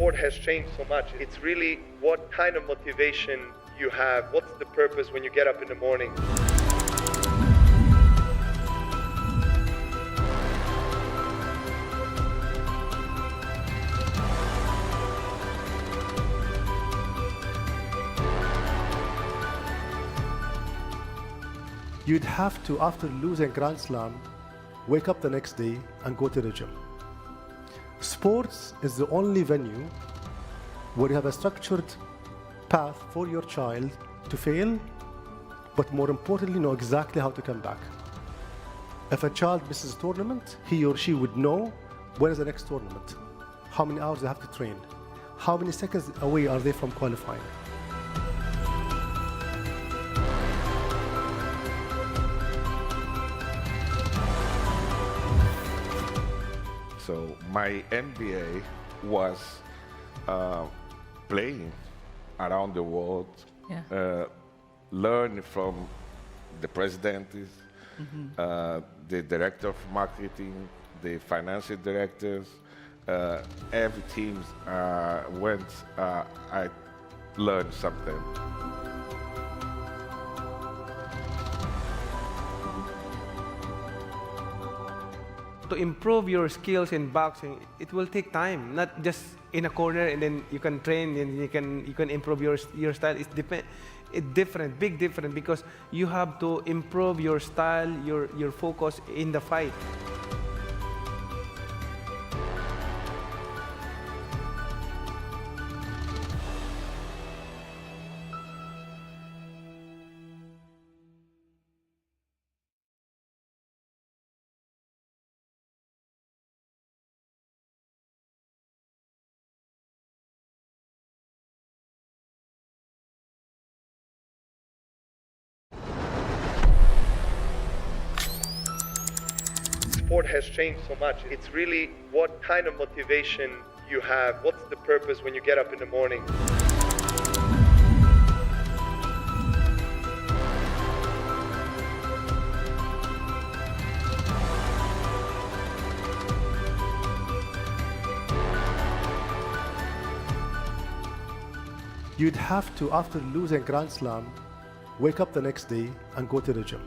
Sport has changed so much. It's really what kind of motivation you have. What's the purpose when you get up in the morning? You'd have to, after losing Grand Slam, wake up the next day and go to the gym. Sports is the only venue where you have a structured path for your child to fail, but more importantly, know exactly how to come back. If a child misses a tournament, he or she would know when is the next tournament, how many hours they have to train, how many seconds away are they from qualifying. So my MBA was playing around the world, learn from the presidents, the director of marketing, the financial directors, every team went, I learned something. To improve your skills in boxing, it will take time, not just in a corner and then you can train and you can improve your style. It's different, big different, because you have to improve your style, your focus in the fight. Sport has changed so much. It's really what kind of motivation you have. What's the purpose when you get up in the morning? You'd have to, after losing Grand Slam, wake up the next day and go to the gym.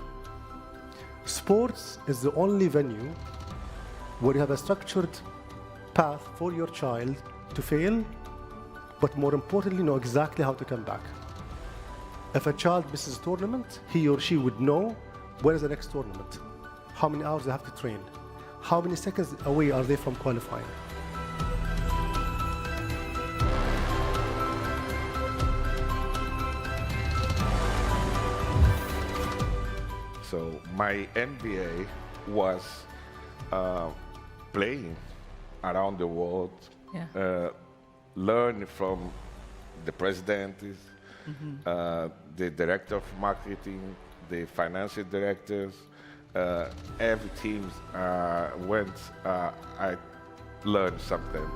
Sports is the only venue where you have a structured path for your child to fail, but more importantly, know exactly how to come back. If a child misses a tournament, he or she would know when is the next tournament, how many hours they have to train, how many seconds away are they from qualifying. So my MBA was playing around the world, learn from the presidents, the director of marketing, the financial directors, every team went, I learned something.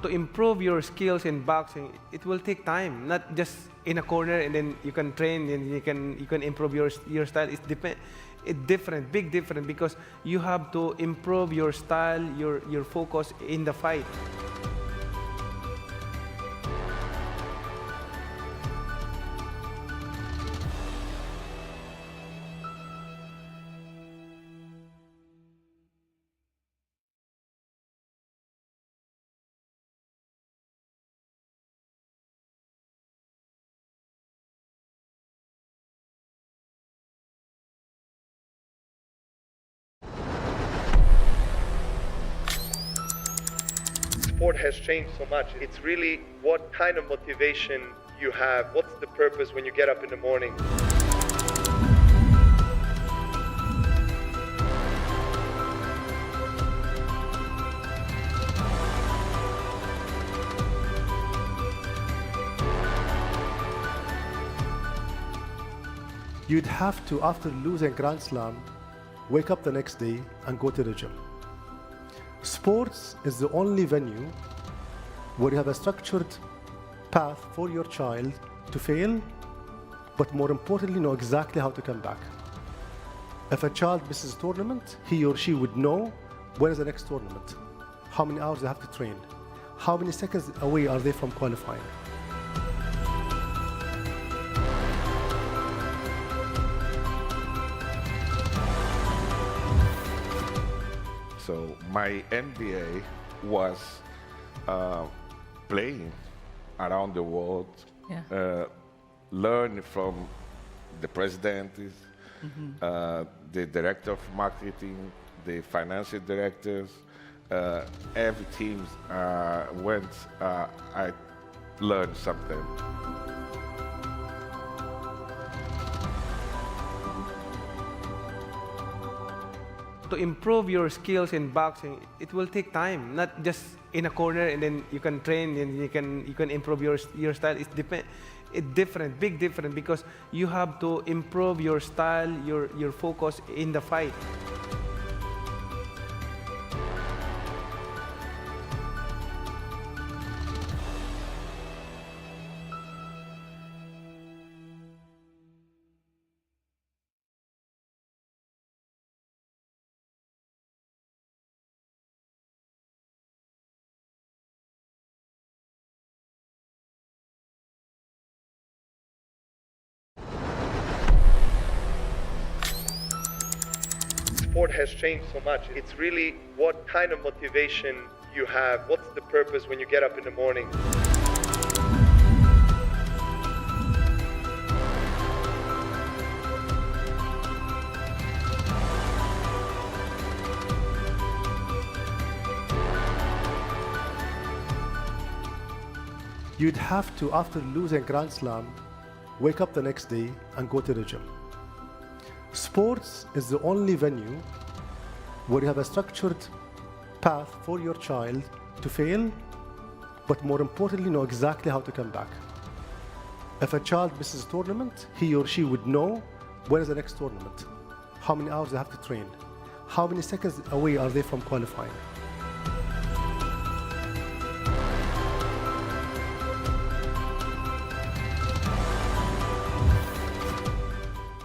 To improve your skills in boxing, it will take time, not just in a corner and then you can train and you can improve your style. It's different, big different, because you have to improve your style, your focus in the fight. Sport has changed so much. It's really what kind of motivation you have. What's the purpose when you get up in the morning? You'd have to, after losing Grand Slam, wake up the next day and go to the gym. Sports is the only venue where you have a structured path for your child to fail, but more importantly, know exactly how to come back. If a child misses a tournament, he or she would know when is the next tournament, how many hours they have to train, how many seconds away are they from qualifying. So my MBA was playing around the world, learn from the president, the director of marketing, the financial directors, every team went, I learned something. To improve your skills in boxing, it will take time, not just in a corner and then you can train and you can improve your style. It's different, big different, because you have to improve your style, your focus in the fight. Sport has changed so much. It's really what kind of motivation you have. What's the purpose when you get up in the morning? You'd have to, after losing Grand Slam, wake up the next day and go to the gym. Sports is the only venue where you have a structured path for your child to fail, but more importantly, know exactly how to come back. If a child misses a tournament, he or she would know when is the next tournament, how many hours they have to train, how many seconds away are they from qualifying.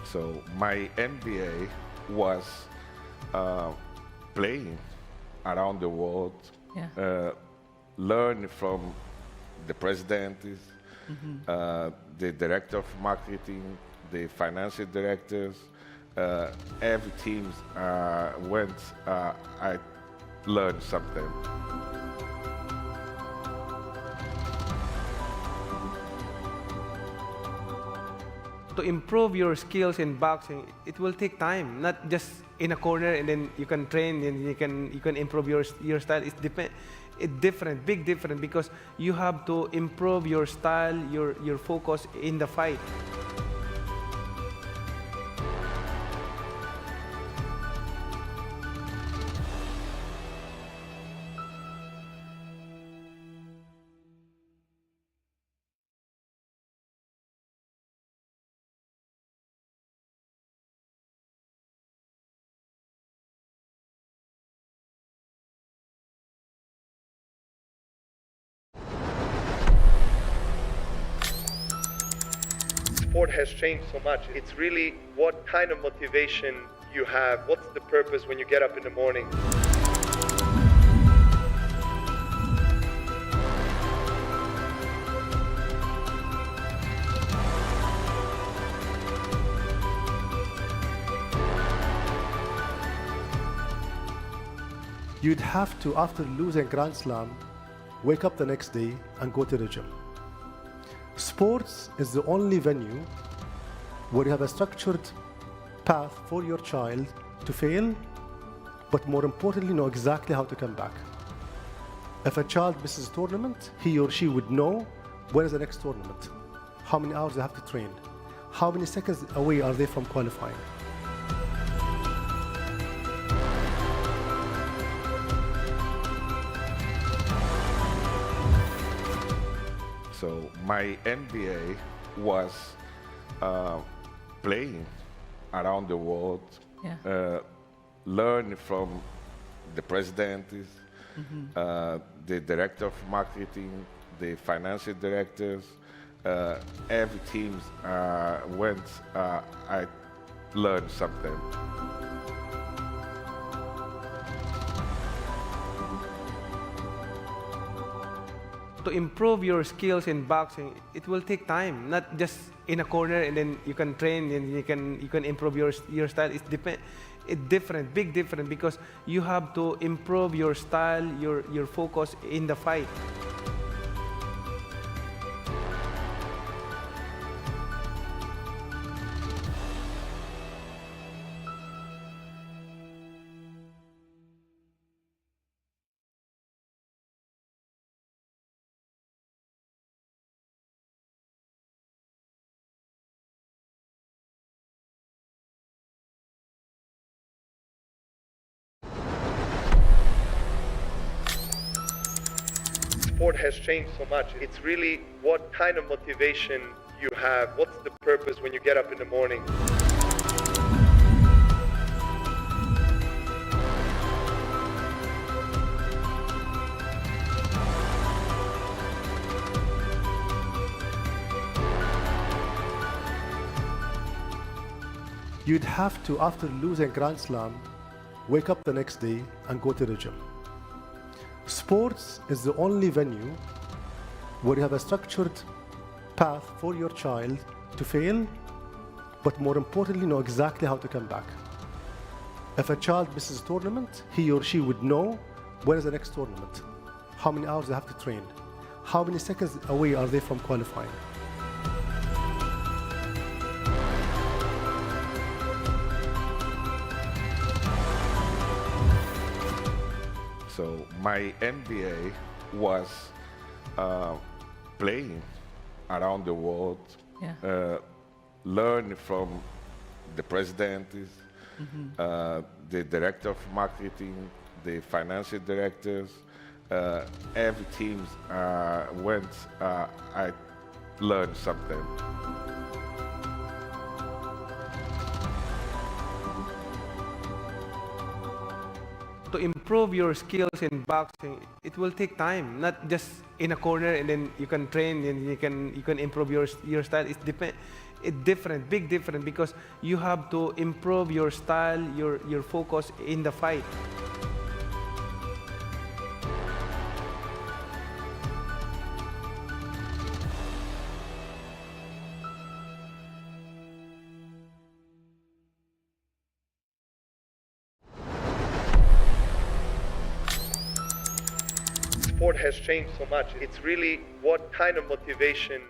So my MBA was playing around the world, learn from the president, the director of marketing, the financial directors, every team went, I learned something. To improve your skills in boxing, it will take time, not just in a corner and then you can train and you can improve your style. It's different, big different, because you have to improve your style, your focus in the fight. Sport has changed so much. It's really what kind of motivation you have. What's the purpose when you get up in the morning? You'd have to, after losing Grand Slam, wake up the next day and go to the gym. Sports is the only venue where you have a structured path for your child to fail, but more importantly, know exactly how to come back. If a child misses a tournament, he or she would know when is the next tournament, how many hours they have to train, how many seconds away are they from qualifying. So my MBA was playing around the world, learn from the president, the director of marketing, the financial directors, every team went, I learned something. to improve your skills in boxing, it will take time, not just in a corner and then you can train and you can improve your style. It's different, big different, because you have to improve your style, your focus in the fight. Sport has changed so much. It's really what kind of motivation you have. What's the purpose when you get up in the morning? You'd have to, after losing Grand Slam, wake up the next day and go to the gym. Sports is the only venue where you have a structured path for your child to fail, but more importantly, know exactly how to come back. If a child misses a tournament, he or she would know when is the next tournament, how many hours they have to train, how many seconds away are they from qualifying. So my MBA was playing around the world, learn from the president, the director of marketing, the financial directors, every team went, I learned something. To improve your skills in boxing, it will take time, not just in a corner and then you can train and you can improve your style. It's different, big different, because you have to improve your style, your focus in the fight. Sport has changed so much. It's really what kind of motivation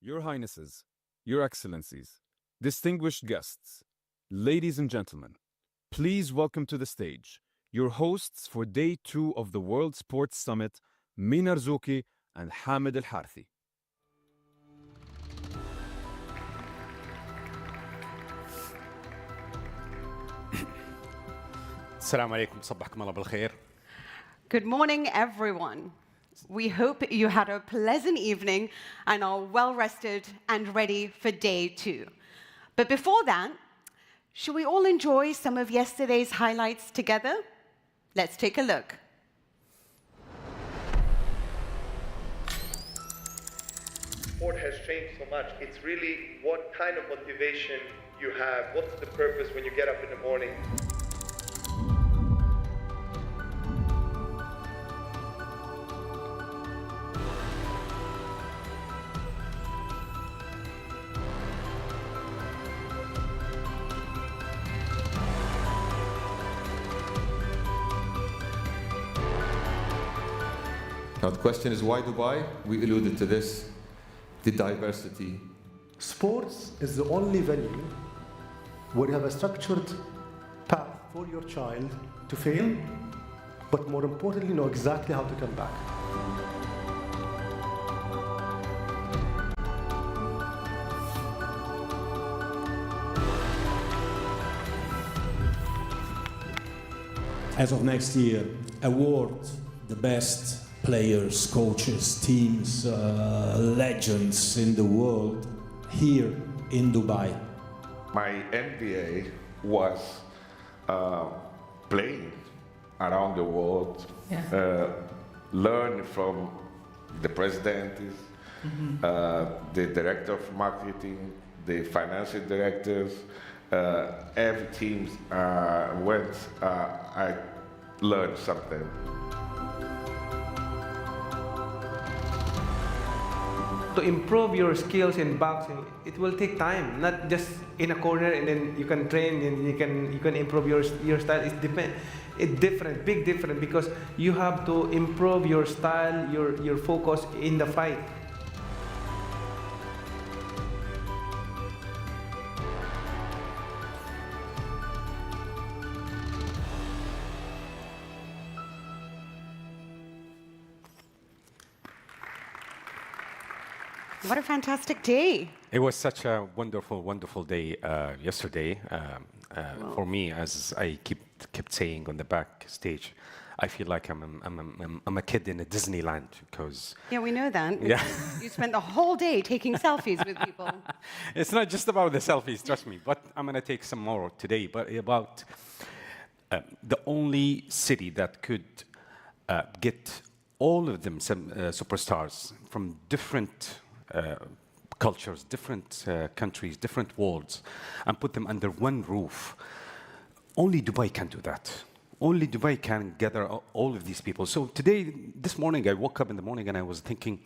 Your Highnesses, Your Excellencies, distinguished guests, ladies and gentlemen, please welcome to the stage your hosts for Day 2 of the World Sports Summit, Mina Rzouki and Hamid Al-Harthi. السلام عليكم صبحكم الله بالخير. Good morning, everyone. We hope you had a pleasant evening and are well rested and ready for day 2. But before that, should we all enjoy some of yesterday's highlights together? Let's take a look. Sport has changed so much. It's really what kind of motivation you have. What's the purpose when you get up in the morning? Now the question is, why Dubai? We alluded to this, the diversity. Sports is the only venue where you have a structured path for your child to fail, but more importantly, know exactly how to come back. As of next year, award the best players, coaches, teams, legends in the world here in Dubai. My MBA was playing around the world, learn from the president, the director of marketing, the financial directors, every team went, I learned something. To improve your skills in boxing, it will take time, not just in a corner and then you can train and you can improve your style. It's different, big different, because you have to improve your style, your focus in the fight. What a fantastic day. It was such a wonderful, wonderful day yesterday. For me, as I kept saying on the backstage, I feel like I'm a kid in a Disneyland because... Yeah, we know that. Yeah. You spent the whole day taking selfies with people. It's not just about the selfies, trust me, but I'm going to take some more today, but about the only city that could get all of them some superstars from different cultures, different countries, different worlds, and put them under one roof. Only Dubai can do that. Only Dubai can gather all of these people. So today, this morning, I woke up in the morning and I was thinking,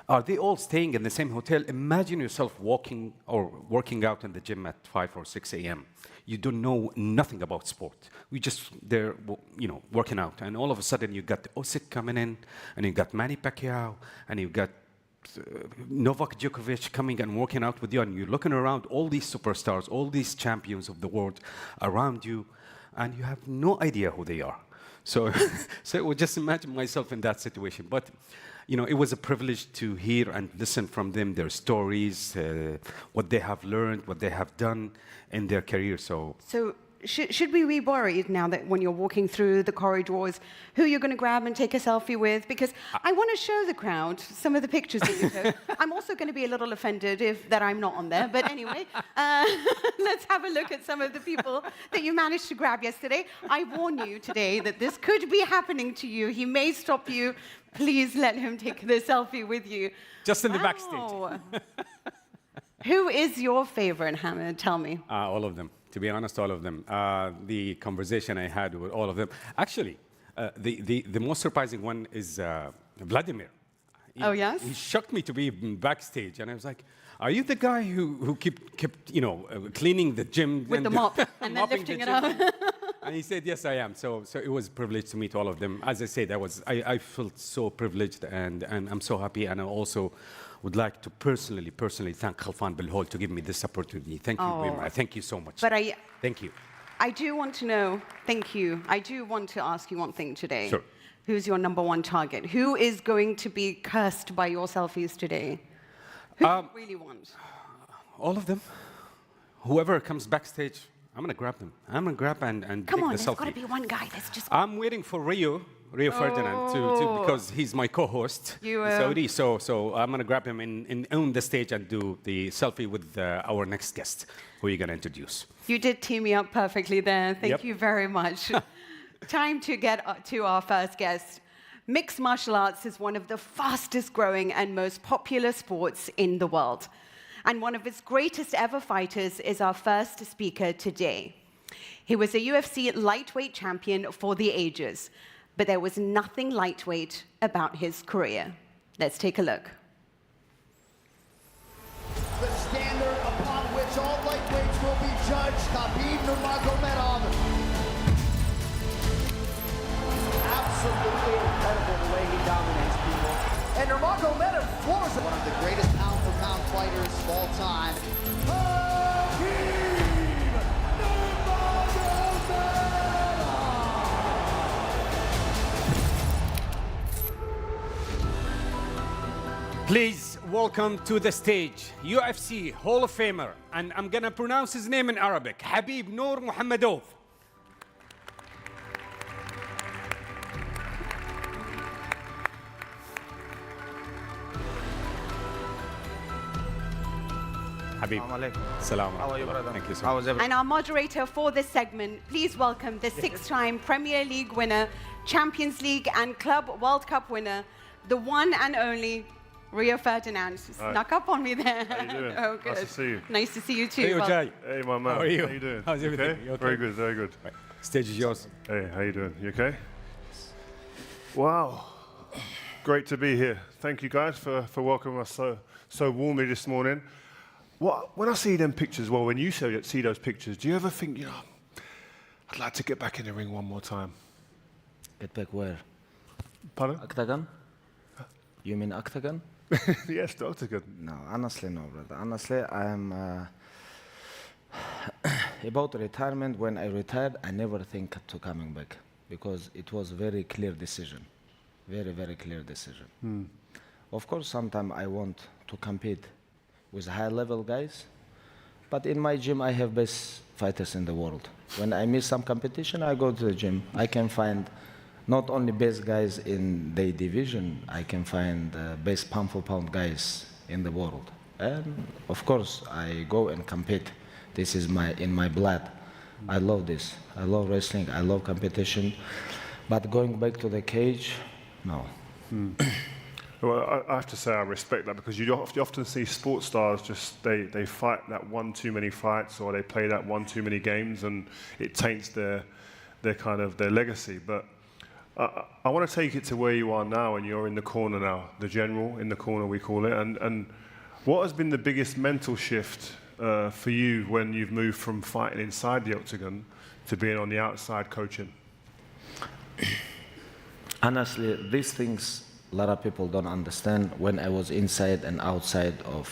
are they all staying in the same hotel? Imagine yourself walking or working out in the gym at 5 or 6 a.m. You don't know nothing about sport. We just there, working out, and all of a sudden you got Usyk coming in, and you got Manny Pacquiao, and you got Novak Djokovic coming and working out with you, and you're looking around all these superstars, all these champions of the world around you, and you have no idea who they are. So, so just imagine myself in that situation. But, it was a privilege to hear and listen from them, their stories, what they have learned, what they have done in their career. So should we be worried now that when you're walking through the corridors, who you're going to grab and take a selfie with? Because I want to show the crowd some of the pictures that you took. I'm also going to be a little offended that I'm not on there. But anyway, let's have a look at some of the people that you managed to grab yesterday. I warn you today that this could be happening to you. He may stop you. Please let him take the selfie with you. Just in the backstage. Who is your favorite, Hamid? Tell me. All of them. To be honest, all of them. The conversation I had with all of them. Actually, the most surprising one is Vladimir. Oh, yes? He shocked me to be backstage, and I was like, "Are you the guy who kept cleaning the gym with the mop and then lifting it up?" And he said, "Yes, I am." So it was a privilege to meet all of them. As I said, I felt so privileged, and I'm so happy, and I also would like to personally thank Khalfan Bilhol to give me this opportunity. Thank you very much. Thank you so much. But thank you. I do want to know, thank you. I do want to ask you one thing today. Sure. Who's your number one target? Who is going to be cursed by your selfies today? Who do you really want? All of them. Whoever comes backstage, I'm going to grab them. I'm going to grab and take the selfie. Come on, there's got to be one guy that's just... I'm waiting for Rio Ferdinand, because he's my co-host in Saudi. So I'm going to grab him on the stage and do the selfie with our next guest, who are you going to introduce? You did tee me up perfectly there. Thank you very much. Time to get to our first guest. Mixed martial arts is one of the fastest growing and most popular sports in the world. And one of its greatest ever fighters is our first speaker today. He was a UFC lightweight champion for the ages, but there was nothing lightweight about his career. Let's take a look. The standard upon which all lightweights will be judged, Khabib Nurmagomedov. Absolutely incredible the way he dominates people. And Nurmagomedov floors one of the greatest pound-for-pound fighters of all time. Please welcome to the stage UFC Hall of Famer, and I'm gonna pronounce his name in Arabic, Khabib Nurmagomedov. Khabib. Salam alaikum. How are you, brother? Thank you so How much. was everything? And our moderator for this segment, please welcome the 6-time Premier League winner, Champions League and Club World Cup winner, the one and only Rio Ferdinand. Snuck up on me there. How you doing? Oh, good. Nice to see you. Nice to see you too. Hey, Ojai. Hey, my man. How are you? How you doing? How's everything? Okay? You okay? Very good, very good. Right. Stage is yours. Hey, how you doing? You okay? Wow. Great to be here. Thank you guys for welcoming us so warmly this morning. When I see them pictures, when you see those pictures, do you ever think, I'd like to get back in the ring one more time? Get back where? Pardon? Octagon? You mean octagon? Yes, the octagon. No, honestly, no, brother. Honestly, I'm about retirement. When I retired, I never think to coming back because it was a very clear decision, very, very clear decision. Of course, sometimes I want to compete with high-level guys, but in my gym, I have best fighters in the world. When I miss some competition, I go to the gym. I can find not only best guys in their division, I can find best pound-for-pound guys in the world. And of course, I go and compete. This is in my blood. I love this. I love wrestling. I love competition. But going back to the cage, no. Well, I have to say I respect that because you often see sports stars they fight that one too many fights or they play that one too many games and it taints their legacy. But I want to take it to where you are now and you're in the corner now, the general in the corner we call it. And what has been the biggest mental shift for you when you've moved from fighting inside the octagon to being on the outside coaching? Honestly, these things a lot of people don't understand. When I was inside and outside of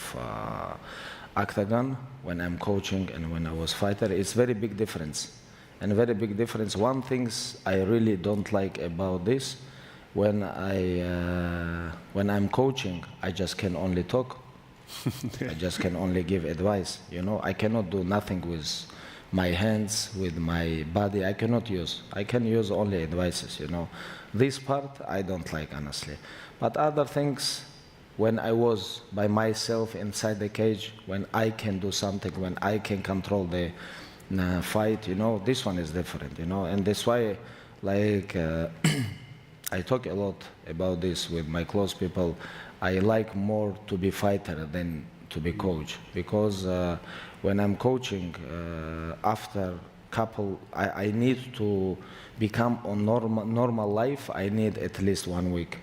octagon, when I'm coaching and when I was fighter, it's very big difference. And very big difference. One thing I really don't like about this, when I'm coaching, I just can only talk. I just can only give advice. I cannot do nothing with my hands, with my body. I cannot use. I can use only advices, you know. This part I don't like, honestly. But other things, when I was by myself inside the cage, when I can do something, when I can control the fight, you know, this one is different, you know. And that's why, like, I talk a lot about this with my close people. I like more to be fighter than to be coach, because when I'm coaching, after couple, I need to become on normal life. I need at least 1 week,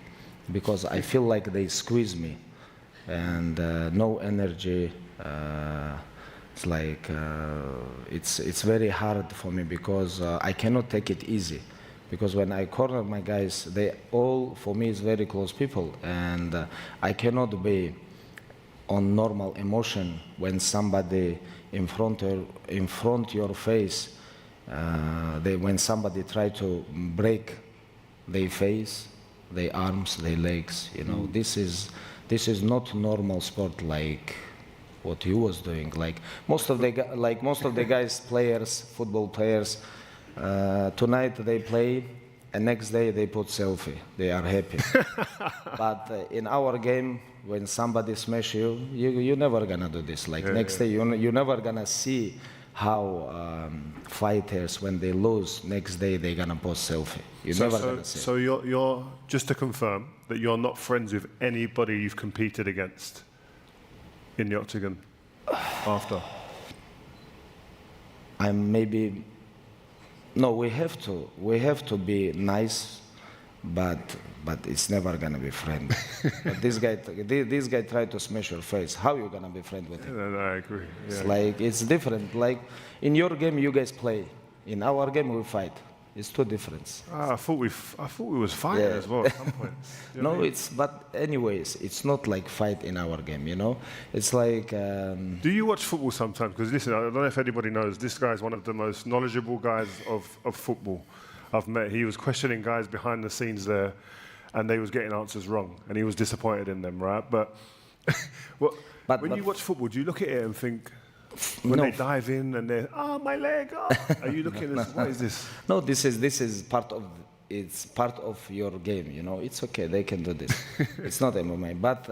because I feel like they squeeze me, and no energy. It's like it's very hard for me, because I cannot take it easy. Because when I corner my guys, they all, for me, is very close people, and I cannot be on normal emotion when somebody in front your face, when somebody try to break their face, their arms, their legs, you know, this is not normal sport like what you was doing. Like most of the guys, players, football players, tonight they play, and next day they put selfie. They are happy. But in our game, when somebody smash you, you're never gonna do this. Like next day, you're never gonna see how fighters, when they lose, next day they're gonna post selfie. You're never gonna see. So you're just to confirm that you're not friends with anybody you've competed against in the octagon after? I'm maybe. No, we have to be nice, but it's never gonna be friend. But this guy tried to smash your face. How you gonna be friend with him? No, I agree. Yeah. It's like, it's different. Like in your game you guys play, in our game we fight. It's two different. I thought we was fighting as well at some point. No, but anyways, it's not like fight in our game, you know. It's like. Do you watch football sometimes? Because listen, I don't know if anybody knows, this guy is one of the most knowledgeable guys of football I've met. He was questioning guys behind the scenes there, and they was getting answers wrong, and he was disappointed in them, right? But when you watch football, do you look at it and think, when they dive in and they're, my leg, are you looking at, what is this? No, this is part of your game, you know. It's okay, they can do this. It's not MMA. But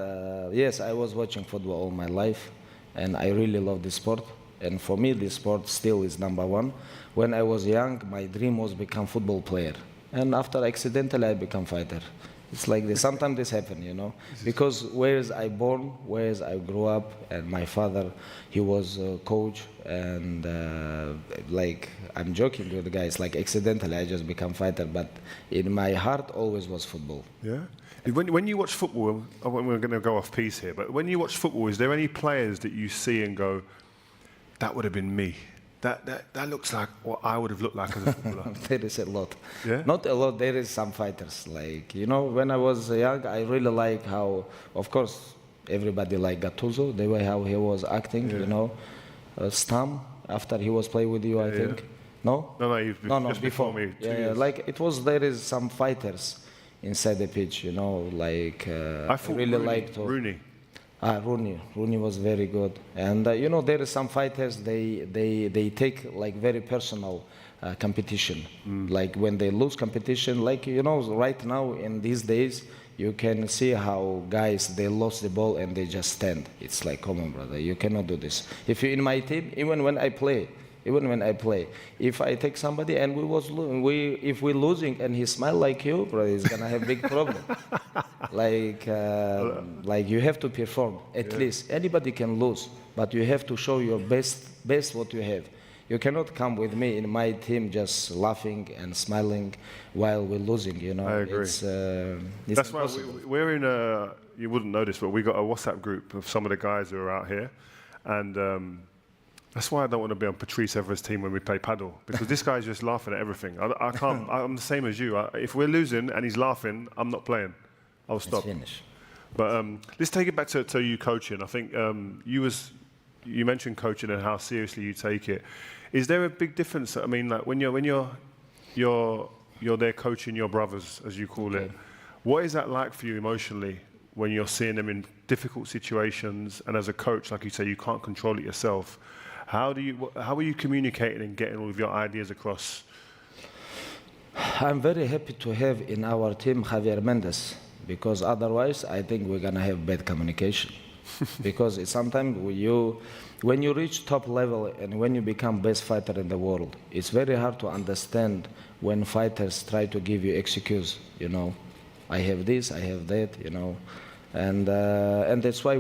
yes, I was watching football all my life, and I really love this sport. And for me, this sport still is number one. When I was young, my dream was become football player. And after accidentally, I become fighter. It's like this. Sometimes this happen, you know, because where I born, where I grew up, and my father, he was a coach, and like I'm joking with the guys, like accidentally I just become fighter, but in my heart always was football. Yeah. When you watch football, we're going to go off piece here, but when you watch football, is there any players that you see and go, that would have been me? That looks like what I would have looked like as a footballer. There is a lot. Yeah? Not a lot, there is some fighters. Like, you know, when I was young, I really like how, of course, everybody liked Gattuso, the way how he was acting, you know. Stam, after he was playing with you, I think. No? No, just before me. Yeah, like it was, there is some fighters inside the pitch, you know, like I really liked Rooney. Rooney was very good, and you know, there are some fighters, they take like very personal competition. Like when they lose competition, like, you know, right now in these days you can see how guys, they lost the ball and they just stand. It's like, come on, brother, you cannot do this. If you're in my team, even when I play, if I take somebody and if we're losing and he smile like you, brother, he's gonna have big problem. Like you have to perform. At least anybody can lose, but you have to show your best what you have. You cannot come with me in my team just laughing and smiling while we're losing. You know, I agree. It's That's impossible. why we're in a. You wouldn't know this, but we got a WhatsApp group of some of the guys who are out here, and. That's why I don't want to be on Patrice Evra's team when we play paddle, because this guy's just laughing at everything. I can't. I'm the same as you. If we're losing and he's laughing, I'm not playing. I'll stop. It's finished. But let's take it back to you coaching. I think you mentioned coaching and how seriously you take it. Is there a big difference? I mean, like when you're there coaching your brothers, as you call it. What is that like for you emotionally when you're seeing them in difficult situations, and as a coach, like you say, you can't control it yourself? How are you communicating and getting all of your ideas across? I'm very happy to have in our team Javier Mendes, because otherwise I think we're gonna have bad communication. Because sometimes when you reach top level and when you become best fighter in the world, it's very hard to understand when fighters try to give you excuse, you know. I have this, I have that, you know. And that's why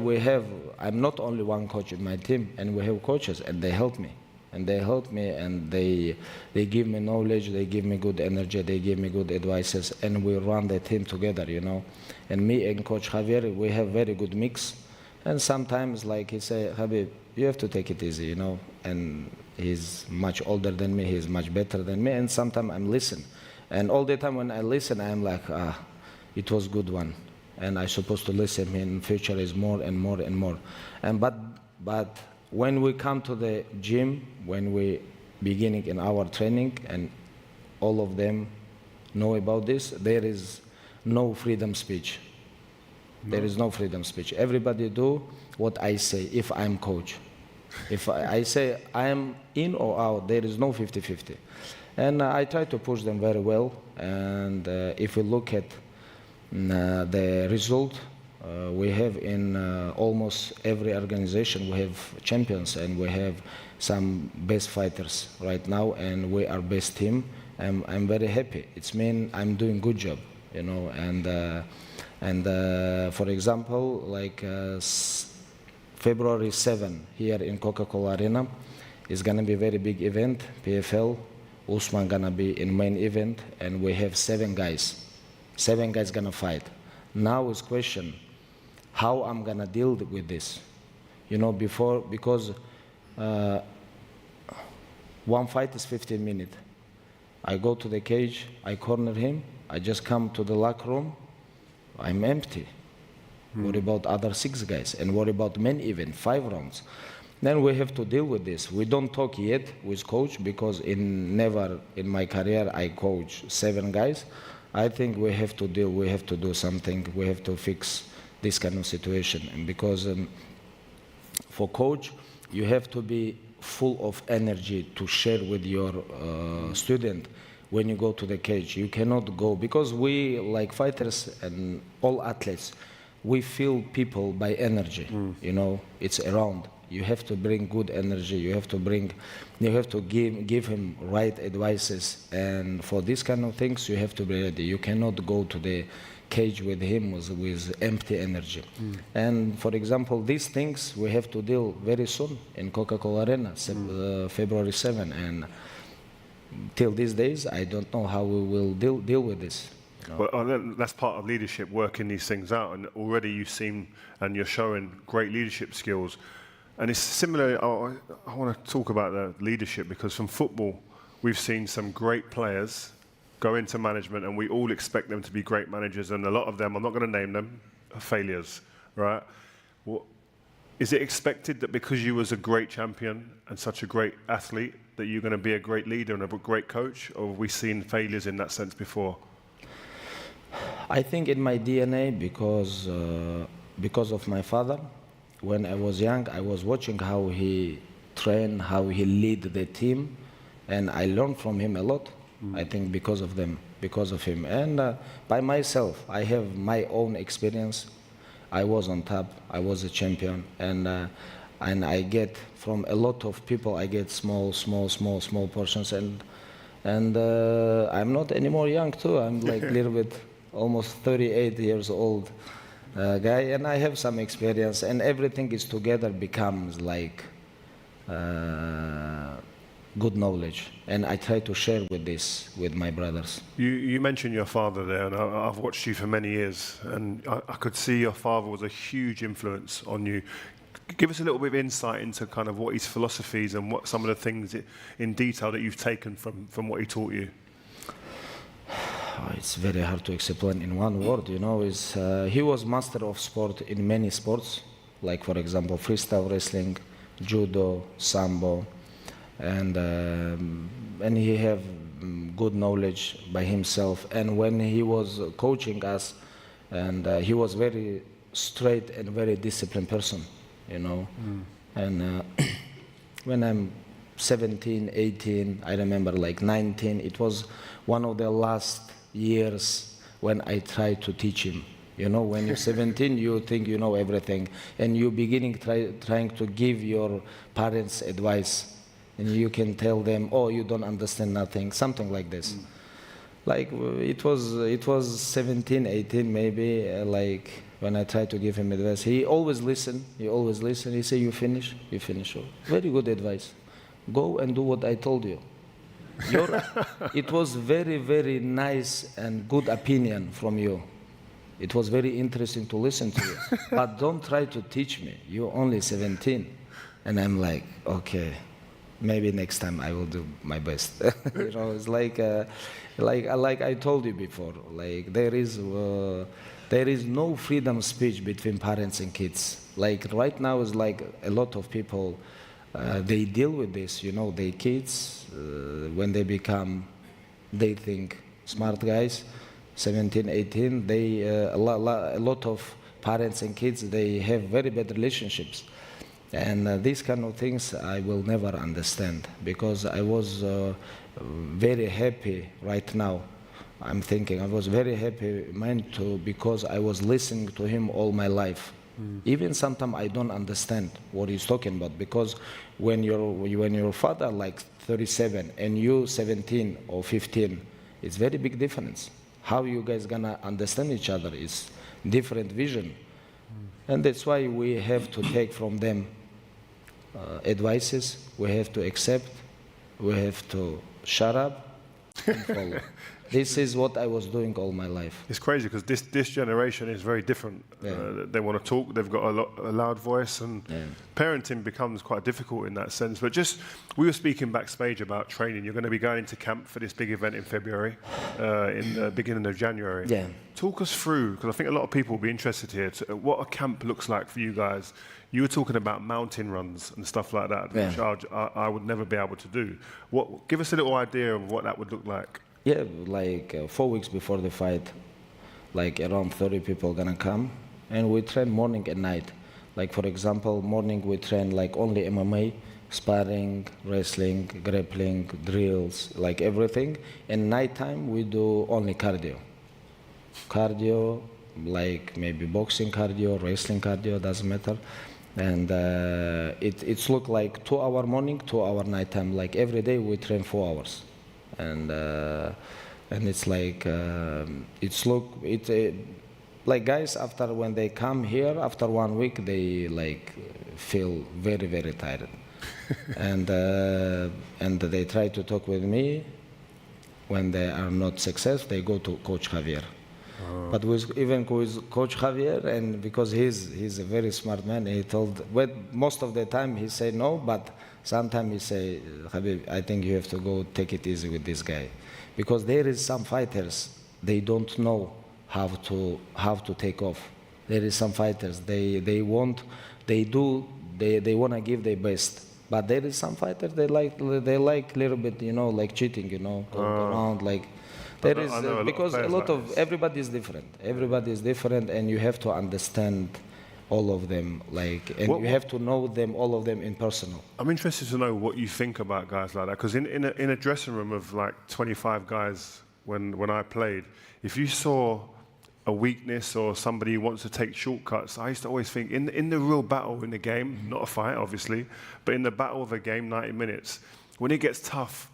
I'm not only one coach in my team, and we have coaches, and they help me. And they give me knowledge, they give me good energy, they give me good advices, and we run the team together, you know. And me and Coach Javier, we have very good mix. And sometimes, like he say, Khabib, you have to take it easy, you know. And he's much older than me, he's much better than me, and sometimes I'm listening. And all the time when I listen, I'm like, it was good one. And I'm supposed to listen, in future is more and more and more. But when we come to the gym, when we beginning in our training, and all of them know about this, there is no freedom speech. No. There is no freedom speech. Everybody do what I say if I'm coach. If I say I'm in or out, there is no 50-50. And I try to push them very well. And if we look at the result, we have in almost every organization, we have champions and we have some best fighters right now, and we are best team. I'm very happy. It's mean I'm doing good job, you know. And for example, like February 7 here in Coca-Cola Arena is gonna be a very big event. PFL, Usman gonna be in main event, and we have 7 guys. 7 guys gonna fight. Now is question, how I'm gonna deal with this? You know, because one fight is 15 minutes. I go to the cage, I corner him, I just come to the locker room, I'm empty. What about other 6 guys? And what about main event, 5 rounds? Then we have to deal with this. We don't talk yet with coach, because never in my career I coach 7 guys. I think we have to do something, we have to fix this kind of situation. And because for coach, you have to be full of energy to share with your student when you go to the cage. You cannot go, because we, like fighters and all athletes, we feel people by energy, you know, it's around. You have to bring good energy, you have to give him right advices, and for these kind of things you have to be ready. You cannot go to the cage with him with empty energy. And for example, these things we have to deal very soon in Coca-Cola Arena, February 7, and till these days I don't know how we will deal with this. Well, that's part of leadership, working these things out, and already you seem, and you're showing great leadership skills. And it's similar, I want to talk about the leadership, because from football, we've seen some great players go into management, and we all expect them to be great managers, and a lot of them, I'm not going to name them, are failures, right? Well, is it expected that because you was a great champion and such a great athlete, that you're going to be a great leader and a great coach, or have we seen failures in that sense before? I think in my DNA, because of my father, when I was young, I was watching how he trained, how he lead the team, and I learned from him a lot. I think because of him. And by myself, I have my own experience. I was on top, I was a champion, and I get from a lot of people, I get small portions, and I'm not anymore young too. I'm like a little bit, almost 38 years old guy, and I have some experience, and everything is together becomes like good knowledge, and I try to share with my brothers. You mentioned your father there, and I've watched you for many years, and I could see your father was a huge influence on you. Give us a little bit of insight into kind of what his philosophies and what some of the things in detail that you've taken from what he taught you. It's very hard to explain in one word, you know. He was master of sport in many sports, like for example freestyle wrestling, judo, sambo, and he have good knowledge by himself. And when he was coaching us, and he was very straight and very disciplined person, you know. And when I'm 17, 18, I remember like 19, it was one of the last years when I tried to teach him. You know, when you're 17, you think you know everything, and you're beginning trying to give your parents advice, and you can tell them, oh, you don't understand nothing, something like this. Like, it was 17, 18 maybe, like, when I tried to give him advice. He always listened, he said, you finish? You finish. Oh, very good advice. Go and do what I told you. It was very, very nice and good opinion from you. It was very interesting to listen to you. But don't try to teach me. You're only 17. And I'm like, okay, maybe next time I will do my best. You know, it's like I told you before, like there is no freedom of speech between parents and kids. Like right now is like a lot of people, they deal with this, you know, they kids, when they think smart guys, 17, 18, a lot of parents and kids, they have very bad relationships. And these kind of things I will never understand, because I was very happy right now. I'm thinking I was very happy because I was listening to him all my life. Even sometimes I don't understand what he's talking about, because when your father like 37 and you 17 or 15, it's very big difference. How you guys gonna understand each other is different vision. And that's why we have to take from them advices, we have to accept, we have to shut up and follow. This is what I was doing all my life. It's crazy because this generation is very different. Yeah. They want to talk, they've got a loud voice, and parenting becomes quite difficult in that sense. But we were speaking backstage about training. You're going to be going into camp for this big event in February, in the beginning of January. Yeah. Talk us through, because I think a lot of people will be interested here, what a camp looks like for you guys. You were talking about mountain runs and stuff like that, which I would never be able to do. Give us a little idea of what that would look like. Yeah, like 4 weeks before the fight, like around 30 people gonna come, and we train morning and night. Like for example, morning we train like only MMA, sparring, wrestling, grappling, drills, like everything. And nighttime we do only cardio. Cardio, like maybe boxing cardio, wrestling cardio, doesn't matter. And it's look like 2 hour morning, 2 hour nighttime. Like every day we train 4 hours. And it's like like guys after when they come here after 1 week they like feel very, very tired. and they try to talk with me. When they are not successful, they go to Coach Javier. But even with Coach Javier, and because he's a very smart man, he told, well, most of the time he say no, but sometimes he say, Khabib, I think you have to go take it easy with this guy. Because there is some fighters, they don't know how to take off. There is some fighters, they want to give their best. But there is some fighters, they like a little bit, you know, like cheating, you know, going around like. There is, because everybody is different. Everybody is different, and you have to understand all of them, like, and you have to know them, all of them in personal. I'm interested to know what you think about guys like that, because in a dressing room of like 25 guys, when I played, if you saw a weakness or somebody who wants to take shortcuts, I used to always think in the real battle in the game, not a fight obviously, but in the battle of a game, 90 minutes, when it gets tough,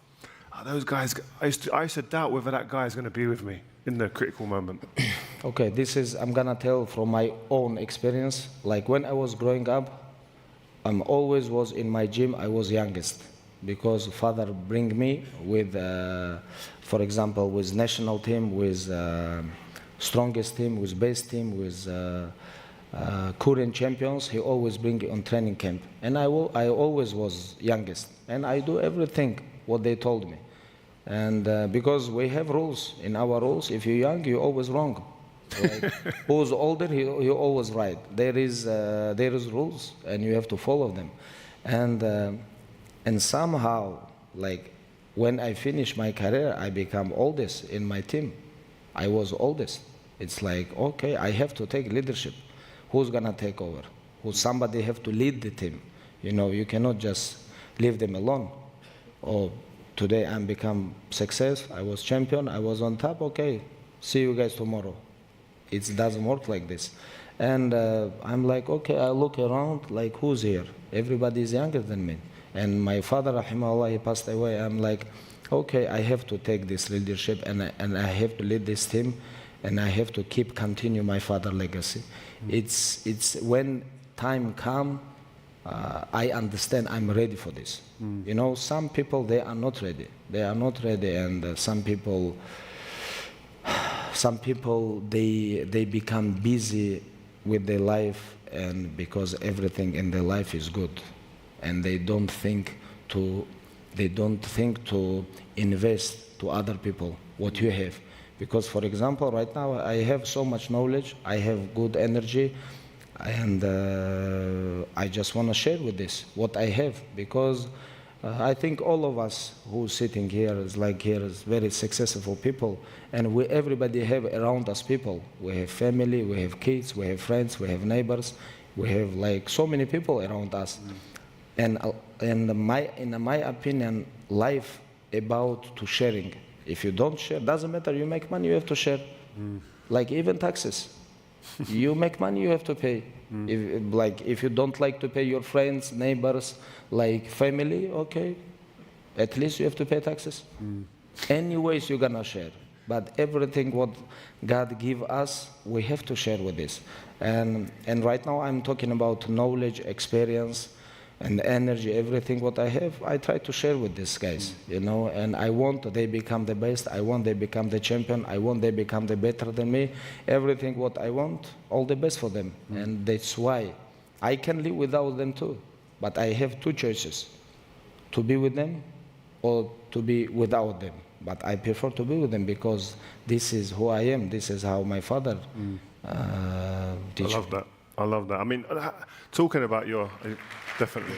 those guys, I used to doubt whether that guy is going to be with me in the critical moment. Okay, I'm gonna tell from my own experience. Like when I was growing up, I always was in my gym, I was youngest, because father bring me with, for example, with national team, with strongest team, with best team, with current champions. He always bring on training camp, and I always was youngest, and I do everything what they told me. And because we have rules, in our rules, if you're young, you're always wrong. Like, who's older, you're always right. There is rules, and you have to follow them. And somehow, like, when I finish my career, I become oldest in my team. I was oldest. It's like, okay, I have to take leadership. Who's gonna take over? Somebody have to lead the team. You know, you cannot just leave them alone. Or today I'm become success, I was champion, I was on top, okay, see you guys tomorrow. It doesn't work like this. And I'm like, okay, I look around, like, who's here? Everybody is younger than me. And my father, rahimahullah, he passed away. I'm like, okay, I have to take this leadership, and I have to lead this team, and I have to continue my father's legacy. It's when time comes, I understand I'm ready for this. You know, some people, they are not ready. They are not ready, and some people, they become busy with their life, and because everything in their life is good, and they don't think to invest to other people what you have. Because, for example, right now I have so much knowledge, I have good energy, and I just want to share with this what I have, because I think all of us who sitting here is very successful people, and everybody have around us people. We have family, we have kids, we have friends, we have neighbors, we have like so many people around us. And in my opinion, life about to sharing. If you don't share, doesn't matter. You make money, you have to share. Like even taxes, you make money, you have to pay. If you don't like to pay your friends, neighbors, like family, okay, at least you have to pay taxes. Anyways, you're gonna share. But everything what God give us, we have to share with this. And right now I'm talking about knowledge, experience, and energy, everything what I have, I try to share with these guys, you know, and I want they become the best, I want they become the champion, I want they become the better than me, everything what I want, all the best for them. And that's why I can live without them too, but I have two choices, to be with them or to be without them. But I prefer to be with them because this is who I am, this is how my father teach me. I love that. I mean, talking about your, definitely.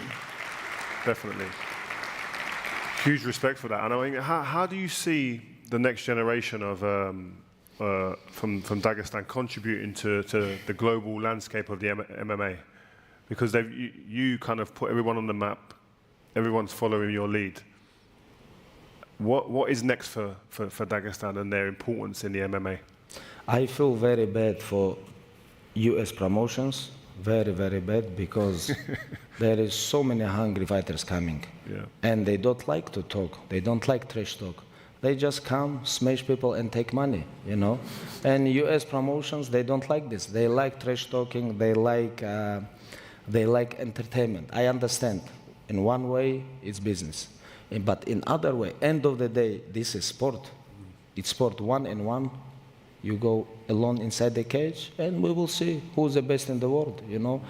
Huge respect for that. And I mean, how do you see the next generation of from Dagestan contributing to the global landscape of the MMA? Because you kind of put everyone on the map. Everyone's following your lead. What is next for Dagestan and their importance in the MMA? I feel very bad for US promotions, very, very bad, because there is so many hungry fighters coming. And they don't like to talk. They don't like trash talk. They just come, smash people, and take money, you know? And US promotions, they don't like this. They like trash talking. They like entertainment. I understand. In one way, it's business. But in other way, end of the day, this is sport. It's sport 1-on-1. You go alone inside the cage, and we will see who's the best in the world, you know.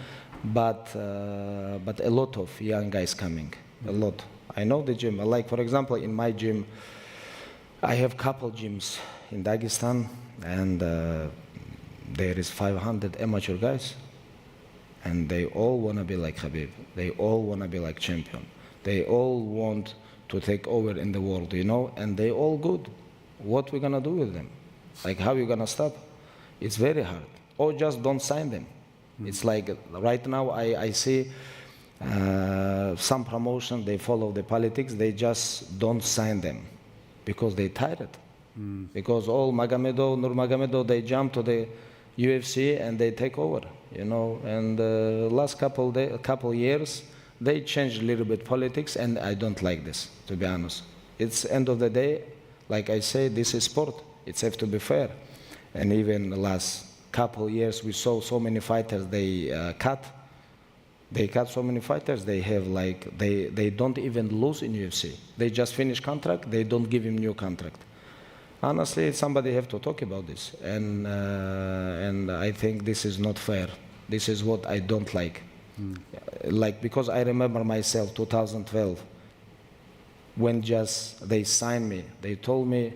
But a lot of young guys coming, a lot. I know the gym. Like, for example, in my gym, I have couple gyms in Dagestan, and there is 500 amateur guys, and they all want to be like Khabib. They all want to be like champion. They all want to take over in the world, you know, and they all good. What we gonna do with them? Like, how you gonna stop? It's very hard. Or just don't sign them. It's like right now I see some promotion, they follow the politics, they just don't sign them because they tired. Because all Nurmagomedov, they jump to the UFC and they take over, you know. And last couple years, they changed a little bit politics, and I don't like this, to be honest. It's end of the day, like I say, this is sport. It's have to be fair. And even the last couple years, we saw so many fighters they cut so many fighters. They have like they don't even lose in UFC. They just finish contract. They don't give him new contract. Honestly, somebody have to talk about this. And I think this is not fair. This is what I don't like. Like, because I remember myself 2012 when just they signed me. They told me,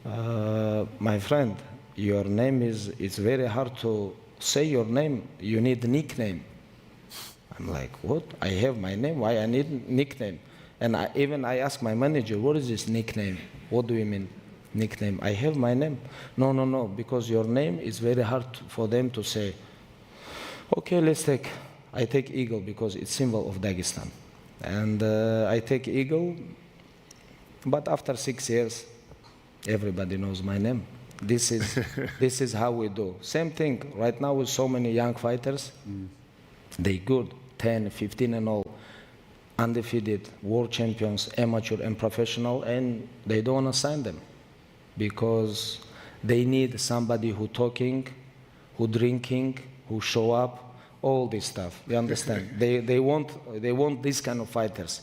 my friend, your name it's very hard to say your name. You need a nickname. I'm like, what? I have my name. Why I need nickname? And I asked my manager, what is this nickname? What do you mean, nickname? I have my name. No, because your name is very hard for them to say. Okay, I take Eagle because it's symbol of Dagestan. And I take Eagle, but after 6 years, everybody knows my name. This is how we do. Same thing right now with so many young fighters. They good, 10, 15 and all, undefeated, world champions, amateur and professional, and they don't want to sign them because they need somebody who talking, who drinking, who show up, all this stuff. You understand? they want these kind of fighters.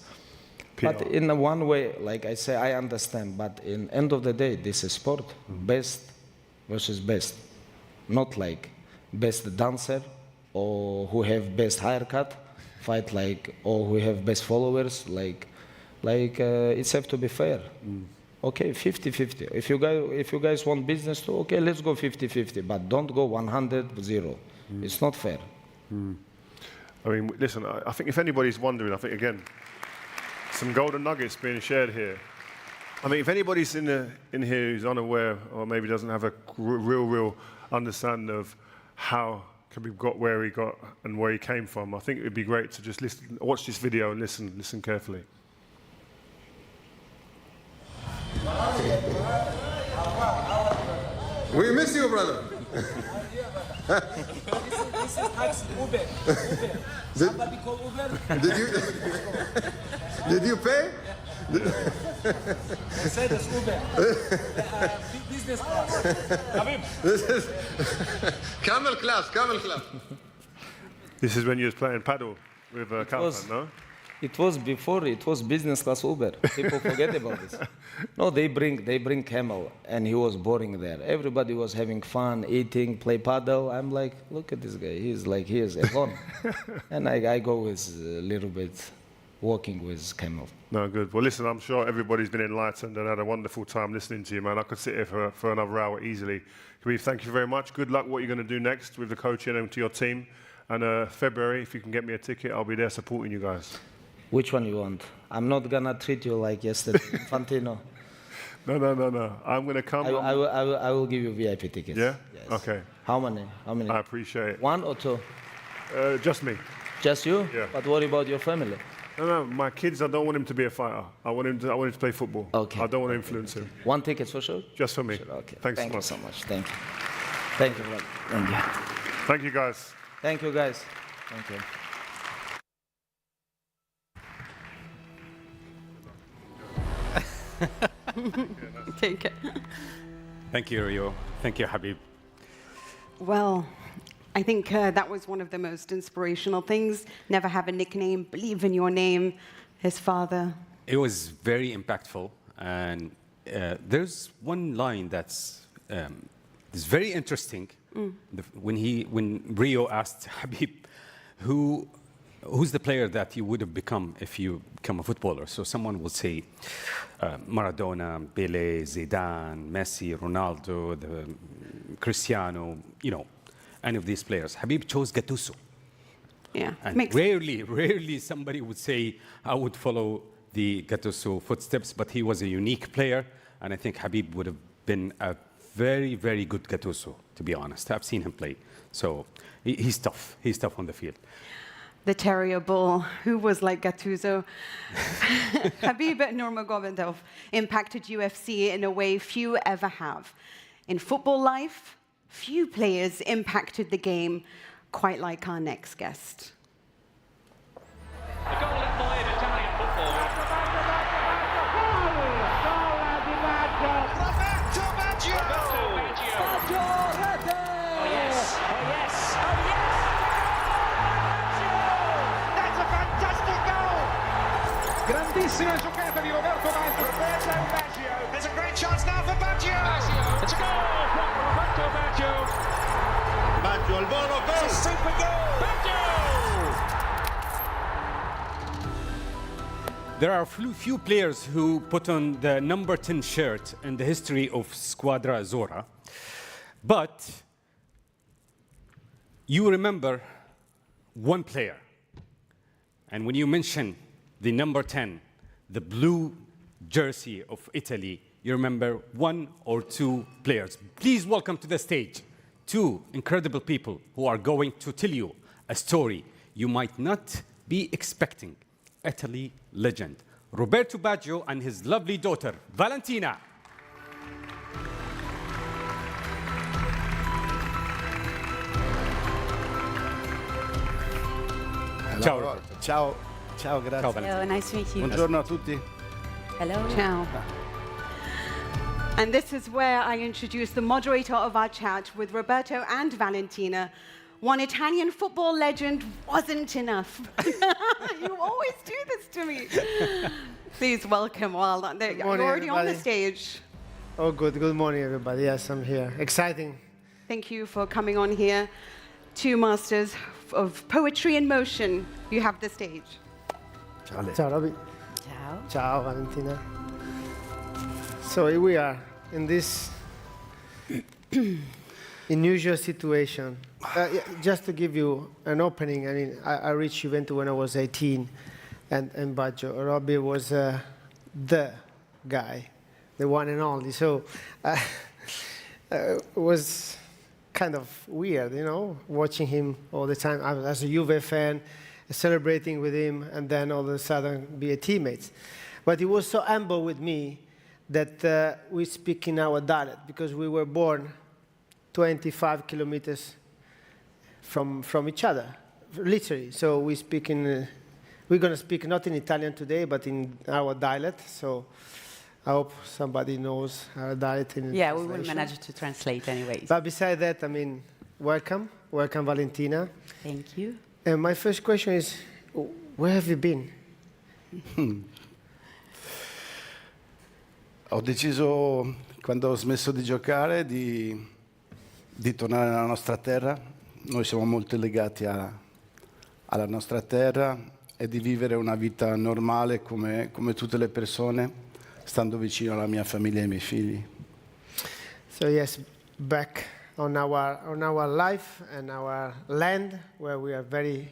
But in one way, like I say, I understand. But in end of the day, this is sport. Best versus best. Not like best dancer or who have best haircut, fight like, or who have best followers. Like it's have to be fair. Okay, 50-50. If you guys want business too, okay, let's go 50-50. But don't go 100-0. It's not fair. I mean, listen, I think if anybody's wondering, I think, again, some golden nuggets being shared here. I mean, if anybody's in here who's unaware or maybe doesn't have a real understanding of how Khabib got where he got and where he came from, I think it would be great to just watch this video and listen carefully. We miss you, brother. This is taxi, Uber. Somebody call Uber. Did you pay? They said it's Uber. Business class. This is camel class. This is when you was playing paddle with Kalfan, no? It was before, it was business class Uber. People forget about this. No, they bring camel, and he was boring there. Everybody was having fun, eating, play paddle. I'm like, look at this guy. He is alone. And I go with a little bit walking with camel. No, good. Well, listen, I'm sure everybody's been enlightened and had a wonderful time listening to you, man. I could sit here for another hour easily. Khabib, thank you very much. Good luck what you're going to do next with the coaching and to your team. And February, if you can get me a ticket, I'll be there supporting you guys. Which one you want? I'm not gonna treat you like yesterday, Fantino. No. I'm gonna come. I will give you VIP tickets. Yeah. Yes. Okay. How many? I appreciate it. 1 or 2? Just me. Just you? Yeah. But what about your family? No. My kids, I don't want him to be a fighter. I want him to play football. Okay. I don't want to influence him. 1 ticket for sure? Just for me. Sure. Okay. Thanks Thank so you so much. Thank you. Thank you, brother. Thank you. Thank you, guys. Thank you, guys. Thank you. Take it. Thank you, Rio. Thank you, Khabib. Well, I think that was one of the most inspirational things. Never have a nickname, believe in your name. His father. It was very impactful. And there's one line that's is very interesting. When Rio asked Khabib, who's the player that you would have become if you become a footballer? So someone will say Maradona, Pele, Zidane, Messi, Ronaldo, Cristiano, any of these players. Khabib chose Gattuso. Yeah. And rarely somebody would say, I would follow the Gattuso footsteps, but he was a unique player, and I think Khabib would have been a very, very good Gattuso, to be honest. I've seen him play. So he's tough. He's tough on the field. The terrier bull, who was like Gattuso. Khabib Nurmagomedov impacted UFC in a way few ever have. In football life, few players impacted the game quite like our next guest. A golden boy in Italian football. Roberto Baggio! Oh yes! That's a fantastic goal! Grandissima giocata di Roberto Baggio. Roberto Baggio. There's a great chance now for Baggio. It's a goal from Roberto Baggio. Baggio al volo, goal! It's a super goal! Baggio! There are few players who put on the number 10 shirt in the history of Squadra Azzurra. But you remember one player. And when you mention the number 10, the blue jersey of Italy, you remember 1 or 2 players. Please welcome to the stage 2 incredible people who are going to tell you a story you might not be expecting. Italy legend, Roberto Baggio, and his lovely daughter, Valentina. Ciao, Roberto. Ciao, ciao, grazie. Ciao, Valentina. Hello, nice to meet you. Buongiorno a tutti. Hello. Ciao. And this is where I introduce the moderator of our chat with Roberto and Valentina. One Italian football legend wasn't enough. You always do this to me. Please welcome. Well, you're already on the stage. Oh, good. Good morning, everybody. Yes, I'm here. Exciting. Thank you for coming on here. Two masters of poetry in motion. You have the stage. Ciao, ciao, Roby. Ciao. Ciao, Valentina. So here we are in this unusual situation. Just to give you an opening, I mean, I reached Juventus when I was 18, and Baggio. Robbie was the guy, the one and only. So it was kind of weird, you know, watching him all the time. I was as a Juve fan, celebrating with him, and then all of a sudden be a teammate. But he was so humble with me that we speak in our dialect because we were born 25 kilometers from each other, literally. So we speak in, we're going to speak not in Italian today, but in our dialect. So I hope somebody knows our dialect in Yeah, we will manage to translate anyways. But besides that, I mean, welcome. Welcome, Valentina. Thank you. And my first question is, where have you been? Ho deciso, quando ho smesso di giocare, di tornare nella nostra terra. Noi siamo molto legati alla nostra terra e di vivere una vita normale come tutte le persone, stando vicino alla mia famiglia e ai miei figli. So yes, back on our life and our land, where we are very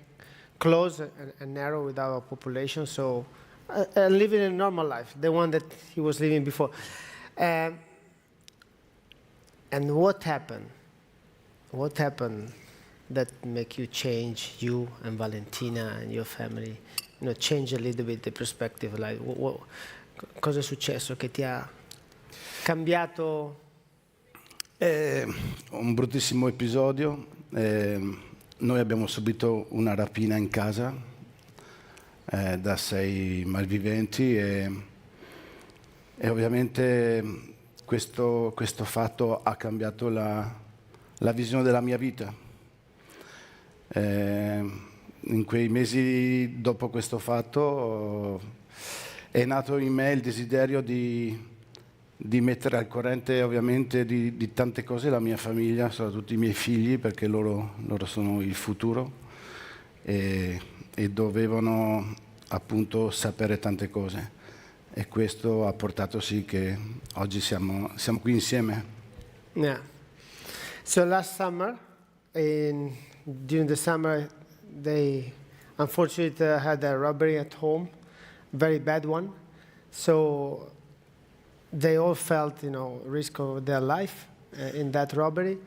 close and narrow with our population. So living a normal life, the one that he was living before. And what happened? What happened that make you change, you and Valentina and your family, you know, change a little bit the perspective? Like, cosa è successo che ti ha cambiato? Un bruttissimo episodio. Noi abbiamo subito una rapina in casa da 6 malviventi e ovviamente questo fatto ha cambiato la visione della mia vita. In quei mesi dopo questo fatto è nato in me il desiderio di mettere al corrente ovviamente di tante cose la mia famiglia, soprattutto i miei figli, perché loro sono il futuro e dovevano appunto sapere tante cose. E questo ha portato sì che oggi siamo qui insieme. Yeah. So last summer, during the summer, they unfortunately had a robbery at home, very bad one. So they all felt, you know, risk of their life in that robbery,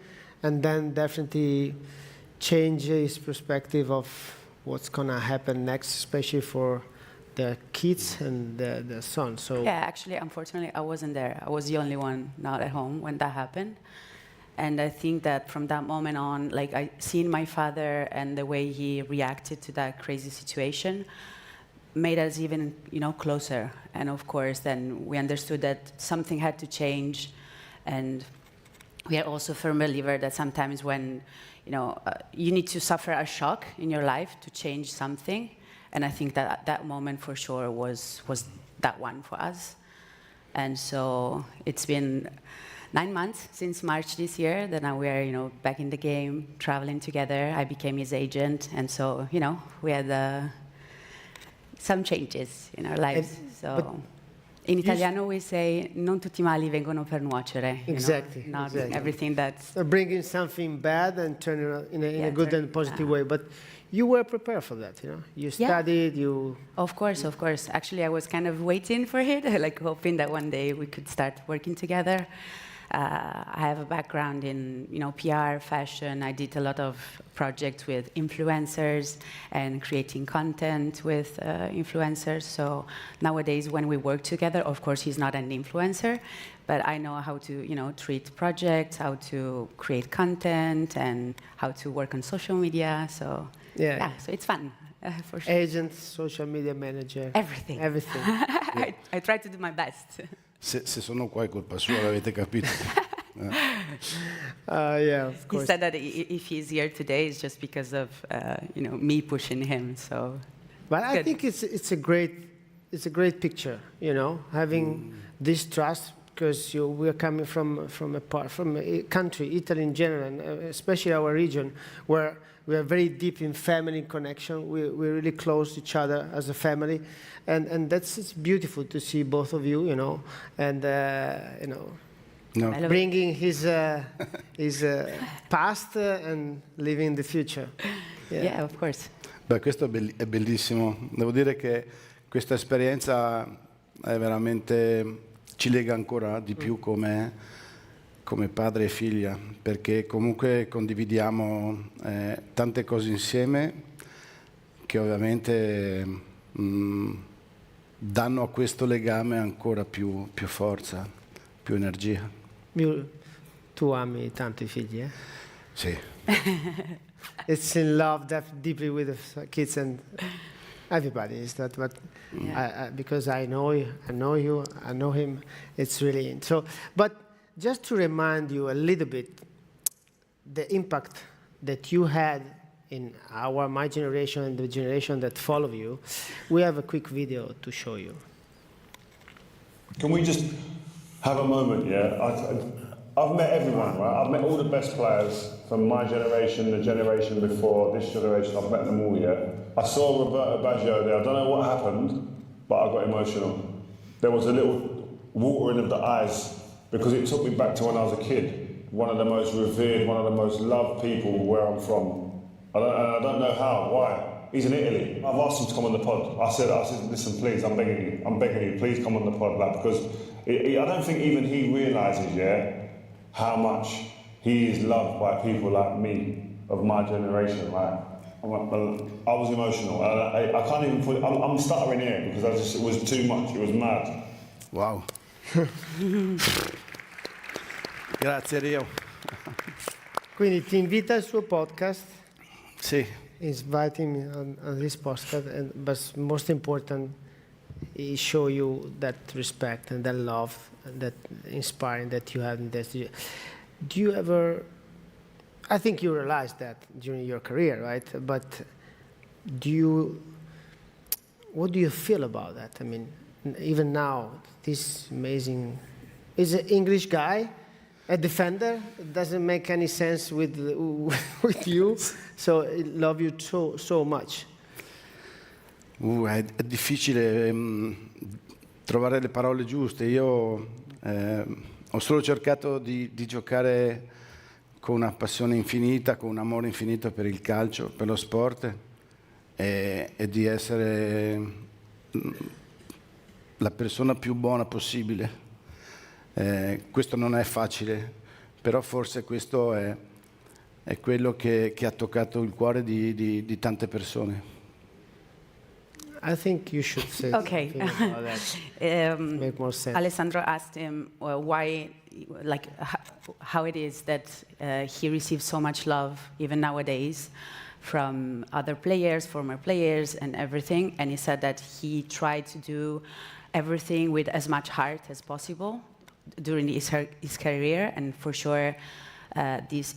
and then definitely change his perspective of what's gonna happen next, especially for their kids and their son. So yeah, actually, unfortunately, I wasn't there. I was the only one not at home when that happened. And I think that from that moment on, like, I seen my father and the way he reacted to that crazy situation made us even, you know, closer. And of course, then we understood that something had to change. And we are also firm believer that sometimes when, you know, you need to suffer a shock in your life to change something. And I think that that moment for sure was that one for us. And so it's been 9 months since March this year that now we are, you know, back in the game, traveling together. I became his agent, and so, you know, we had some changes in our lives. So, in Italiano we say, non tutti i mali vengono per nuocere. Exactly. You know, not exactly. everything that's... bringing something bad and turning it in a good and positive way. But you were prepared for that, you know? You studied, you... Of course, of course. Actually, I was kind of waiting for it, like hoping that one day we could start working together. I have a background in, PR, fashion. I did a lot of projects with influencers and creating content with influencers. So nowadays, when we work together, of course, he's not an influencer, but I know how to, treat projects, how to create content, and how to work on social media. So yeah, so it's fun. For sure. Agent, social media manager. Everything. Everything. I try to do my best. Se sono qua è colpa sua, l'avete capito? Yeah, of course. He said that if he's here today, it's just because of me pushing him. So, but I think it's a great picture, having this trust, because we are coming from a country, Italy in general, and especially our region, where we are very deep in family connection. We're really close to each other as a family, and it's beautiful to see both of you, and bringing his past and living the future. Yeah, of course. Beh, questo è bellissimo. Devo dire che questa esperienza è veramente ci lega ancora di più come padre e figlia, perché comunque condividiamo tante cose insieme che ovviamente danno a questo legame ancora più forza, più energia. Tu ami tanto i figli, eh? Sì. It's in love deeply with the kids, and everybody is that, but because I know you, I know him, it's really so. But just to remind you a little bit, the impact that you had in my generation and the generation that follow you, we have a quick video to show you. Can we just have a moment, yeah? I've met everyone, right? I've met all the best players from my generation, the generation before, this generation, I've met them all, yeah? I saw Roberto Baggio there, I don't know what happened, but I got emotional. There was a little watering of the eyes, because it took me back to when I was a kid. One of the most revered, one of the most loved people where I'm from. I don't know how, why. He's in Italy. I've asked him to come on the pod. I said, listen, please, I'm begging you, please come on the pod, because I don't think even he realises, how much he is loved by people like me, of my generation, right? I was emotional. I can't even put it, I'm stuttering here because it was too much, it was mad. Wow. Grazie Rio. Quindi ti invita al suo podcast. Sì. He's inviting me on this podcast, but most important, he show you that respect and that love, and that inspiring that you have in this. Do you ever? I think you realized that during your career, right? But what do you feel about that? I mean, even now, this amazing, is an English guy, a defender. It doesn't make any sense with you. So I love you so much. È difficile trovare le parole giuste. Io ho solo cercato di giocare con una passione infinita, con un amore infinito per il calcio, per lo sport e di essere la persona più buona possibile. Questo non è facile, però forse questo è quello che ha toccato il cuore di tante persone. I think you should say something about that. Make more sense. Alessandro asked him why, how it is that he receives so much love even nowadays from other players, former players, and everything. And he said that he tried to do everything with as much heart as possible during his career, and for sure, this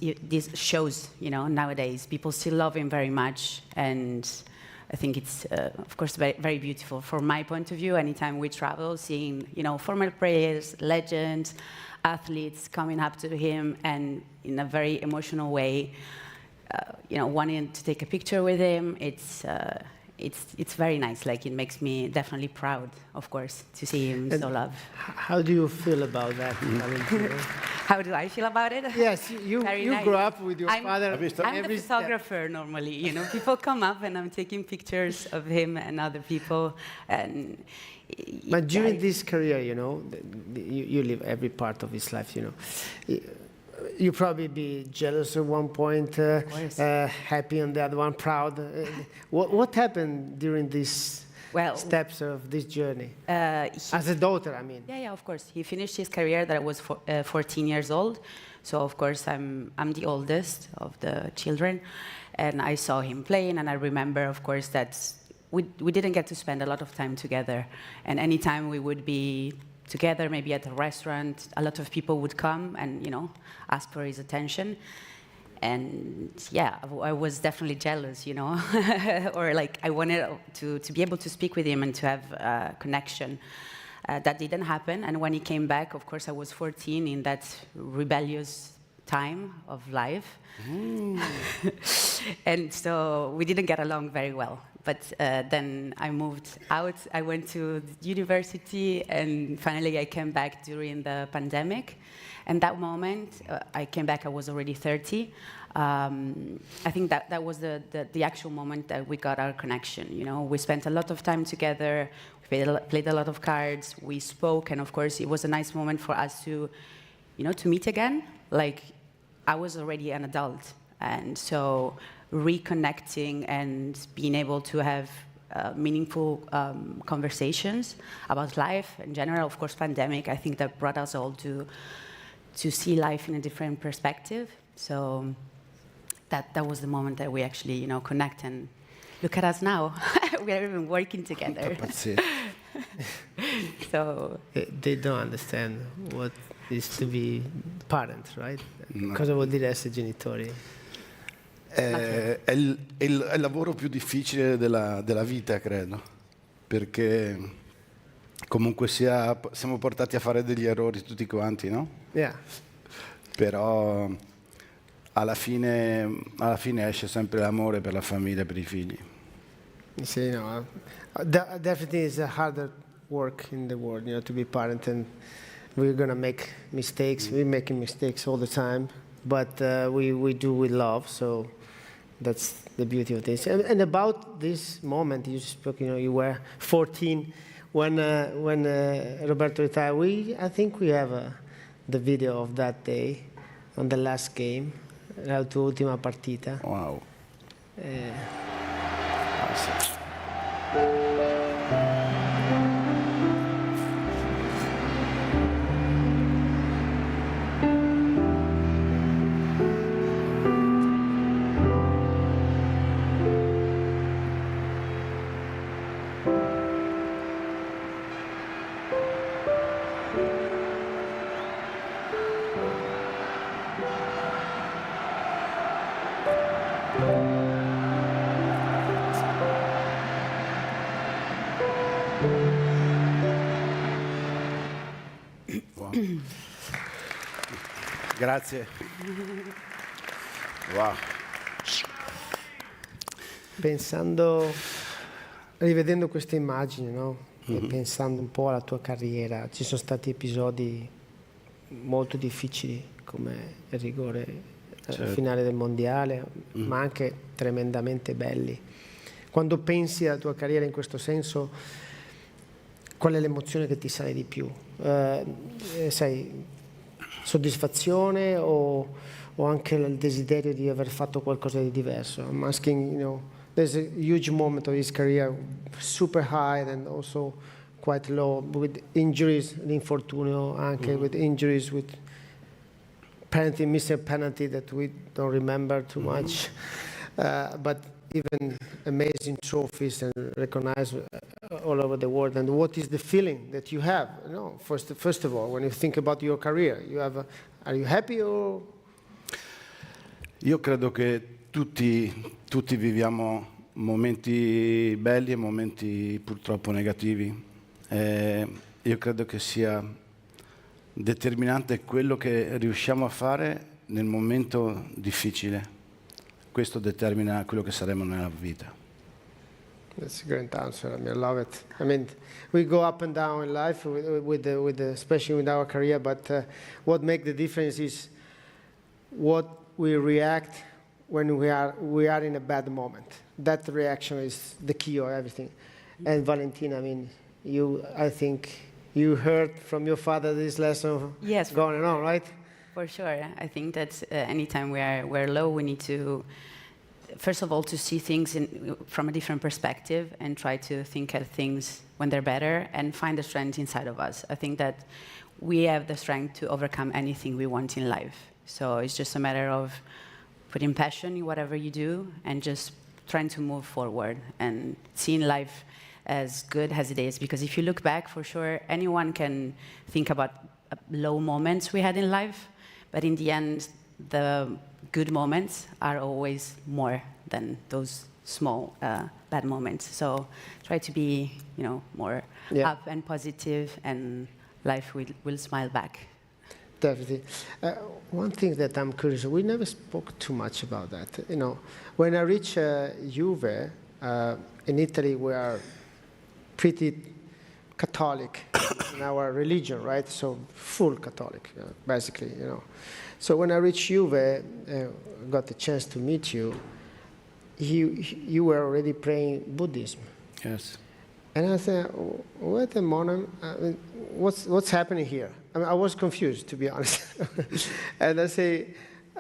shows. Nowadays people still love him very much, and I think it's, of course, very, very beautiful. From my point of view, anytime we travel, seeing, former players, legends, athletes coming up to him and in a very emotional way, wanting to take a picture with him, it's it's very nice. Like, it makes me definitely proud, of course, to see him so loved. How do you feel about that, Valentino? How do I feel about it? Yes, you Nice. grew up with your father. I'm the photographer normally. You know, people come up and I'm taking pictures of him and other people. And but during this career, you know, you live every part of his life. You know, you probably be jealous at one point, happy on the other one, proud. What happened during these steps of this journey? As a daughter, I mean. Yeah, of course. He finished his career that I was 14 years old. So, of course, I'm the oldest of the children. And I saw him playing, and I remember, of course, that we didn't get to spend a lot of time together. And anytime we would be together, maybe at a restaurant, a lot of people would come and, you know, ask for his attention. And yeah, I was definitely jealous, you know, or like I wanted to be able to speak with him and to have a connection. That didn't happen. And when he came back, of course, I was 14 in that rebellious time of life. And so we didn't get along very well. But then I moved out, I went to university, and finally I came back during the pandemic. And that moment, I came back, I was already 30. I think that was the actual moment that we got our connection. You know, we spent a lot of time together, we played a lot of cards, we spoke, and of course it was a nice moment for us to, you know, to meet again. Like, I was already an adult, and so reconnecting and being able to have meaningful conversations about life in general. Of course, pandemic, I think that brought us all to see life in a different perspective. So that was the moment that we actually, you know, connect, and look at us now. We are even working together. So they don't understand what is to be parents, right? Cosa vuol dire essere genitori? È il lavoro più difficile della vita, credo, perché comunque sia siamo portati a fare degli errori tutti quanti, no? Yeah. Però alla fine esce sempre l'amore per la famiglia, per i figli. You see, you know, definitely is a harder work in the world, you know, to be parent, and we're gonna make mistakes. We're making mistakes all the time, but we do with love. So that's the beauty of this. And about this moment you spoke, you know, you were 14 when Roberto retired. I think we have the video of that day on the last game, la tua ultima partita. Wow. Grazie. Wow. Rivedendo queste immagini, no? E pensando un po' alla tua carriera, ci sono stati episodi molto difficili come il rigore finale del mondiale, ma anche tremendamente belli. Quando pensi alla tua carriera in questo senso, qual è l'emozione che ti sale di più? Sai, soddisfazione o anche il desiderio di aver fatto qualcosa di diverso? I'm asking, you know, there's a huge moment of his career, super high and also quite low, with injuries, l'infortunio anche, with injuries, with penalty, missed a penalty that we don't remember too much, but even amazing trophies and recognized all over the world. And what is the feeling that you have? You know, first of all, when you think about your career, are you happy or? Io credo che tutti viviamo momenti belli e momenti purtroppo negativi. Io credo che sia determinante quello che riusciamo a fare nel momento difficile. Questo determina quello che saremo nella vita. That's a great answer. I mean, I love it. I mean, we go up and down in life, especially with our career, but what makes the difference is what we react when we are in a bad moment. That reaction is the key of everything. And Valentina, I mean, I think you heard from your father this lesson going on, right? For sure. I think that anytime we're low, we need to, first of all, to see things from a different perspective and try to think at things when they're better and find the strength inside of us. I think that we have the strength to overcome anything we want in life. So it's just a matter of putting passion in whatever you do and just trying to move forward and seeing life as good as it is. Because if you look back, for sure, anyone can think about low moments we had in life, but in the end, the good moments are always more than those small bad moments. So try to be, more up and positive, and life will smile back. Definitely. One thing that I'm curious, we never spoke too much about that. When I reach Juve, in Italy we are pretty Catholic in our religion, right? So full Catholic, basically, So when I reached Juve, got the chance to meet you, you were already praying Buddhism. Yes. And I said, wait a moment, what's happening here? I mean, I was confused, to be honest. And I say,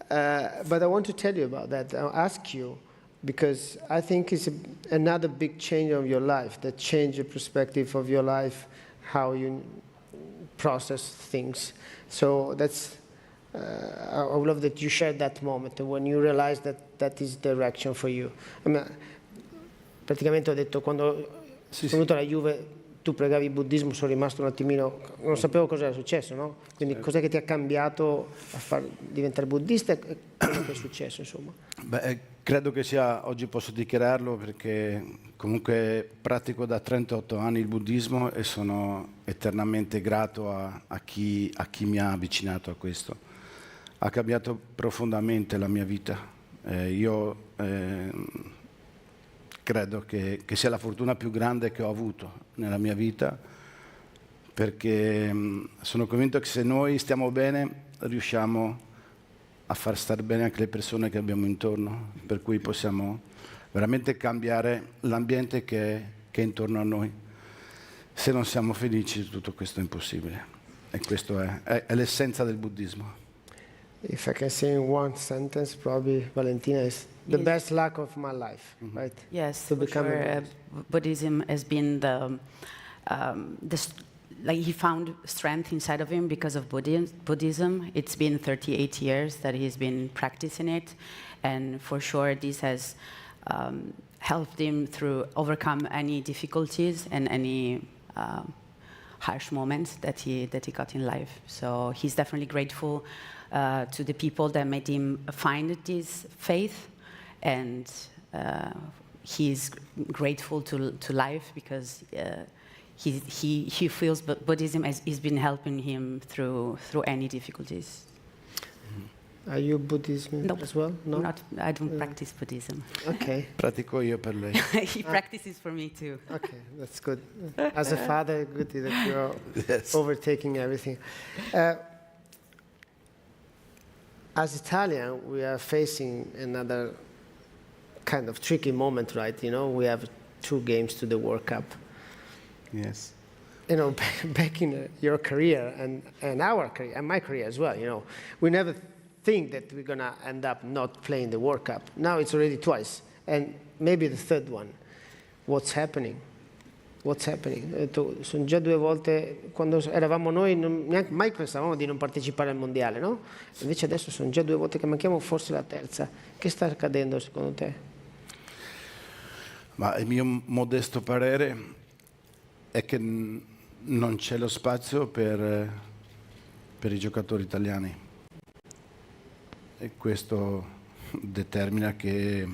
but I want to tell you about that. I'll ask you, because I think it's another big change of your life, that change the perspective of your life, how you process things. So that's, I would love that you shared that moment when you realized that that is the direction for you. I mean, praticamente ho detto, quando sono venuto alla Juve, tu pregavi il buddismo, sono rimasto un attimino, non sapevo cosa era successo, no? Quindi cos'è che ti ha cambiato a far diventare buddista e quello che è successo, insomma? Beh, credo che sia, oggi posso dichiararlo perché comunque pratico da 38 anni il buddismo e sono eternamente grato a chi mi ha avvicinato a questo. Ha cambiato profondamente la mia vita. Io credo che sia la fortuna più grande che ho avuto nella mia vita, perché sono convinto che se noi stiamo bene riusciamo a far stare bene anche le persone che abbiamo intorno, per cui possiamo veramente cambiare l'ambiente che è intorno a noi. Se non siamo felici, tutto questo è impossibile. E questo è l'essenza del buddismo. If I can say in one sentence, probably Valentina is the best luck of my life, right? Yes, to for become sure. Buddhism has been like he found strength inside of him because of Buddhism. It's been 38 years that he's been practicing it, and for sure this has helped him through overcome any difficulties and any harsh moments that he got in life. So he's definitely grateful to the people that made him find this faith, and he's grateful to life because he feels Buddhism has been helping him through any difficulties. Are you Buddhism as well? No, I don't practice Buddhism. Okay. Pratico io per lei. He practices for me too. Okay, that's good. As a father, good that you're overtaking everything. As Italian, we are facing another kind of tricky moment, right? We have 2 games to the World Cup. Yes. Back in your career and our career, and my career as well, we never think that we're going to end up not playing the World Cup. Now it's already twice, and maybe the third one. What's happening? What's happening? Sono già 2 volte, quando eravamo noi, neanche mai pensavamo di non partecipare al mondiale, no? Invece adesso sono già 2 volte che manchiamo, forse la terza. Che sta accadendo secondo te? Ma il mio modesto parere è che non c'è lo spazio per i giocatori italiani. E questo determina che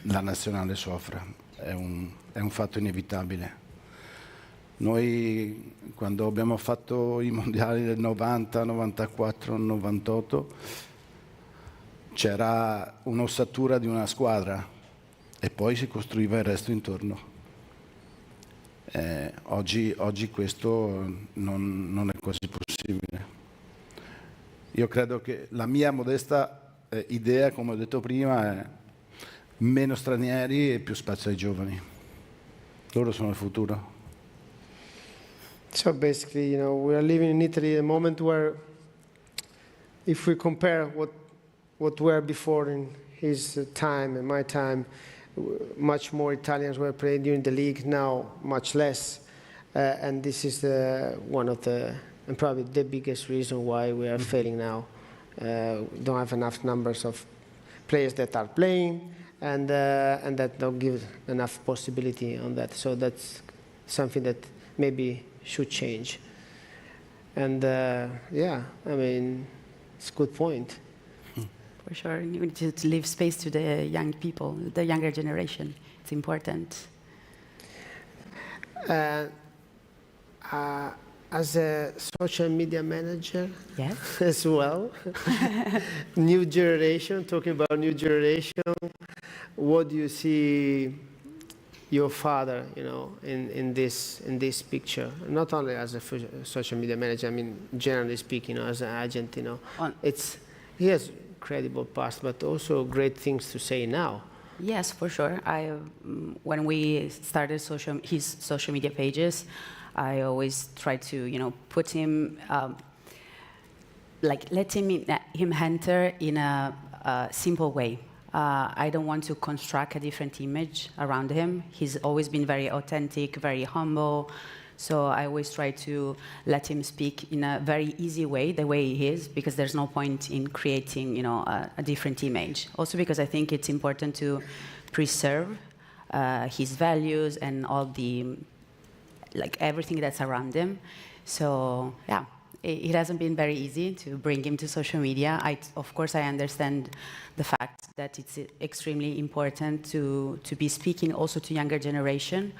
la nazionale soffra. È un fatto inevitabile. Noi quando abbiamo fatto i mondiali del 90, 94, 98 c'era un'ossatura di una squadra e poi si costruiva il resto intorno. Oggi questo non è quasi possibile. Io credo che la mia modesta idea, come ho detto prima, è meno stranieri e più spazio ai giovani. Loro sono il futuro. So basically, we are living in Italy at a moment where, if we compare what were before in his time and my time, much more Italians were playing during the league, now much less. And this is one of the, and probably the biggest reason why we are failing now. We don't have enough numbers of players that are playing, and that don't give enough possibility on that. So that's something that maybe should change. And yeah, I mean, it's a good point. For sure, you need to leave space to the young people, the younger generation. It's important. As a social media manager, yes, as well, new generation, talking about new generation, what do you see your father, in this picture? Not only as a social media manager, I mean, generally speaking, as an agent, he has credible past, but also great things to say now. Yes, for sure. When we started his social media pages, I always try to, put him, let him enter in a simple way. I don't want to construct a different image around him. He's always been very authentic, very humble. So I always try to let him speak in a very easy way, the way he is, because there's no point in creating, a different image. Also because I think it's important to preserve his values and all the, everything that's around him. So yeah, it hasn't been very easy to bring him to social media. Of course, I understand the fact that it's extremely important to be speaking also to younger generation.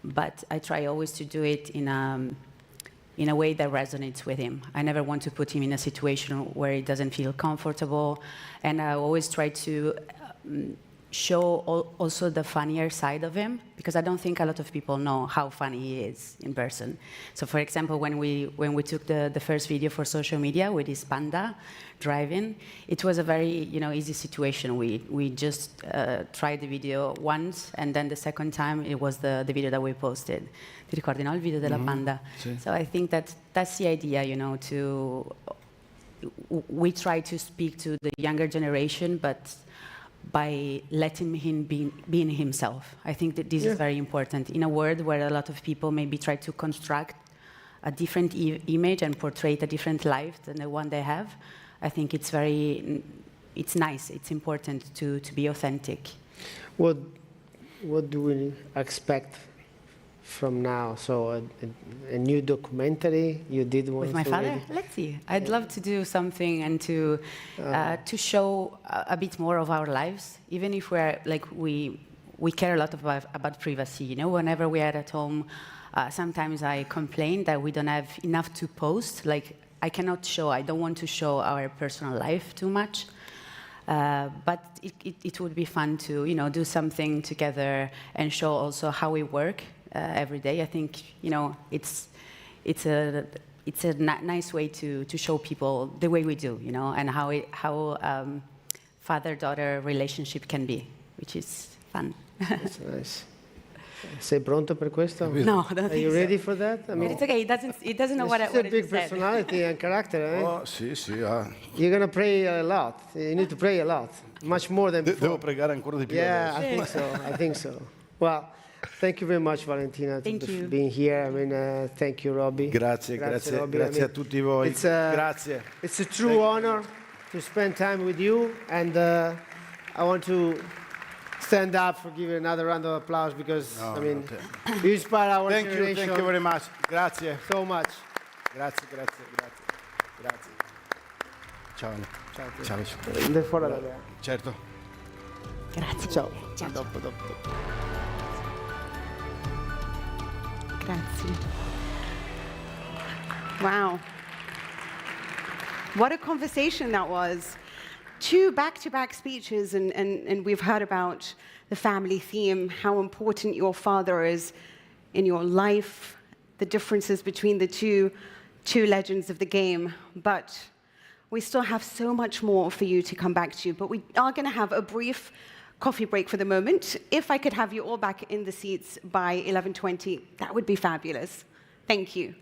But I try always to do it in a way that resonates with him. I never want to put him in a situation where he doesn't feel comfortable. And I always try to show also the funnier side of him, because I don't think a lot of people know how funny he is in person. So for example, when we took the first video for social media with his panda driving, it was a very easy situation. We just tried the video once, and then the second time it was the video that we posted. Ti ricordi, no? Il video della panda. Sì. So I think that's the idea, we try to speak to the younger generation, but by letting him being himself. I think that this is very important. In a world where a lot of people maybe try to construct a different image and portray a different life than the one they have, I think it's nice, it's important to be authentic. What do we expect from now? So a new documentary, you did one with my father? already? Let's see. I'd love to do something and to show a bit more of our lives, even if we care a lot about privacy. Whenever we are at home, sometimes I complain that we don't have enough to post. I don't want to show our personal life too much. But it would be fun to do something together and show also how we work every day. I think it's a nice way to show people the way we do, and how father-daughter relationship can be, which is fun. That's nice. Sei pronto per questo? No, don't Are you ready for that? I mean, it's okay. It doesn't know what it's it a big said. personality and character. Eh? Oh, sì. You're gonna pray a lot. You need to pray a lot, much more than before. Devo pregare ancora di più. Yeah, adesso. I think so. Well, thank you very much, Valentina, for being here. I mean, thank you, Robbie. Grazie Robbie. grazie a tutti voi. Grazie. It's a true honor to spend time with you, and I want to stand up for giving another round of applause because you inspire our generation. Thank you very much. Grazie. So much. Grazie. Ciao. Ciao. Fuori da lei. Certo. Grazie. Ciao. Dopo. Grazie. Wow. What a conversation that was. 2 back-to-back speeches, and we've heard about the family theme, how important your father is in your life, the differences between the two legends of the game. But we still have so much more for you to come back to. But we are going to have a brief coffee break for the moment. If I could have you all back in the seats by 11:20, that would be fabulous. Thank you.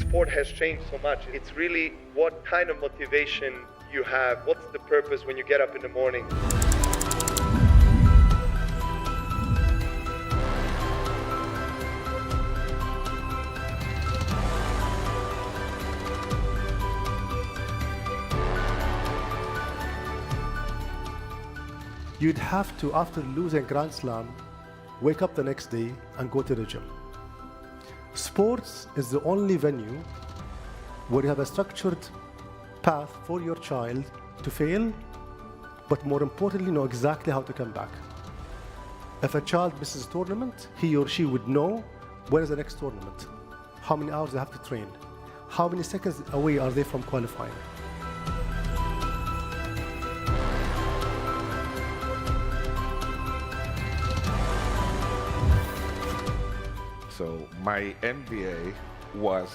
sport has changed so much. It's really what kind of motivation you have. What's the purpose when you get up in the morning? You'd have to, after losing Grand Slam, wake up the next day and go to the gym. Sports is the only venue where you have a structured path for your child to fail, but more importantly, know exactly how to come back. If a child misses a tournament, he or she would know when is the next tournament, how many hours they have to train, how many seconds away are they from qualifying. So my MBA was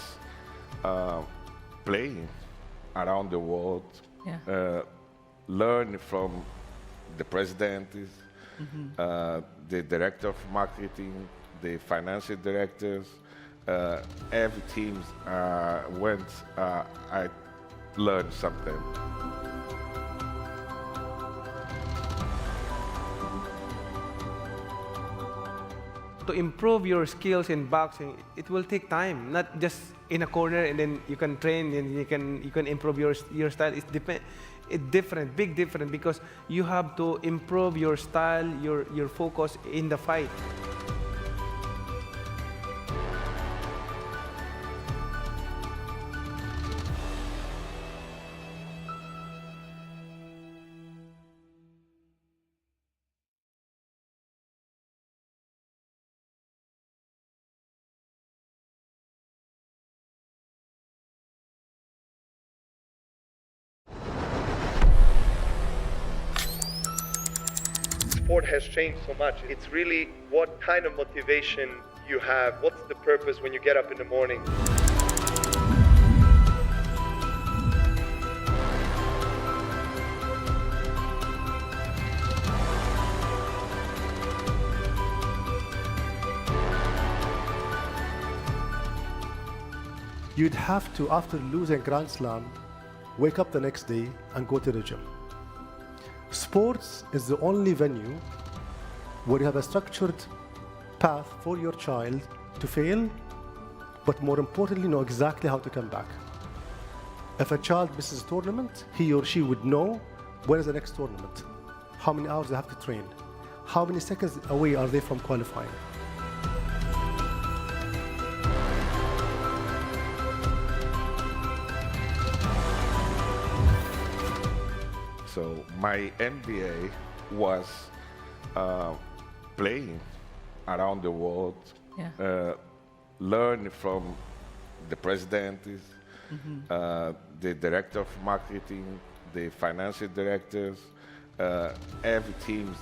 playing around the world, learn from the president, the director of marketing, the financial directors, every team went, I learned something. To improve your skills in boxing, it will take time, not just in a corner and then you can train and you can improve your style. It's different, big different, because you have to improve your style, your focus in the fight. Sport has changed so much. It's really what kind of motivation you have. What's the purpose when you get up in the morning? You'd have to, after losing Grand Slam, wake up the next day and go to the gym. Sports is the only venue where you have a structured path for your child to fail, but more importantly, know exactly how to come back. If a child misses a tournament, he or she would know when is the next tournament, how many hours they have to train, how many seconds away are they from qualifying. So my MBA was playing around the world, learn from the president, the director of marketing, the financial directors, every team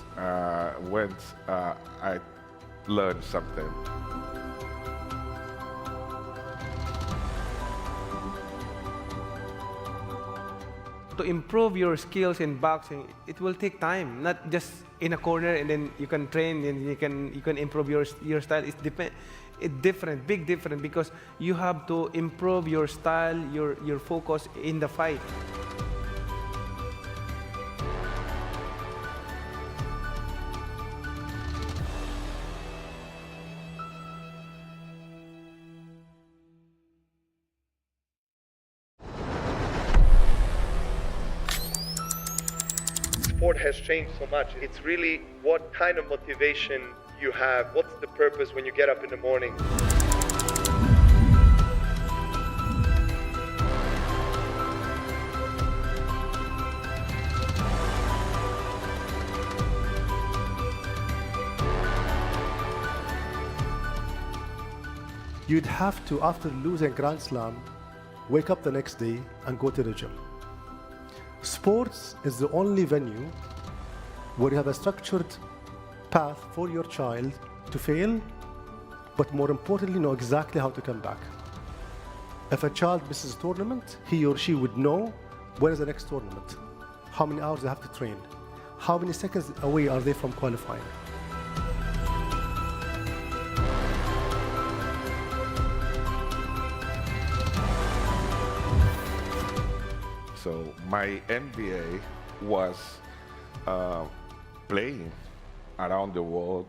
went, I learned something. To improve your skills in boxing, it will take time, not just in a corner and then you can train and you can improve your style. It's different, big different, because you have to improve your style, your focus in the fight. Sport has changed so much. It's really what kind of motivation you have. What's the purpose when you get up in the morning? You'd have to, after losing Grand Slam, wake up the next day and go to the gym. Sports is the only venue where you have a structured path for your child to fail, but more importantly, know exactly how to come back. If a child misses a tournament, he or she would know when is the next tournament, how many hours they have to train, how many seconds away are they from qualifying. So my MBA was playing around the world,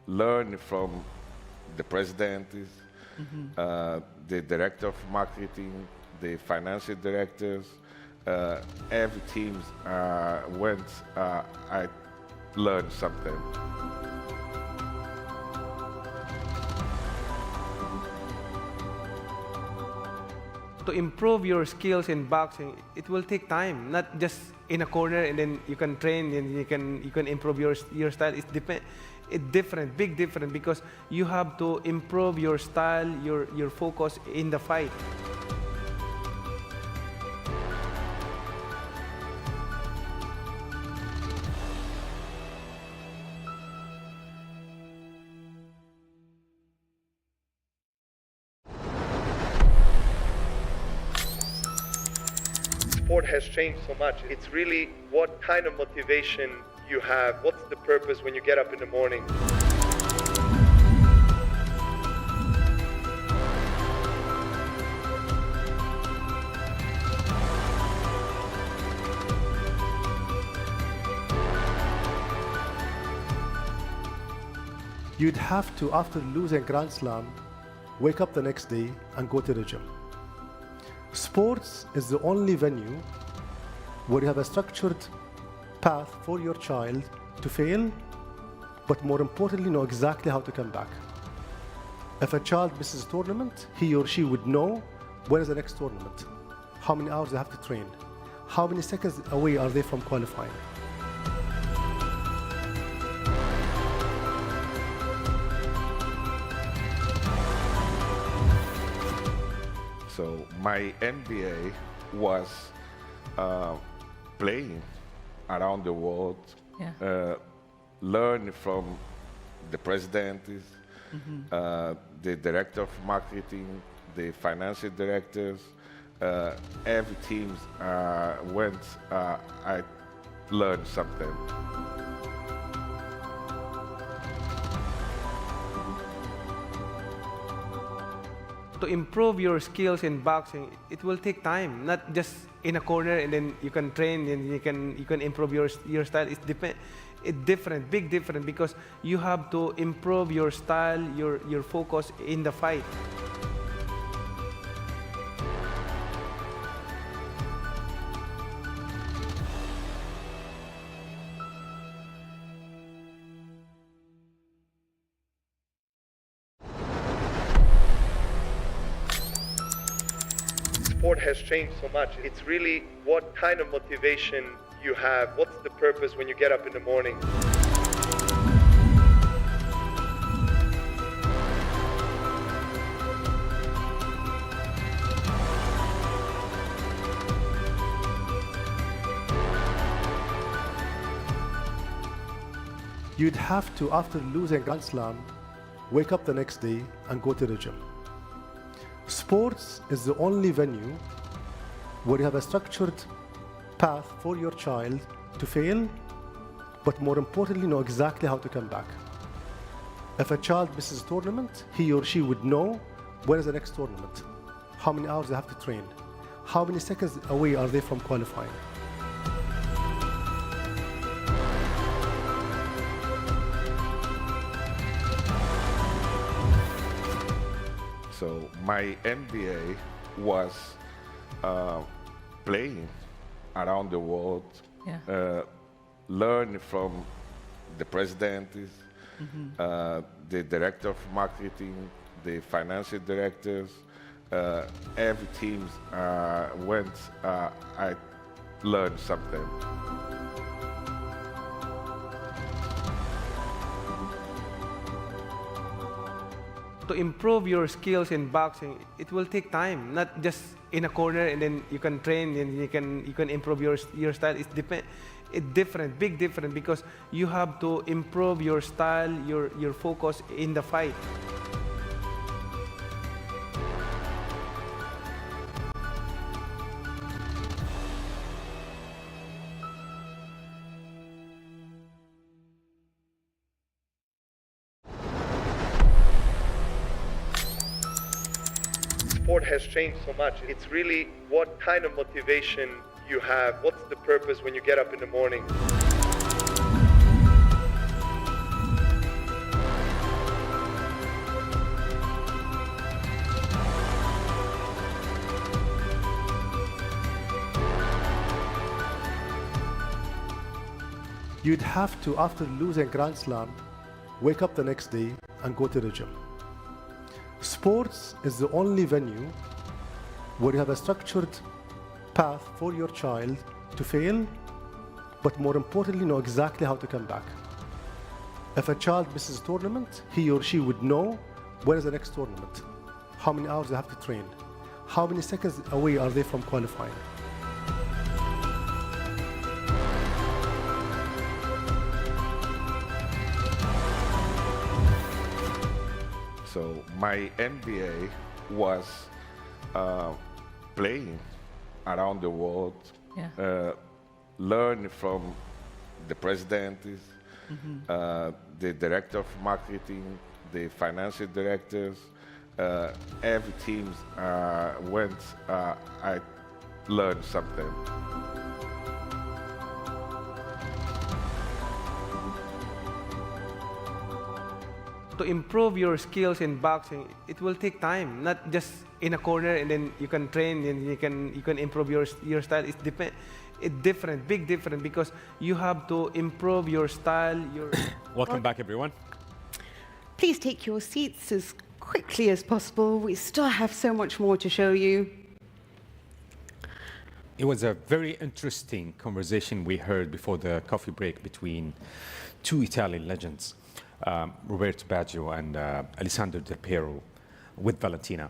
learn from the president, the director of marketing, the financial directors, every team went, I learned something. To improve your skills in boxing, it will take time, not just in a corner and then you can train and you can improve your style. It's different, big different, because you have to improve your style, your focus in the fight. Sport has changed so much. It's really what kind of motivation you have. What's the purpose when you get up in the morning? You'd have to, after losing Grand Slam, wake up the next day and go to the gym. Sports is the only venue where you have a structured path for your child to fail, but more importantly, know exactly how to come back. If a child misses a tournament, he or she would know when is the next tournament, how many hours they have to train, how many seconds away are they from qualifying. So my MBA was playing around the world, learn from the president, the director of marketing, the financial directors, every team went, I learned something. To improve your skills in boxing, it will take time, not just in a corner and then you can train and you can improve your style. It's different, big different, because you have to improve your style, your focus in the fight. Sport has changed so much. It's really what kind of motivation you have. What's the purpose when you get up in the morning? You'd have to, after losing Grand Slam, wake up the next day and go to the gym. Sports is the only venue where you have a structured path for your child to fail, but more importantly, know exactly how to come back. If a child misses a tournament, he or she would know when is the next tournament, how many hours they have to train, how many seconds away are they from qualifying. So my MBA was playing around the world, learn from the president, the director of marketing, the financial directors, every team went, I learned something. To improve your skills in boxing, it will take time, not just in a corner and then you can train and you can improve your style. It's different, big different, because you have to improve your style, your focus in the fight. sport has changed so much. It's really what kind of motivation you have. What's the purpose when you get up in the morning? You'd have to, after losing Grand Slam, wake up the next day and go to the gym. Sports is the only venue where you have a structured path for your child to fail, but more importantly, know exactly how to come back. If a child misses a tournament, he or she would know when is the next tournament, how many hours they have to train, how many seconds away are they from qualifying. So my MBA was playing around the world, learn from the presidents, the director of marketing, the financial directors, every team went, I learned something. To improve your skills in boxing, it will take time, not just in a corner and then you can train and you can improve your style. It's different, big different, because you have to improve your style. Welcome back, everyone. Please take your seats as quickly as possible. We still have so much more to show you. It was a very interesting conversation we heard before the coffee break between two Italian legends, Roberto Baggio and Alessandro Del Piero with Valentina.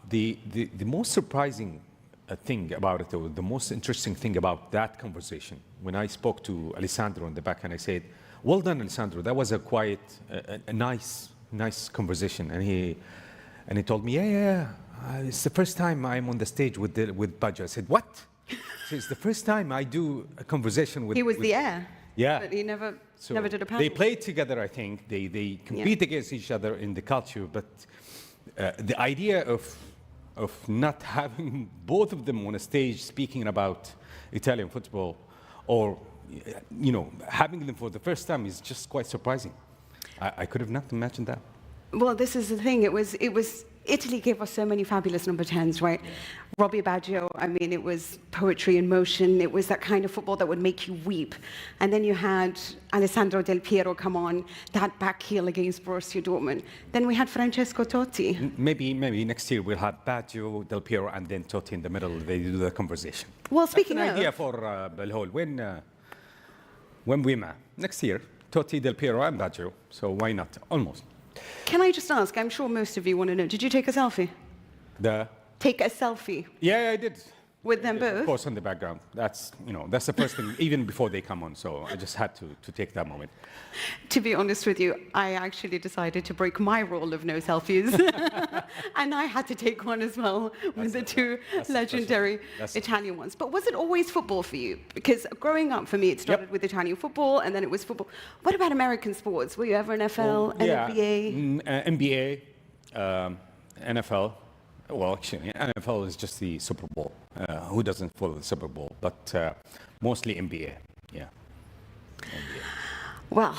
The most surprising thing about it, or the most interesting thing about that conversation, when I spoke to Alessandro in the back and I said, well done, Alessandro, that was a quiet, a nice conversation. And he told me, it's the first time I'm on the stage with Baggio. I said, what? So it's the first time I do a conversation with... He was the heir. Yeah. But he never did a panel. They played together, I think. They compete against each other in the culture, but the idea of not having both of them on a stage speaking about Italian football, or having them for the first time, is just quite surprising. I could have not imagined that. Well, this is the thing. It was Italy gave us so many fabulous number 10s, right? Robbie Baggio, I mean, it was poetry in motion. It was that kind of football that would make you weep. And then you had Alessandro Del Piero come on, that back heel against Borussia Dortmund. Then we had Francesco Totti. Maybe next year we'll have Baggio, Del Piero, and then Totti in the middle. They do the conversation. Well, speaking That's an of... idea for Belhol. When we met next year, Totti, Del Piero, and Baggio. So why not? Almost. Can I just ask, I'm sure most of you want to know, did you take a selfie? Take a selfie? Yeah, I did. With them both? Of course, in the background. That's the first thing, even before they come on. So I just had to take that moment. To be honest with you, I actually decided to break my rule of no selfies. And I had to take one as well with the two legendary Italian ones. But was it always football for you? Because growing up, for me, it started with Italian football, and then it was football. What about American sports? Were you ever NFL, NBA? NBA, NFL. Well, actually, NFL is just the Super Bowl. Who doesn't follow the Super Bowl? But mostly NBA, yeah. NBA. Well,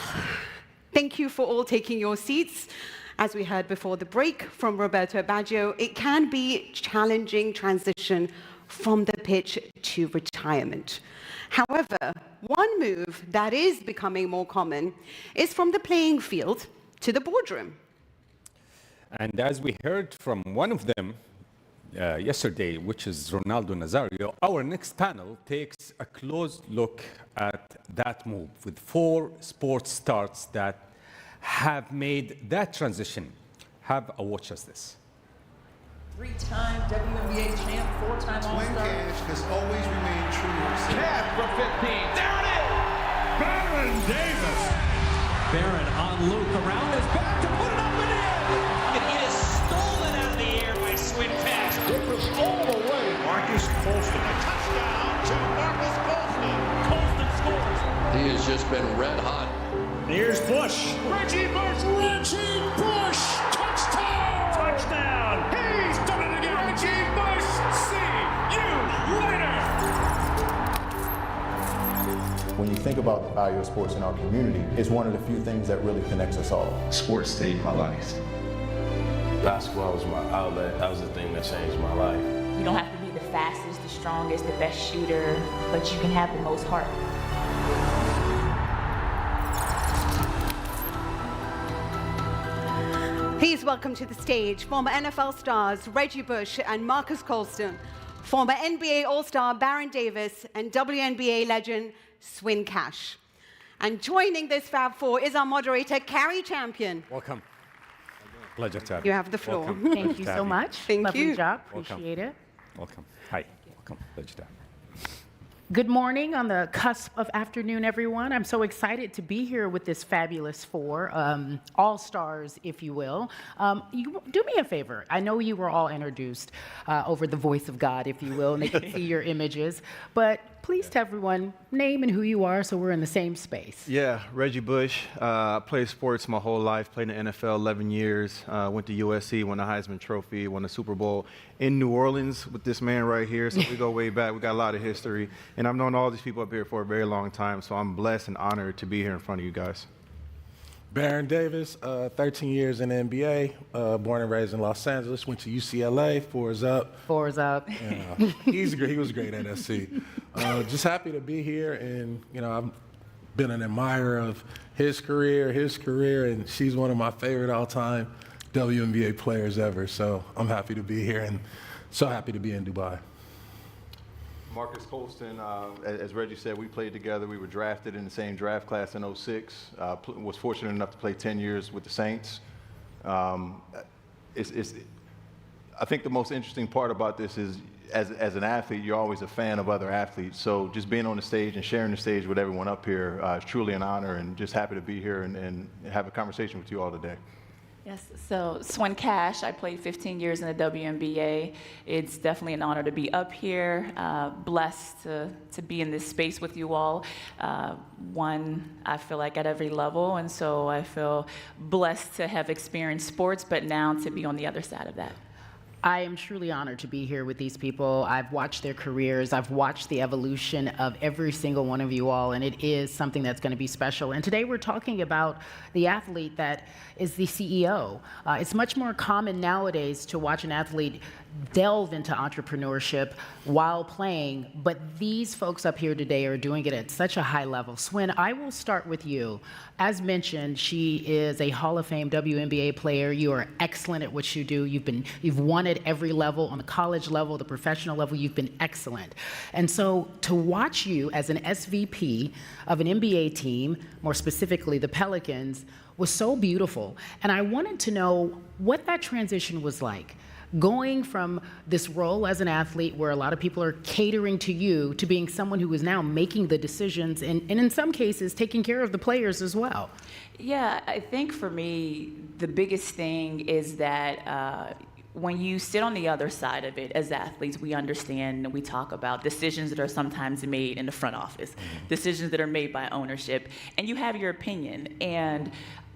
thank you for all taking your seats. As we heard before the break from Roberto Baggio, it can be a challenging transition from the pitch to retirement. However, one move that is becoming more common is from the playing field to the boardroom. And as we heard from one of them yesterday, which is Ronaldo Nazario, our next panel takes a close look at that move with 4 sports stars that have made that transition. Have a watch as this. 3-time WNBA champ, 4-time All-Star. Twin Cash has always remained true to herself. Cat from 15. There it is! Baron Davis. Baron on Luke around his back to put it up and in. And it is stolen out of the air by Swin Cash. It was all the way. Marcus Colston. A touchdown to Marcus Colston. Colston scores. He has just been red hot. Here's Bush. Reggie Bush. Touchdown. Touchdown. He's done it again. think about the value of sports in our community, it's one of the few things that really connects us all. Sports saved my life. Basketball was my outlet. That was the thing that changed my life. You don't have to be the fastest, the strongest, the best shooter, but you can have the most heart. Please welcome to the stage former NFL stars Reggie Bush and Marcus Colston, former NBA All-Star Baron Davis, and WNBA legend Swin Cash. And joining this Fab Four is our moderator, Carrie Champion. Welcome. Pleasure to have You have the floor. Welcome. Thank you so much. Thank Lovely you. job. Welcome. Appreciate it. Welcome. Hi. Welcome. Pleasure to have you. Good morning on the cusp of afternoon, everyone. I'm so excited to be here with this fabulous four, all-stars, if you will. You do me a favor. I know you were all introduced over the voice of God, if you will, and they can see your images. But please tell everyone name and who you are so we're in the same space. Yeah, Reggie Bush. I played sports my whole life, played in the NFL 11 years, went to USC, won the Heisman Trophy, won the Super Bowl in New Orleans with this man right here. So we go way back. We got a lot of history. And I've known all these people up here for a very long time, so I'm blessed and honored to be here in front of you guys. Baron Davis, 13 years in the NBA, born and raised in Los Angeles, went to UCLA, four is up. Four is up. He was great at SC. Just happy to be here, and I've been an admirer of his career, and she's one of my favorite all-time WNBA players ever. So I'm happy to be here, and so happy to be in Dubai. Marcus Colston, as Reggie said, we played together. We were drafted in the same draft class in '06. Was fortunate enough to play 10 years with the Saints. I think the most interesting part about this is, as an athlete, you're always a fan of other athletes. So just being on the stage and sharing the stage with everyone up here is truly an honor, and just happy to be here and have a conversation with you all today. Yes, so Swin Cash, I played 15 years in the WNBA. It's definitely an honor to be up here, blessed to be in this space with you all. One, I feel like at every level, and so I feel blessed to have experienced sports, but now to be on the other side of that. I am truly honored to be here with these people. I've watched their careers. I've watched the evolution of every single one of you all, and it is something that's going to be special. And today we're talking about the athlete that is the CEO. It's much more common nowadays to watch an athlete delve into entrepreneurship while playing, but these folks up here today are doing it at such a high level. Swin, I will start with you. As mentioned, she is a Hall of Fame WNBA player. You are excellent at what you do. You've won at every level, on the college level, the professional level. You've been excellent. And so to watch you as an SVP of an NBA team, more specifically the Pelicans, was so beautiful. And I wanted to know what that transition was like. Going from this role as an athlete where a lot of people are catering to you to being someone who is now making the decisions and in some cases taking care of the players as well. Yeah, I think for me, the biggest thing is that when you sit on the other side of it as athletes, we understand and we talk about decisions that are sometimes made in the front office, decisions that are made by ownership, and you have your opinion. And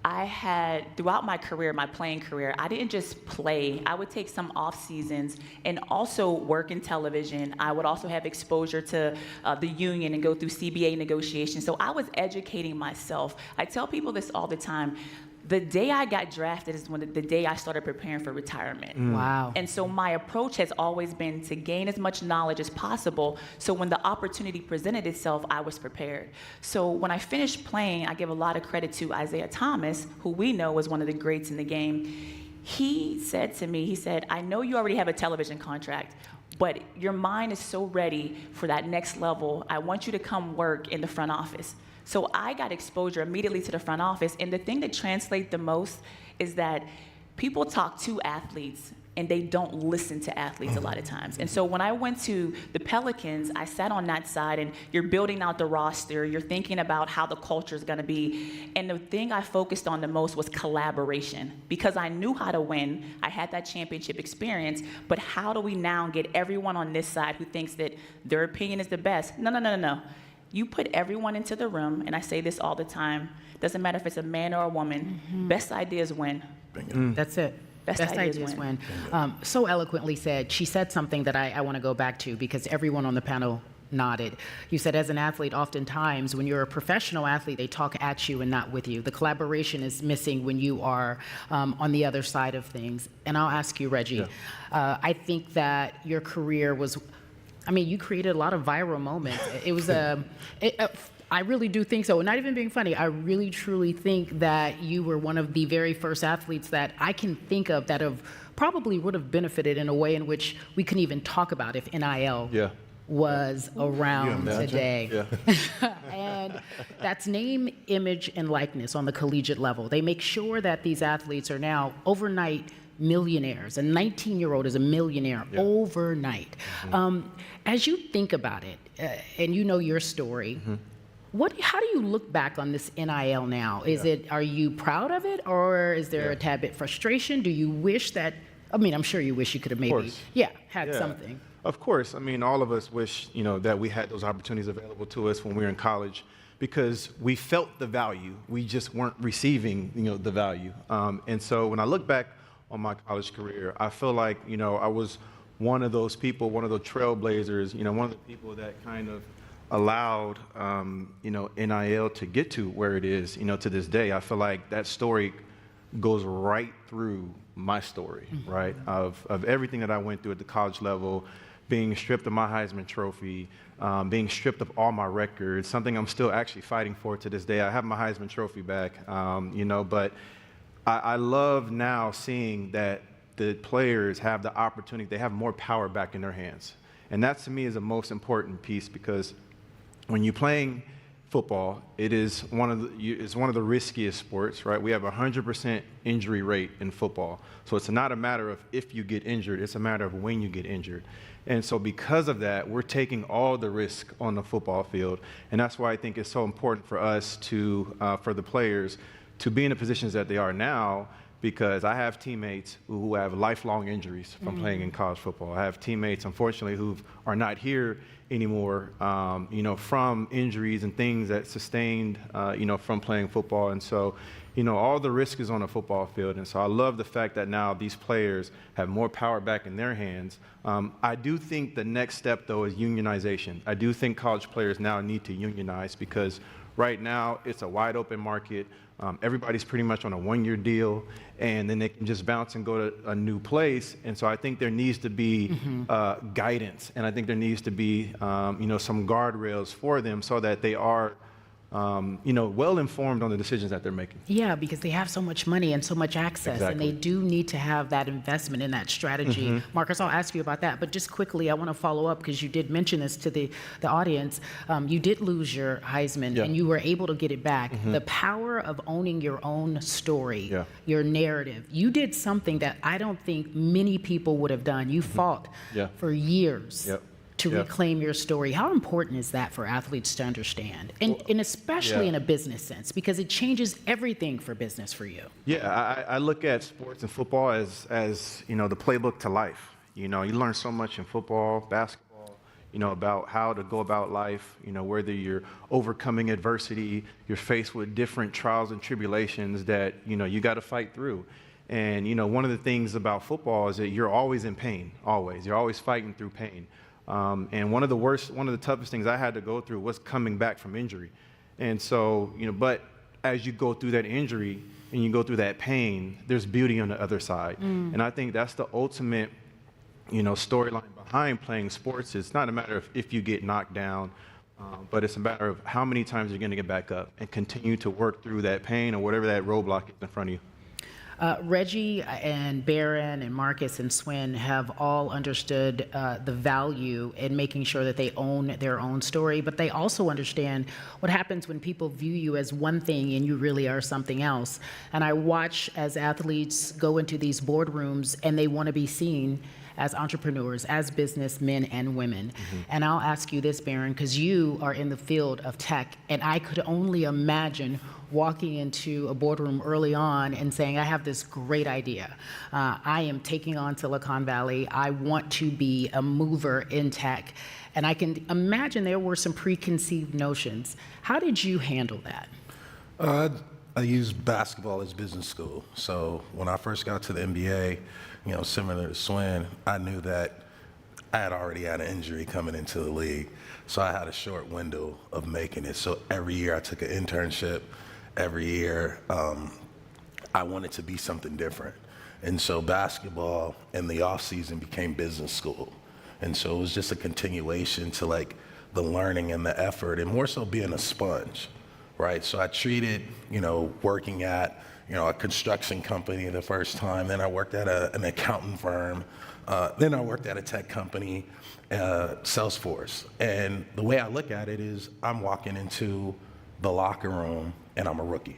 I had, throughout my career, my playing career, I didn't just play. I would take some off seasons and also work in television. I would also have exposure to the union and go through CBA negotiations. So I was educating myself. I tell people this all the time. The day I got drafted is the day I started preparing for retirement. Wow. And so my approach has always been to gain as much knowledge as possible, so when the opportunity presented itself, I was prepared. So when I finished playing, I give a lot of credit to Isaiah Thomas, who we know was one of the greats in the game. He said to me, he said, I know you already have a television contract, but your mind is so ready for that next level. I want you to come work in the front office. So I got exposure immediately to the front office, and the thing that translates the most is that people talk to athletes and they don't listen to athletes a lot of times. And so when I went to the Pelicans, I sat on that side, and you're building out the roster, you're thinking about how the culture is gonna be, and the thing I focused on the most was collaboration, because I knew how to win, I had that championship experience, but how do we now get everyone on this side who thinks that their opinion is the best? No. You put everyone into the room, and I say this all the time, doesn't matter if it's a man or a woman, best ideas win. That's it. Best ideas win. So eloquently said. She said something that I want to go back to, because everyone on the panel nodded. You said as an athlete, oftentimes when you're a professional athlete, they talk at you and not with you. The collaboration is missing when you are on the other side of things. And I'll ask you, Reggie, I think that your career was, I mean, you created a lot of viral moments. It was I really do think so. Not even being funny, I really truly think that you were one of the very first athletes that I can think of that have probably would have benefited in a way in which we couldn't even talk about if NIL was around today. And that's name, image, and likeness on the collegiate level. They make sure that these athletes are now overnight millionaires. A 19-year-old is a millionaire overnight. As you think about it, and you know your story, how do you look back on this NIL now? Are you proud of it, or is there a tad bit frustration? Do you wish that, I mean, I'm sure you wish you could have maybe, had something. Of course. I mean, all of us wish, that we had those opportunities available to us when we were in college, because we felt the value. We just weren't receiving, the value. And so when I look back on my college career, I feel like, I was one of those people, one of those trailblazers, one of the people that kind of allowed, NIL to get to where it is, to this day. I feel like that story goes right through my story, right? Of everything that I went through at the college level, being stripped of my Heisman Trophy, being stripped of all my records, something I'm still actually fighting for to this day. I have my Heisman Trophy back, but I love now seeing that the players have the opportunity, they have more power back in their hands. And that to me is the most important piece, because when you're playing football, it's one of the riskiest sports, right? We have a 100% injury rate in football. So it's not a matter of if you get injured, it's a matter of when you get injured. And so because of that, we're taking all the risk on the football field. And that's why I think it's so important for us for the players to be in the positions that they are now, because I have teammates who have lifelong injuries from playing in college football. I have teammates, unfortunately, who are not here anymore, from injuries and things that sustained, from playing football. And so, all the risk is on a football field. And so I love the fact that now these players have more power back in their hands. I do think the next step, though, is unionization. I do think college players now need to unionize, because right now it's a wide open market. Everybody's pretty much on a one-year deal, and then they can just bounce and go to a new place. And so I think there needs to be guidance, and I think there needs to be some guardrails for them so that they are well informed on the decisions that they're making. Yeah, because they have so much money and so much access, and they do need to have that investment in that strategy. Marcus, I'll ask you about that, but just quickly, I want to follow up, because you did mention this to the audience. You did lose your Heisman, and you were able to get it back. The power of owning your own story, your narrative. You did something that I don't think many people would have done. You fought for years. To reclaim your story. How important is that for athletes to understand? And especially in a business sense, because it changes everything for business for you. Yeah, I look at sports and football as the playbook to life. You learn so much in football, basketball, about how to go about life, whether you're overcoming adversity, you're faced with different trials and tribulations that, you got to fight through. And, one of the things about football is that you're always in pain, always. You're always fighting through pain. And one of the toughest things I had to go through was coming back from injury. And so, but as you go through that injury and you go through that pain, there's beauty on the other side. And I think that's the ultimate, storyline behind playing sports. It's not a matter of if you get knocked down, but it's a matter of how many times you're going to get back up and continue to work through that pain or whatever that roadblock is in front of you. Reggie and Baron and Marcus and Swin have all understood the value in making sure that they own their own story, but they also understand what happens when people view you as one thing and you really are something else. And I watch as athletes go into these boardrooms and they want to be seen as entrepreneurs, as businessmen and women. And I'll ask you this, Baron, because you are in the field of tech, and I could only imagine walking into a boardroom early on and saying, I have this great idea. I am taking on Silicon Valley. I want to be a mover in tech. And I can imagine there were some preconceived notions. How did you handle that? I used basketball as business school. So when I first got to the NBA, similar to Swin, I knew that I had already had an injury coming into the league. So I had a short window of making it. So every year I took an internship. Every year I wanted to be something different. And so basketball in the off season became business school. And so it was just a continuation to like the learning and the effort, and more so being a sponge, right? So I treated, working at, a construction company the first time, then I worked at an accounting firm, then I worked at a tech company, Salesforce. And the way I look at it is I'm walking into the locker room and I'm a rookie.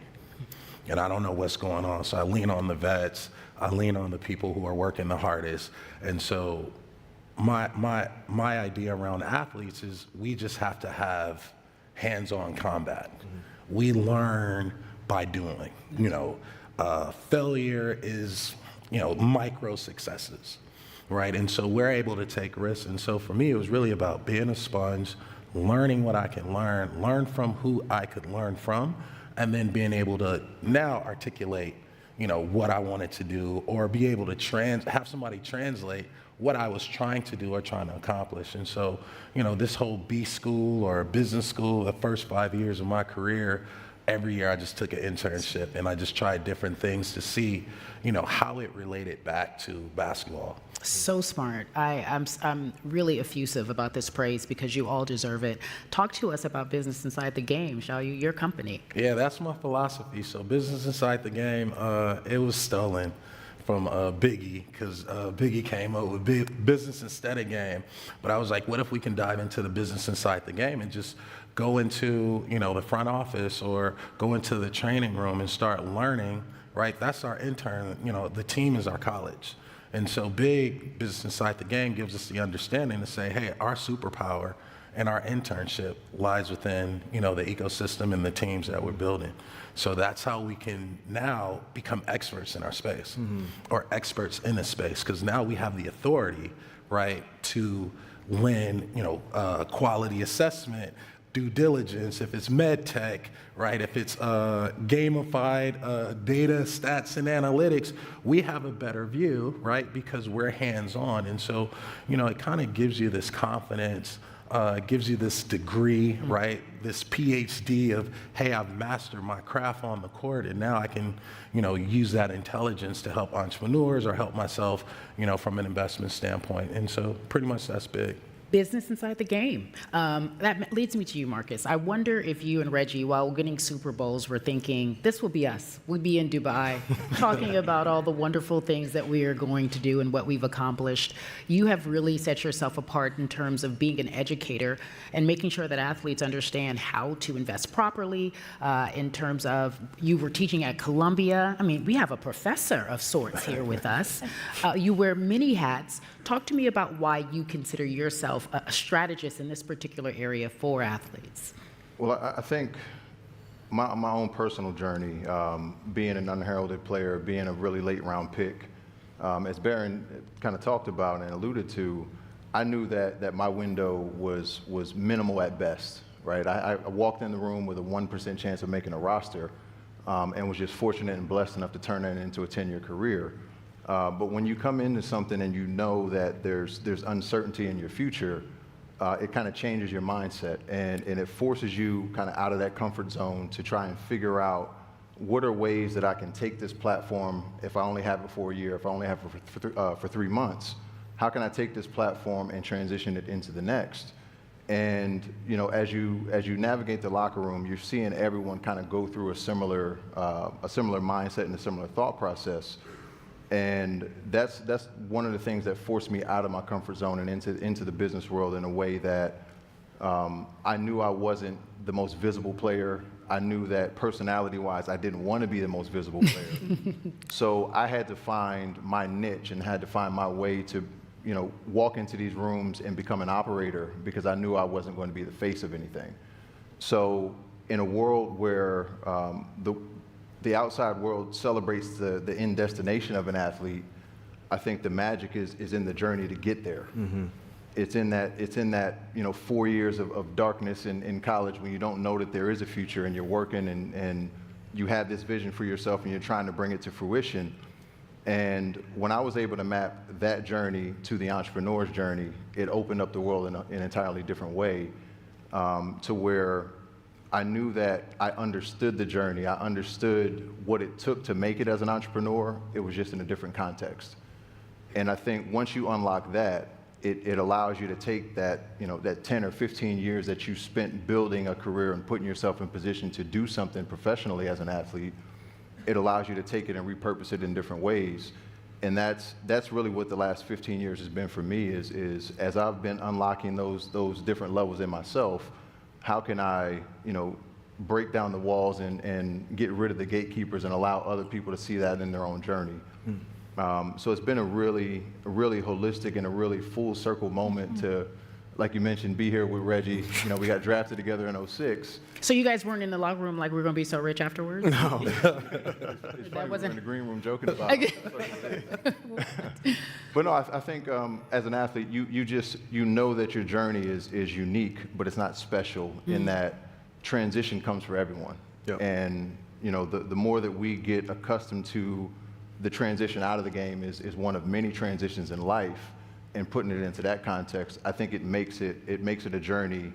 And I don't know what's going on, so I lean on the vets, I lean on the people who are working the hardest. And so my idea around athletes is we just have to have hands-on combat. Mm-hmm. We learn by doing. Failure is, micro successes, right? And so we're able to take risks. And so for me, it was really about being a sponge, learning what I can learn from who I could learn from, and then being able to now articulate, what I wanted to do, or be able to have somebody translate what I was trying to do or trying to accomplish. And so, this whole B school or business school, the first 5 years of my career, every year I just took an internship and I just tried different things to see, how it related back to basketball. So smart. I'm really effusive about this praise because you all deserve it. Talk to us about Business Inside the Game, shall you? Your company. Yeah, that's my philosophy. So Business Inside the Game, it was stolen from Biggie, because Biggie came up with business instead of game. But I was like, what if we can dive into the business inside the game and just go into, the front office or go into the training room and start learning, right? That's our intern, the team is our college. And so big business inside the game gives us the understanding to say, hey, our superpower and our internship lies within, the ecosystem and the teams that we're building. So that's how we can now become experts in our space, mm-hmm. or experts in a space, because now we have the authority, right, to win, quality assessment, due diligence, if it's med tech, right, if it's gamified data, stats, and analytics, we have a better view, right, because we're hands-on. And so, it kind of gives you this confidence, gives you this degree, right, this PhD of, hey, I've mastered my craft on the court, and now I can, use that intelligence to help entrepreneurs or help myself, from an investment standpoint. And so pretty much that's big. Business Inside the Game. That leads me to you, Marcus. I wonder if you and Reggie, while winning Super Bowls, were thinking, this will be us. We'll be in Dubai, talking about all the wonderful things that we are going to do and what we've accomplished. You have really set yourself apart in terms of being an educator and making sure that athletes understand how to invest properly, in terms of, you were teaching at Columbia. I mean, we have a professor of sorts here with us. You wear many hats. Talk to me about why you consider yourself a strategist in this particular area for athletes. Well, I think my own personal journey, being an unheralded player, being a really late round pick, as Baron kind of talked about and alluded to, I knew that my window was minimal at best, right? I walked in the room with a 1% chance of making a roster, and was just fortunate and blessed enough to turn that into a 10-year career. But when you come into something and you know that there's uncertainty in your future, it kind of changes your mindset, and it forces you kind of out of that comfort zone to try and figure out what are ways that I can take this platform, if I only have it for a year, if I only have it for 3 months, how can I take this platform and transition it into the next? And as you navigate the locker room, you're seeing everyone kind of go through a similar mindset and a similar thought process. And that's one of the things that forced me out of my comfort zone and into the business world in a way that I knew I wasn't the most visible player. I knew that personality-wise, I didn't want to be the most visible player. So I had to find my niche and had to find my way to, walk into these rooms and become an operator, because I knew I wasn't going to be the face of anything. So in a world where the outside world celebrates the end destination of an athlete, I think the magic is in the journey to get there. Mm-hmm. It's in that 4 years of darkness in college when you don't know that there is a future and you're working and you have this vision for yourself and you're trying to bring it to fruition. And when I was able to map that journey to the entrepreneur's journey, it opened up the world in an entirely different way, to where I knew that I understood the journey. I understood what it took to make it as an entrepreneur. It was just in a different context. And I think once you unlock that, it allows you to take that, that 10 or 15 years that you spent building a career and putting yourself in position to do something professionally as an athlete. It allows you to take it and repurpose it in different ways. And that's really what the last 15 years has been for me, is as I've been unlocking those different levels in myself, how can I, break down the walls and get rid of the gatekeepers and allow other people to see that in their own journey. So it's been a really holistic and a really full circle moment to, like you mentioned, be here with Reggie. We got drafted together in 2006. So you guys weren't in the locker room like we're going to be so rich afterwards? No. It's funny, we were in the green room joking about it. But no, I think as an athlete, you know that your journey is unique, but it's not special in that transition comes for everyone. Yep. And the more that we get accustomed to the transition out of the game is one of many transitions in life, and putting it into that context, I think it makes it a journey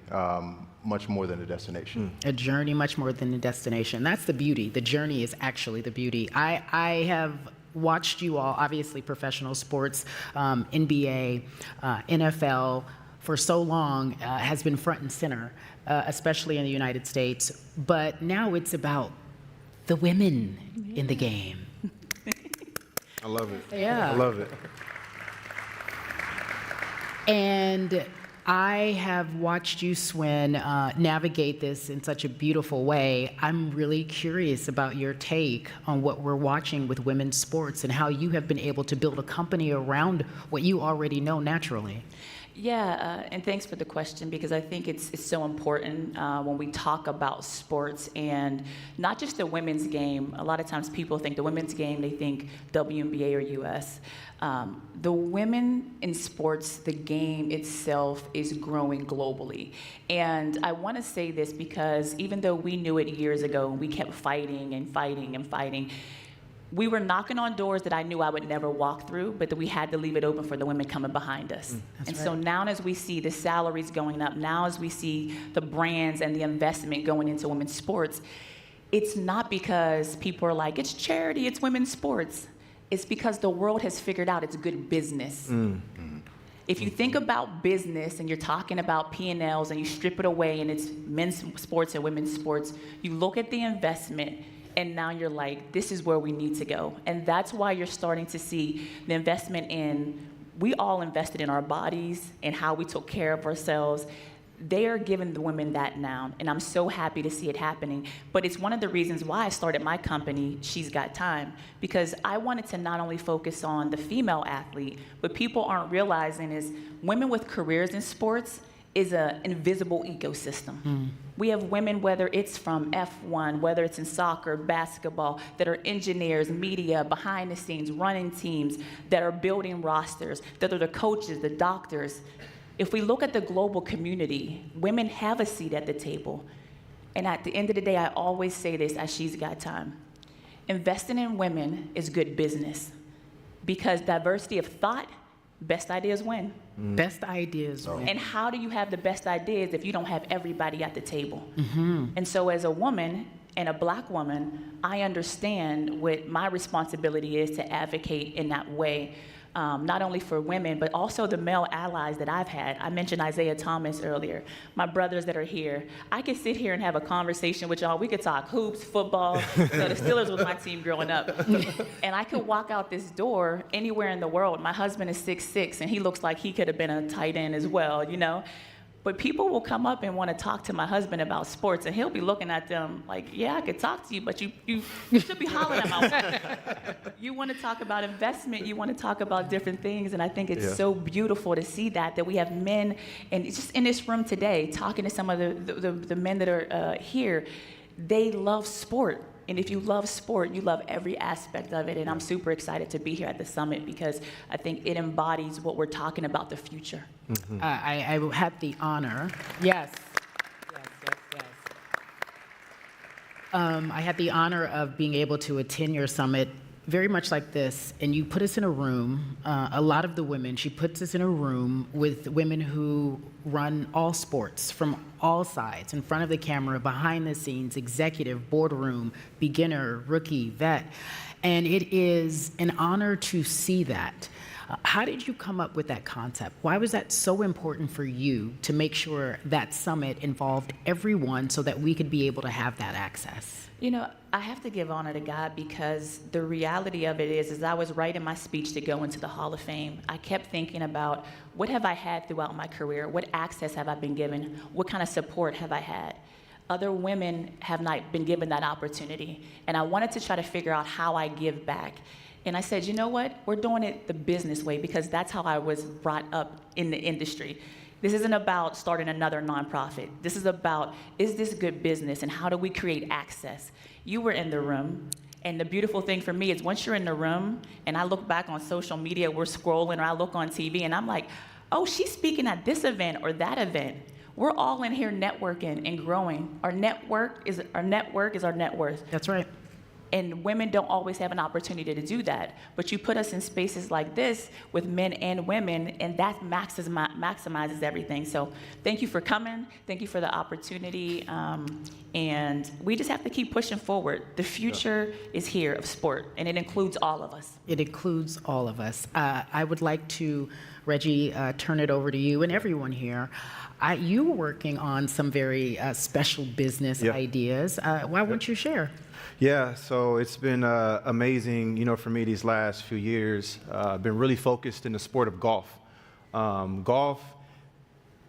much more than a destination. A journey much more than a destination. That's the beauty. The journey is actually the beauty. I have watched you all, obviously professional sports, NBA, NFL, for so long has been front and center, especially in the United States. But now it's about the women in the game. I love it. Yeah. I love it. And I have watched you, Swin, navigate this in such a beautiful way. I'm really curious about your take on what we're watching with women's sports and how you have been able to build a company around what you already know naturally. Yeah, and thanks for the question, because I think it's so important when we talk about sports, and not just the women's game. A lot of times people think the women's game, they think WNBA or US. The women in sports, the game itself is growing globally. And I want to say this because even though we knew it years ago and we kept fighting and fighting and fighting, we were knocking on doors that I knew I would never walk through, but that we had to leave it open for the women coming behind us. And so now as we see the salaries going up, now as we see the brands and the investment going into women's sports, it's not because people are like, it's charity, it's women's sports. It's because the world has figured out it's good business. If you think about business and you're talking about P&Ls and you strip it away and it's men's sports and women's sports, you look at the investment and now you're like, this is where we need to go. And that's why you're starting to see the investment in, we all invested in our bodies and how we took care of ourselves. They are giving the women that now, and I'm so happy to see it happening. But it's one of the reasons why I started my company, She's Got Time, because I wanted to not only focus on the female athlete, but people aren't realizing is women with careers in sports is an invisible ecosystem. We have women, whether it's from F1, whether it's in soccer, basketball, that are engineers, media, behind the scenes, running teams, that are building rosters, that are the coaches, the doctors. If we look at the global community, women have a seat at the table. And at the end of the day, I always say this as She's Got Time. Investing in women is good business, because diversity of thought, best ideas win. Best ideas win. And how do you have the best ideas if you don't have everybody at the table? And so as a woman and a Black woman, I understand what my responsibility is to advocate in that way. Not only for women, but also the male allies that I've had. I mentioned Isaiah Thomas earlier, my brothers that are here. I could sit here and have a conversation with y'all. We could talk hoops, football. The Steelers was my team growing up. And I could walk out this door anywhere in the world. My husband is 6'6", and he looks like he could have been a tight end as well, But people will come up and want to talk to my husband about sports, and he'll be looking at them like, yeah, I could talk to you, but you should be hollering at my wife. You want to talk about investment, you want to talk about different things, and I think it's so beautiful to see that we have men, and just in this room today, talking to some of the men that are here, they love sport. And if you love sport, you love every aspect of it. And I'm super excited to be here at the summit because I think it embodies what we're talking about, the future. I had the honor, yes. I had the honor of being able to attend your summit very much like this, and you put us in a room, a lot of the women, she puts us in a room with women who run all sports from all sides, in front of the camera, behind the scenes, executive, boardroom, beginner, rookie, vet. And it is an honor to see that. How did you come up with that concept? Why was that so important for you to make sure that summit involved everyone so that we could be able to have that access? You know, I have to give honor to God because the reality of it is, as I was writing my speech to go into the Hall of Fame, I kept thinking about what have I had throughout my career? What access have I been given? What kind of support have I had? Other women have not been given that opportunity. And I wanted to try to figure out how I give back. And I said, you know what? We're doing it the business way because that's how I was brought up in the industry. This isn't about starting another nonprofit. This is about, is this good business and how do we create access? You were in the room, and the beautiful thing for me is once you're in the room, and I look back on social media, we're scrolling, or I look on TV, and I'm like, oh, she's speaking at this event or that event. We're all in here networking and growing. Our network is our net worth. That's right. And women don't always have an opportunity to do that. But you put us in spaces like this with men and women, and that maximizes everything. So thank you for coming. Thank you for the opportunity. And we just have to keep pushing forward. The future is here of sport, and it includes all of us. It includes all of us. I would like to, Reggie, turn it over to you and everyone here. You were working on some very special business ideas. Why won't you share? Yeah, so it's been amazing, you know, for me these last few years. I've been really focused in the sport of golf. Golf,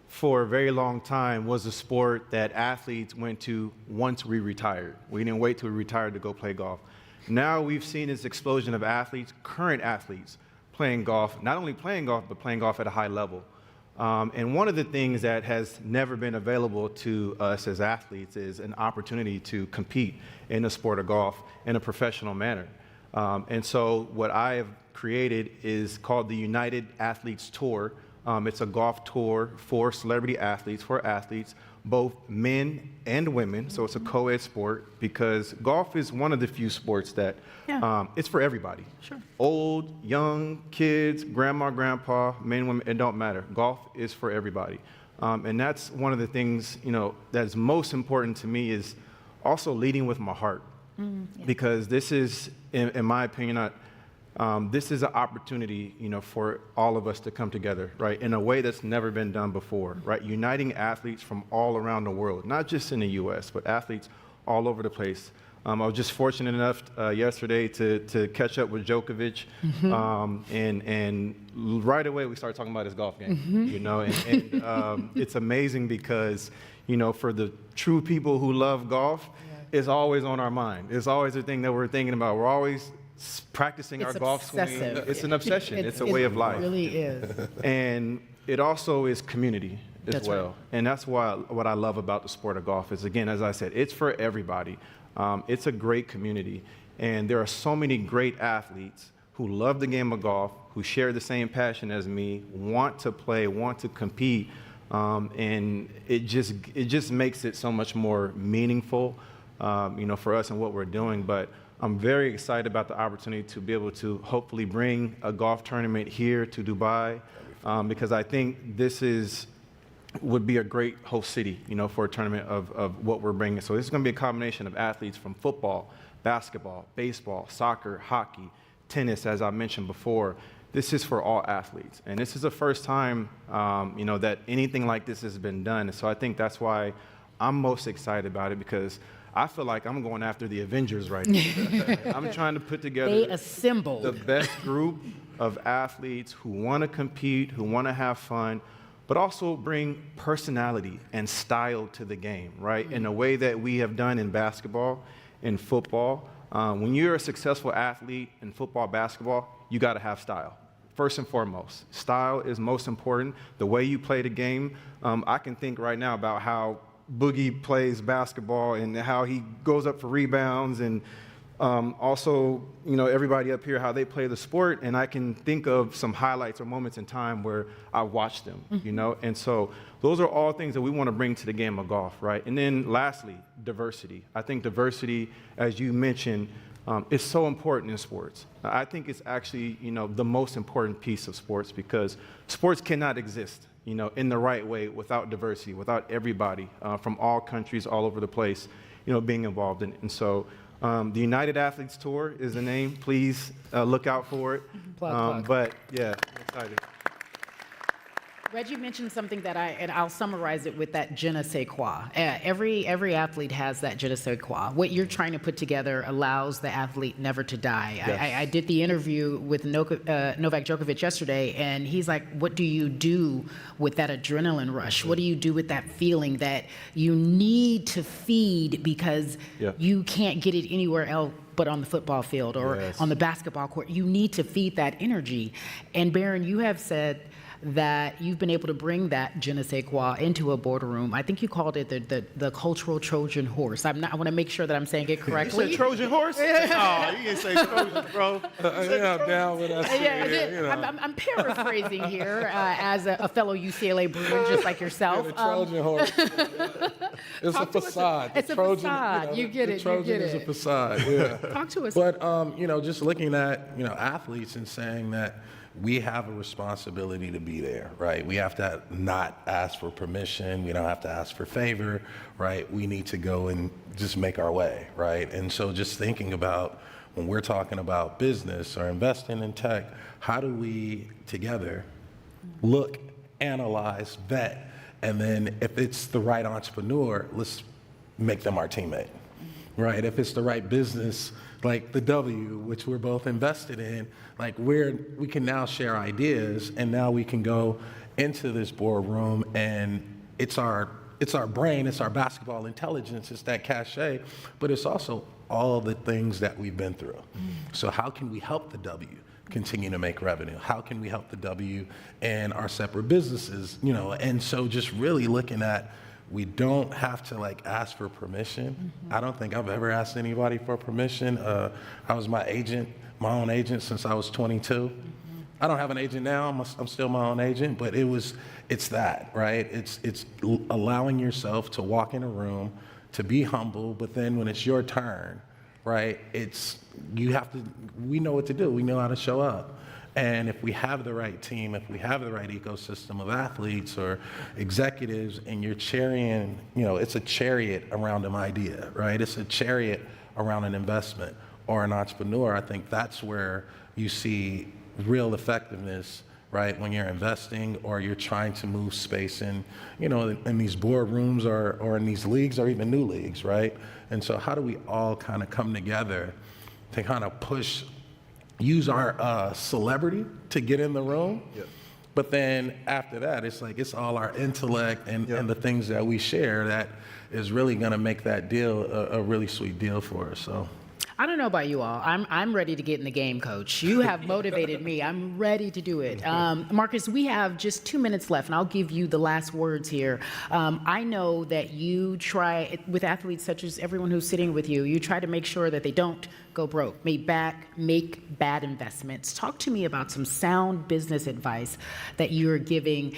for a very long time, was a sport that athletes went to once we retired. We didn't wait till we retired to go play golf. Now we've seen this explosion of athletes, current athletes, playing golf, not only playing golf, but playing golf at a high level. And one of the things that has never been available to us as athletes is an opportunity to compete in the sport of golf in a professional manner. And so what I have created is called the United Athletes Tour. It's a golf tour for celebrity athletes, for athletes, both men and women. So it's a co-ed sport because golf is one of the few sports that it's for everybody. Sure. Old, young, kids, grandma, grandpa, men, women, it don't matter. Golf is for everybody. And that's one of the things, you know, that's most important to me is also leading with my heart. Because this is, in my opinion, this is an opportunity, you know, for all of us to come together, right, in a way that's never been done before, right, uniting athletes from all around the world, not just in the U.S., but athletes all over the place. I was just fortunate enough yesterday to catch up with Djokovic, and right away we started talking about his golf game, you know, and it's amazing because, you know, for the true people who love golf, it's always on our mind. It's always the thing that we're thinking about. We're always practicing our golf swing. It's an obsession. It's a way of life. It really is. And it also is community as well. Right. And that's what I love about the sport of golf is, again, as I said, it's for everybody. It's a great community. And there are so many great athletes who love the game of golf, who share the same passion as me, want to play, want to compete. And it just makes it so much more meaningful, you know, for us and what we're doing. But I'm very excited about the opportunity to be able to hopefully bring a golf tournament here to Dubai, because I think this would be a great host city, you know, for a tournament of what we're bringing. So this is going to be a combination of athletes from football, basketball, baseball, soccer, hockey, tennis, as I mentioned before. This is for all athletes. And this is the first time, you know, that anything like this has been done. So I think that's why I'm most excited about it, because I feel like I'm going after the Avengers right now. I'm trying to put together the best group of athletes who want to compete, who want to have fun, but also bring personality and style to the game, right? In a way that we have done in basketball, in football. When you're a successful athlete in football, basketball, you got to have style. First and foremost, style is most important. The way you play the game, I can think right now about how Boogie plays basketball and how he goes up for rebounds, and also, you know, everybody up here, how they play the sport, and I can think of some highlights or moments in time where I watched them, you know, and so those are all things that we want to bring to the game of golf, right? And then lastly, diversity. I think diversity, as you mentioned, is so important in sports. I think it's actually, the most important piece of sports, because sports cannot exist, in the right way without diversity, without everybody from all countries all over the place, being involved in it. And so the United Athletes Tour is the name. Please look out for it. Plug. But yeah, I'm excited. Reggie mentioned something that I'll summarize it with that je ne sais quoi. Every athlete has that je ne sais quoi. What you're trying to put together allows the athlete never to die. Yes. I did the interview with Novak Djokovic yesterday, and he's like, what do you do with that adrenaline rush? What do you do with that feeling that you need to feed because you can't get it anywhere else but on the football field or on the basketball court? You need to feed that energy. And Baron, you have said that you've been able to bring that je ne sais quoi into a boardroom. I think you called it the cultural Trojan horse. I want to make sure that I'm saying it correctly. You said Trojan horse? Oh, you didn't say Trojan, bro. Yeah, I'm down with that. I'm paraphrasing here as a fellow UCLA Bruin, just like yourself. The Trojan horse. It's a facade. It's a facade. You get it. The Trojan is a facade. Yeah. Talk to us. But just looking at athletes and saying that we have a responsibility to be there, right? We have to not ask for permission. We don't have to ask for favor, right? We need to go and just make our way, right? And so just thinking about when we're talking about business or investing in tech, how do we together look, analyze, vet, and then if it's the right entrepreneur, let's make them our teammate, right? If it's the right business, like the W, which we're both invested in, like we can now share ideas, and now we can go into this boardroom, and it's our brain, it's our basketball intelligence, it's that cachet, but it's also all the things that we've been through. So how can we help the W continue to make revenue? How can we help the W and our separate businesses? And so just really looking at, we don't have to ask for permission. I don't think I've ever asked anybody for permission. I was my own agent since I was 22. I don't have an agent now. I'm still my own agent, but it's that, right? It's allowing yourself to walk in a room, to be humble, but then when it's your turn, right? We know what to do. We know how to show up. And if we have the right team, if we have the right ecosystem of athletes or executives, and you're charioting, it's a chariot around an idea, right? It's a chariot around an investment or an entrepreneur. I think that's where you see real effectiveness, right? When you're investing or you're trying to move space in these boardrooms or in these leagues or even new leagues, right? And so how do we all kind of come together to kind of use our celebrity to get in the room? But then after that, it's all our intellect and the things that we share that is really going to make that deal a really sweet deal for us. So I don't know about you all. I'm ready to get in the game, Coach. You have motivated me. I'm ready to do it. Marcus, we have just 2 minutes left, and I'll give you the last words here. I know that you try, with athletes such as everyone who's sitting with you, you try to make sure that they don't go broke, make bad investments. Talk to me about some sound business advice that you're giving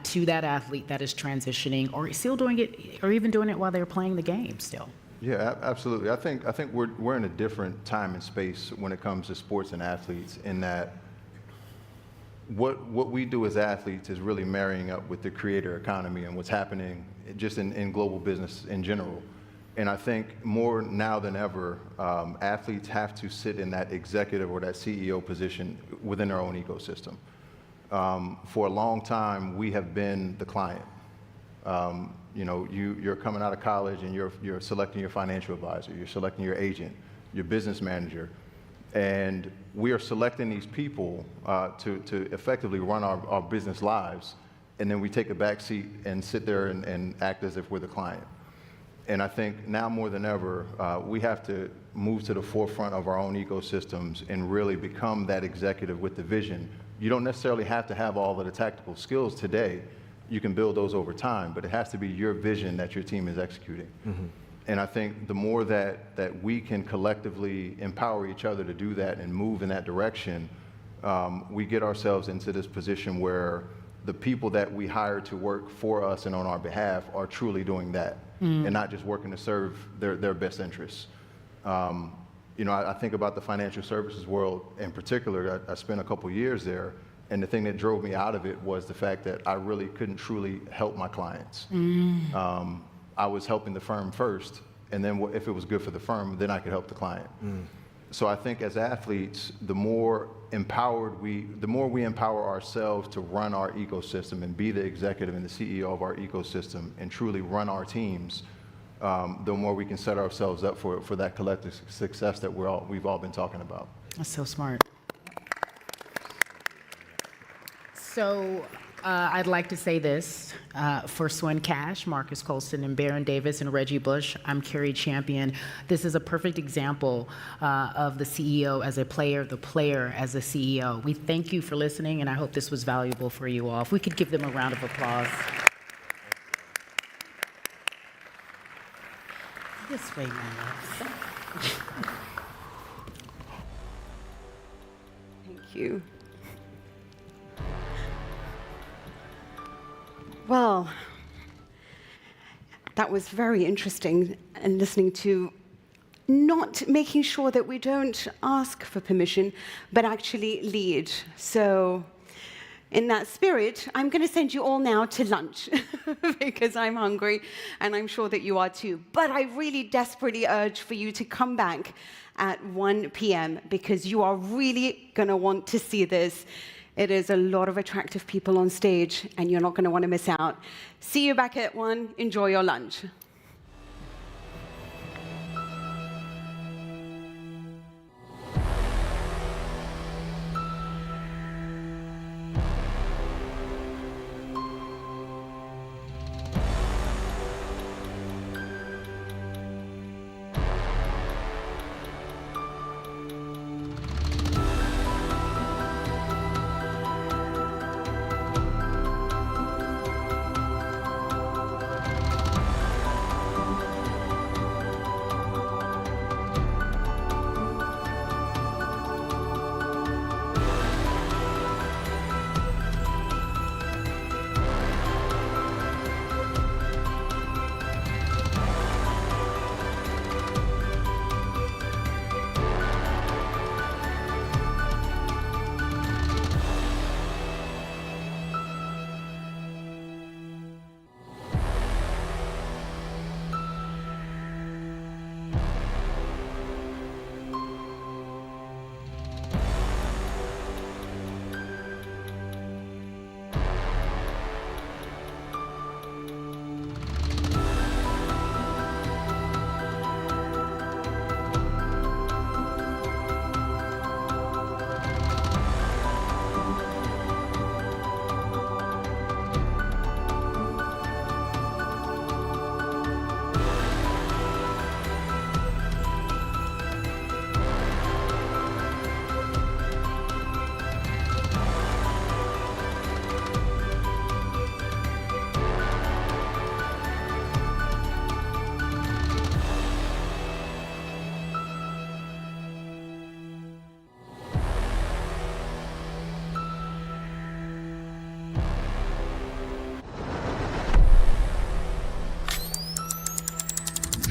to that athlete that is transitioning or still doing it, or even doing it while they're playing the game still. Yeah, absolutely. I think we're in a different time and space when it comes to sports and athletes, in that what we do as athletes is really marrying up with the creator economy and what's happening just in global business in general. And I think more now than ever, athletes have to sit in that executive or that CEO position within their own ecosystem. For a long time, we have been the client. You're coming out of college and you're selecting your financial advisor, you're selecting your agent, your business manager, and we are selecting these people to effectively run our business lives, and then we take a back seat and sit there and act as if we're the client. And I think now more than ever, we have to move to the forefront of our own ecosystems and really become that executive with the vision. You don't necessarily have to have all of the tactical skills today. You can build those over time, but it has to be your vision that your team is executing. And I think the more that we can collectively empower each other to do that and move in that direction, we get ourselves into this position where the people that we hire to work for us and on our behalf are truly doing that and not just working to serve their best interests. you know, I think about the financial services world in particular. I spent a couple years there, and the thing that drove me out of it was the fact that I really couldn't truly help my clients. I was helping the firm first, and then if it was good for the firm, then I could help the client. So I think as athletes, the more we empower ourselves to run our ecosystem and be the executive and the CEO of our ecosystem and truly run our teams, the more we can set ourselves up for that collective success that we've all been talking about. That's so smart. So I'd like to say this. For Swin Cash, Marcus Colston, and Baron Davis, and Reggie Bush, I'm Carrie Champion. This is a perfect example of the CEO as a player, the player as a CEO. We thank you for listening, and I hope this was valuable for you all. If we could give them a round of applause. This way, man. Thank you. Well, that was very interesting, and listening to not making sure that we don't ask for permission, but actually lead. So in that spirit, I'm going to send you all now to lunch because I'm hungry, and I'm sure that you are too. But I really desperately urge for you to come back at 1 p.m. because you are really going to want to see this. It is a lot of attractive people on stage, and you're not going to want to miss out. See you back at 1. Enjoy your lunch.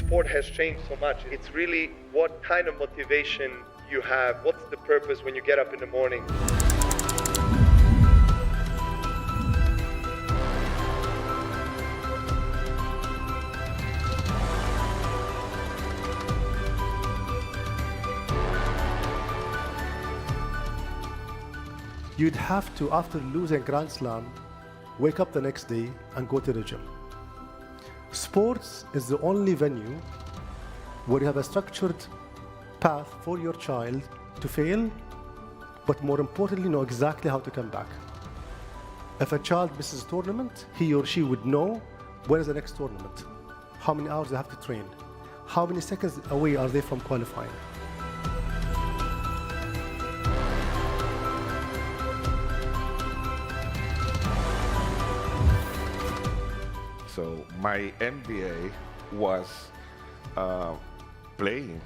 Sport has changed so much. It's really what kind of motivation you have. What's the purpose when you get up in the morning? You'd have to, after losing Grand Slam, wake up the next day and go to the gym. Sports is the only venue where you have a structured path for your child to fail, but more importantly, know exactly how to come back. If a child misses a tournament, he or she would know when is the next tournament, how many hours they have to train, how many seconds away are they from qualifying. So my MBA was playing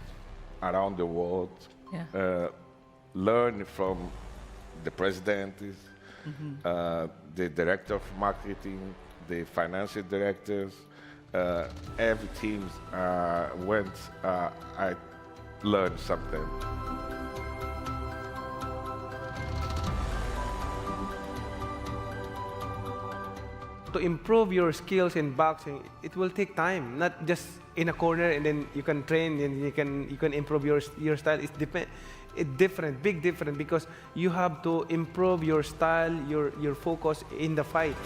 around the world, learn from the president, the director of marketing, the financial directors. Every team went. I learn something. To improve your skills in boxing, it will take time, not just in a corner and then you can train and you can improve your style. It's different, big different, because you have to improve your style, your focus in the fight.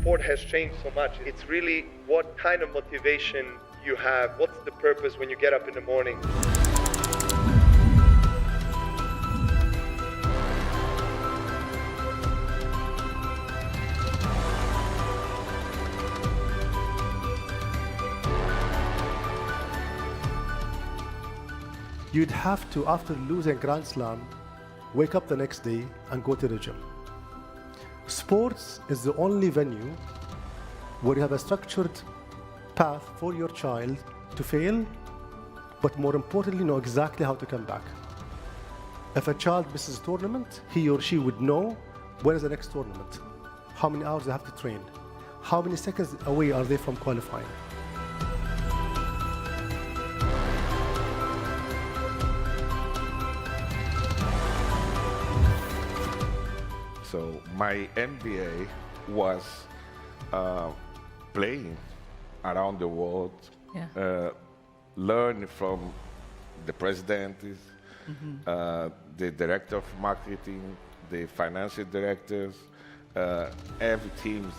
Sport has changed so much. It's really what kind of motivation you have. What's the purpose when you get up in the morning? You'd have to, after losing Grand Slam, wake up the next day and go to the gym. Sports is the only venue where you have a structured path for your child to fail, but more importantly, know exactly how to come back. If a child misses a tournament, he or she would know when is the next tournament, how many hours they have to train, how many seconds away are they from qualifying. So my MBA was playing around the world, learn from the presidents, the director of marketing, the financial directors, every team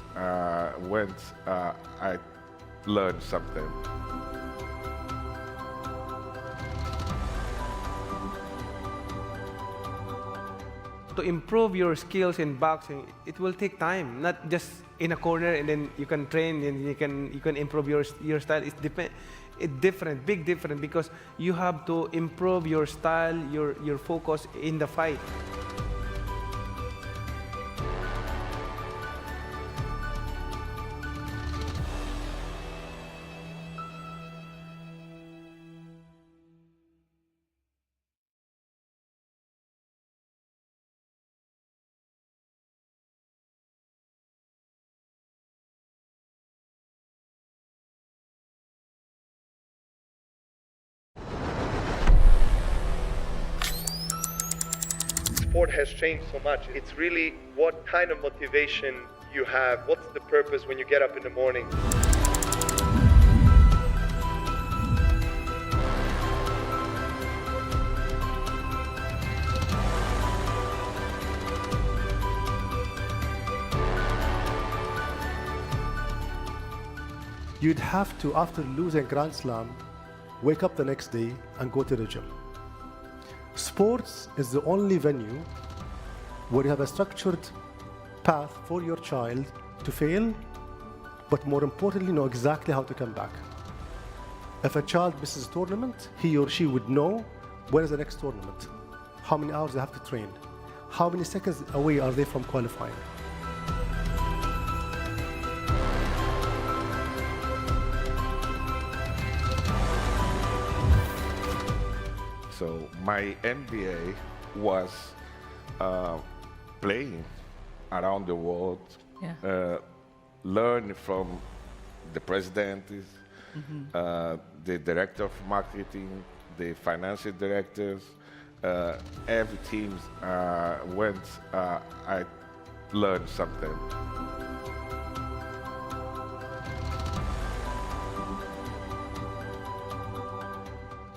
went, I learned something. To improve your skills in boxing, it will take time, not just in a corner and then you can train and you can improve your style. It's different, big different, because you have to improve your style, your focus in the fight. Sport has changed so much. It's really what kind of motivation you have. What's the purpose when you get up in the morning? You'd have to, after losing Grand Slam, wake up the next day and go to the gym. Sports is the only venue where you have a structured path for your child to fail, but more importantly, know exactly how to come back. If a child misses a tournament, he or she would know when is the next tournament, how many hours they have to train, how many seconds away are they from qualifying. So my MBA was playing around the world, learn from the presidents, the director of marketing, the financial directors, every team went, I learned something.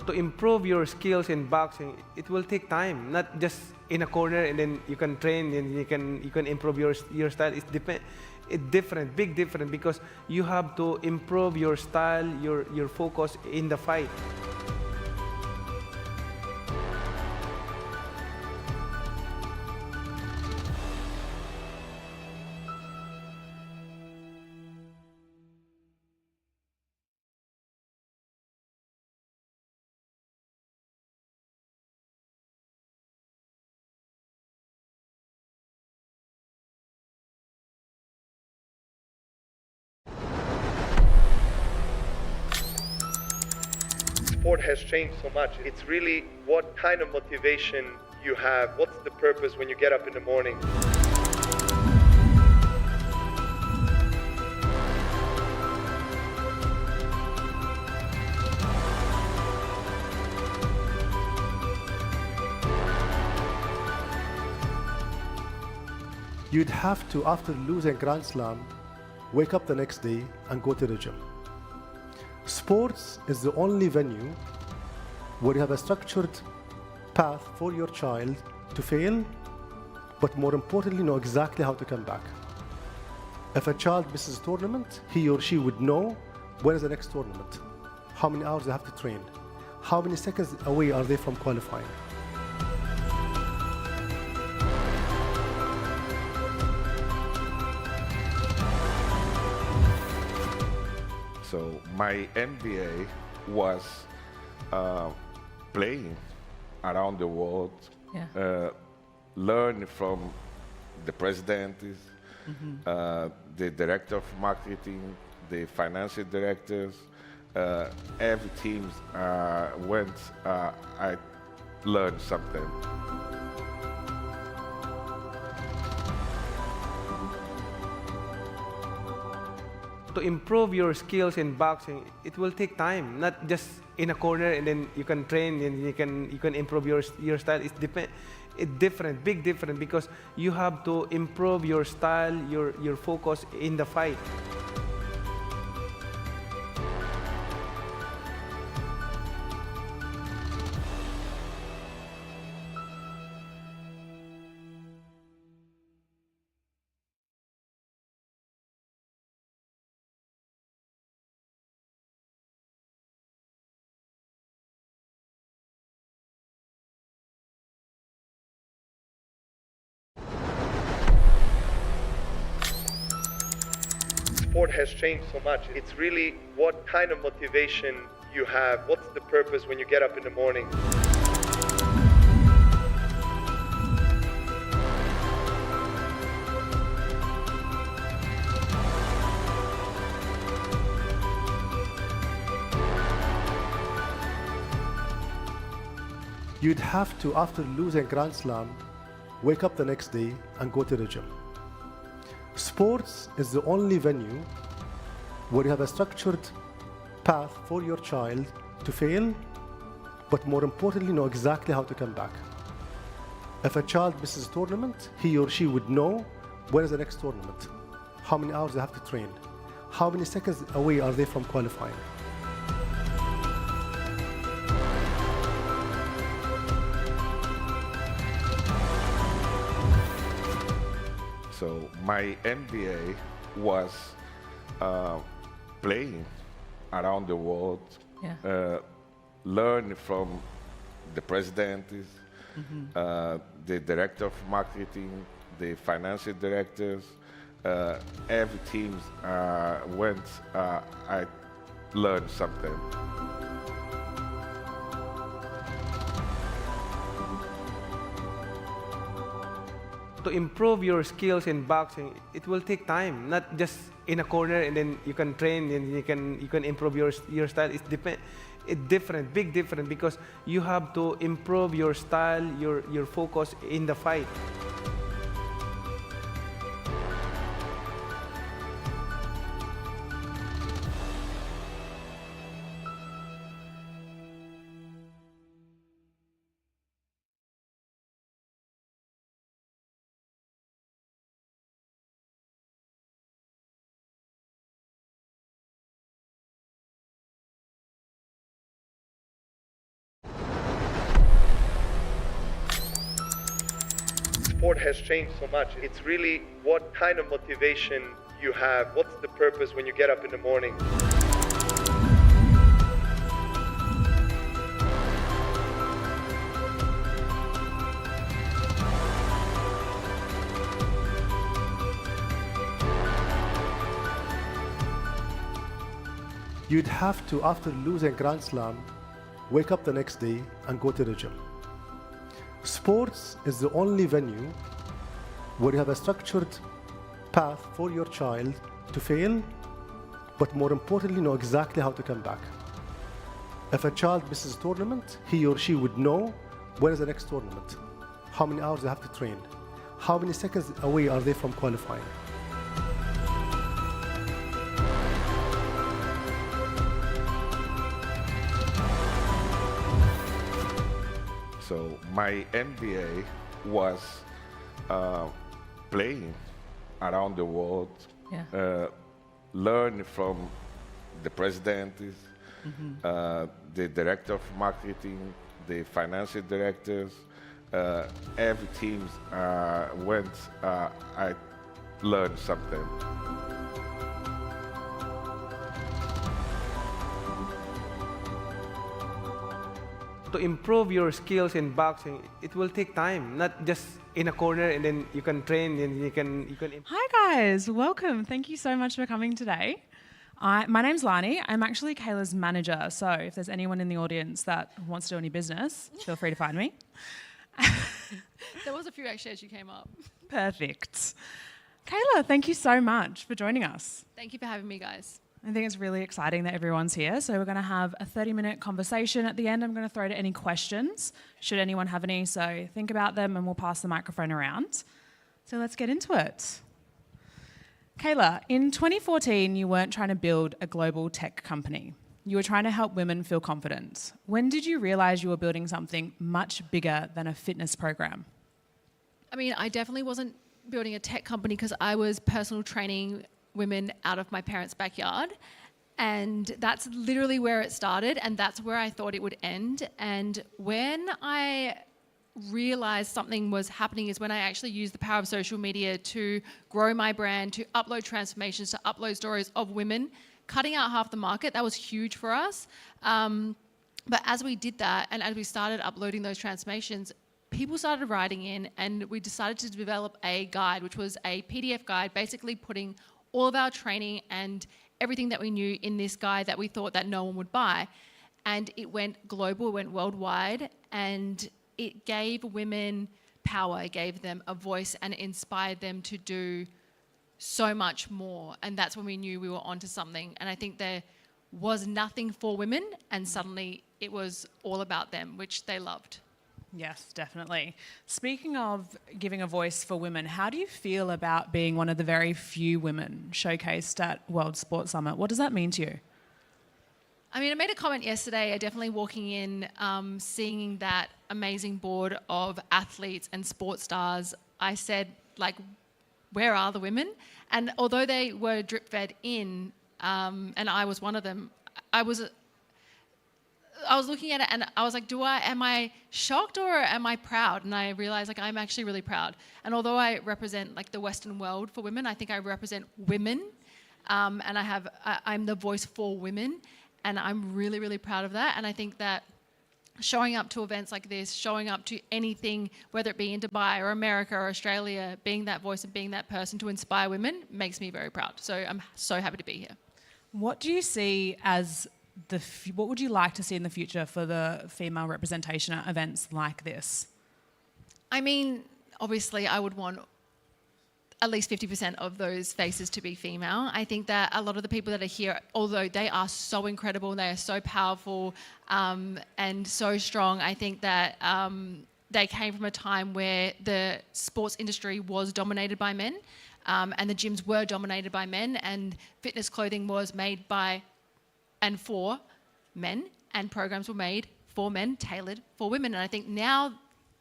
To improve your skills in boxing, it will take time, not just in a corner and then you can train and you can improve your style. It's different, big different, because you have to improve your style, your focus in the fight. sport has changed so much. It's really what kind of motivation you have. What's the purpose when you get up in the morning? You'd have to, after losing Grand Slam, wake up the next day and go to the gym. Sports is the only venue where you have a structured path for your child to fail, but more importantly, know exactly how to come back. If a child misses a tournament, he or she would know when is the next tournament, how many hours they have to train, how many seconds away are they from qualifying. So my MBA was playing around the world, learn from the president, the director of marketing, the financial directors, every team went, I learned something. To improve your skills in boxing, it will take time, not just in a corner and then you can train and you can improve your style. It's different, big different, because you have to improve your style, your focus in the fight. Sport has changed so much. It's really what kind of motivation you have. What's the purpose when you get up in the morning? You'd have to, after losing Grand Slam, wake up the next day and go to the gym. Sports is the only venue where you have a structured path for your child to fail, but more importantly, know exactly how to come back. If a child misses a tournament, he or she would know when is the next tournament, how many hours they have to train, how many seconds away are they from qualifying. So my MBA was playing around the world, learn from the president, the director of marketing, the financial directors, every team went, I learned something. To improve your skills in boxing, it will take time, not just in a corner and then you can train and you can improve your style. It's different, big different, because you have to improve your style, your focus in the fight. Sport has changed so much. It's really what kind of motivation you have. What's the purpose when you get up in the morning? You'd have to, after losing Grand Slam, wake up the next day and go to the gym. Sports is the only venue where you have a structured path for your child to fail, but more importantly, know exactly how to come back. If a child misses a tournament, he or she would know when is the next tournament, how many hours they have to train, how many seconds away are they from qualifying. So my MBA was playing around the world, learn from the president, the director of marketing, the financial directors, every team went, I learned something. To improve your skills in boxing, it will take time, not just in a corner and then you can train and you can. Hi guys, welcome. Thank you so much for coming today. My name's Lani. I'm actually Kayla's manager, so if there's anyone in the audience that wants to do any business, feel free to find me. There was a few actually as you came up. Perfect. Kayla, thank you so much for joining us. Thank you for having me, guys. I think it's really exciting that everyone's here. So we're going to have a 30-minute conversation at the end. I'm going to throw to any questions, should anyone have any. So think about them and we'll pass the microphone around. So let's get into it. Kayla, in 2014, you weren't trying to build a global tech company. You were trying to help women feel confident. When did you realize you were building something much bigger than a fitness program? I mean, I definitely wasn't building a tech company because I was personal training women out of my parents' backyard. And that's literally where it started, and that's where I thought it would end. And when I realized something was happening is when I actually used the power of social media to grow my brand, to upload transformations, to upload stories of women, cutting out half the market. That was huge for us. But as we did that, and as we started uploading those transformations, people started writing in, and we decided to develop a guide, which was a PDF guide, basically putting all of our training and everything that we knew in this guide that we thought that no one would buy. And it went global, it went worldwide, and it gave women power, it gave them a voice, and it inspired them to do so much more. And that's when we knew we were onto something. And I think there was nothing for women, and suddenly it was all about them, which they loved. Yes, definitely. Speaking of giving a voice for women, how do you feel about being one of the very few women showcased at World Sports Summit? What does that mean to you? I mean, I made a comment yesterday, definitely walking in, seeing that amazing board of athletes and sports stars. I said, like, where are the women? And although they were drip-fed in, and I was one of them, I was looking at it and I was like, am I shocked or am I proud? And I realized, like, I'm actually really proud. And although I represent, like, the Western world for women, I think I represent women, and I'm the voice for women, and I'm really, really proud of that. And I think that showing up to events like this, showing up to anything, whether it be in Dubai or America or Australia, being that voice and being that person to inspire women makes me very proud. So I'm so happy to be here. What do you see as what would you like to see in the future for the female representation at events like this? I mean, obviously I would want at least 50% of those faces to be female. I think that a lot of the people that are here, although they are so incredible, they are so powerful and so strong, I think that they came from a time where the sports industry was dominated by men, and the gyms were dominated by men, and fitness clothing was made by and for men, and programs were made for men, tailored for women. And I think now,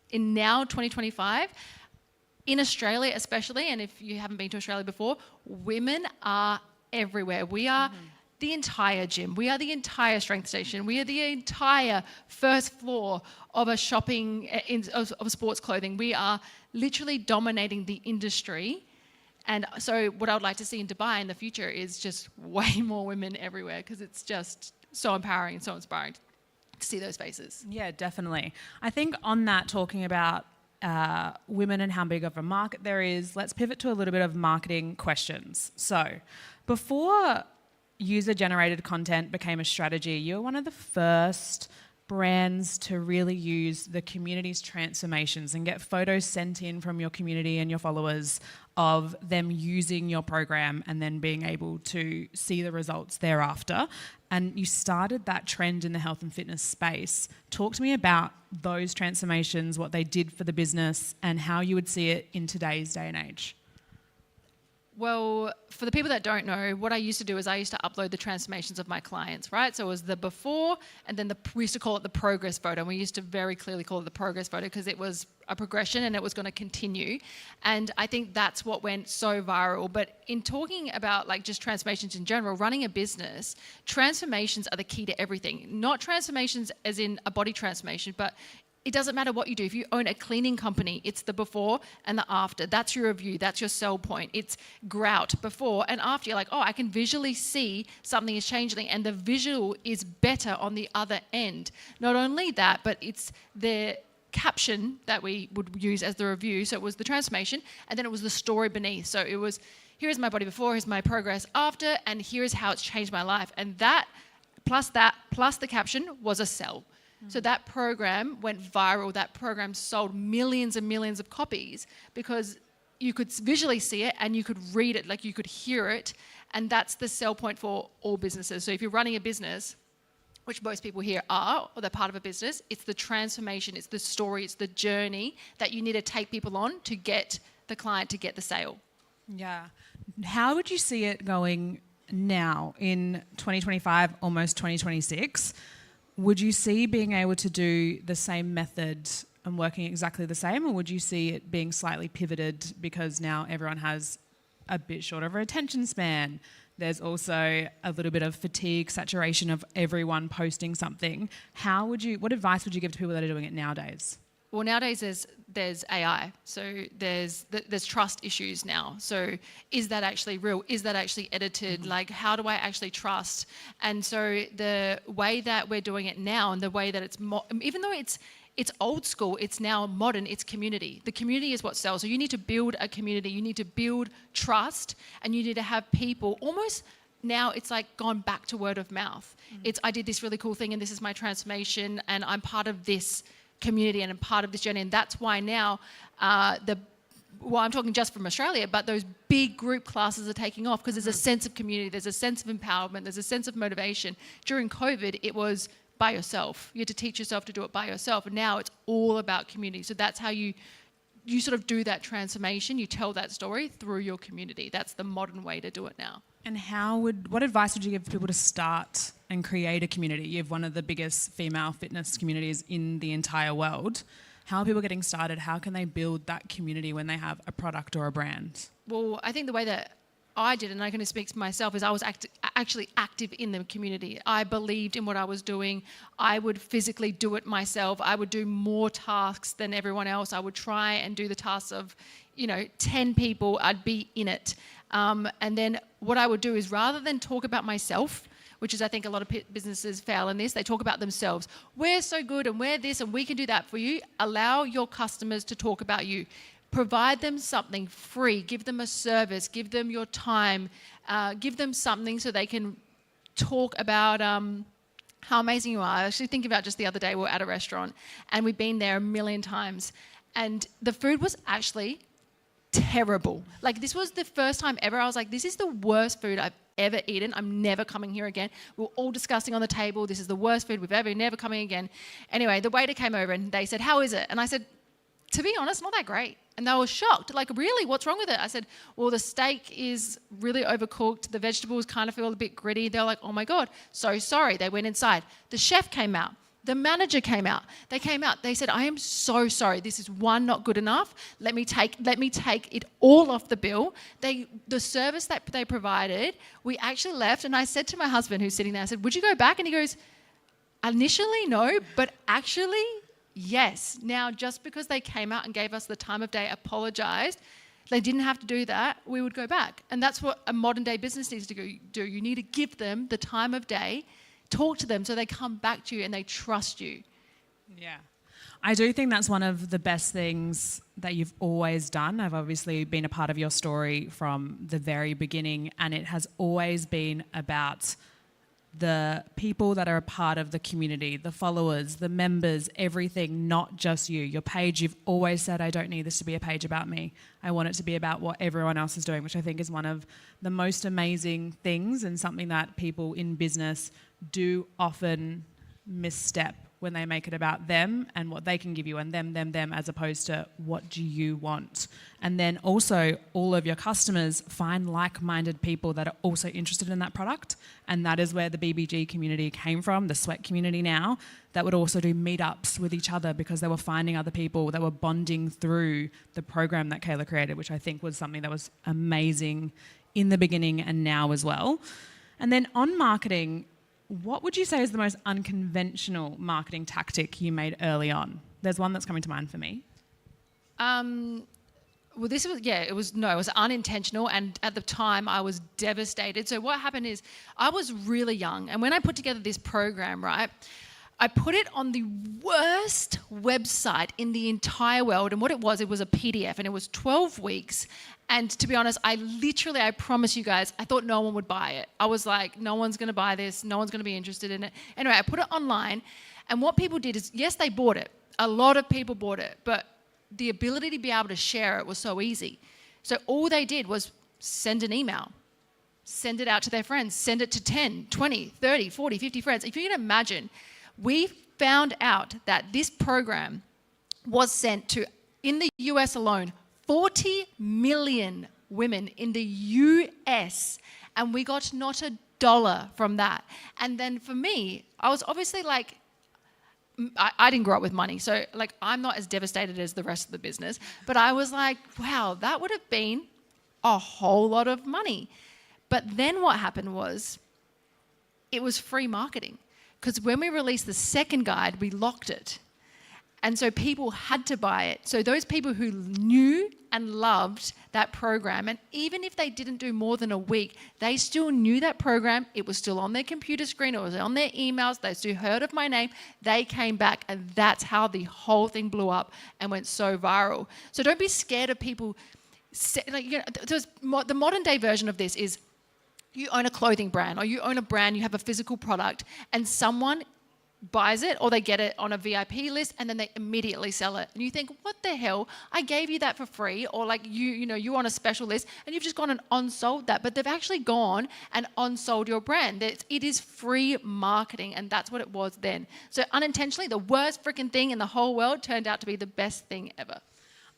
in 2025, in Australia especially, and if you haven't been to Australia before, women are everywhere. We are the entire gym. We are the entire strength station. We are the entire first floor of a shopping, of sports clothing. We are literally dominating the industry. And so what I would like to see in Dubai in the future is just way more women everywhere, because it's just so empowering and so inspiring to see those faces. Yeah, definitely. I think on that, talking about women and how big of a market there is, let's pivot to a little bit of marketing questions. So before user-generated content became a strategy, you were one of the first brands to really use the community's transformations and get photos sent in from your community and your followers of them using your program and then being able to see the results thereafter. and you started that trend in the health and fitness space. Talk to me about those transformations, what they did for the business, and how you would see it in today's day and age. Well, for the people that don't know, what I used to do is I used to upload the transformations of my clients, right? So it was the before, and then we used to call it the progress photo. And we used to very clearly call it the progress photo because it was a progression and it was going to continue. And I think that's what went so viral. But in talking about like just transformations in general, running a business, transformations are the key to everything. Not transformations as in a body transformation, but it doesn't matter what you do. If you own a cleaning company, it's the before and the after. That's your review. That's your sell point. It's grout before and after. You're like, oh, I can visually see something is changing, and the visual is better on the other end. Not only that, but it's the caption that we would use as the review. So it was the transformation, and then it was the story beneath. So it was, here's my body before, here's my progress after, and here's how it's changed my life. And that, plus the caption was a sell. So that program went viral. That program sold millions and millions of copies because you could visually see it and you could read it, like you could hear it. And that's the sell point for all businesses. So if you're running a business, which most people here are, or they're part of a business, it's the transformation, it's the story, it's the journey that you need to take people on to get the client to get the sale. Yeah. How would you see it going now in 2025, almost 2026? Would you see being able to do the same method and working exactly the same, or would you see it being slightly pivoted because now everyone has a bit shorter of an attention span? There's also a little bit of fatigue, saturation of everyone posting something. What advice would you give to people that are doing it nowadays? Well, nowadays there's AI, so there's trust issues now. So is that actually real? Is that actually edited? Like, how do I actually trust? And so the way that we're doing it now, and the way that it's even though it's old school, it's now modern, it's community. The community is what sells. So you need to build a community, you need to build trust, and you need to have people almost. Now it's like gone back to word of mouth. It's, I did this really cool thing and this is my transformation and I'm part of this community and I'm part of this journey. And that's why now I'm talking just from Australia, but those big group classes are taking off because there's a sense of community, there's a sense of empowerment, there's a sense of motivation. During COVID, it was by yourself. You had to teach yourself to do it by yourself. And now it's all about community. So that's how you sort of do that transformation. You tell that story through your community. That's the modern way to do it now. And what advice would you give people to start and create a community? You have one of the biggest female fitness communities in the entire world. How are people getting started? How can they build that community when they have a product or a brand? Well, I think the way that I did, and I can speak to myself, is I was actually active in the community. I believed in what I was doing. I would physically do it myself. I would do more tasks than everyone else. I would try and do the tasks of, 10 people. I'd be in it. And then what I would do is, rather than talk about myself, which is I think a lot of businesses fail in this, they talk about themselves. We're so good and we're this and we can do that for you. Allow your customers to talk about you. Provide them something free. Give them a service. Give them your time. Give them something so they can talk about how amazing you are. I actually think about just the other day, we were at a restaurant and we'd been there a million times and the food was actually terrible. Like, this was the first time ever I was like, this is the worst food I've ever eaten. I'm never coming here again. We were all discussing on the table, this is the worst food we've ever, never coming again. Anyway, the waiter came over and they said, how is it? And I said, to be honest, not that great. And they were shocked. Like, really? What's wrong with it? I said, well, the steak is really overcooked. The vegetables kind of feel a bit gritty. They're like, oh my God, so sorry. They went inside. The chef came out. The manager came out. They came out. They said, I am so sorry. This is one, not good enough. Let me take it all off the bill. The service that they provided, we actually left. And I said to my husband who's sitting there, I said, would you go back? And he goes, initially, no, but actually, yes. Now, just because they came out and gave us the time of day, apologized, they didn't have to do that, we would go back. And that's what a modern day business needs to do. You need to give them the time of day, talk to them so they come back to you and they trust you. Yeah. I do think that's one of the best things that you've always done. I've obviously been a part of your story from the very beginning, and it has always been about the people that are a part of the community, the followers, the members, everything, not just you. Your page, you've always said, I don't need this to be a page about me. I want it to be about what everyone else is doing, which I think is one of the most amazing things and something that people in business do often misstep when they make it about them and what they can give you and them, as opposed to what do you want. And then also all of your customers find like-minded people that are also interested in that product. And that is where the BBG community came from, the sweat community now, that would also do meetups with each other because they were finding other people that were bonding through the program that Kayla created, which I think was something that was amazing in the beginning and now as well. And then on marketing, what would you say is the most unconventional marketing tactic you made early on? There's one that's coming to mind for me. Well, this was, it was unintentional. And at the time I was devastated. So what happened is I was really young. And when I put together this program, right, I put it on the worst website in the entire world. And what it was a PDF and it was 12 weeks. And to be honest, I promise you guys, I thought no one would buy it. I was like, no one's going to buy this. No one's going to be interested in it. Anyway, I put it online. And what people did is, yes, they bought it. A lot of people bought it. But the ability to be able to share it was so easy. So all they did was send an email, send it out to their friends, send it to 10, 20, 30, 40, 50 friends. If you can imagine, we found out that this program was sent to, in the US alone, 40 million women in the US, and we got not $1 from that. And then for me, I was obviously like, I didn't grow up with money, so like I'm not as devastated as the rest of the business, but I was like, wow, that would have been a whole lot of money. But then what happened was, it was free marketing, because when we released the second guide, we locked it. And so people had to buy it. So those people who knew and loved that program, and even if they didn't do more than a week, they still knew that program. It was still on their computer screen. It was on their emails. They still heard of my name. They came back, and that's how the whole thing blew up and went so viral. So don't be scared of people. The modern day version of this is you own a clothing brand or you own a brand, you have a physical product, and someone buys it or they get it on a VIP list and then they immediately sell it. And you think, what the hell? I gave you that for free, or like you're on a special list and you've just gone and unsold that. But they've actually gone and unsold your brand. It is free marketing, and that's what it was then. So unintentionally, the worst freaking thing in the whole world turned out to be the best thing ever.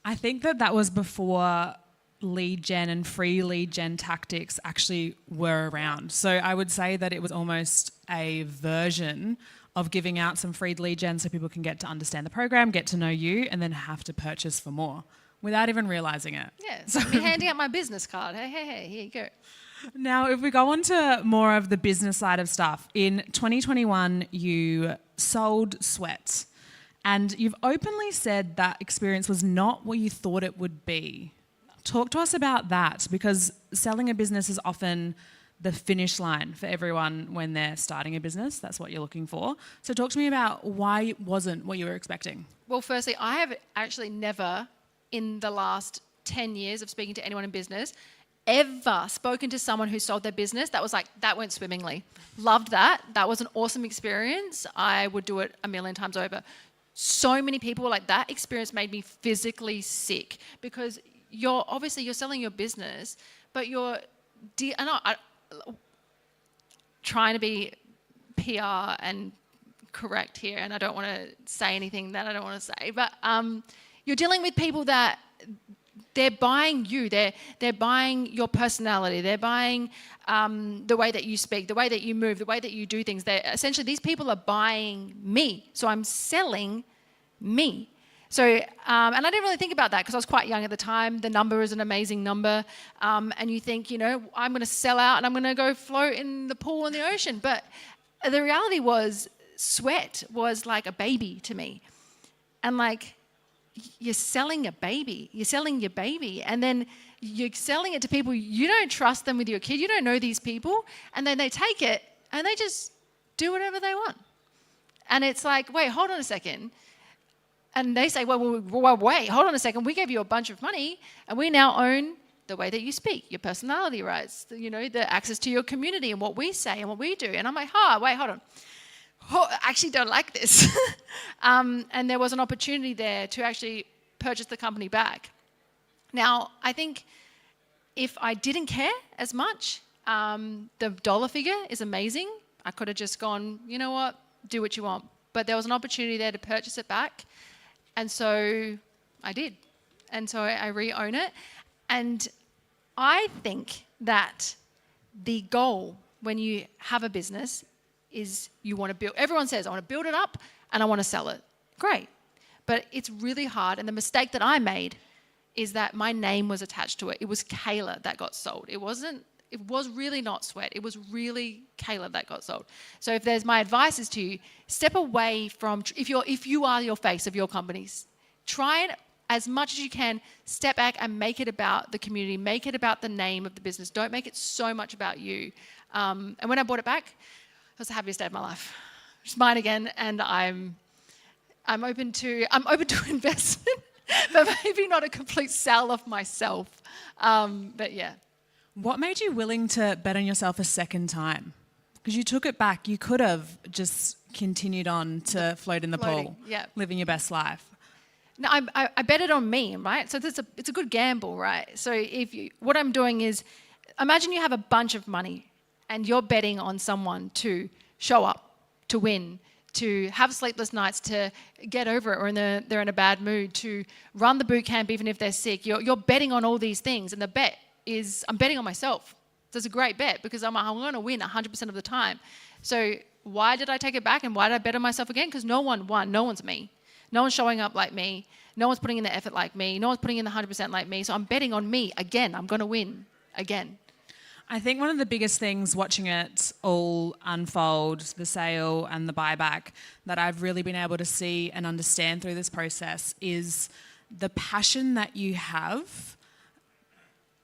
I think that was before lead gen and free lead gen tactics actually were around. So I would say that it was almost a version of giving out some free lead gen so people can get to understand the program, get to know you, and then have to purchase for more without even realizing it. Yeah, so me handing out my business card. Hey, here you go. Now, if we go on to more of the business side of stuff, in 2021, you sold sweat, and you've openly said that experience was not what you thought it would be. Talk to us about that, because selling a business is often the finish line for everyone when they're starting a business. That's what you're looking for. So talk to me about why it wasn't what you were expecting. Well, firstly, I have actually never, in the last 10 years of speaking to anyone in business, ever spoken to someone who sold their business that was like, that went swimmingly. Loved that. That was an awesome experience. I would do it a million times over. So many people were like, that experience made me physically sick, because you're selling your business, but you're trying to be PR and correct here, and I don't want to say anything that I don't want to say, but you're dealing with people that they're buying you, they're buying your personality, they're buying the way that you speak, the way that you move, the way that you do things. Essentially, these people are buying me, so I'm selling me. So, and I didn't really think about that because I was quite young at the time. The number is an amazing number. And you think, I'm going to sell out and I'm going to go float in the pool in the ocean. But the reality was, sweat was like a baby to me. And like, you're selling a baby. You're selling your baby. And then you're selling it to people. You don't trust them with your kid. You don't know these people. And then they take it and they just do whatever they want. And it's like, wait, hold on a second. And they say, well, wait, hold on a second. We gave you a bunch of money, and we now own the way that you speak, your personality rights, the access to your community and what we say and what we do. And I'm like, wait, hold on. I actually don't like this. And there was an opportunity there to actually purchase the company back. Now, I think if I didn't care as much, the dollar figure is amazing. I could have just gone, you know what, do what you want. But there was an opportunity there to purchase it back. And so I did. And so I re-own it. And I think that the goal when you have a business is you want to build, everyone says, I want to build it up and I want to sell it. Great. But it's really hard. And the mistake that I made is that my name was attached to it. It was Kayla that got sold. It was really not Sweat. It was really Kayla that got sold. So if there's my advice is to you, step away from, if you are your face of your companies, try and as much as you can, step back and make it about the community, make it about the name of the business. Don't make it so much about you. And when I bought it back, it was the happiest day of my life. It's mine again, and I'm open to investment, but maybe not a complete sell of myself. But yeah. What made you willing to bet on yourself a second time? Because you took it back. You could have just continued on to float in the pool, living your best life. No, I bet it on me, right? So it's a good gamble, right? So what I'm doing is, imagine you have a bunch of money and you're betting on someone to show up, to win, to have sleepless nights, to get over it, or they're in a bad mood, to run the boot camp even if they're sick. You're betting on all these things, and the bet is I'm betting on myself. So it's a great bet because I'm going to win 100% of the time. So why did I take it back and why did I bet on myself again? Because no one won. No one's me. No one's showing up like me. No one's putting in the effort like me. No one's putting in the 100% like me. So I'm betting on me again. I'm going to win again. I think one of the biggest things watching it all unfold, the sale and the buyback, that I've really been able to see and understand through this process is the passion that you have.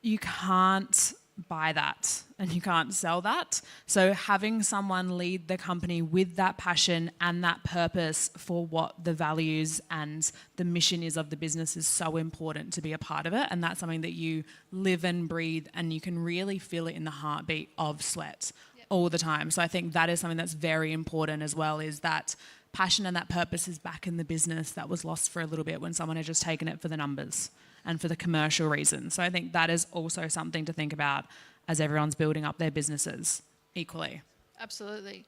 You can't buy that and you can't sell that. So having someone lead the company with that passion and that purpose for what the values and the mission is of the business is so important to be a part of it. And that's something that you live and breathe, and you can really feel it in the heartbeat of Sweat all the time. So I think that is something that's very important as well, is that passion and that purpose is back in the business that was lost for a little bit when someone had just taken it for the numbers and for the commercial reasons. So I think that is also something to think about as everyone's building up their businesses equally. Absolutely.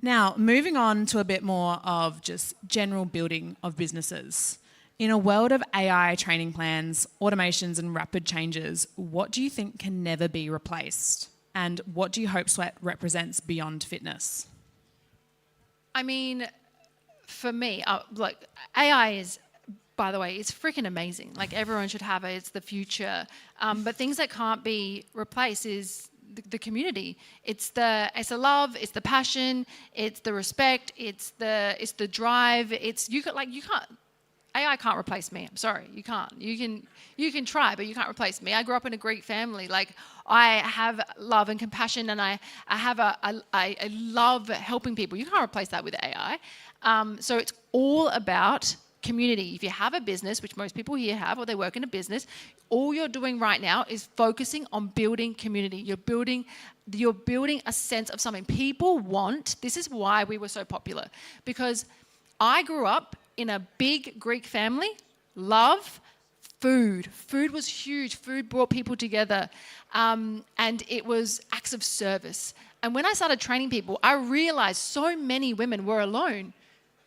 Now, moving on to a bit more of just general building of businesses. In a world of AI training plans, automations and rapid changes, what do you think can never be replaced? And what do you hope Sweat represents beyond fitness? I mean, for me, look, AI is, by the way, it's freaking amazing. Like, everyone should have it. It's the future. But things that can't be replaced is the community. It's the love. It's the passion. It's the respect. It's the drive. You can't. AI can't replace me. I'm sorry, you can't. You can try, but you can't replace me. I grew up in a Greek family. Like, I have love and compassion, and I love helping people. You can't replace that with AI. So it's all about community. If you have a business, which most people here have, or they work in a business, all you're doing right now is focusing on building community. You're building a sense of something people want. This is why we were so popular, because I grew up in a big Greek family. Love, food. Food was huge. Food brought people together, and it was acts of service. And when I started training people, I realized so many women were alone.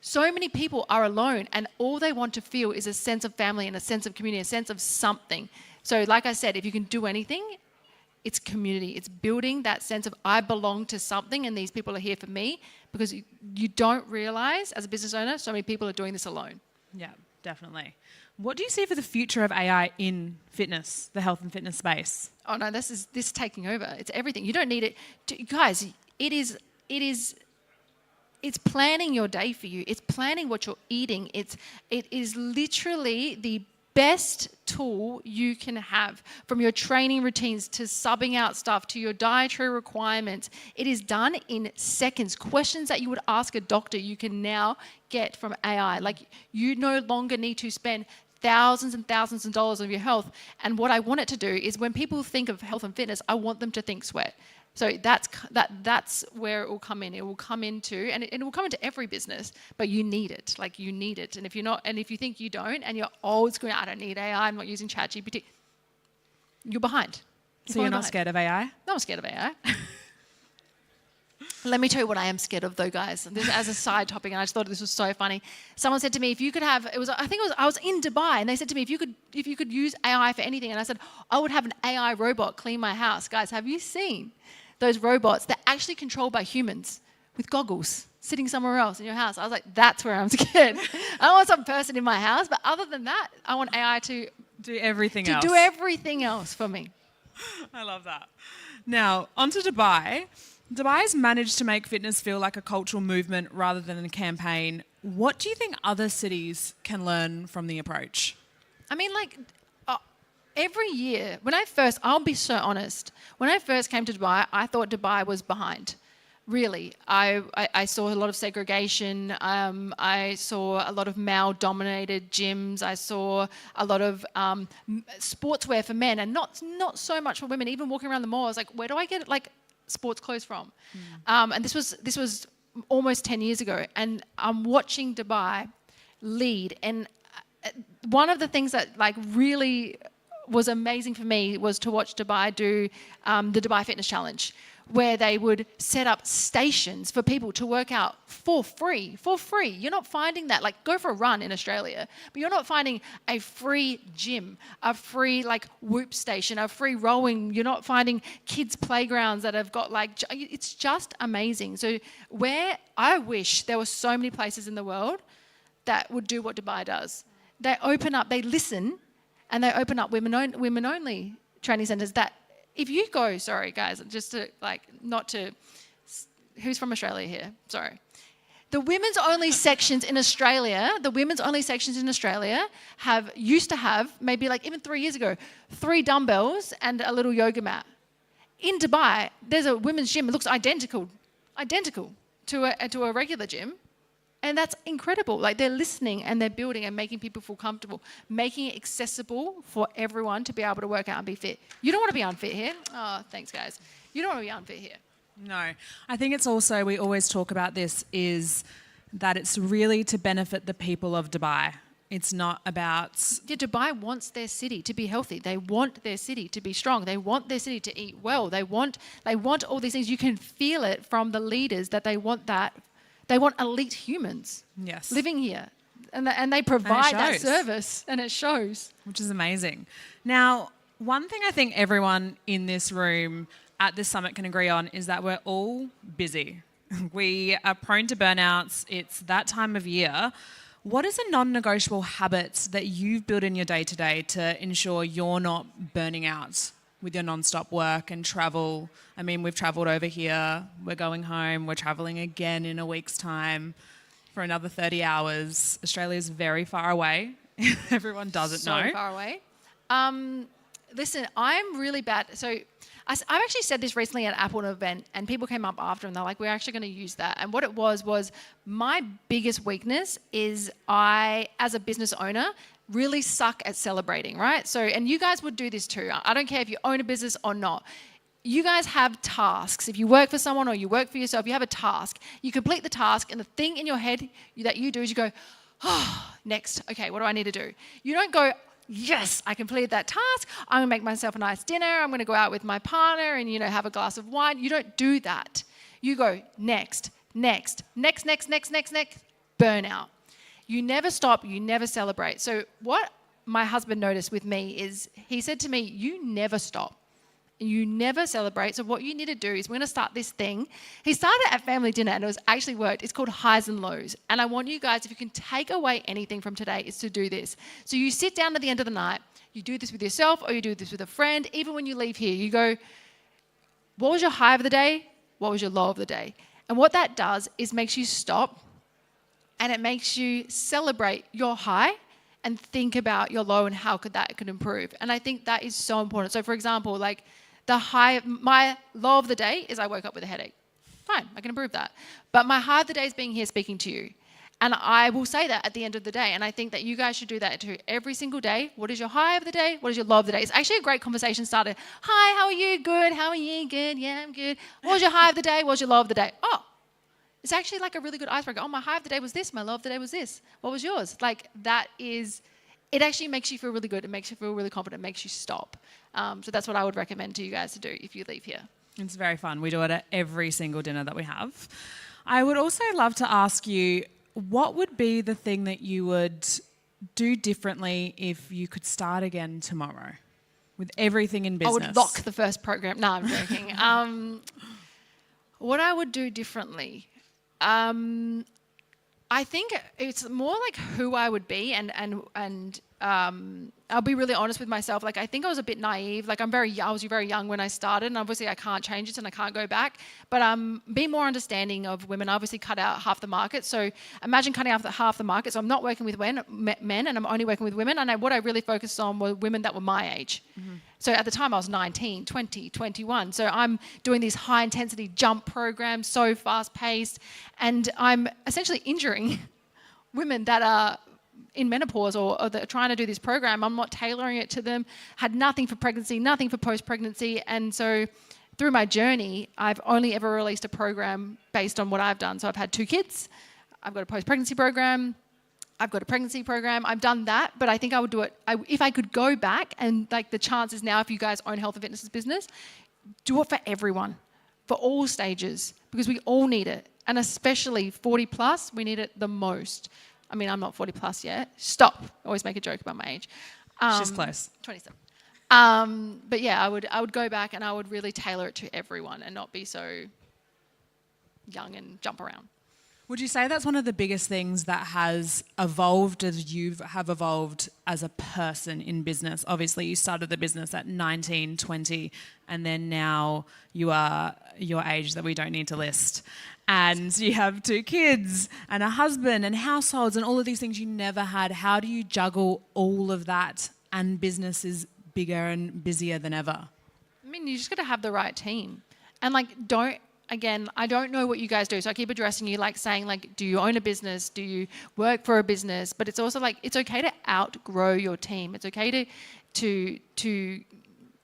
So many people are alone, and all they want to feel is a sense of family and a sense of community, a sense of something. So like I said, if you can do anything, it's community. It's building that sense of I belong to something and these people are here for me, because you don't realize as a business owner, so many people are doing this alone. Yeah, definitely. What do you see for the future of AI in fitness, the health and fitness space? Oh no, this is taking over. It's everything. You don't need it. Guys, it's planning your day for you. It's planning what you're eating. It is literally the best tool you can have, from your training routines to subbing out stuff to your dietary requirements. It is done in seconds. Questions that you would ask a doctor, you can now get from AI. Like, you no longer need to spend thousands and thousands of dollars on your health. And what I want it to do is, when people think of health and fitness, I want them to think Sweat. So that's where it will come in. It will come into, and it will come into every business, but you need it. Like, you need it. And if you think you don't, and you're always going, I don't need AI, I'm not using ChatGPT, you're behind. So you're not scared of AI? No, I'm scared of AI. Let me tell you what I am scared of, though, guys. This as a side topic, and I just thought this was so funny. Someone said to me, "If you could have," I was in Dubai, and they said to me, "If you could use AI for anything," and I said, "I would have an AI robot clean my house." Guys, have you seen those robots? They're actually controlled by humans with goggles, sitting somewhere else in your house. I was like, that's where I'm scared. I don't want some person in my house, but other than that, I want AI to do everything else. Do everything else for me. I love that. Now, onto Dubai. Dubai has managed to make fitness feel like a cultural movement rather than a campaign. What do you think other cities can learn from the approach? I mean, every year, I'll be so honest, when I first came to Dubai, I thought Dubai was behind. Really. I saw a lot of segregation. I saw a lot of male-dominated gyms. I saw a lot of sportswear for men and not so much for women. Even walking around the mall, I was like, where do I get sports clothes from? And this was almost 10 years ago. And I'm watching Dubai lead. And one of the things that really was amazing for me was to watch Dubai do the Dubai Fitness Challenge, where they would set up stations for people to work out for free. You're not finding that. Go for a run in Australia, but you're not finding a free gym, a free whoop station, a free rowing. You're not finding kids' playgrounds that have got it's just amazing. So where I wish there were so many places in the world that would do what Dubai does. They open up, they listen, and they open up women-only training centres that if you go, sorry guys, just to who's from Australia here? Sorry. The women's only sections in Australia, used to have, maybe even 3 years ago, 3 dumbbells and a little yoga mat. In Dubai, there's a women's gym. It looks identical to a regular gym. And that's incredible. They're listening and they're building and making people feel comfortable, making it accessible for everyone to be able to work out and be fit. You don't want to be unfit here. Oh, thanks, guys. You don't want to be unfit here. No. I think it's also, we always talk about this, is that it's really to benefit the people of Dubai. It's not about... Yeah, Dubai wants their city to be healthy. They want their city to be strong. They want their city to eat well. They want all these things. You can feel it from the leaders that they want that. They want elite humans living here. And they provide that service, and it shows. Which is amazing. Now, one thing I think everyone in this room at this summit can agree on is that we're all busy. We are prone to burnouts. It's that time of year. What is a non-negotiable habit that you've built in your day-to-day to ensure you're not burning out with your non-stop work and travel? I mean, we've travelled over here, we're going home, we're travelling again in a week's time for another 30 hours. Australia's very far away. Everyone doesn't know. So far away. Listen, I'm really bad. So I've actually said this recently at Apple event, and people came up after and they're like, we're actually going to use that. And what it was my biggest weakness is I, as a business owner, really suck at celebrating, right? So, and you guys would do this too. I don't care if you own a business or not. You guys have tasks. If you work for someone or you work for yourself, you have a task. You complete the task, and the thing in your head that you do is you go, oh, next. Okay, what do I need to do? You don't go, yes, I completed that task. I'm going to make myself a nice dinner. I'm going to go out with my partner and, have a glass of wine. You don't do that. You go next. Burnout. You never stop. You never celebrate. So what my husband noticed with me is he said to me, you never stop. You never celebrate. So what you need to do is we're going to start this thing. He started at family dinner and it was actually worked. It's called highs and lows. And I want you guys, if you can take away anything from today, is to do this. So you sit down at the end of the night, you do this with yourself or you do this with a friend. Even when you leave here, you go, what was your high of the day? What was your low of the day? And what that does is makes you stop and it makes you celebrate your high and think about your low and how that could improve. And I think that is so important. So for example, my low of the day is I woke up with a headache. Fine, I can improve that. But my high of the day is being here speaking to you. And I will say that at the end of the day. And I think that you guys should do that too. Every single day, what is your high of the day? What is your low of the day? It's actually a great conversation starter. Hi, how are you? Good. How are you? Good. Yeah, I'm good. What was your high of the day? What was your low of the day? Oh, it's actually like a really good icebreaker. Oh, my high of the day was this. My low of the day was this. What was yours? It actually makes you feel really good. It makes you feel really confident. It makes you stop. So that's what I would recommend to you guys to do if you leave here. It's very fun. We do it at every single dinner that we have. I would also love to ask you, what would be the thing that you would do differently if you could start again tomorrow with everything in business? I would lock the first program. No, I'm joking. What I would do differently? I think it's more like who I would be, and I'll be really honest with myself. Like, I think I was a bit naive. Like, I was very young when I started, and obviously I can't change it and I can't go back. But be more understanding of women. I obviously cut out half the market. So imagine cutting out half the market. So I'm not working with men, and I'm only working with women. And what I really focused on were women that were my age. Mm-hmm. So at the time I was 19, 20, 21. So I'm doing these high intensity jump programs, so fast paced, and I'm essentially injuring women that are in menopause or that are trying to do this program. I'm not tailoring it to them, had nothing for pregnancy, nothing for post-pregnancy. And so through my journey, I've only ever released a program based on what I've done. So I've had 2 kids, I've got a post-pregnancy program, I've got a pregnancy program. I've done that, but I think I would do it. If I could go back, and like the chances now, if you guys own health and fitness business, do it for everyone, for all stages, because we all need it. And especially 40 plus, we need it the most. I mean, I'm not 40 plus yet. Stop. I always make a joke about my age. She's close. 27. But yeah, I would go back and I would really tailor it to everyone and not be so young and jump around. Would you say that's one of the biggest things that has evolved as you have evolved as a person in business? Obviously, you started the business at 19, 20, and then now you are your age that we don't need to list. And you have 2 kids and a husband and households and all of these things you never had. How do you juggle all of that, and business is bigger and busier than ever? I mean, you just got to have the right team. And like, I don't know what you guys do. So I keep addressing you, like saying, like, do you own a business? Do you work for a business? But it's also like, it's okay to outgrow your team. It's okay to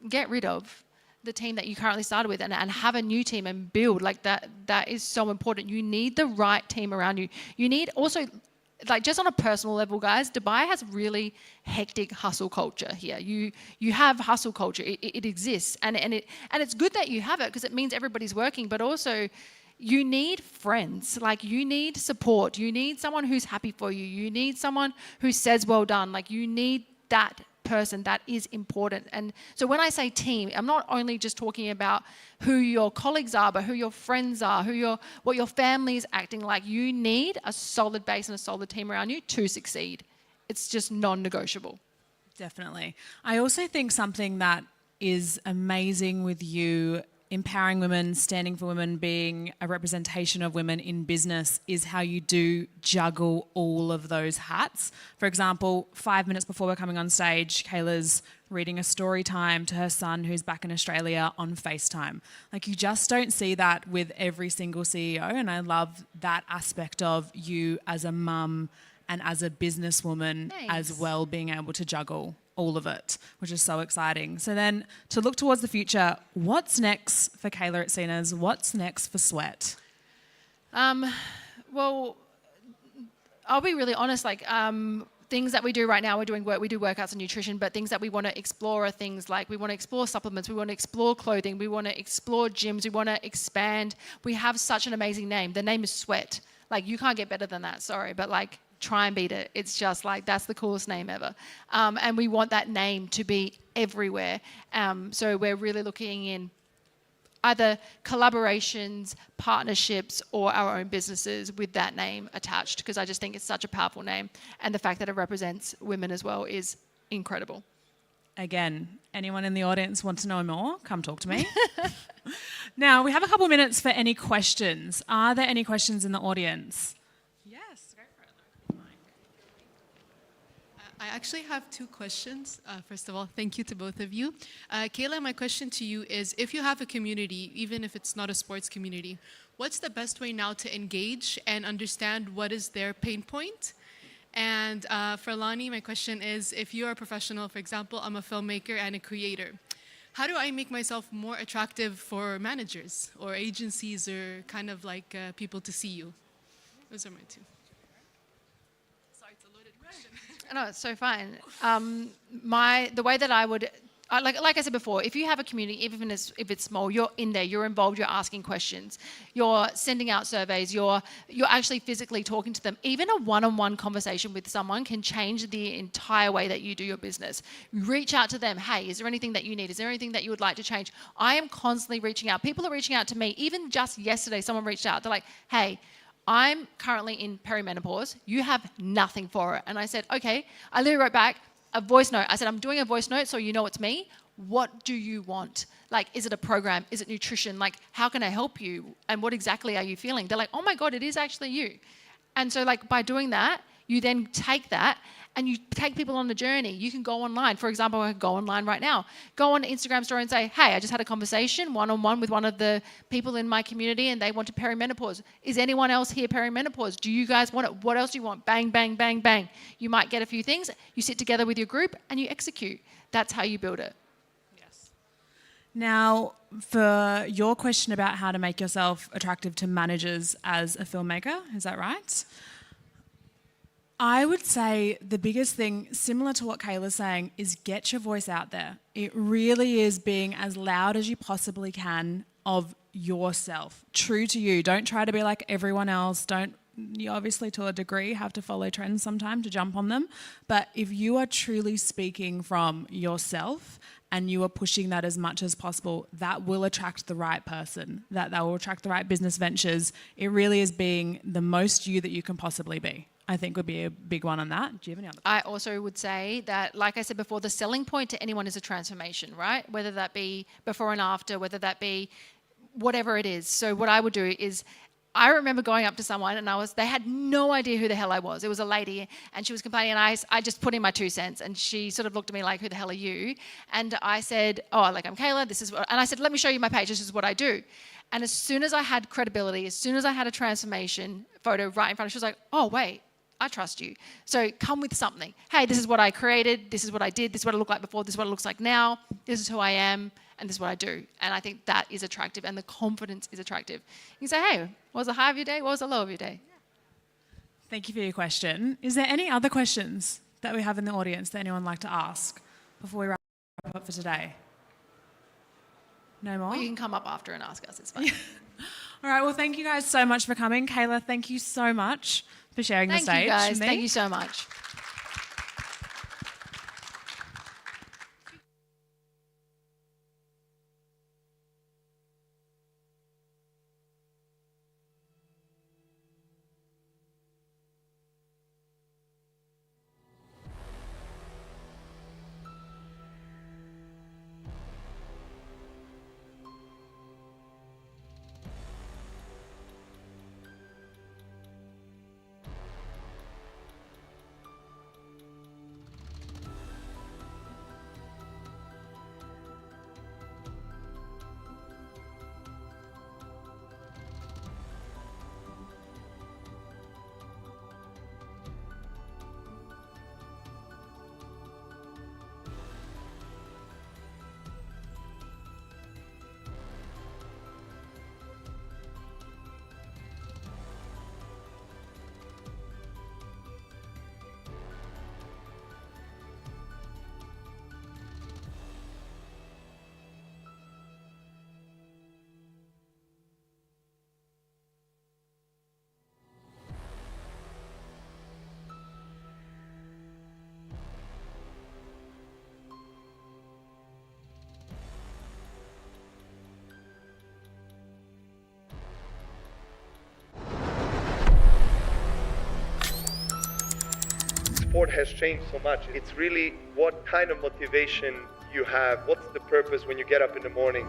get rid of the team that you currently started with and have a new team and build. Like that is so important. You need the right team around you. You need also, like, just on a personal level, guys, Dubai has really hectic hustle culture here. You have hustle culture. It exists, and it's good that you have it because it means everybody's working. But also, you need friends. Like, you need support. You need someone who's happy for you. You need someone who says well done. Like, you need that person. That is important. And so when I say team, I'm not only just talking about who your colleagues are, but who your friends are, what your family is acting like. You need a solid base and a solid team around you to succeed. It's just non-negotiable. Definitely. I also think something that is amazing with you empowering women, standing for women, being a representation of women in business is how you do juggle all of those hats. For example, 5 minutes before we're coming on stage, Kayla's reading a story time to her son who's back in Australia on FaceTime. Like, you just don't see that with every single CEO, and I love that aspect of you as a mum and as a businesswoman as well, being able to juggle all of it, which is so exciting. So then, to look towards the future, what's next for Kayla at Cena's? What's next for Sweat? Well, I'll be really honest, like, things that we do right now, we do workouts and nutrition, but things that we want to explore are things like we want to explore supplements, we want to explore clothing, we want to explore gyms, we want to expand. We have such an amazing name. The name is Sweat. Like, you can't get better than that, sorry, but like, try and beat it. It's just like, that's the coolest name ever. And we want that name to be everywhere. So we're really looking in either collaborations, partnerships, or our own businesses with that name attached, because I just think it's such a powerful name. And the fact that it represents women as well is incredible. Again, anyone in the audience want to know more? Come talk to me. Now, we have a couple minutes for any questions. Are there any questions in the audience? I actually have 2 questions. First of all, thank you to both of you. Kayla, my question to you is, if you have a community, even if it's not a sports community, what's the best way now to engage and understand what is their pain point? And for Lonnie, my question is, if you are a professional, for example, I'm a filmmaker and a creator, how do I make myself more attractive for managers or agencies or kind of like people to see you? Those are my 2. Sorry, it's a loaded question. No, it's so fine. The way that I would like I said before, if you have a community, even if it's small, you're in there, you're involved, you're asking questions, you're sending out surveys, you're actually physically talking to them. Even a one-on-one conversation with someone can change the entire way that you do your business. Reach out to them. Hey, is there anything that you need? Is there anything that you would like to change? I am constantly reaching out. People are reaching out to me. Even just yesterday, someone reached out. They're like, hey, I'm currently in perimenopause. You have nothing for it. And I said, okay. I literally wrote back a voice note. I said, I'm doing a voice note so you know it's me. What do you want? Like, is it a program? Is it nutrition? Like, how can I help you? And what exactly are you feeling? They're like, oh my God, it is actually you. And so like by doing that, you then take that and you take people on the journey. You can go online. For example, I can go online right now. Go on Instagram story and say, hey, I just had a conversation one-on-one with one of the people in my community and they wanted perimenopause. Is anyone else here perimenopause? Do you guys want it? What else do you want? Bang, bang, bang, bang. You might get a few things. You sit together with your group and you execute. That's how you build it. Now, for your question about how to make yourself attractive to managers as a filmmaker, is that right? I would say the biggest thing, similar to what Kayla's saying, is get your voice out there. It really is being as loud as you possibly can of yourself, true to you. Don't try to be like everyone else. You obviously, to a degree, have to follow trends sometimes to jump on them. But if you are truly speaking from yourself and you are pushing that as much as possible, that will attract the right person, that will attract the right business ventures. It really is being the most you that you can possibly be, I think would be a big one on that. Do you have any other? I also would say that, like I said before, the selling point to anyone is a transformation, right? Whether that be before and after, whether that be whatever it is. So what I would do is, I remember going up to someone and they had no idea who the hell I was. It was a lady and she was complaining and I just put in my 2 cents and she sort of looked at me like, who the hell are you? And I said, oh, like I'm Kayla, and I said, let me show you my page, this is what I do. And as soon as I had credibility, as soon as I had a transformation photo right in front of her, she was like, oh, wait, I trust you. So come with something. Hey, this is what I created, this is what I did, this is what it looked like before, this is what it looks like now, this is who I am, and this is what I do. And I think that is attractive and the confidence is attractive. You can say, hey, what was the high of your day? What was the low of your day? Thank you for your question. Is there any other questions that we have in the audience that anyone would like to ask before we wrap up for today? No more? Or you can come up after and ask us, it's fine. All right, well, thank you guys so much for coming. Kayla, thank you so much for sharing the stage. Thank you guys, with me. thank you so much. Sport has changed so much. It's really what kind of motivation you have. What's the purpose when you get up in the morning?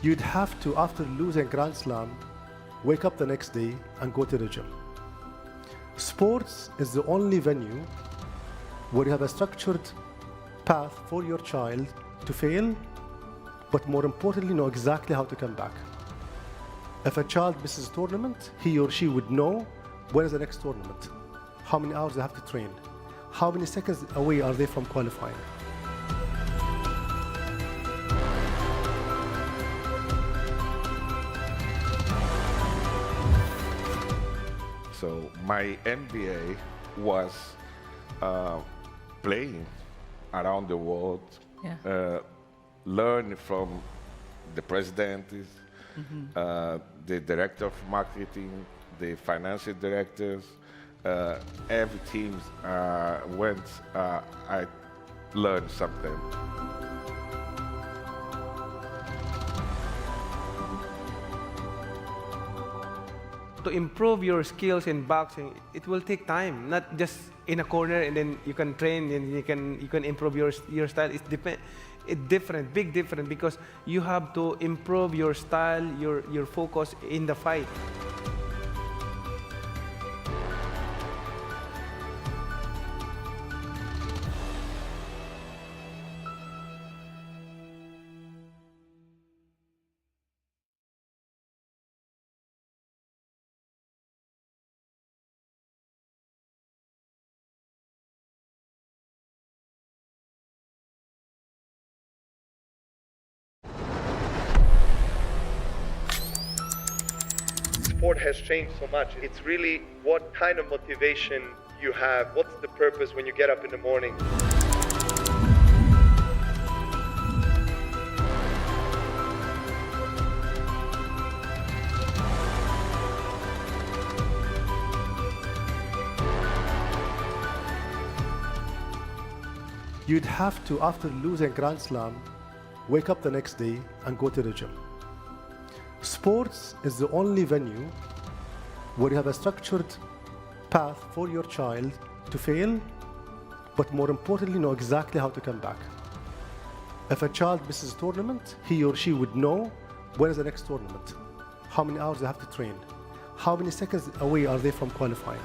You'd have to, after losing Grand Slam, wake up the next day and go to the gym. Sports is the only venue where you have a structured path for your child to fail, but more importantly, know exactly how to come back. If a child misses a tournament, he or she would know when is the next tournament, how many hours they have to train, how many seconds away are they from qualifying. So my MBA was playing around the world, learn from the presidents, the director of marketing, the financial directors, every team went, I learned something. To improve your skills in boxing, it will take time, not just in a corner and then you can train and you can improve your style. It's different, big different, because you have to improve your style, your focus in the fight. Sport has changed so much. It's really what kind of motivation you have. What's the purpose when you get up in the morning? You'd have to, after losing Grand Slam, wake up the next day and go to the gym. Sports is the only venue where you have a structured path for your child to fail, but more importantly, know exactly how to come back. If a child misses a tournament, he or she would know when is the next tournament, how many hours they have to train, how many seconds away are they from qualifying.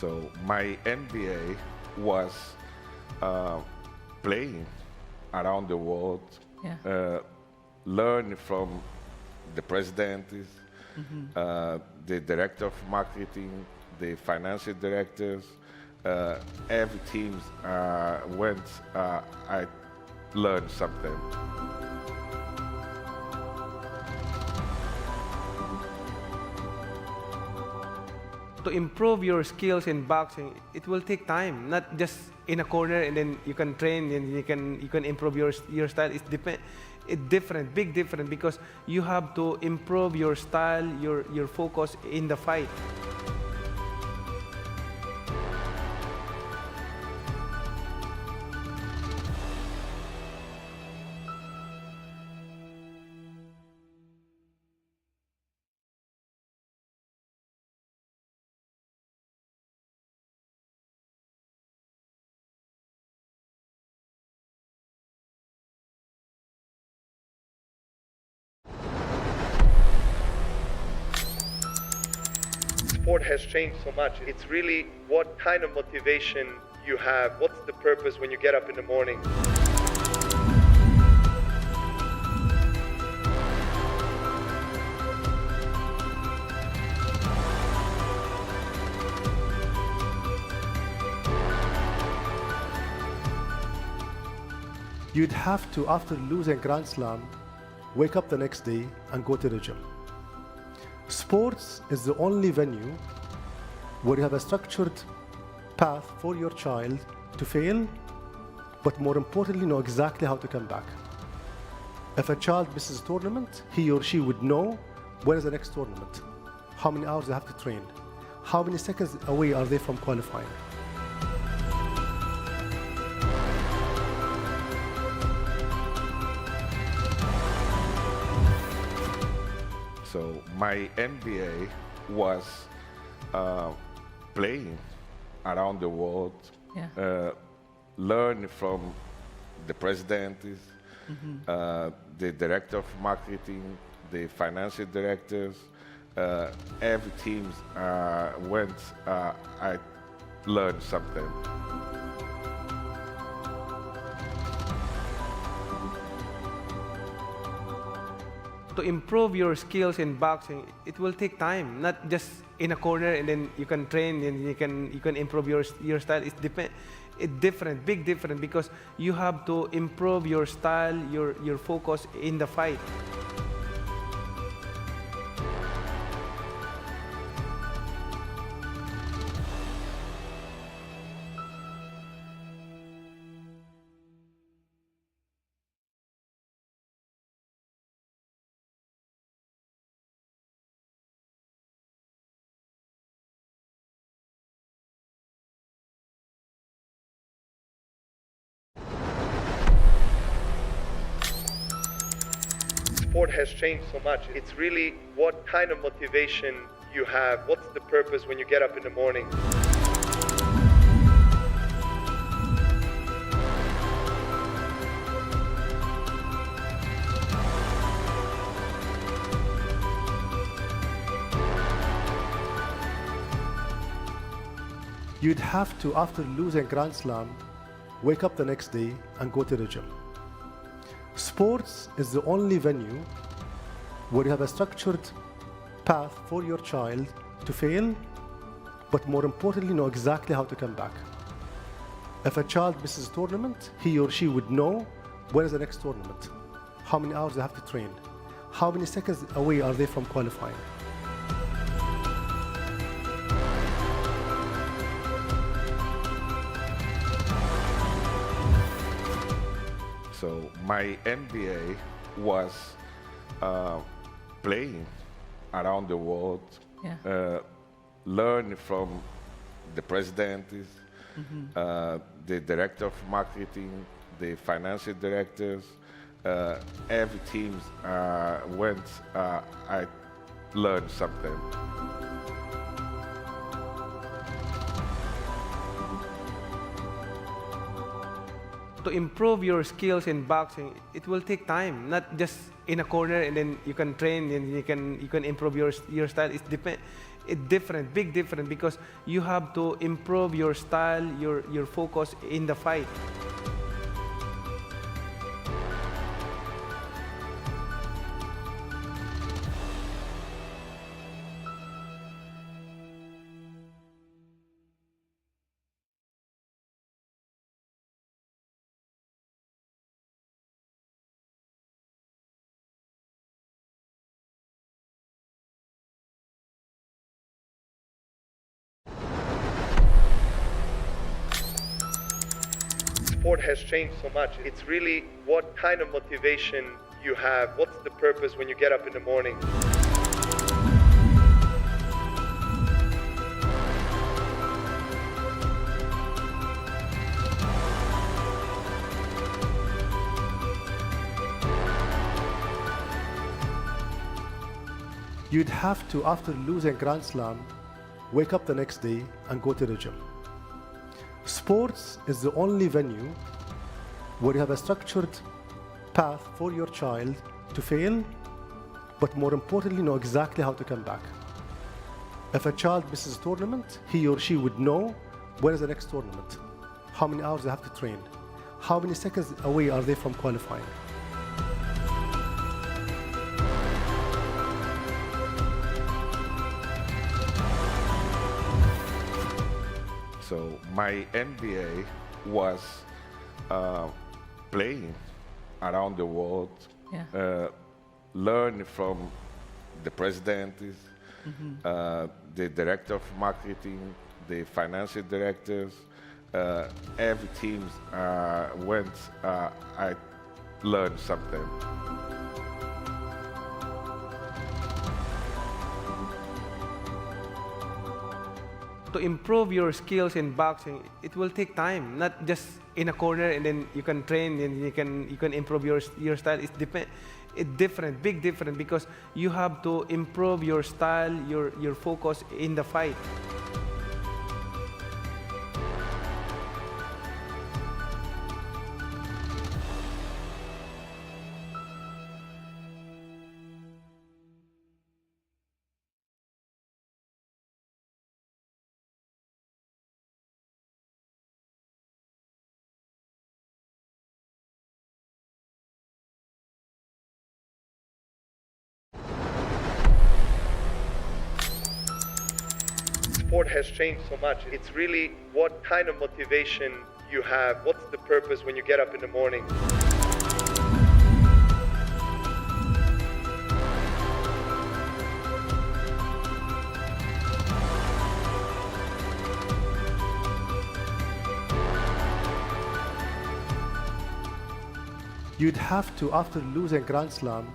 So my MBA was playing around the world, learn from the presidents, the director of marketing, the financial directors, every team went, I learned something. To improve your skills in boxing, it will take time, not just in a corner and then you can train and you can improve your style. It's different, big different, because you have to improve your style, your focus in the fight. Sport has changed so much. It's really what kind of motivation you have. What's the purpose when you get up in the morning? You'd have to, after losing Grand Slam, wake up the next day and go to the gym. Sports is the only venue where you have a structured path for your child to fail, but more importantly, know exactly how to come back. If a child misses a tournament, he or she would know when is the next tournament, how many hours they have to train, how many seconds away are they from qualifying. So my MBA was playing around the world, learn from the presidents, the director of marketing, the financial directors, every team went, I learned something. to improve your skills in boxing, it will take time, not just in a corner and then you can train and you can improve your style. It's different, big different, because you have to improve your style, your focus in the fight. Sport has changed so much. It's really what kind of motivation you have. What's the purpose when you get up in the morning? You'd have to, after losing Grand Slam, wake up the next day and go to the gym. Sports is the only venue where you have a structured path for your child to fail, but more importantly, know exactly how to come back. If a child misses a tournament, he or she would know when is the next tournament, how many hours they have to train, how many seconds away are they from qualifying. So my MBA was playing around the world, learn from the president, the director of marketing, the financial directors, every team went, I learned something. To improve your skills in boxing, it will take time, not just in a corner and then you can train and you can improve your style. It's different, big different, because you have to improve your style, your focus in the fight. Sport has changed so much. It's really what kind of motivation you have. What's the purpose when you get up in the morning? You'd have to, after losing Grand Slam, wake up the next day and go to the gym. Sports is the only venue where you have a structured path for your child to fail, but more importantly, know exactly how to come back. If a child misses a tournament, he or she would know when is the next tournament, how many hours they have to train, how many seconds away are they from qualifying. So my MBA was playing around the world, learn from the president, the director of marketing, the financial directors, every team went, I learned something. To improve your skills in boxing, it will take time, not just in a corner and then you can train and you can improve your style. It's different, big different, because you have to improve your style, your focus in the fight. sport has changed so much. It's really what kind of motivation you have. What's the purpose when you get up in the morning? You'd have to, after losing Grand Slam,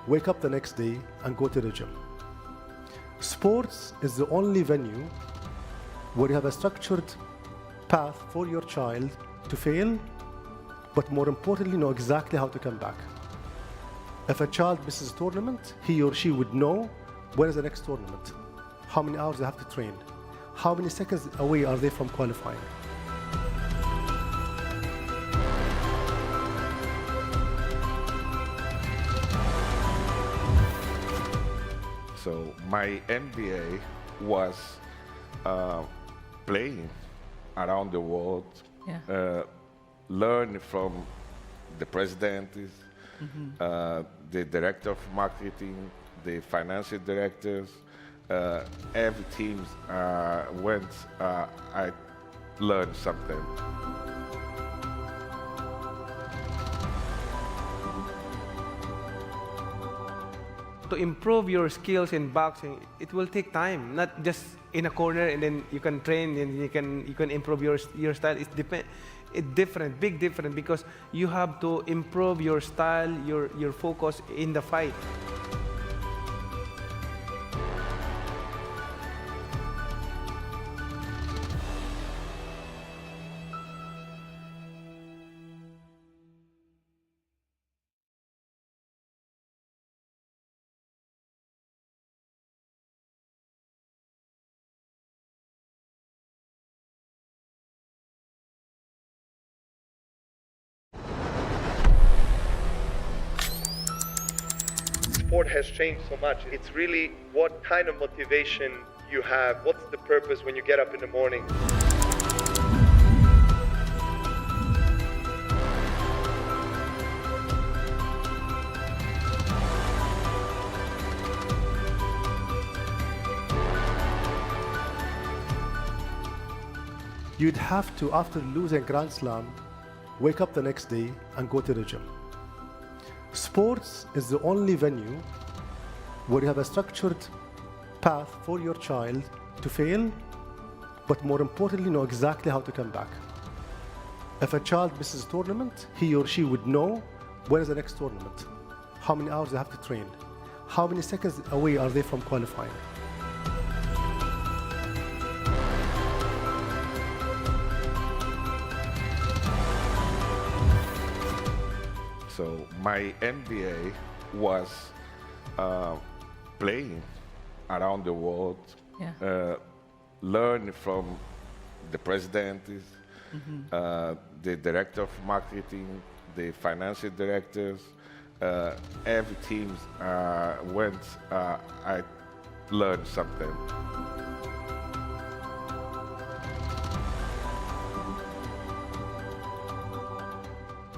wake up the next day and go to the gym. Sports is the only venue where you have a structured path for your child to fail, but more importantly, know exactly how to come back. If a child misses a tournament, he or she would know when is the next tournament, how many hours they have to train, how many seconds away are they from qualifying. So my MBA was playing around the world, learn from the president, the director of marketing, the financial directors, every team went, I learned something. To improve your skills in boxing, it will take time, not just in a corner and then you can train and you can improve your style. It's different, big different, because you have to improve your style, your focus in the fight. Sport has changed so much. It's really what kind of motivation you have. What's the purpose when you get up in the morning? You'd have to, after losing Grand Slam, wake up the next day and go to the gym. Sports is the only venue where you have a structured path for your child to fail, but more importantly, know exactly how to come back. If a child misses a tournament, he or she would know when is the next tournament, how many hours they have to train, how many seconds away are they from qualifying. So my MBA was playing around the world, learn from the president, the director of marketing, the financial directors, every team went, I learned something.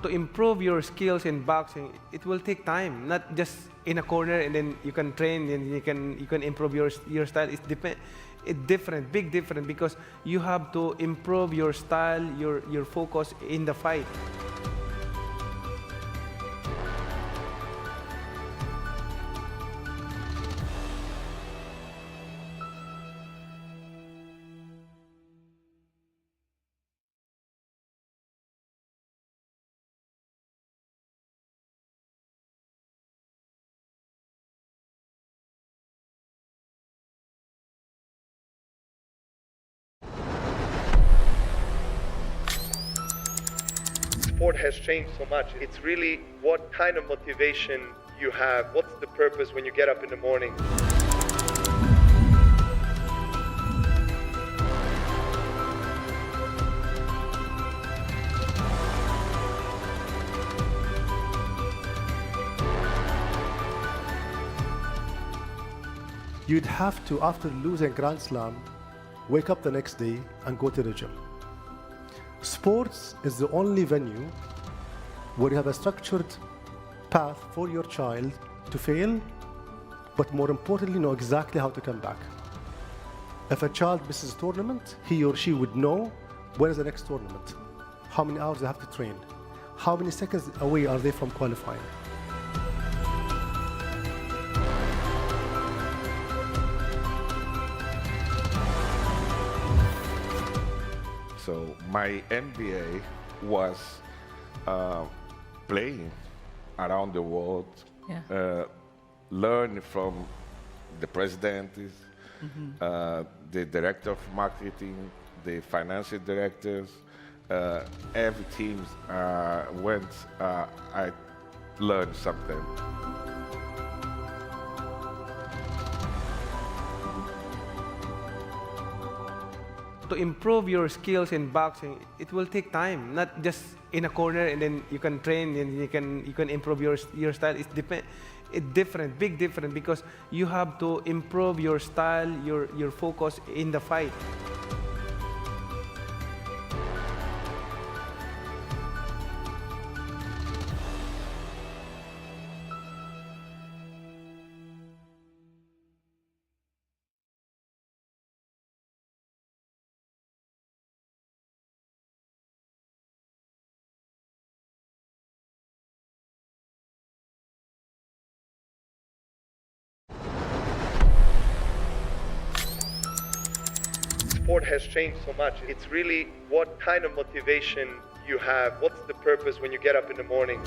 To improve your skills in boxing, it will take time, not just in a corner and then you can train and you can improve your style. It's different, big different, because you have to improve your style, your focus in the fight. Sport has changed so much. It's really what kind of motivation you have. What's the purpose when you get up in the morning? You'd have to, after losing Grand Slam, wake up the next day and go to the gym. Sports is the only venue where you have a structured path for your child to fail, but more importantly, know exactly how to come back. If a child misses a tournament, he or she would know when is the next tournament, how many hours they have to train, how many seconds away are they from qualifying. So my MBA was playing around the world, learn from the presidents, the director of marketing, the financial directors, every team went, I learned something. To improve your skills in boxing, it will take time, not just in a corner and then you can train and you can improve your style. It's different, big different, because you have to improve your style, your focus in the fight. Sport has changed so much. It's really what kind of motivation you have. What's the purpose when you get up in the morning?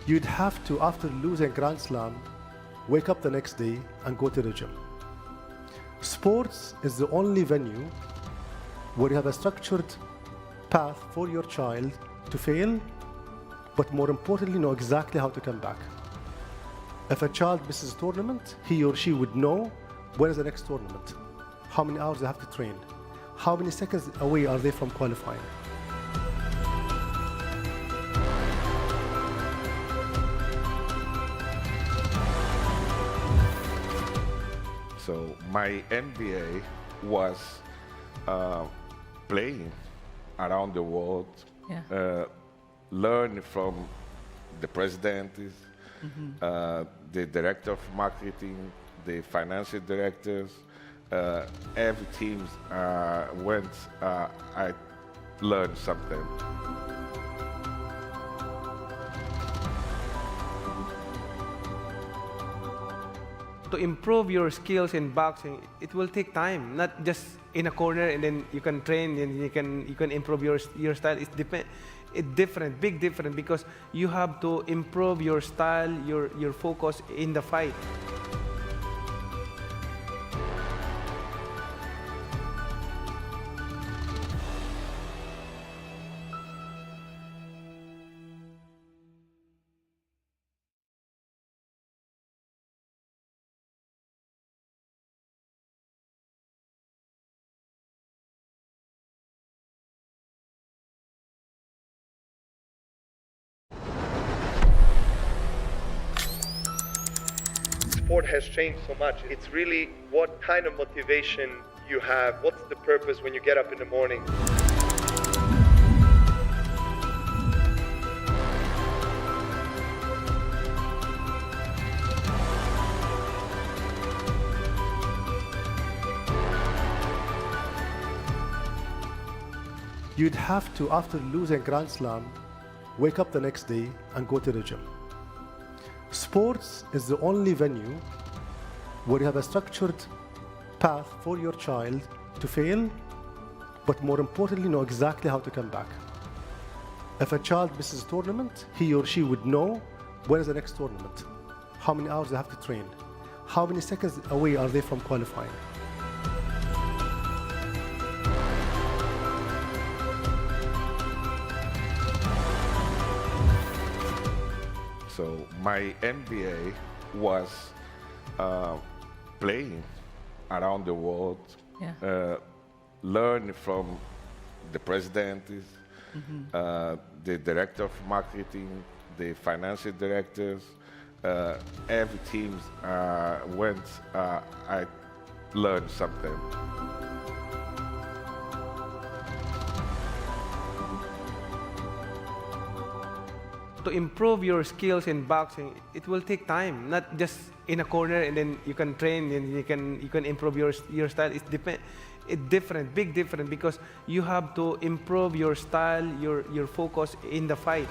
You'd have to, after losing Grand Slam, wake up the next day and go to the gym. Sports is the only venue where you have a structured path for your child to fail, but more importantly, know exactly how to come back. If a child misses a tournament, he or she would know when is the next tournament, how many hours they have to train, how many seconds away are they from qualifying. So my MBA was playing around the world, learn from the presidents, the director of marketing, the financial directors, every team went, I learned something. To improve your skills in boxing, it will take time, not just in a corner and then you can train and you can improve your style. It's different, big different, because you have to improve your style, your focus in the fight. Sport has changed so much. It's really what kind of motivation you have. What's the purpose when you get up in the morning? You'd have to, after losing Grand Slam, wake up the next day and go to the gym. Sports is the only venue where you have a structured path for your child to fail, but more importantly, know exactly how to come back. If a child misses a tournament, he or she would know when is the next tournament, how many hours they have to train, how many seconds away are they from qualifying. So my MBA was playing around the world, learn from the presidents, the director of marketing, the financial directors, every team went, I learn something. To improve your skills in boxing, it will take time, not just in a corner and then you can train and you can improve your style. It's different, big different, because you have to improve your style, your focus in the fight.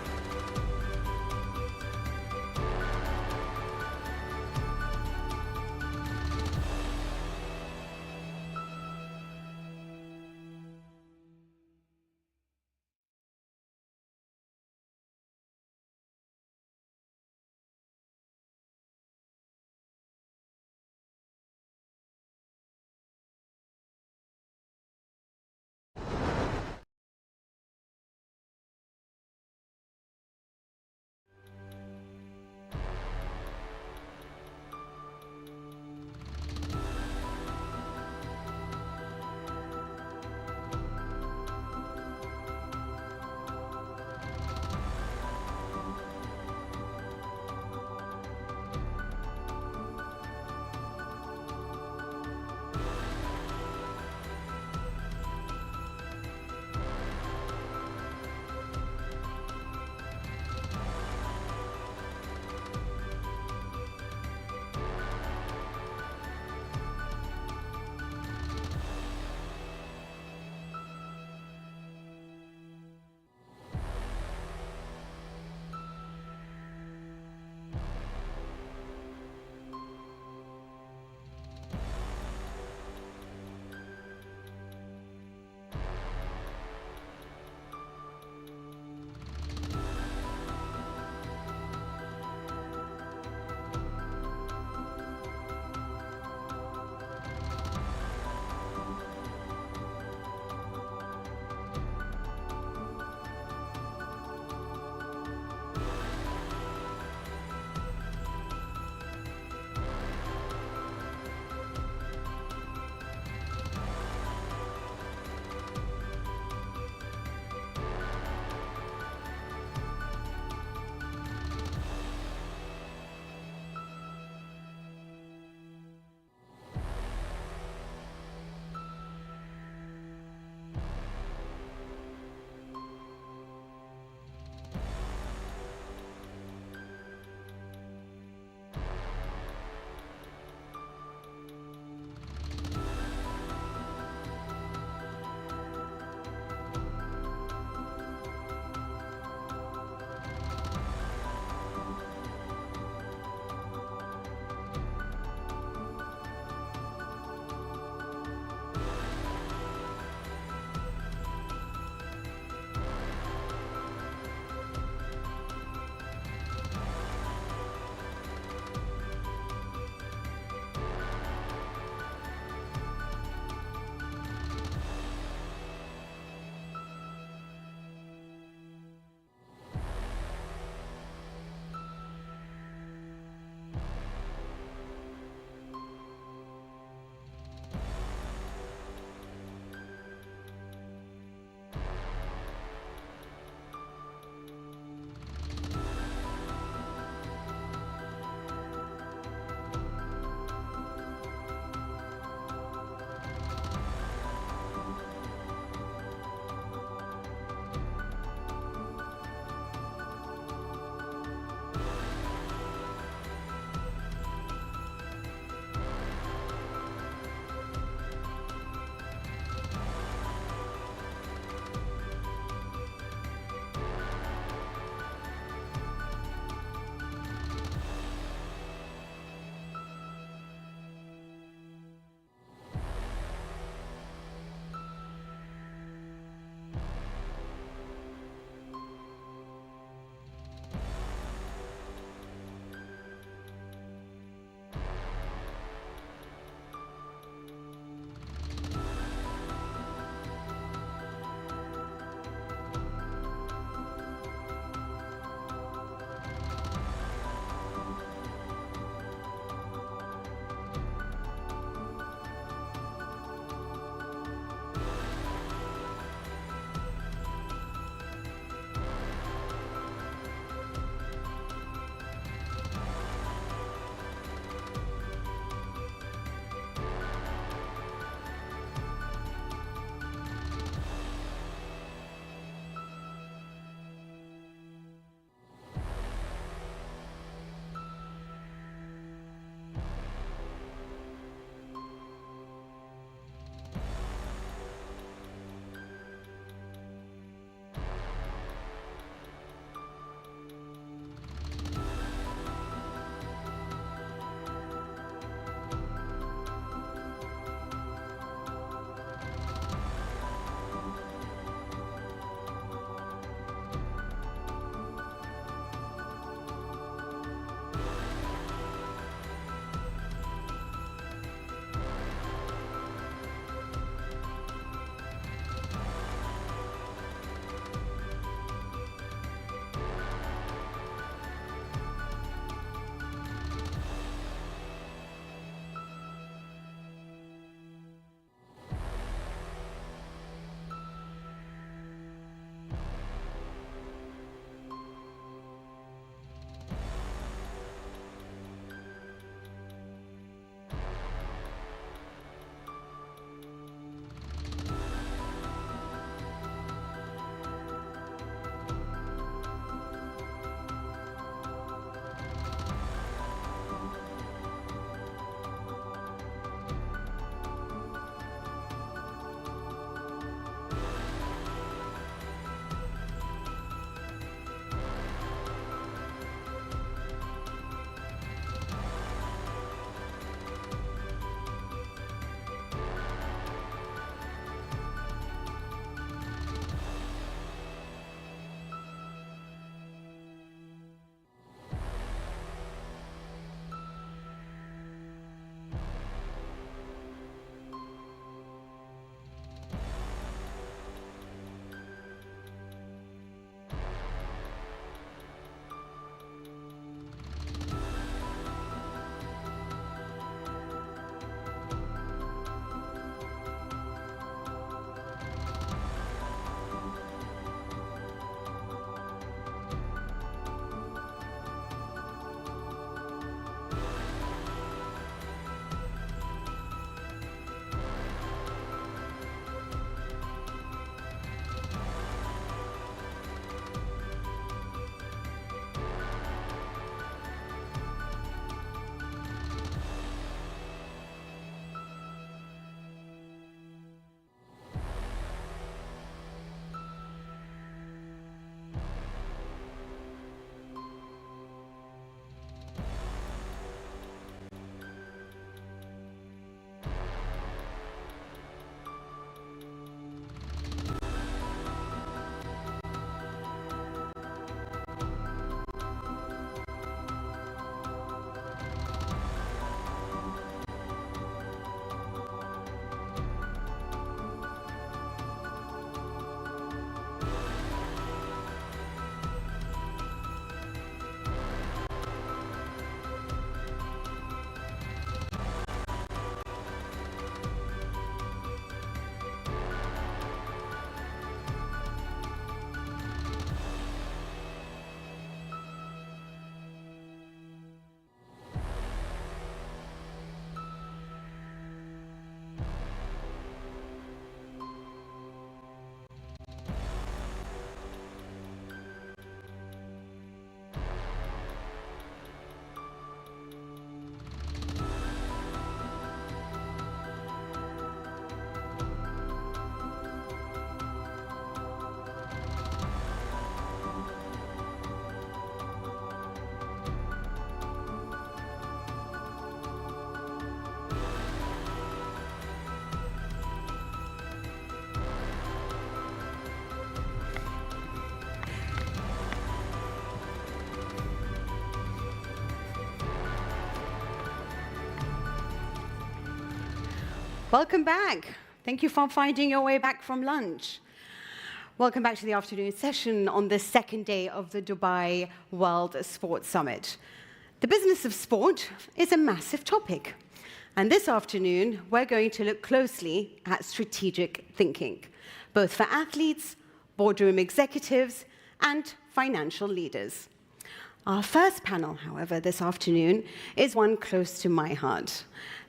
Welcome back. Thank you for finding your way back from lunch. Welcome back to the afternoon session on the second day of the Dubai World Sports Summit. The business of sport is a massive topic. And this afternoon, we're going to look closely at strategic thinking, both for athletes, boardroom executives, and financial leaders. Our first panel, however, this afternoon is one close to my heart,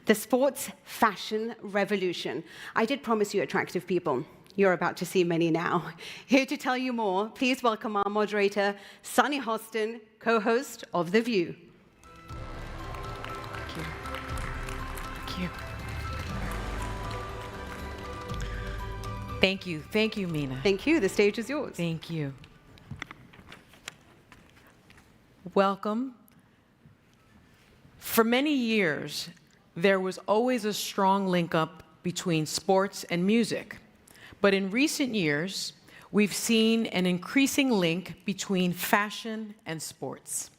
the sports fashion revolution. I did promise you attractive people. You're about to see many now. Here to tell you more, please welcome our moderator, Sunny Hostin, co-host of The View. Thank you. Thank you. Thank you. Thank you, Mina. Thank you. The stage is yours. Thank you. Welcome. For many years, there was always a strong link up between sports and music. But in recent years, we've seen an increasing link between fashion and sports.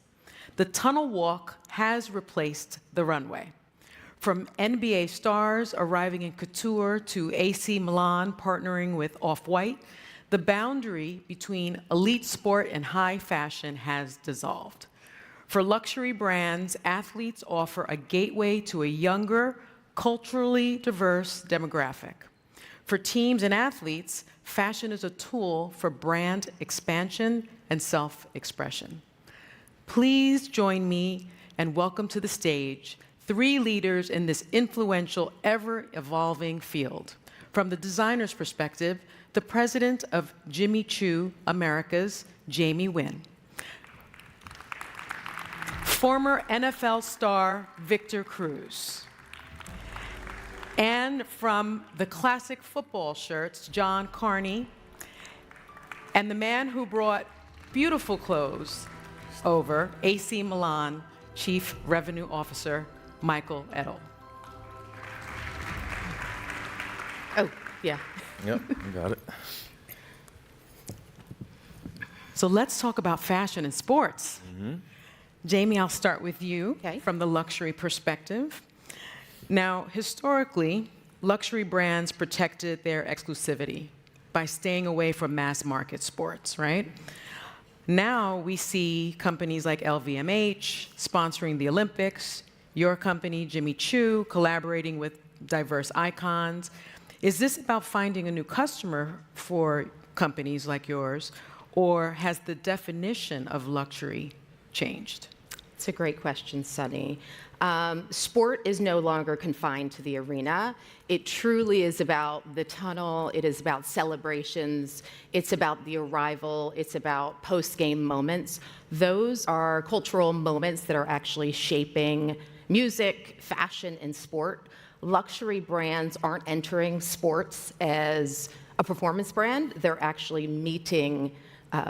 The tunnel walk has replaced the runway. From NBA stars arriving in couture to AC Milan partnering with Off-White, the boundary between elite sport and high fashion has dissolved. For luxury brands, athletes offer a gateway to a younger, culturally diverse demographic. For teams and athletes, fashion is a tool for brand expansion and self-expression. Please join me and welcome to the stage 3 leaders in this influential, ever-evolving field. From the designer's perspective, the president of Jimmy Choo Americas, Jamie Nguyen. Former NFL star Victor Cruz. And from the classic football shirts, John Carney. And the man who brought beautiful clothes over, AC Milan Chief Revenue Officer, Michael Edel. Oh, yeah. Yep, you got it. So let's talk about fashion and sports. Jamie, I'll start with you from the luxury perspective. Now, historically, luxury brands protected their exclusivity by staying away from mass market sports, right? Now we see companies like LVMH sponsoring the Olympics, your company, Jimmy Choo, collaborating with diverse icons. Is this about finding a new customer for companies like yours, or has the definition of luxury changed? It's a great question, Sunny. Sport is no longer confined to the arena. It truly is about the tunnel. It is about celebrations. It's about the arrival. It's about post-game moments. Those are cultural moments that are actually shaping music, fashion, and sport. Luxury brands aren't entering sports as a performance brand. They're actually meeting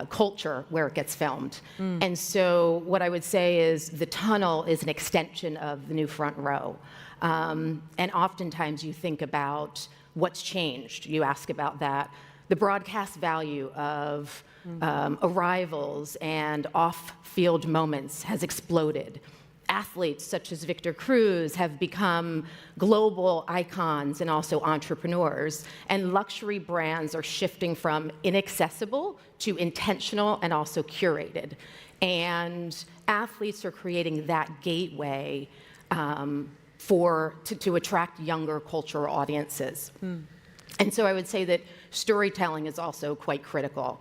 culture where it gets filmed. And so what I would say is the tunnel is an extension of the new front row. And oftentimes you think about what's changed. You ask about that. The broadcast value of arrivals and off-field moments has exploded. Athletes such as Victor Cruz have become global icons and also entrepreneurs. And luxury brands are shifting from inaccessible to intentional and also curated. And athletes are creating that gateway to attract younger cultural audiences. And so I would say that storytelling is also quite critical.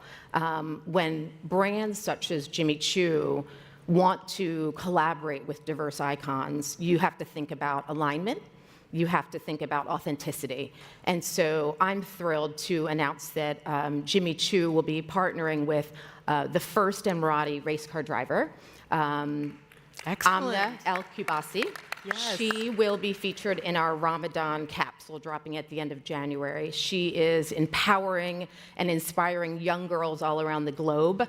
When brands such as Jimmy Choo want to collaborate with diverse icons, you have to think about alignment. You have to think about authenticity. And so I'm thrilled to announce that Jimmy Choo will be partnering with the first Emirati race car driver, Amna El-Kubasi. Yes. She will be featured in our Ramadan capsule dropping at the end of January. She is empowering and inspiring young girls all around the globe.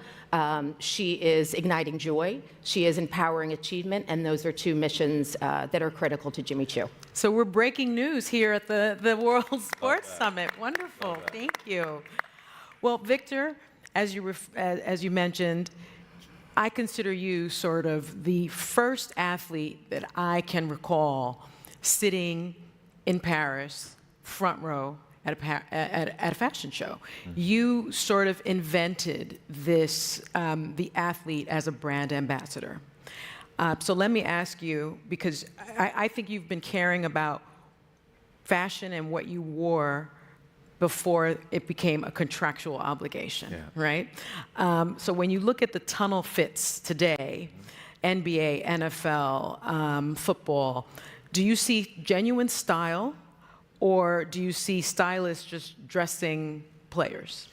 She is igniting joy. She is empowering achievement, and those are 2 missions that are critical to Jimmy Choo. So we're breaking news here at the World Sports Summit. Wonderful, thank you. Well, Victor, as you mentioned, I consider you sort of the first athlete that I can recall sitting in Paris, front row at a fashion show. You sort of invented this, the athlete as a brand ambassador. So let me ask you, because I think you've been caring about fashion and what you wore before it became a contractual obligation, right? So when you look at the tunnel fits today, NBA, NFL, football, do you see genuine style, or do you see stylists just dressing players?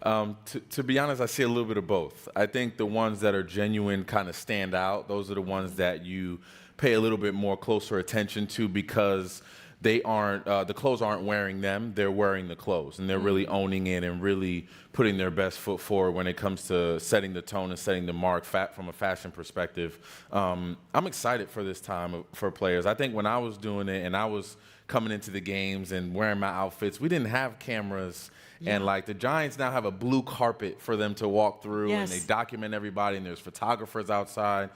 To be honest, I see a little bit of both. I think the ones that are genuine kind of stand out. Those are the ones that you pay a little bit more closer attention to, because they aren't, the clothes aren't wearing them, they're wearing the clothes, and they're really owning it and really putting their best foot forward when it comes to setting the tone and setting the mark from a fashion perspective. I'm excited for this time for players. I think when I was doing it and I was coming into the games and wearing my outfits, we didn't have cameras. And like the Giants now have a blue carpet for them to walk through, and they document everybody, and there's photographers outside.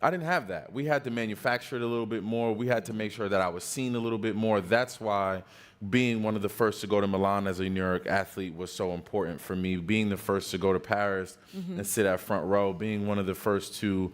I didn't have that. We had to manufacture it a little bit more. We had to make sure that I was seen a little bit more. That's why being one of the first to go to Milan as a New York athlete was so important for me. Being the first to go to Paris and sit at front row, being one of the first to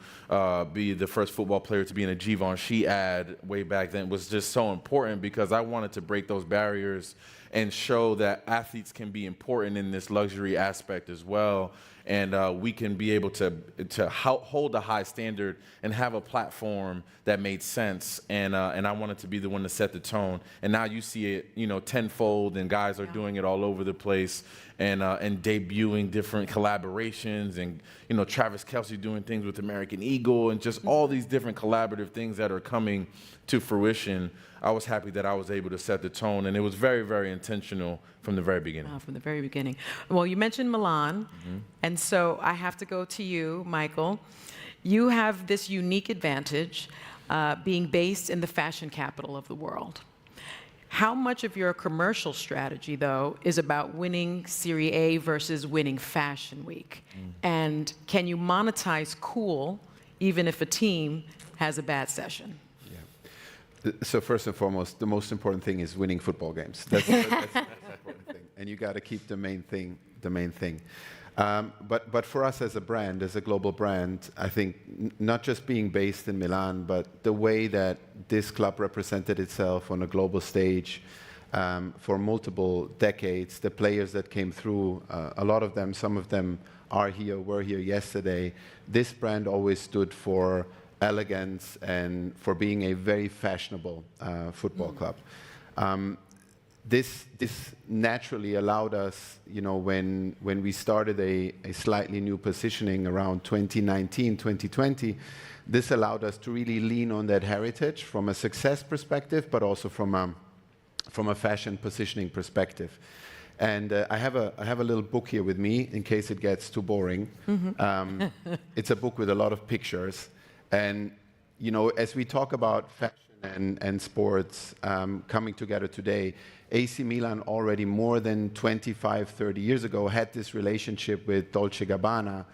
be the first football player to be in a Givenchy ad way back then was just so important, because I wanted to break those barriers and show that athletes can be important in this luxury aspect as well. And we can be able to hold a high standard and have a platform that made sense. And I wanted to be the one to set the tone. And now you see it, you know, tenfold, and guys are doing it all over the place, and debuting different collaborations, and, you know, Travis Kelce doing things with American Eagle, and just all these different collaborative things that are coming to fruition. I was happy that I was able to set the tone, and it was very, very intentional from the very beginning. From the very beginning. Well, you mentioned Milan, and so I have to go to you, Michael. You have this unique advantage being based in the fashion capital of the world. How much of your commercial strategy, though, is about winning Serie A versus winning Fashion Week? And can you monetize cool even if a team has a bad session? So first and foremost, the most important thing is winning football games. That's the important thing, and you got to keep the main thing the main thing. But for us as a brand, as a global brand, I think not just being based in Milan, but the way that this club represented itself on a global stage for multiple decades, the players that came through, a lot of them, some of them are here, were here yesterday. This brand always stood for elegance and for being a very fashionable football club. This naturally allowed us, you know, when we started a slightly new positioning around 2019, 2020, this allowed us to really lean on that heritage from a success perspective, but also from a fashion positioning perspective. And I have a little book here with me in case it gets too boring. It's a book with a lot of pictures. And, you know, as we talk about fashion and sports coming together today, AC Milan already more than 25, 30 years ago had this relationship with Dolce & Gabbana,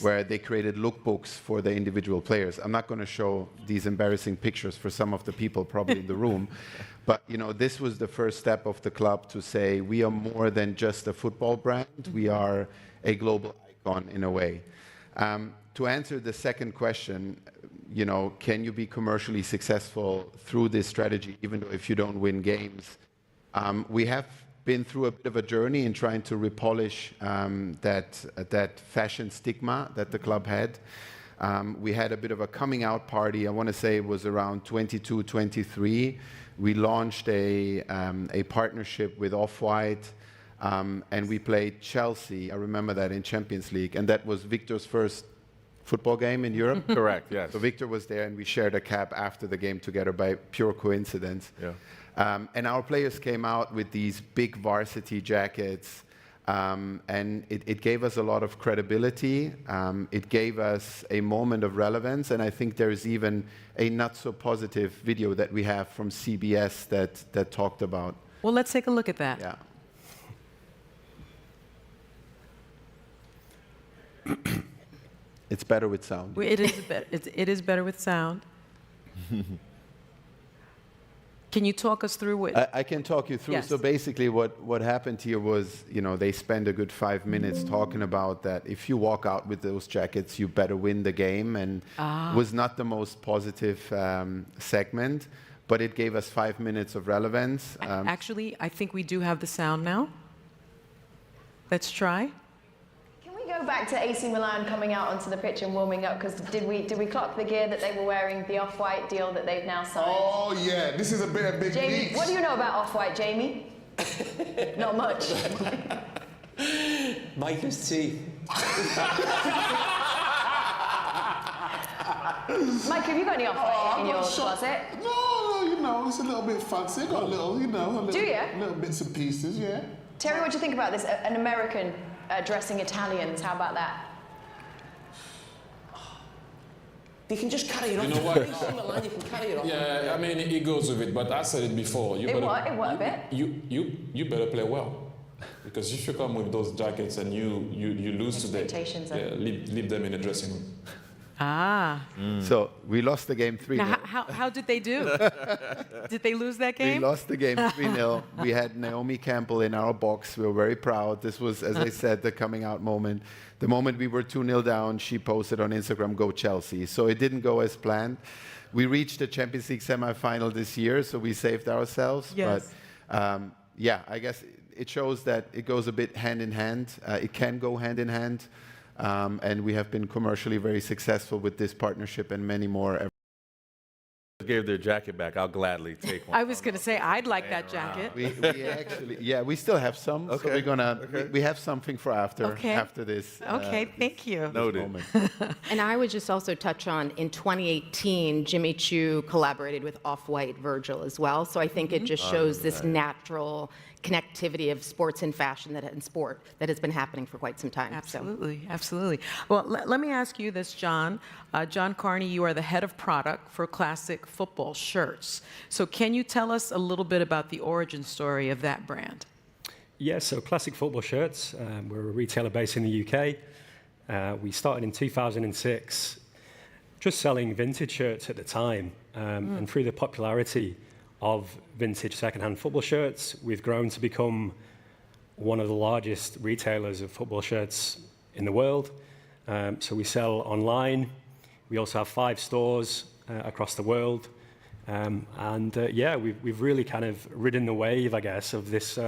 where they created lookbooks for the individual players. I'm not going to show these embarrassing pictures for some of the people probably in the room, but, you know, this was the first step of the club to say we are more than just a football brand. We are a global icon in a way. To answer the second question, you know, can you be commercially successful through this strategy, even though if you don't win games? We have been through a bit of a journey in trying to repolish that fashion stigma that the club had. We had a bit of a coming out party. I want to say it was around 22, 23. We launched a partnership with Off-White, and we played Chelsea. I remember that in Champions League, and that was Victor's first football game in Europe. Correct, yes. So Victor was there, and we shared a cap after the game together by pure coincidence. And our players came out with these big varsity jackets, and it gave us a lot of credibility. It gave us a moment of relevance, and I think there's even a not so positive video that we have from CBS that talked about. Well, let's take a look at that. Yeah. It's better with sound. It is better with sound. Can you talk us through what? I can talk you through. Yes. So basically what happened here was, they spend a good 5 minutes talking about that if you walk out with those jackets, you better win the game, and was not the most positive segment, but it gave us 5 minutes of relevance. Actually, I think we do have the sound now. Let's try. Can we go back to AC Milan coming out onto the pitch and warming up? Because did we clock the gear that they were wearing, the Off-White deal that they've now signed? Oh yeah, this is a bit of big Jamie, leagues. what do you know about Off-White, Jamie? Not much. Micah's teeth. Mike, have you got any Off-White in your closet? No, it's a little bit fancy. Got a little, Do you? little bits and pieces, yeah. Terry, what do you think about this? An American dressing Italians, how about that? You can just carry it off. You know what? You can carry it off. Yeah, I mean, it goes with it, but I said it before. It what a bit? You better play well. Because if you come with those jackets and you lose today, Expectations, leave them in the dressing room. So we lost the game 3-0. Now, how did they do? Did they lose that game? We lost the game 3-0. We had Naomi Campbell in our box. We were very proud. This was, as I said, the coming out moment. The moment we were 2-0 down, she posted on Instagram, "Go Chelsea." So it didn't go as planned. We reached the Champions League semi-final this year, so we saved ourselves. Yes. But I guess it shows that it goes a bit hand in hand. It can go hand in hand. And we have been commercially very successful with this partnership and many more. Gave their jacket back, I'll gladly take one. I was going to say, I'd like that jacket. We actually, we still have some. Okay. So we're gonna, we have something for after this. Okay, thank you. Noted. And I would just also touch on, in 2018, Jimmy Choo collaborated with Off-White Virgil as well. So I think it just shows this natural connectivity of sports and fashion that has been happening for quite some time. Absolutely, absolutely. Well, let me ask you this, John. John Carney, you are the head of product for Classic Football Shirts. So can you tell us a little bit about the origin story of that brand? Yeah, so Classic Football Shirts, we're a retailer based in the UK. We started in 2006, just selling vintage shirts at the time. And through the popularity of vintage secondhand football shirts, we've grown to become one of the largest retailers of football shirts in the world. So we sell online. We also have 5 stores across the world. We've really kind of ridden the wave, I guess, of this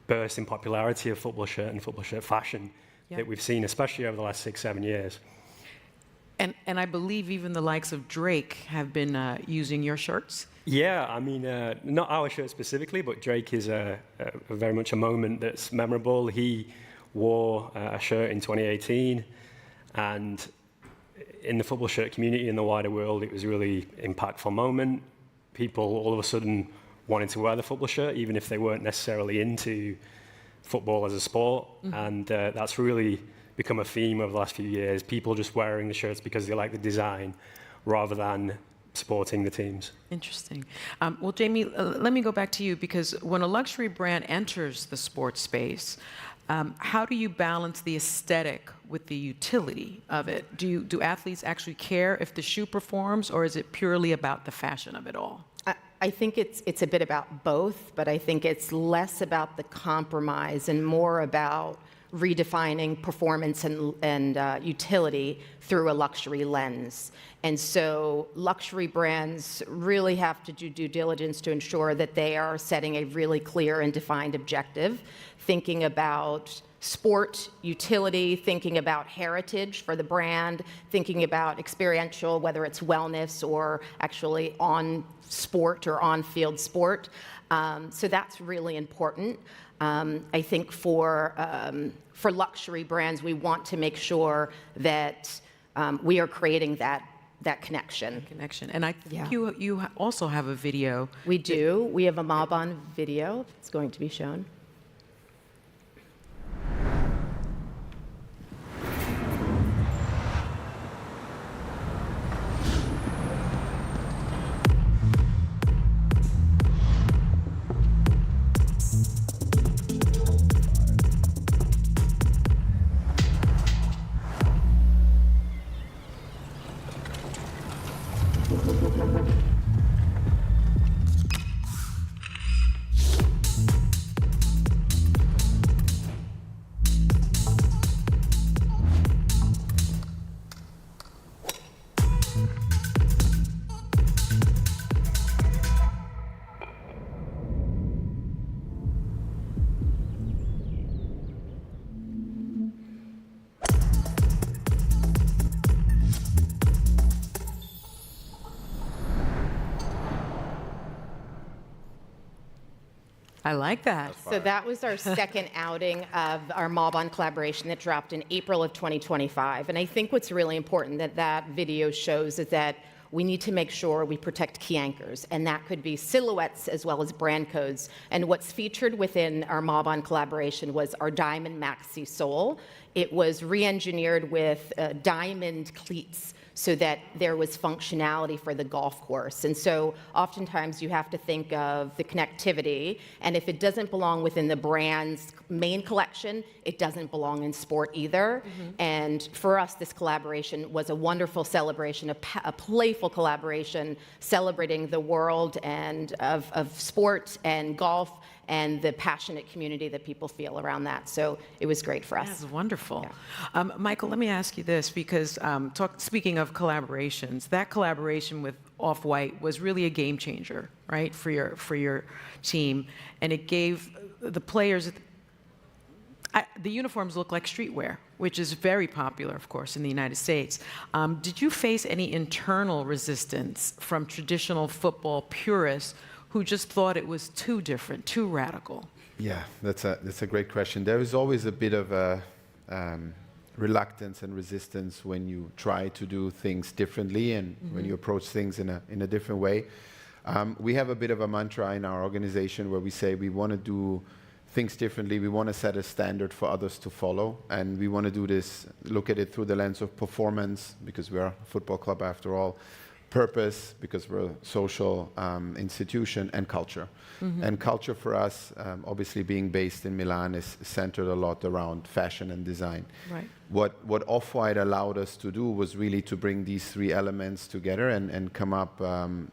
burst in popularity of football shirt and football shirt fashion that we've seen, especially over the last 6-7 years. And I believe even the likes of Drake have been using your shirts. Yeah, I mean, not our shirt specifically, but Drake is a very much a moment that's memorable. He wore a shirt in 2018, and in the football shirt community in the wider world, it was a really impactful moment. People all of a sudden wanted to wear the football shirt, even if they weren't necessarily into football as a sport, and that's really become a theme over the last few years. People just wearing the shirts because they like the design, rather than supporting the teams. Interesting. Well, Jamie, let me go back to you, because when a luxury brand enters the sports space, how do you balance the aesthetic with the utility of it? Do athletes actually care if the shoe performs, or is it purely about the fashion of it all? I think it's a bit about both, but I think it's less about the compromise and more about redefining performance and utility through a luxury lens. And so luxury brands really have to do due diligence to ensure that they are setting a really clear and defined objective, thinking about sport, utility, thinking about heritage for the brand, thinking about experiential, whether it's wellness or actually on sport or on-field sport. So that's really important. I think for luxury brands, we want to make sure that we are creating that connection. And I think you also have a video. We do. We have a Mabon video. It's going to be shown. I like that. So that was our second outing of our Mob On collaboration that dropped in April of 2025. And I think what's really important that that video shows is that we need to make sure we protect key anchors, and that could be silhouettes as well as brand codes. And what's featured within our Mob On collaboration was our Diamond Maxi sole. It was re-engineered with diamond cleats so that there was functionality for the golf course. And so oftentimes you have to think of the connectivity, and if it doesn't belong within the brand's main collection, it doesn't belong in sport either. And for us, this collaboration was a wonderful celebration, a playful collaboration, celebrating the world and of sport and golf and the passionate community that people feel around that. So it was great for us. That's wonderful. Yeah. Michael, let me ask you this, because speaking of collaborations, that collaboration with Off-White was really a game changer, right, for your team, and it gave the players. The uniforms look like streetwear, which is very popular, of course, in the United States. Did you face any internal resistance from traditional football purists who just thought it was too different, too radical? Yeah, that's a great question. There is always a bit of a reluctance and resistance when you try to do things differently and when you approach things in a different way. We have a bit of a mantra in our organization where we say we want to do things differently. We want to set a standard for others to follow, and we want to do this, look at it through the lens of performance, because we are a football club after all, purpose, because we're a social institution, and culture. And culture for us, obviously being based in Milan, is centered a lot around fashion and design. Right. What Off-White allowed us to do was really to bring these three elements together and come up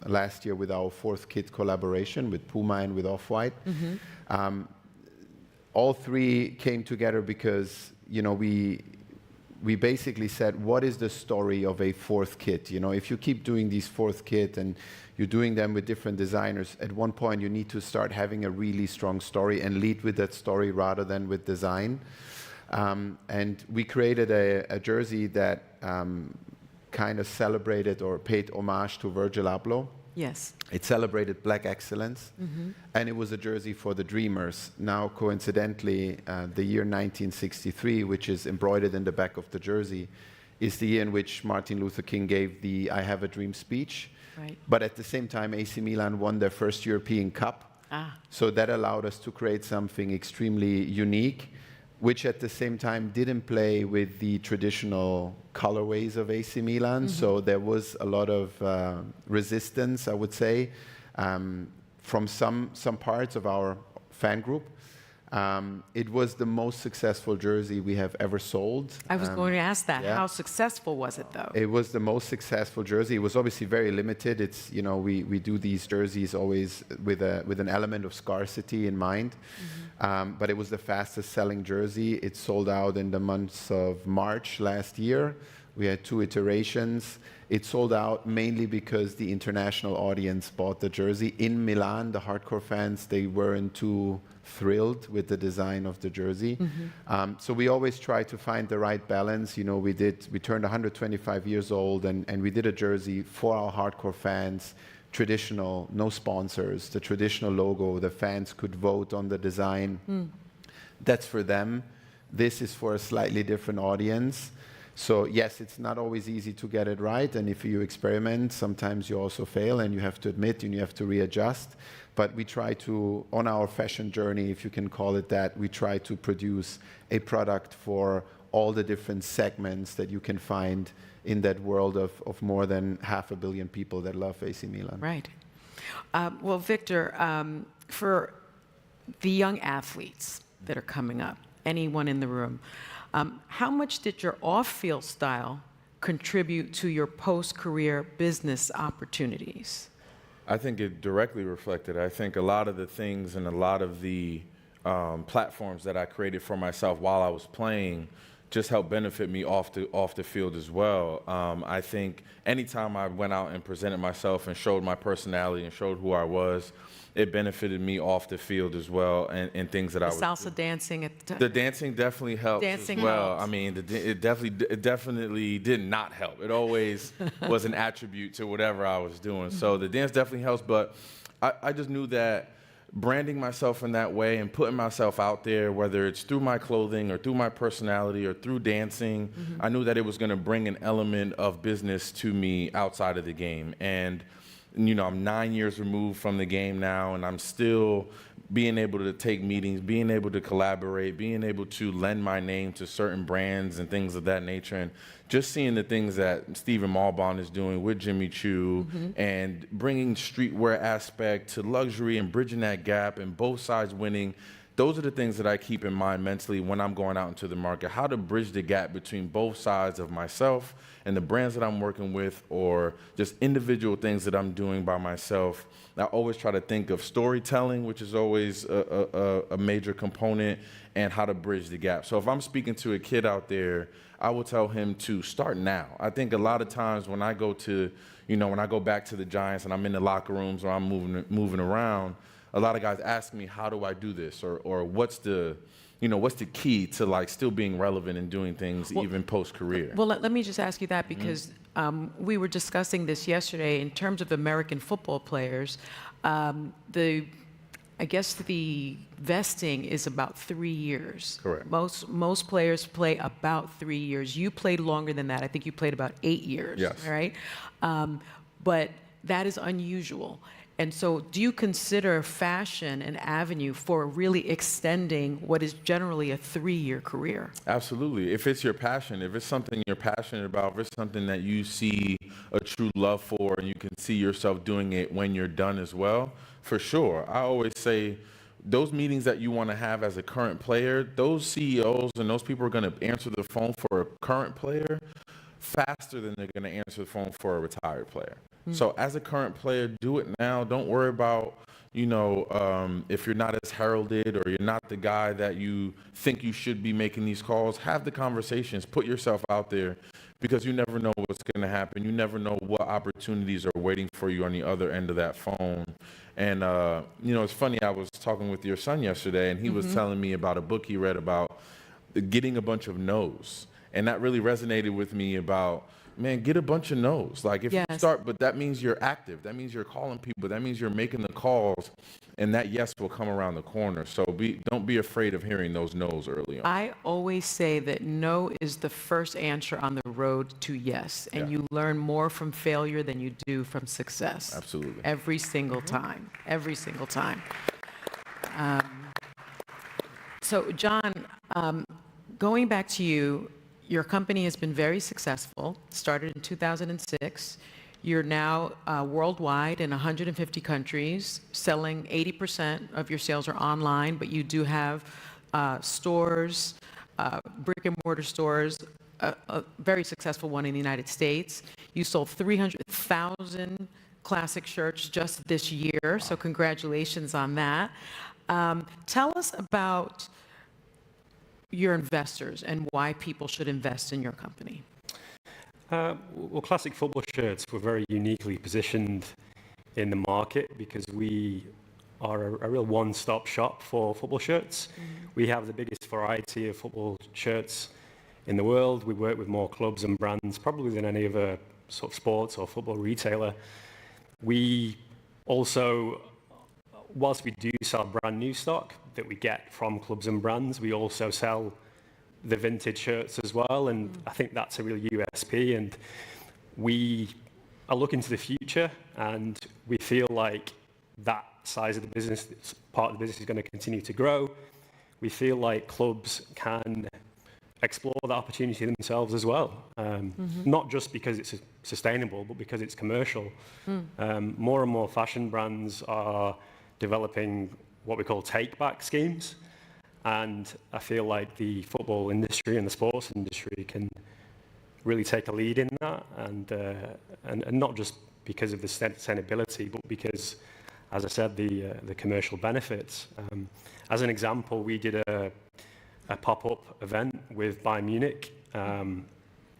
last year with our fourth kit collaboration with Puma and with Off-White. All three came together because, you know, we basically said, what is the story of a fourth kit? You know, if you keep doing these fourth kit and you're doing them with different designers, at one point you need to start having a really strong story and lead with that story rather than with design. And we created a jersey that kind of celebrated or paid homage to Virgil Abloh. Yes. It celebrated black excellence, and it was a jersey for the dreamers. Now, coincidentally, the year 1963, which is embroidered in the back of the jersey, is the year in which Martin Luther King gave the I Have a Dream speech. Right. But at the same time, AC Milan won their first European Cup. So that allowed us to create something extremely unique, which at the same time didn't play with the traditional colorways of AC Milan. So there was a lot of resistance, I would say, from some parts of our fan group. It was the most successful jersey we have ever sold. I was going to ask that. Yeah. How successful was it, though? It was the most successful jersey. It was obviously very limited. It's, you know, we do these jerseys always with an element of scarcity in mind. But it was the fastest selling jersey. It sold out in the months of March last year. We had 2 iterations. It sold out mainly because the international audience bought the jersey. In Milan, the hardcore fans, they weren't too thrilled with the design of the jersey. So we always try to find the right balance. You know, we turned 125 years old, and we did a jersey for our hardcore fans, traditional, no sponsors, the traditional logo. The fans could vote on the design. That's for them. This is for a slightly different audience. So yes, it's not always easy to get it right, and if you experiment, sometimes you also fail, and you have to admit and you have to readjust. But we try to, on our fashion journey, if you can call it that, we try to produce a product for all the different segments that you can find in that world of more than 500 million people that love AC Milan. Right. Well, Victor, for the young athletes that are coming up, anyone in the room, how much did your off-field style contribute to your post-career business opportunities? I think it directly reflected. I think a lot of the things and a lot of the platforms that I created for myself while I was playing just helped benefit me off the field as well. I think anytime I went out and presented myself and showed my personality and showed who I was, it benefited me off the field as well, and things that I was salsa dancing at the time. The dancing definitely helps Dancing as well. helps. I mean, it definitely did not help. It always was an attribute to whatever I was doing. So the dance definitely helps, but I just knew that branding myself in that way and putting myself out there, whether it's through my clothing or through my personality or through dancing, I knew that it was going to bring an element of business to me outside of the game. And, you know, I'm 9 years removed from the game now, and I'm still being able to take meetings, being able to collaborate, being able to lend my name to certain brands and things of that nature. And just seeing the things that Stephen Malbon is doing with Jimmy Choo and bringing streetwear aspect to luxury and bridging that gap and both sides winning. Those are the things that I keep in mind mentally when I'm going out into the market, how to bridge the gap between both sides of myself and the brands that I'm working with, or just individual things that I'm doing by myself. I always try to think of storytelling, which is always a major component, and how to bridge the gap. So if I'm speaking to a kid out there, I will tell him to start now. I think a lot of times when I go to, you know, when I go back to the Giants and I'm in the locker rooms or I'm moving around, a lot of guys ask me, how do I do this? Or what's the, you know, what's the key to like still being relevant and doing things even post-career? Well, let me just ask you that because we were discussing this yesterday in terms of American football players. I guess the vesting is about 3 years. Correct. Most players play about 3 years. You played longer than that. I think you played about 8 years. Yes. Right? But that is unusual. And so do you consider fashion an avenue for really extending what is generally a 3-year career? Absolutely. If it's your passion, if it's something you're passionate about, if it's something that you see a true love for and you can see yourself doing it when you're done as well, for sure. I always say those meetings that you want to have as a current player, those CEOs and those people are going to answer the phone for a current player faster than they're going to answer the phone for a retired player. So as a current player, do it now. Don't worry about, you know, if you're not as heralded or you're not the guy that you think you should be making these calls. Have the conversations. Put yourself out there because you never know what's going to happen. You never know what opportunities are waiting for you on the other end of that phone. And, you know, it's funny. I was talking with your son yesterday, and he was telling me about a book he read about getting a bunch of no's. And that really resonated with me about, man, get a bunch of no's. Like if you start, but that means you're active. That means you're calling people. That means you're making the calls, and that yes will come around the corner. So don't be afraid of hearing those no's early on. I always say that no is the first answer on the road to yes, and you learn more from failure than you do from success. Absolutely. Every single time. Every single time. So, John, going back to you, your company has been very successful, started in 2006. You're now worldwide in 150 countries, selling 80% of your sales are online, but you do have stores, brick and mortar stores, a very successful one in the United States. You sold 300,000 classic shirts just this year, so congratulations on that. Tell us about your investors and why people should invest in your company. Well, classic football shirts were very uniquely positioned in the market because we are a real one-stop shop for football shirts. We have the biggest variety of football shirts in the world. We work with more clubs and brands probably than any other sort of sports or football retailer. We also, whilst we do sell brand new stock that we get from clubs and brands, we also sell the vintage shirts as well, and I think that's a real USP, and we are looking to the future, and we feel like that size of the business, part of the business, is going to continue to grow. We feel like clubs can explore that opportunity themselves as well, not just because it's sustainable, but because it's commercial. More and more fashion brands are developing what we call take-back schemes, and I feel like the football industry and the sports industry can really take a lead in that, and not just because of the sustainability, but because, as I said, the commercial benefits. As an example, we did a pop-up event with Bayern Munich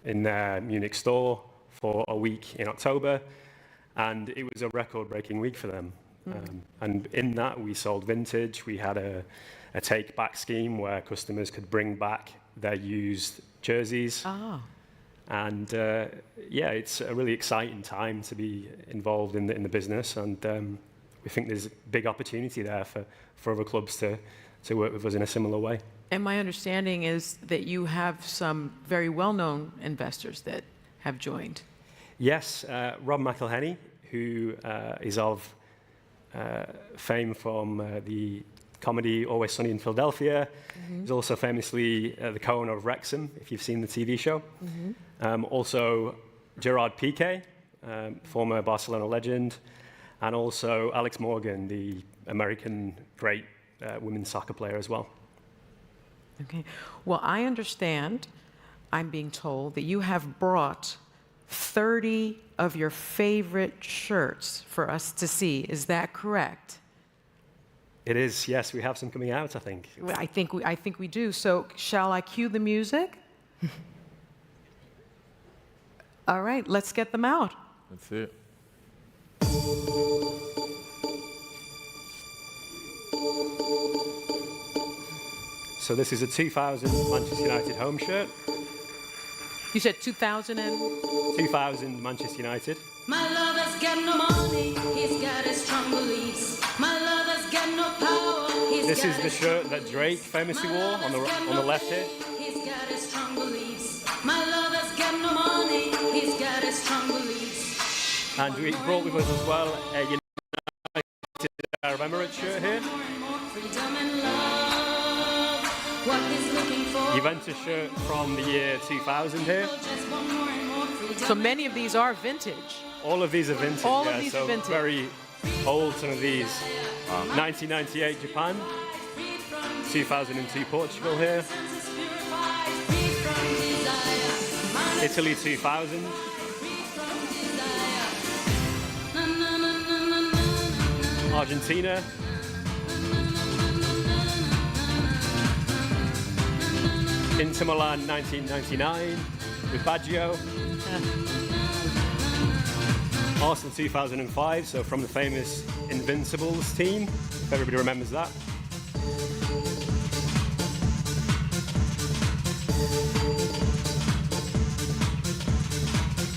in their Munich store for a week in October, and it was a record-breaking week for them. And in that, we sold vintage. We had a take-back scheme where customers could bring back their used jerseys. And yeah, it's a really exciting time to be involved in the business, and we think there's a big opportunity there for other clubs to work with us in a similar way. And my understanding is that you have some very well-known investors that have joined. Yes, Rob McElhenney, who is of fame from the comedy Always Sunny in Philadelphia. He's also famously the co-owner of Wrexham, if you've seen the TV show. Also Gerard Piqué, former Barcelona legend, and also Alex Morgan, the American great women's soccer player as well. Okay. Well, I understand, I'm being told, that you have brought 30 of your favorite shirts for us to see. Is that correct? It is, yes. We have some coming out, I think. I think we do. So shall I cue the music? All right, let's get them out. That's it. So this is a 2000 Manchester United home shirt. You said 2000 Manchester United. My lover's got no money, he's got his strong beliefs. My lover's got no power, he's This got is the his shirt that Drake famously wore on the left here. He's got his strong beliefs. My lover's got no money, he's got his strong beliefs. And we brought with us as well a United Arab Emirates shirt here. Freedom and love, what he's looking for. Juventus shirt from the year 2000 here. Just want more and more freedom. So many of these are vintage. All of these are vintage. All of yeah, these so are vintage. very old, some of these. 1998 Japan, 2002 Portugal here, Italy 2000, Argentina, Inter Milan 1999 with Baggio, Arsenal 2005, so from the famous Invincibles team, if everybody remembers that.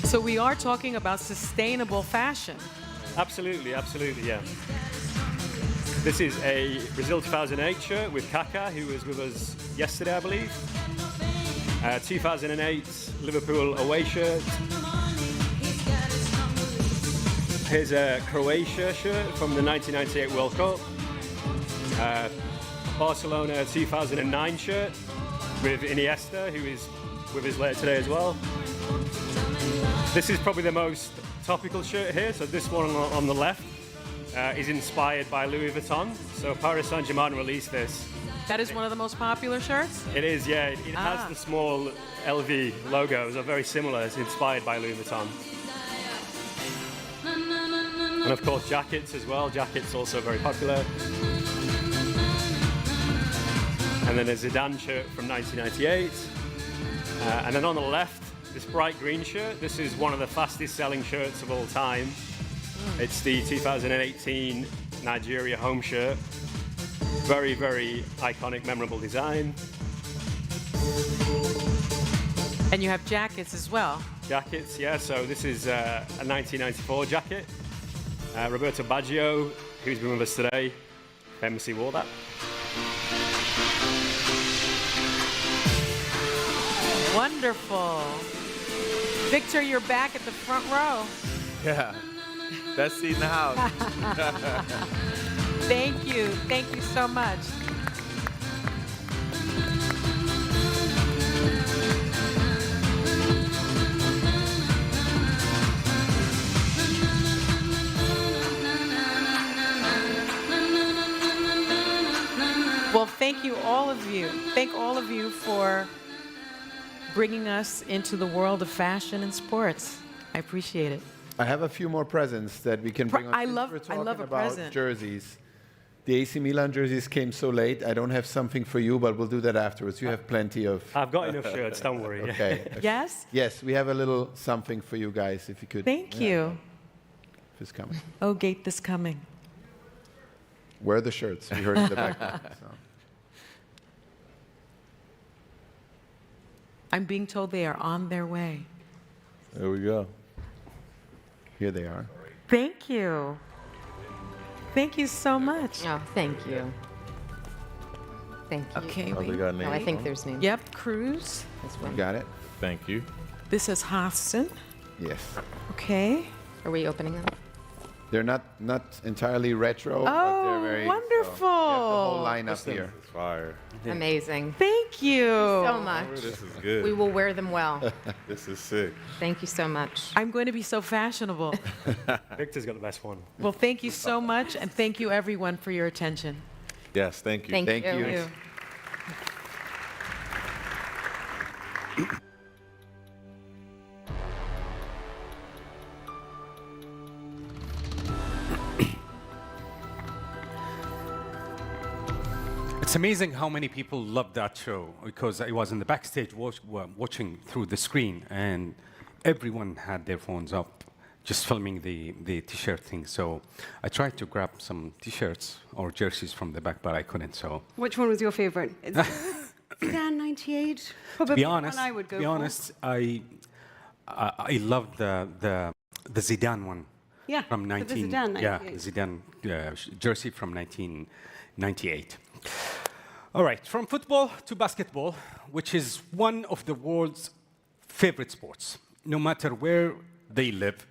So we are talking about sustainable fashion. Absolutely, absolutely, yeah. This is a Brazil 2008 shirt with Kaká, who was with us yesterday, I believe. 2008 Liverpool away shirt. Here's a Croatia shirt from the 1998 World Cup. Barcelona 2009 shirt with Iniesta, who is with us later today as well. This is probably the most topical shirt here. So this one on the left is inspired by Louis Vuitton. So Paris Saint-Germain released this. That is one of the most popular shirts? It is, yeah. It has the small LV logos, are very similar. It's inspired by Louis Vuitton. And of course jackets as well. Jackets also very popular. And then a Zidane shirt from 1998. And then on the left, this bright green shirt. This is one of the fastest selling shirts of all time. It's the 2018 Nigeria home shirt. Very, very iconic, memorable design. And you have jackets as well. Jackets, yeah. So this is a 1994 jacket. Roberto Baggio, who's been with us today, famously wore that. Wonderful. Victor, you're back at the front row. Yeah, best seat in the house. Thank you. Thank you so much. Well, thank you, all of you. Thank all of you for bringing us into the world of fashion and sports. I appreciate it. I have a few more presents that we can bring on. I Since love we're a talking about present. jerseys. The AC Milan jerseys came so late. I don't have something for you, but we'll do that afterwards. You have plenty of... I've got enough shirts, don't worry. Okay. Yes? Yes, we have a little something for you guys, if you could. Thank you. If it's coming. Oh, Gate this coming. Wear the shirts. We heard in the background. So. I'm being told they are on their way. There we go. Here they are. Thank you. Thank you so much. Oh, thank you. Thank you. Okay, Oh, they got names. No, I think there's names. Yep, Cruz. This one. Got it? Thank you. This is Hassan. Yes. Okay. Are we opening them? They're not entirely retro, but they're very wonderful. So, you have the whole lineup here. It's fire. Amazing. Thank you. So much. Oh, this is good. We will wear them well. This is sick. Thank you so much. I'm going to be so fashionable. Victor's got the best one. Well, thank you so much, and thank you everyone for your attention. Yes, thank you. Thank Thank you. you. It's amazing how many people loved that show, because I was in the backstage watching through the screen, and everyone had their phones up, just filming the t-shirt thing. So I tried to grab some t-shirts or jerseys from the back, but I couldn't. So Which one was your favorite? Zidane 98? Probably to be the honest, one I would go to be for. honest, I loved the Zidane one. Yeah, From so the 19. Zidane Yeah, 98. the Zidane jersey from 1998. All right, from football to basketball, which is one of the world's favorite sports, no matter where they live.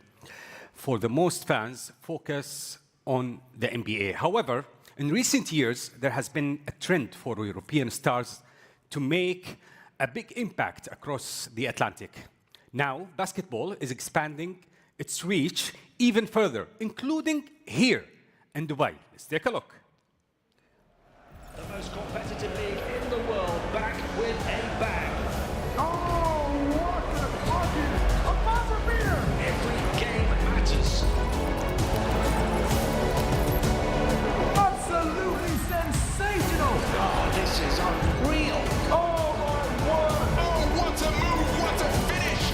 For the most fans, focus on the NBA. However, in recent years, there has been a trend for European stars to make a big impact across the Atlantic. Now, basketball is expanding its reach even further, including here in Dubai. Let's take a look. The most competitive league in the world, back with a bang. Oh, what a bucket! A buzzer beater! Every game matters. Absolutely sensational! Oh, this is unreal. Oh my word! Oh, what a move! What a finish!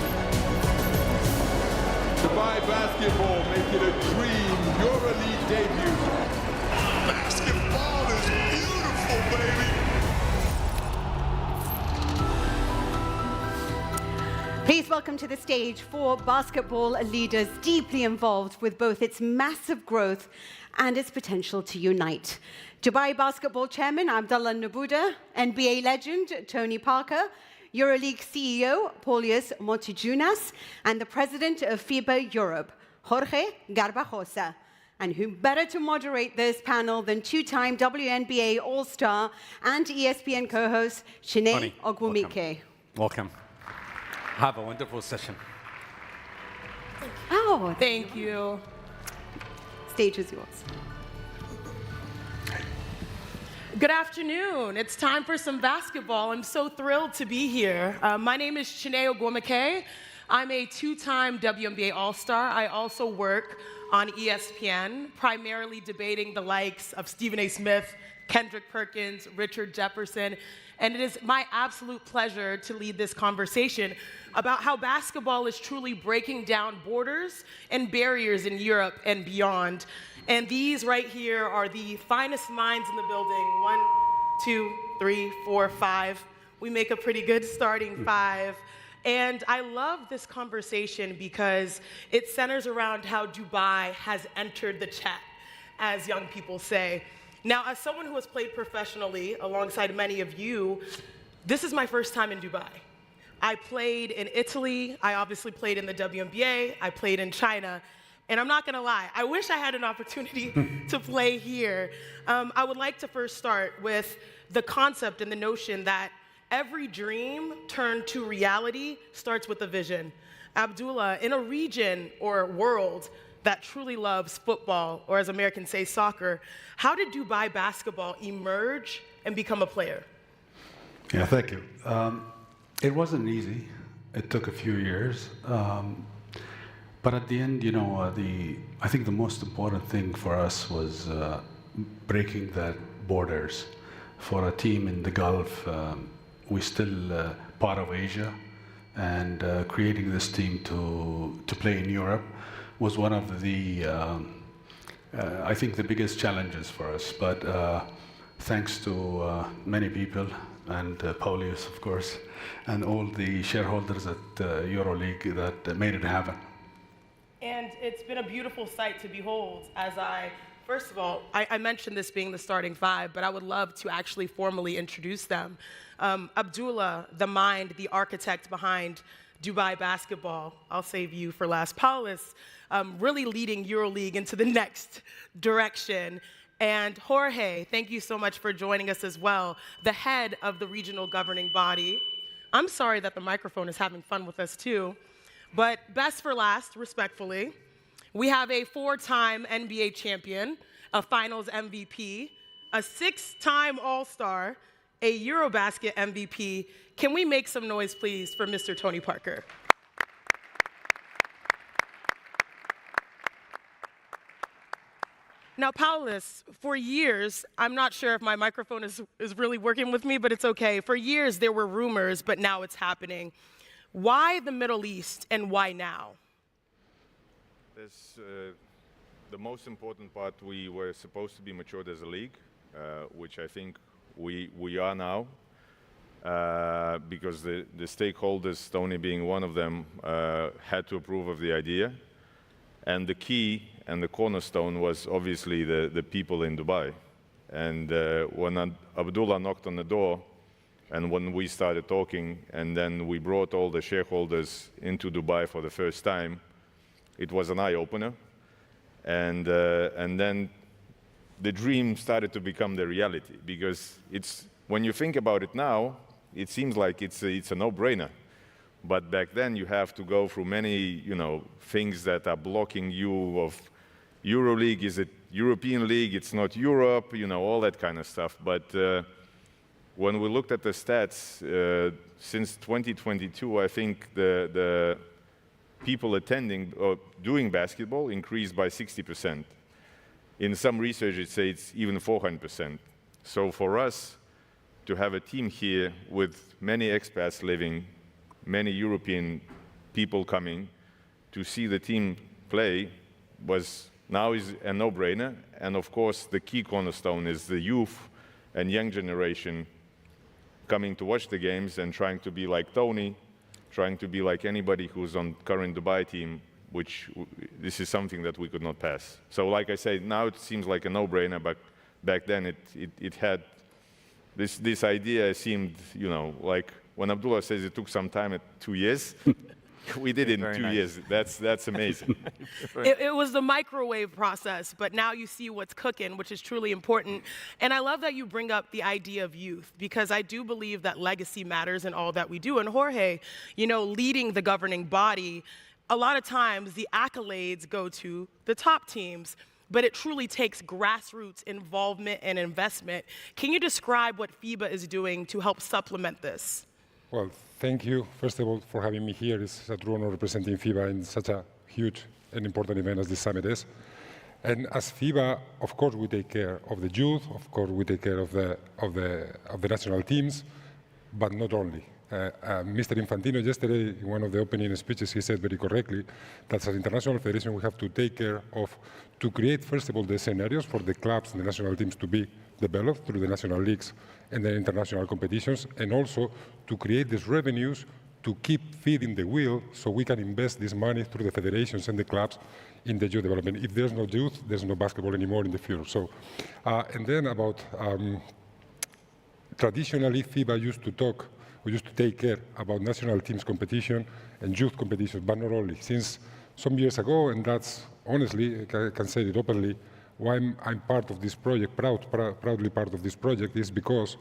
Dubai Basketball making a dream EuroLeague debut. Basketball is beautiful, baby! Please welcome to the stage four basketball leaders deeply involved with both its massive growth and its potential to unite. Dubai Basketball Chairman Abdullah Nabuda, NBA legend Tony Parker, EuroLeague CEO Paulius Motijounas, and the President of FIBA Europe, Jorge Garbajosa. And who better to moderate this panel than two-time WNBA All-Star and ESPN co-host Chiney Ogwumike. Welcome. Have a wonderful session. Oh, Thank you. Stage is yours. Good afternoon. It's time for some basketball. I'm so thrilled to be here. My name is Chiney Ogwumike. I'm a two-time WNBA All-Star. I also work on ESPN, primarily debating the likes of Stephen A. Smith, Kendrick Perkins, Richard Jefferson, and it is my absolute pleasure to lead this conversation about how basketball is truly breaking down borders and barriers in Europe and beyond. And these right here are the finest minds in the building. 1, 2, 3, 4, 5. We make a pretty good starting 5. And I love this conversation because it centers around how Dubai has entered the chat, as young people say. Now, as someone who has played professionally alongside many of you, this is my first time in Dubai. I played in Italy, I obviously played in the WNBA, I played in China, and I'm not gonna lie, I wish I had an opportunity to play here. I would like to first start with the concept and the notion that every dream turned to reality starts with a vision. Abdullah, in a region or world that truly loves football, or as Americans say, soccer, how did Dubai basketball emerge and become a player? Yeah, thank you. It wasn't easy. It took a few years. But at the end, you know, I think the most important thing for us was breaking that borders. For a team in the Gulf, we're still part of Asia, and creating this team to play in Europe was one of the, I think, the biggest challenges for us. But thanks to many people, and Paulius, of course, and all the shareholders at EuroLeague that made it happen. And it's been a beautiful sight to behold as I First of all, I mentioned this being the starting five, but I would love to actually formally introduce them. Abdullah, the mind, the architect behind Dubai basketball. I'll save you for last. Paulus, really leading EuroLeague into the next direction. And Jorge, thank you so much for joining us as well, the head of the regional governing body. I'm sorry that the microphone is having fun with us too, but best for last, respectfully, we have a 4-time NBA champion, a finals MVP, a 6-time All-Star, a Eurobasket MVP. Can we make some noise, please, for Mr. Tony Parker? Now, Paulus, for years, I'm not sure if my microphone is really working with me, but it's okay. For years, there were rumors, but now it's happening. Why the Middle East and why now? The most important part, we were supposed to be matured as a league, which I think we are now, because the stakeholders, Tony being one of them, had to approve of the idea. And the key and the cornerstone was obviously the people in Dubai. And when Abdullah knocked on the door, and when we started talking, and then we brought all the shareholders into Dubai for the first time, it was an eye-opener. And then the dream started to become the reality, because when you think about it now, it seems like it's a no-brainer. But back then, you have to go through many, things that are blocking you of EuroLeague. Is it European League? It's not Europe, all that kind of stuff. But when we looked at the stats, since 2022, I think the people attending or doing basketball increased by 60%. In some research, it says it's even 400%. So for us to have a team here with many expats living, many European people coming to see the team play is a no-brainer. And of course, the key cornerstone is the youth and young generation coming to watch the games and trying to be like Tony, trying to be like anybody who's on current Dubai team, which this is something that we could not pass. So like I say, now it seems like a no-brainer, but back then it had this idea seemed, like when Abdullah says it took some time, 2 years, we did it in 2 years. That's amazing. It was the microwave process, but now you see what's cooking, which is truly important. And I love that you bring up the idea of youth, because I do believe that legacy matters in all that we do. And Jorge, leading the governing body, a lot of times the accolades go to the top teams, but it truly takes grassroots involvement and investment. Can you describe what FIBA is doing to help supplement this? Well, thank you, first of all, for having me here. It's a true honor representing FIBA in such a huge and important event as this summit is. And as FIBA, of course, we take care of the youth. Of course, we take care of the national teams, but not only. Mr. Infantino yesterday, in one of the opening speeches, he said very correctly that as an international federation, we have to take care of, to create, first of all, the scenarios for the clubs and the national teams to be developed through the national leagues and the international competitions, and also to create these revenues to keep feeding the wheel so we can invest this money through the federations and the clubs in the youth development. If there's no youth, there's no basketball anymore in the future. So, and then about, traditionally, FIBA used to take care about national teams competition and youth competition, but not only. Since some years ago, and that's honestly, I can say it openly, why I'm part of this project, proudly part of this project, is because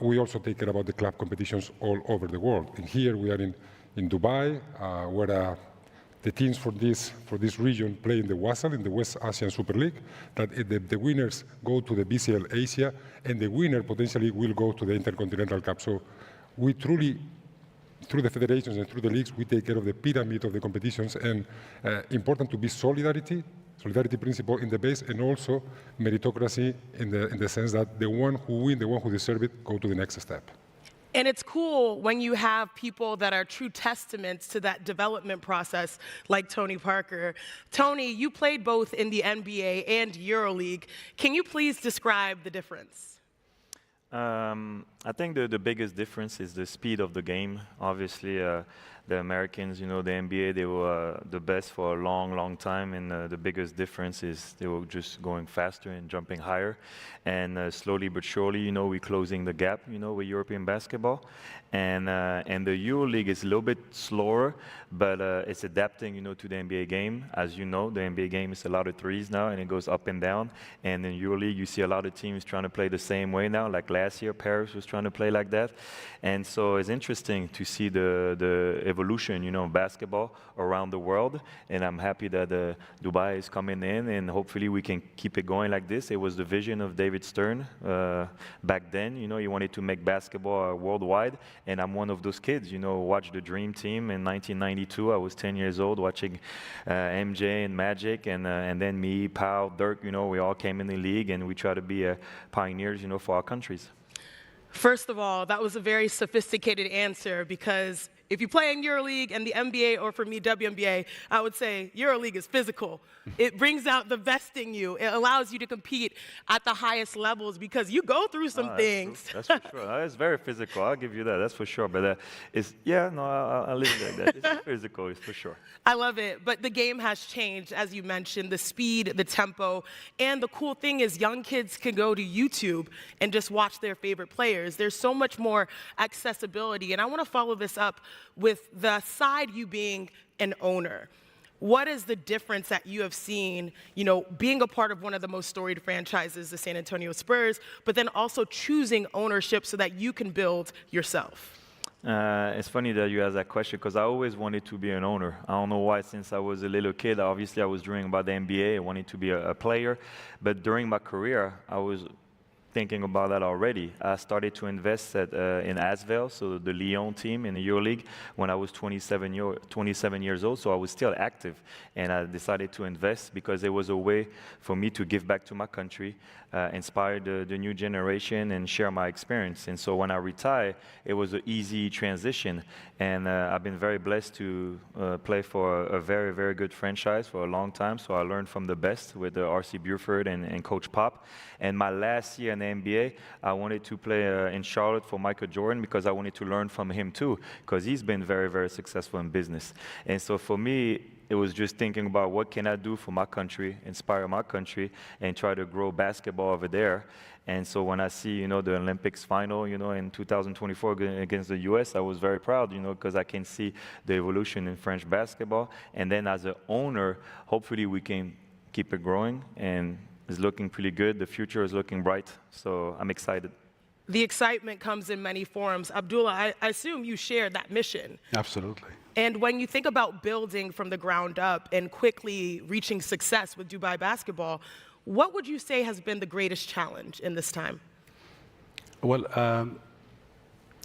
we also take care about the club competitions all over the world. And here we are in Dubai, where the teams for this region play in the WASL, in the West Asian Super League, that the winners go to the BCL Asia, and the winner potentially will go to the Intercontinental Cup. So we truly, through the federations and through the leagues, we take care of the pyramid of the competitions, and important to be solidarity principle in the base, and also meritocracy in the sense that the one who wins, the one who deserves it, go to the next step. And it's cool when you have people that are true testaments to that development process, like Tony Parker. Tony, you played both in the NBA and EuroLeague. Can you please describe the difference? I think the biggest difference is the speed of the game. Obviously, the Americans, you know, the NBA, they were the best for a long, long time, and the biggest difference is they were just going faster and jumping higher. And slowly but surely, you know, we're closing the gap, you know, with European basketball. And the EuroLeague is a little bit slower, but it's adapting, you know, to the NBA game. As you know, the NBA game is a lot of threes now, and it goes up and down. And in EuroLeague, you see a lot of teams trying to play the same way now. Like last year, Paris was trying to play like that. And so it's interesting to see the evolution, you know, of basketball around the world. And I'm happy that Dubai is coming in, and hopefully we can keep it going like this. It was the vision of David Stern back then. You know, he wanted to make basketball worldwide. And I'm one of those kids, you know, watched the Dream Team in 1992. I was 10 years old watching MJ and Magic, and then me, Pau, Dirk, you know, we all came in the league, and we try to be pioneers, you know, for our countries. First of all, that was a very sophisticated answer, because if you play in EuroLeague and the NBA, or for me, WNBA, I would say EuroLeague is physical. It brings out the best in you. It allows you to compete at the highest levels, because you go through some things. That's for sure. It's very physical. I'll give you that. That's for sure. But I'll leave it like that. It's physical, it's for sure. I love it. But the game has changed, as you mentioned, the speed, the tempo. And the cool thing is young kids can go to YouTube and just watch their favorite players. There's so much more accessibility. And I want to follow this up with the side, you being an owner. What is the difference that you have seen, you know, being a part of one of the most storied franchises, the San Antonio Spurs, but then also choosing ownership so that you can build yourself? It's funny that you asked that question, because I always wanted to be an owner. I don't know why. Since I was a little kid, obviously I was dreaming about the NBA. I wanted to be a player. But during my career, I was thinking about that already. I started to invest in Asvel, so the Lyon team in the EuroLeague, when I was 27 years old, so I was still active. And I decided to invest because it was a way for me to give back to my country, inspire the new generation, and share my experience. And so when I retired, it was an easy transition. And I've been very blessed to play for a very, very good franchise for a long time. So I learned from the best with R.C. Buford and Coach Pop. And my last year in the NBA, I wanted to play in Charlotte for Michael Jordan, because I wanted to learn from him too, because he's been very, very successful in business. And so for me, it was just thinking about what can I do for my country, inspire my country, and try to grow basketball over there. And so when I see, you know, the Olympics final, you know, in 2024 against the US, I was very proud, you know, because I can see the evolution in French basketball. And then as an owner, hopefully we can keep it growing, and it's looking pretty good. The future is looking bright, so I'm excited. The excitement comes in many forms. Abdullah, I assume you share that mission. Absolutely. And when you think about building from the ground up and quickly reaching success with Dubai Basketball, what would you say has been the greatest challenge in this time? Well,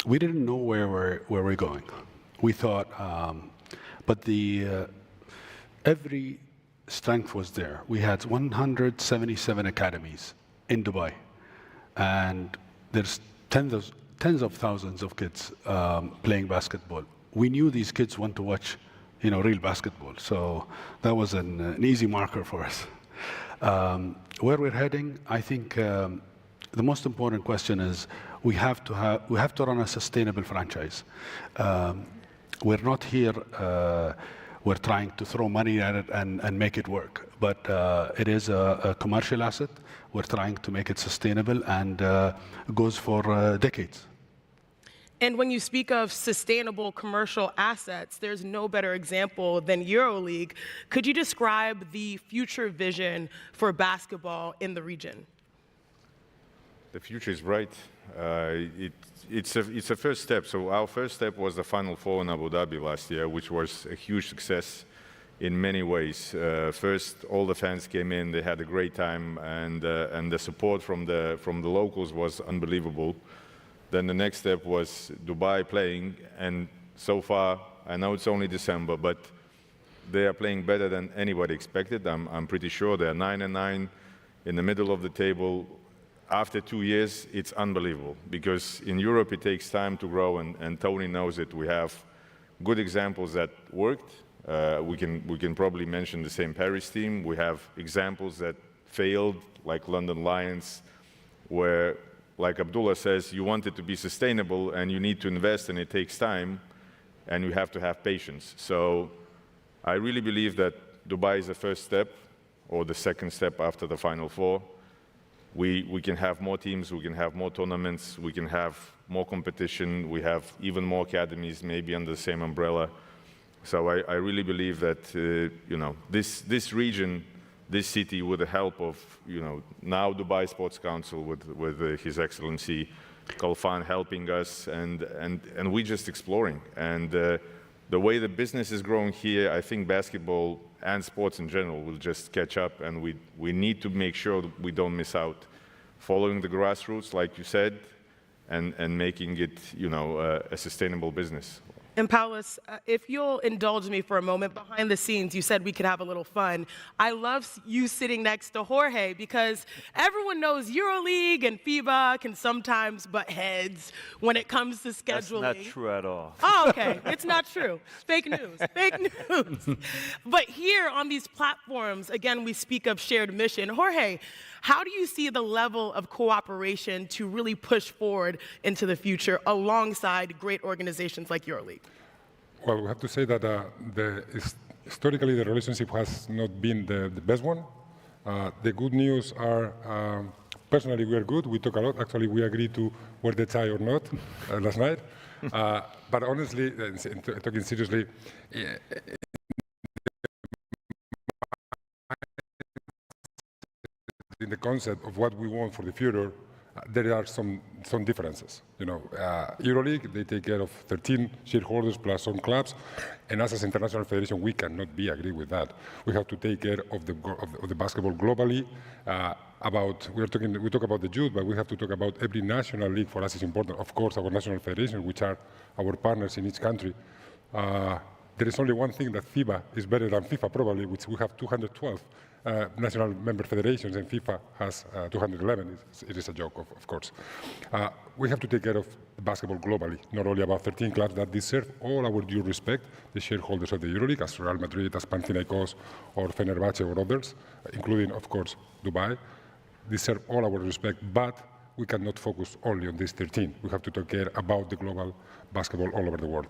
we didn't know where we're going. We thought, but every strength was there. We had 177 academies in Dubai, and there's tens of thousands of kids playing basketball. We knew these kids want to watch, you know, real basketball. So that was an easy marker for us. Where we're heading, I think the most important question is we have to run a sustainable franchise. We're not here. We're trying to throw money at it and make it work. But it is a commercial asset. We're trying to make it sustainable, and it goes for decades. And when you speak of sustainable commercial assets, there's no better example than EuroLeague. Could you describe the future vision for basketball in the region? The future is bright. It's a first step. So our first step was the Final Four in Abu Dhabi last year, which was a huge success in many ways. First, all the fans came in; they had a great time, and the support from the locals was unbelievable. Then the next step was Dubai playing, and so far, I know it's only December, but they are playing better than anybody expected. I'm pretty sure they're 9-9 in the middle of the table. After 2 years, it's unbelievable, because in Europe it takes time to grow, and Tony knows it. We have good examples that worked. We can probably mention the same Paris team. We have examples that failed, like London Lions, where like Abdullah says, you want it to be sustainable, and you need to invest, and it takes time, and you have to have patience. So I really believe that Dubai is the first step, or the second step after the Final Four. We can have more teams, we can have more tournaments, we can have more competition, we have even more academies, maybe under the same umbrella. So I really believe that this region, this city, with the help of now Dubai Sports Council with His Excellency Kalfan helping us, and we're just exploring. And the way the business is growing here, I think basketball and sports in general will just catch up, and we need to make sure that we don't miss out, following the grassroots, like you said, and making it a sustainable business. And Paulus, if you'll indulge me for a moment, behind the scenes, you said we could have a little fun. I love you sitting next to Jorge because everyone knows EuroLeague and FIBA can sometimes butt heads when it comes to scheduling. That's not true at all. Oh, okay. It's not true. Fake news. Fake news. But here on these platforms, again, we speak of shared mission. Jorge, how do you see the level of cooperation to really push forward into the future alongside great organizations like EuroLeague? Well, we have to say that historically the relationship has not been the best one. The good news are, personally, we are good. We talk a lot. Actually, we agreed to wear the tie or not last night. But honestly, talking seriously, in the concept of what we want for the future, there are some differences. EuroLeague, they take care of 13 shareholders plus some clubs, and us as international federation, we cannot be agree with that. We have to take care of the basketball globally. We talk about the youth, but we have to talk about every national league. For us is important. Of course, our national federation, which are our partners in each country. There is only one thing that FIBA is better than FIFA, probably, which we have 212 national member federations, and FIFA has 211. It is a joke, of course. We have to take care of basketball globally, not only about 13 clubs that deserve all our due respect, the shareholders of the EuroLeague, as Real Madrid, as Panathinaikos, or Fenerbahce, or others, including, of course, Dubai, deserve all our respect, but we cannot focus only on these 13. We have to take care about the global basketball all over the world.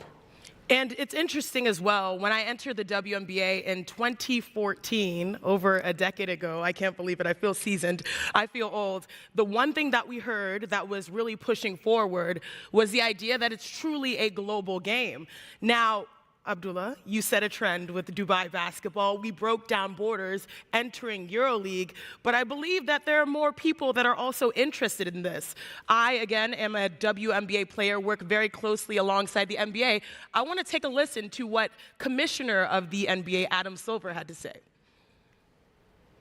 And it's interesting as well, when I entered the WNBA in 2014, over a decade ago, I can't believe it, I feel seasoned, I feel old, the one thing that we heard that was really pushing forward was the idea that it's truly a global game. Now, Abdullah, you set a trend with Dubai basketball. We broke down borders entering EuroLeague, but I believe that there are more people that are also interested in this. I, again, am a WNBA player, work very closely alongside the NBA. I want to take a listen to what Commissioner of the NBA, Adam Silver, had to say.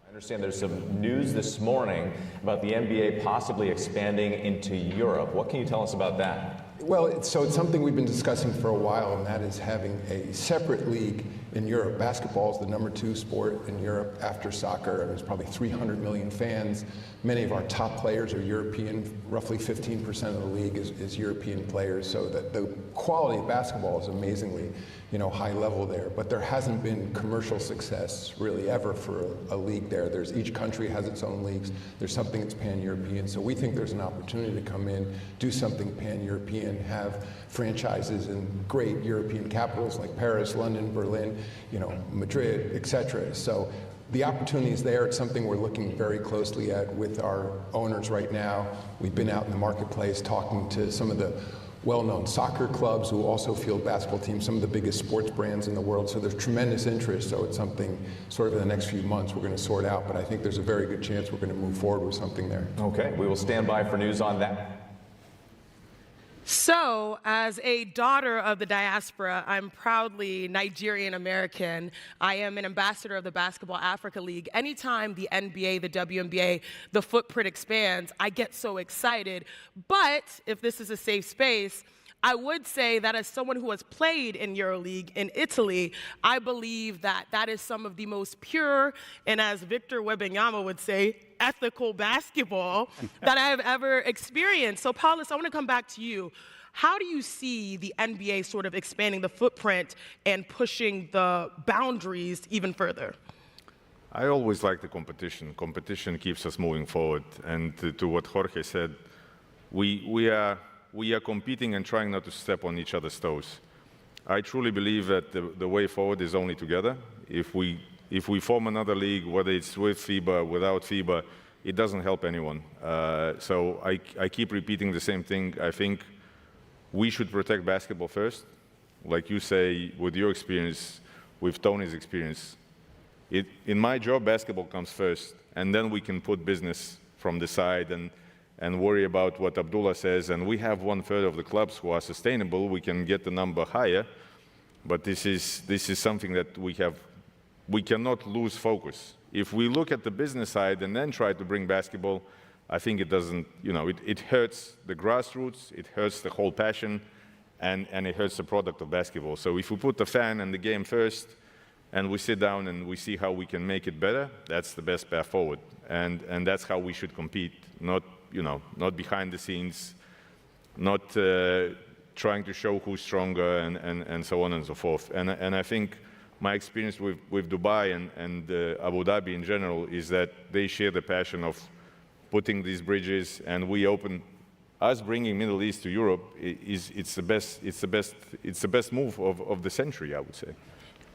I understand there's some news this morning about the NBA possibly expanding into Europe. What can you tell us about that? Well, so it's something we've been discussing for a while, and that is having a separate league in Europe. Basketball is the #2 sport in Europe after soccer. There's probably 300 million fans. Many of our top players are European. Roughly 15% of the league is European players. So the quality of basketball is amazingly, high level there. But there hasn't been commercial success really ever for a league there. Each country has its own leagues. There's something that's pan-European. So we think there's an opportunity to come in, do something pan-European, have franchises in great European capitals like Paris, London, Berlin, Madrid, etc. So the opportunity is there. It's something we're looking very closely at with our owners right now. We've been out in the marketplace talking to some of the well-known soccer clubs who also field basketball teams, some of the biggest sports brands in the world. So there's tremendous interest. So it's something sort of in the next few months we're going to sort out. But I think there's a very good chance we're going to move forward with something there. Okay, we will stand by for news on that. So, as a daughter of the diaspora, I'm proudly Nigerian American. I am an ambassador of the Basketball Africa League. Anytime the NBA, the WNBA, the footprint expands, I get so excited. But if this is a safe space, I would say that as someone who has played in EuroLeague in Italy, I believe that that is some of the most pure, and as Victor Wembanyama would say, ethical basketball that I have ever experienced. So Paulus, I want to come back to you. How do you see the NBA sort of expanding the footprint and pushing the boundaries even further? I always like the competition. Competition keeps us moving forward. And to what Jorge said, we are competing and trying not to step on each other's toes. I truly believe that the way forward is only together. If we form another league, whether it's with FIBA, without FIBA, it doesn't help anyone. So I keep repeating the same thing. I think we should protect basketball first. Like you say, with your experience, with Tony's experience, in my job, basketball comes first, and then we can put business from the side and worry about what Abdullah says. And we have 1/3 of the clubs who are sustainable. We can get the number higher, but this is something that we cannot lose focus. If we look at the business side and then try to bring basketball, I think it doesn't, it hurts the grassroots, it hurts the whole passion, and it hurts the product of basketball. So if we put the fan and the game first, and we sit down and we see how we can make it better, that's the best path forward. And that's how we should compete, not behind the scenes, not trying to show who's stronger and so on and so forth. And I think my experience with Dubai and Abu Dhabi in general is that they share the passion of putting these bridges, and us bringing Middle East to Europe it's the best move of the century, I would say.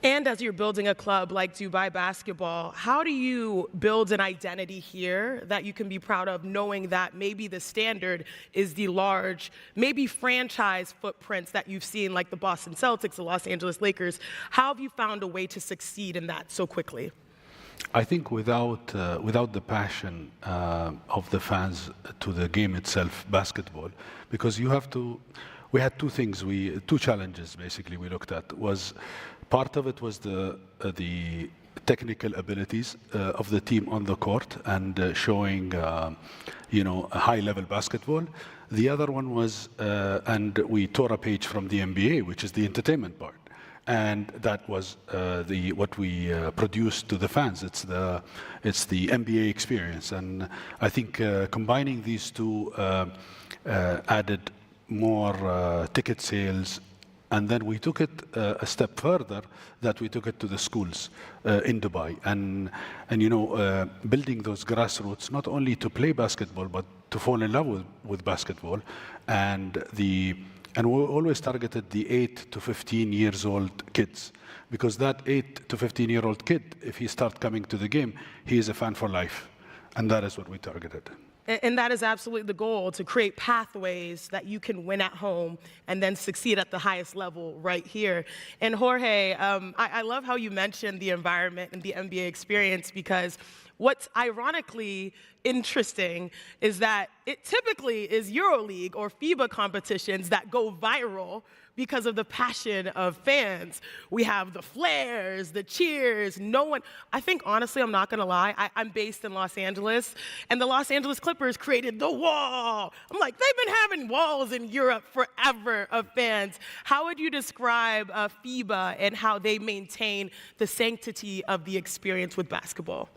And as you're building a club like Dubai Basketball, how do you build an identity here that you can be proud of, knowing that maybe the standard is the large, maybe franchise footprints that you've seen, like the Boston Celtics, the Los Angeles Lakers? How have you found a way to succeed in that so quickly? I think without the passion of the fans to the game itself, basketball, because we had two challenges basically we looked at. Part of it was the technical abilities of the team on the court and showing, a high-level basketball. The other one was, and we tore a page from the NBA, which is the entertainment part. And that was what we produced to the fans. It's the NBA experience. And I think combining these two added more ticket sales. And then we took it a step further, that we took it to the schools in Dubai. And building those grassroots, not only to play basketball, but to fall in love with basketball. And we always targeted the 8 to 15 years old kids, because that 8 to 15-year-old kid, if he starts coming to the game, he is a fan for life. And that is what we targeted. And that is absolutely the goal, to create pathways that you can win at home and then succeed at the highest level right here. And Jorge, I love how you mentioned the environment and the NBA experience, because what's ironically interesting is that it typically is EuroLeague or FIBA competitions that go viral because of the passion of fans. We have the flares, the cheers, I think honestly, I'm not gonna lie, I'm based in Los Angeles, and the Los Angeles Clippers created the wall. I'm like, they've been having walls in Europe forever of fans. How would you describe FIBA and how they maintain the sanctity of the experience with basketball?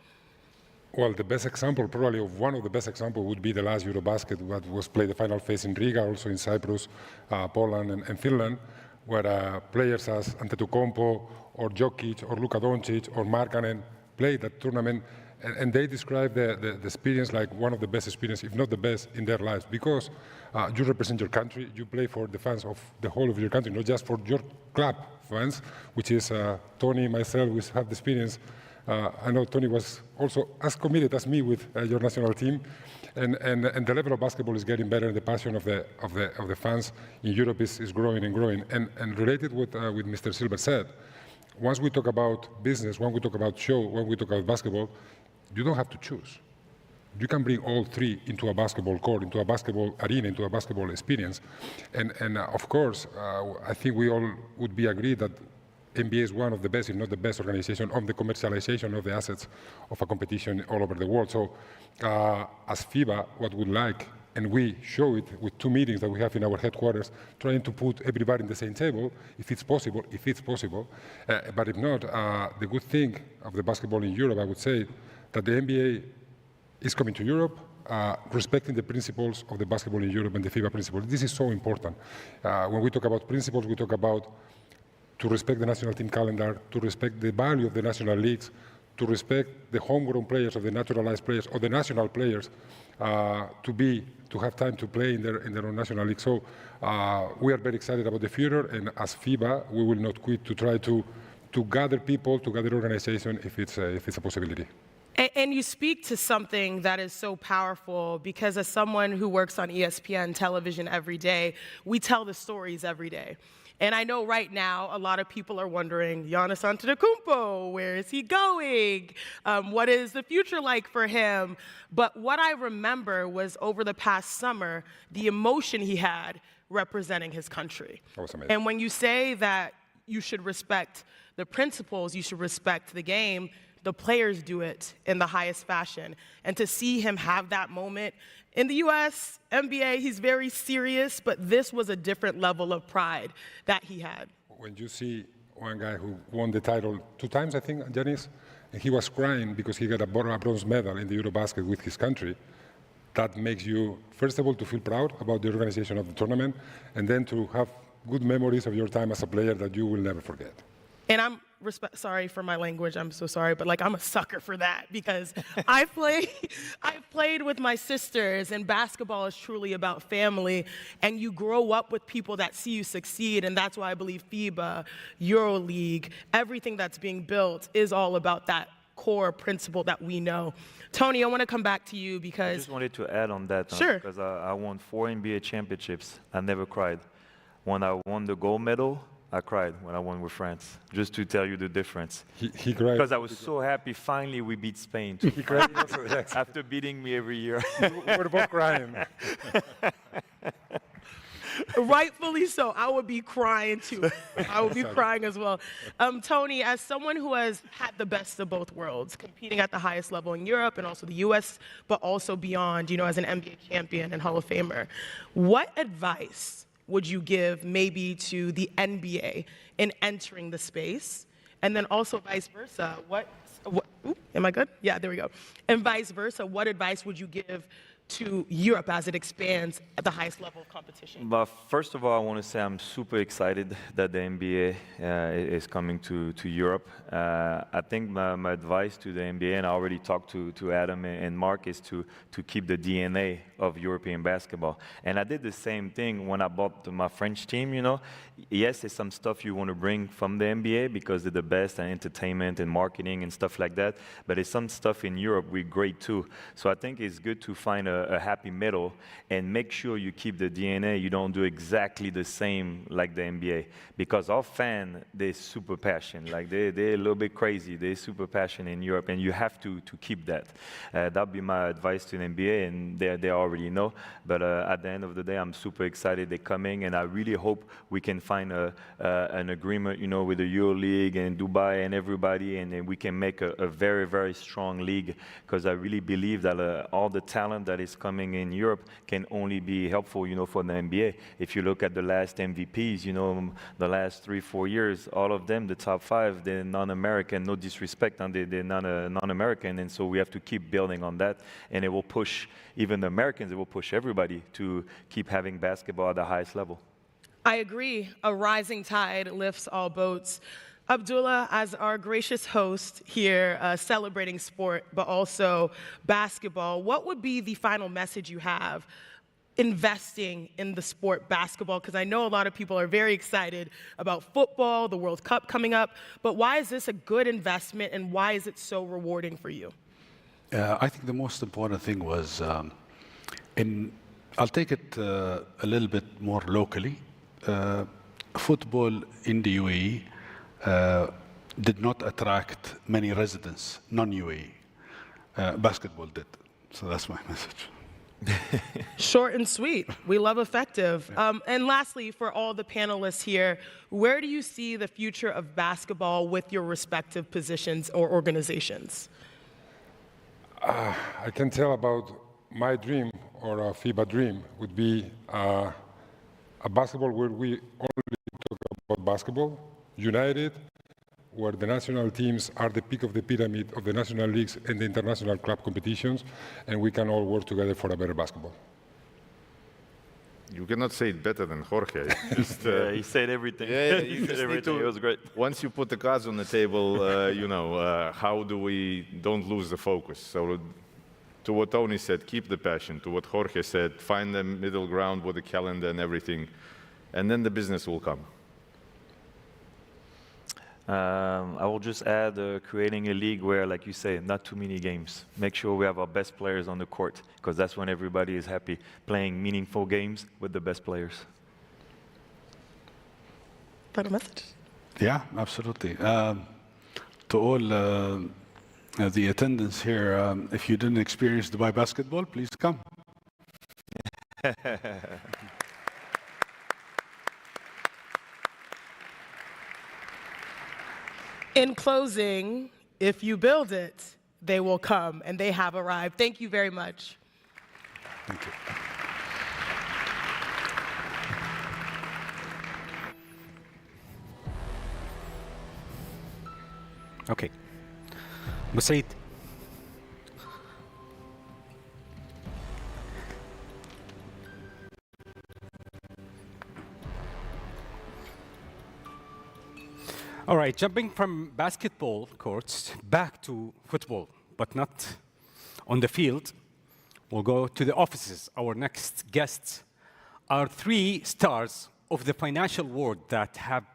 Well, the best example, probably one of the best examples, would be the last Eurobasket that was played the final phase in Riga, also in Cyprus, Poland, and Finland, where players as Antetokounmpo or Jokic or Luka Doncic or Markkanen played that tournament, and they describe the experience like one of the best experiences, if not the best, in their lives, because you represent your country, you play for the fans of the whole of your country, not just for your club fans, which is Tony, myself, we have the experience. I know Tony was also as committed as me with your national team, and the level of basketball is getting better, and the passion of the fans in Europe is growing and growing. And related with Mr. Silver said, once we talk about business, when we talk about show, when we talk about basketball, you don't have to choose. You can bring all three into a basketball court, into a basketball arena, into a basketball experience. And of course, I think we all would be agreed that NBA is one of the best, if not the best, organization on the commercialization of the assets of a competition all over the world. So as FIBA, what we like, and we show it with 2 meetings that we have in our headquarters, trying to put everybody in the same table, if it's possible. But if not, the good thing of the basketball in Europe, I would say, that the NBA is coming to Europe, respecting the principles of the basketball in Europe and the FIBA principles. This is so important. When we talk about principles, we talk about to respect the national team calendar, to respect the value of the national leagues, to respect the homegrown players or the naturalized players or the national players to have time to play in their own national league. So we are very excited about the future, and as FIBA, we will not quit to try to gather people, to gather organization if it's a possibility. And you speak to something that is so powerful, because as someone who works on ESPN television every day, we tell the stories every day. And I know right now a lot of people are wondering, Giannis Antetokounmpo, where is he going? What is the future like for him? But what I remember was over the past summer, the emotion he had representing his country. That was amazing. And when you say that you should respect the principles, you should respect the game, the players do it in the highest fashion. And to see him have that moment in the US, NBA, he's very serious, but this was a different level of pride that he had. When you see one guy who won the title 2 times, I think, Giannis, and he was crying because he got a bronze medal in the Eurobasket with his country, that makes you, first of all, to feel proud about the organization of the tournament, and then to have good memories of your time as a player that you will never forget. And I'm sorry for my language, I'm so sorry, but like I'm a sucker for that, because I've played with my sisters, and basketball is truly about family, and you grow up with people that see you succeed, and that's why I believe FIBA, EuroLeague, everything that's being built is all about that core principle that we know. Tony, I want to come back to you because... I just wanted to add on that. Sure. Because I won 4 NBA championships. I never cried. When I won the gold medal, I cried when I won with France, just to tell you the difference. He cried. Because I was so happy, finally we beat Spain. He cried after beating me every year. We're both crying. Rightfully so. I would be crying too. I would be crying as well. Tony, as someone who has had the best of both worlds, competing at the highest level in Europe and also the US, but also beyond, you know, as an NBA champion and Hall of Famer, what advice would you give maybe to the NBA in entering the space? And then also vice versa, am I good? Yeah, there we go. And vice versa, what advice would you give to Europe as it expands at the highest level of competition? But first of all, I want to say I'm super excited that the NBA is coming to Europe. I think my advice to the NBA, and I already talked to Adam and Mark, is to keep the DNA of European basketball. And I did the same thing when I bought my French team, you know. Yes, there's some stuff you want to bring from the NBA because they're the best at entertainment and marketing and stuff like that. But there's some stuff in Europe we're great too. So I think it's good to find a happy middle and make sure you keep the DNA. You don't do exactly the same like the NBA, because our fan, they're super passionate. Like they're a little bit crazy. They're super passionate in Europe, and you have to keep that. That'd be my advice to the NBA, and they already know. But at the end of the day, I'm super excited they're coming, and I really hope we can find an agreement, you know, with the EuroLeague and Dubai and everybody, and then we can make a very, very strong league, because I really believe that all the talent that is coming in Europe can only be helpful, you know, for the NBA. If you look at the last MVPs, you know, the last 3-4 years, all of them, the top 5, they're non-American. No disrespect, and they're non-American, and so we have to keep building on that, and it will push even the Americans. It will push everybody to keep having basketball at the highest level. I agree. A rising tide lifts all boats. Abdullah, as our gracious host here, celebrating sport, but also basketball, what would be the final message you have investing in the sport basketball? Because I know a lot of people are very excited about football, the World Cup coming up, but why is this a good investment, and why is it so rewarding for you? I think the most important thing was, I'll take it a little bit more locally. Football in the UAE did not attract many residents, non-UAE. Basketball did. So that's my message. Short and sweet. We love effective. And lastly, for all the panelists here, where do you see the future of basketball with your respective positions or organizations? I can tell about my dream, or a FIBA dream, would be a basketball where we only talk about basketball, united, where the national teams are the peak of the pyramid of the national leagues and the international club competitions, and we can all work together for a better basketball. You cannot say it better than Jorge. Just, Yeah, he said everything. Yeah, He you said just need everything. to, It was great. Once you put the cards on the table, you know, how do we don't lose the focus? So to what Tony said, keep the passion. To what Jorge said, find the middle ground with the calendar and everything, and then the business will come. I will just add creating a league where, like you say, not too many games. Make sure we have our best players on the court, because that's when everybody is happy, playing meaningful games with the best players. Final message? Yeah, absolutely. To all the attendants here, if you didn't experience Dubai basketball, please come. In closing, if you build it, they will come, and they have arrived. Thank you very much. Thank you. Okay. Musaid. All right, jumping from basketball courts back to football, but not on the field. We'll go to the offices. Our next guests are 3 stars of the financial world that have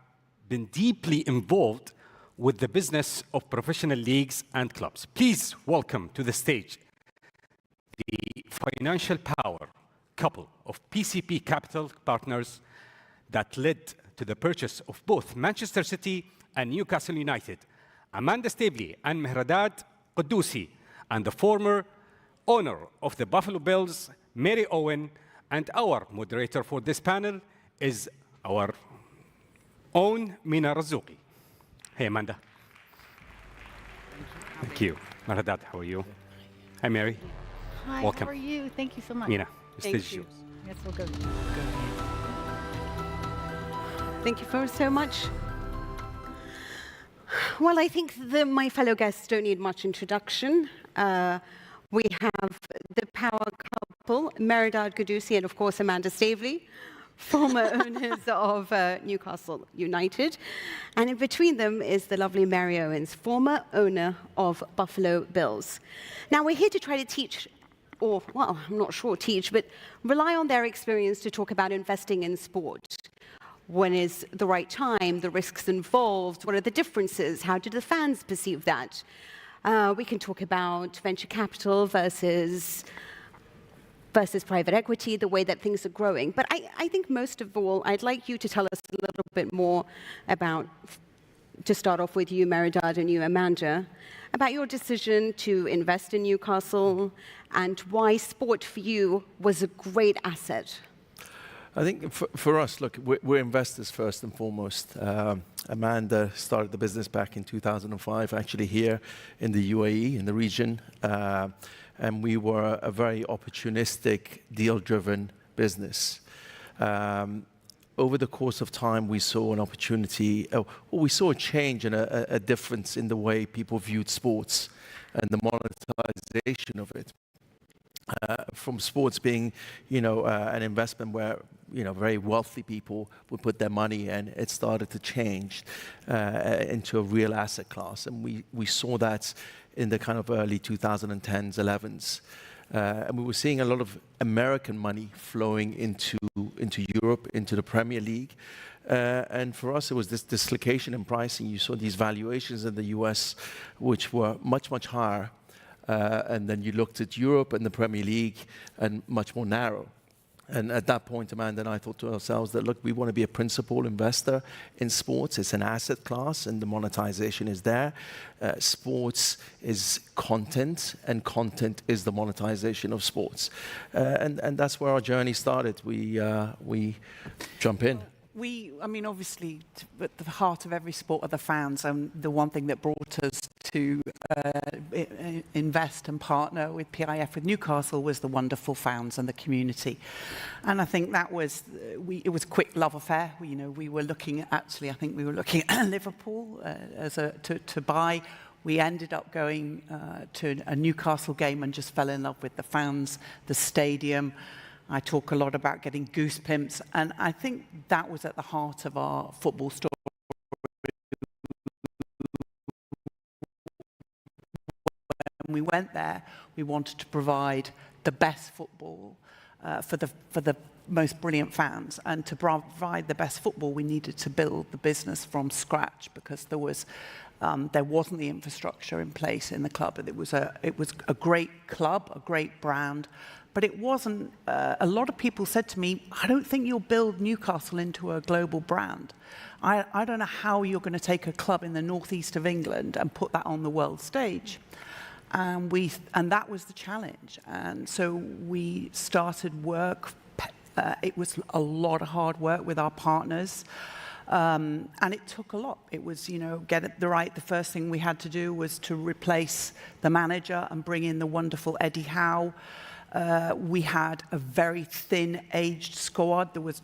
been deeply involved with the business of professional leagues and clubs. Please welcome to the stage the financial power couple of PCP Capital Partners that led to the purchase of both Manchester City and Newcastle United, Amanda Staveley and Mehrdad Quddousi, and the former owner of the Buffalo Bills, Mary Owen, and our moderator for this panel is our own Mina Razouki. Hey, Amanda. Thank you. Mehrdad, how are you? Hi, Mary. Hi, Welcome. how are you? Thank you so much. Mina, the stage Thank is you. yours. Yes, we'll go. Thank you so much. Well, I think my fellow guests don't need much introduction. We have the power couple, Mehrdad Quddousi and, of course, Amanda Staveley, former owners of Newcastle United. And in between them is the lovely Mary Owens, former owner of Buffalo Bills. Now, we're here to try to teach, or, well, I'm not sure teach, but rely on their experience to talk about investing in sport. When is the right time, the risks involved, what are the differences, how do the fans perceive that? We can talk about venture capital versus private equity, the way that things are growing. But I think most of all, I'd like you to tell us a little bit more about, to start off with you, Mehrdad, and you, Amanda, about your decision to invest in Newcastle and why sport for you was a great asset. I think for us, look, we're investors first and foremost. Amanda started the business back in 2005, actually here in the UAE, in the region. And we were a very opportunistic, deal-driven business. Over the course of time, we saw an opportunity, we saw a change and a difference in the way people viewed sports and the monetization of it. From sports being, an investment where, very wealthy people would put their money in, it started to change into a real asset class. And we saw that in the kind of early 2010s, 11s. And we were seeing a lot of American money flowing into Europe, into the Premier League. And for us, it was this dislocation in pricing. You saw these valuations in the US, which were much, much higher. And then you looked at Europe and the Premier League and much more narrow. And at that point, Amanda and I thought to ourselves that, look, we want to be a principal investor in sports. It's an asset class and the monetization is there. Sports is content and content is the monetization of sports. And that's where our journey started. We jump in. Obviously, at the heart of every sport are the fans, and the one thing that brought us to invest and partner with PIF with Newcastle was the wonderful fans and the community. And I think that was, it was a quick love affair. We were looking at, I think we were looking at Liverpool to buy. We ended up going to a Newcastle game and just fell in love with the fans, the stadium. I talk a lot about getting goose pimps, and I think that was at the heart of our football story. When we went there, we wanted to provide the best football for the most brilliant fans, and to provide the best football, we needed to build the business from scratch because there wasn't the infrastructure in place in the club. It was a great club, a great brand, but it wasn't. A lot of people said to me, "I don't think you'll build Newcastle into a global brand. I don't know how you're going to take a club in the northeast of England and put that on the world stage." And that was the challenge. And so we started work. It was a lot of hard work with our partners. And it took a lot. It was, get it right. The first thing we had to do was to replace the manager and bring in the wonderful Eddie Howe. We had a very thin-aged squad. There was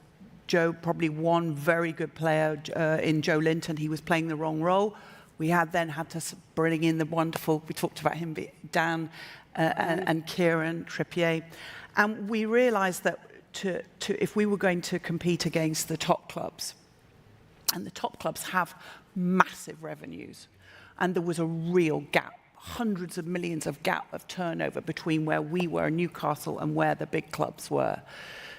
probably one very good player in Joe Linton. He was playing the wrong role. We then had to bring in the wonderful, we talked about him, Dan and Kieran Trippier. And we realized that if we were going to compete against the top clubs, and the top clubs have massive revenues, and there was a real gap, hundreds of millions of gap of turnover between where we were, Newcastle, and where the big clubs were.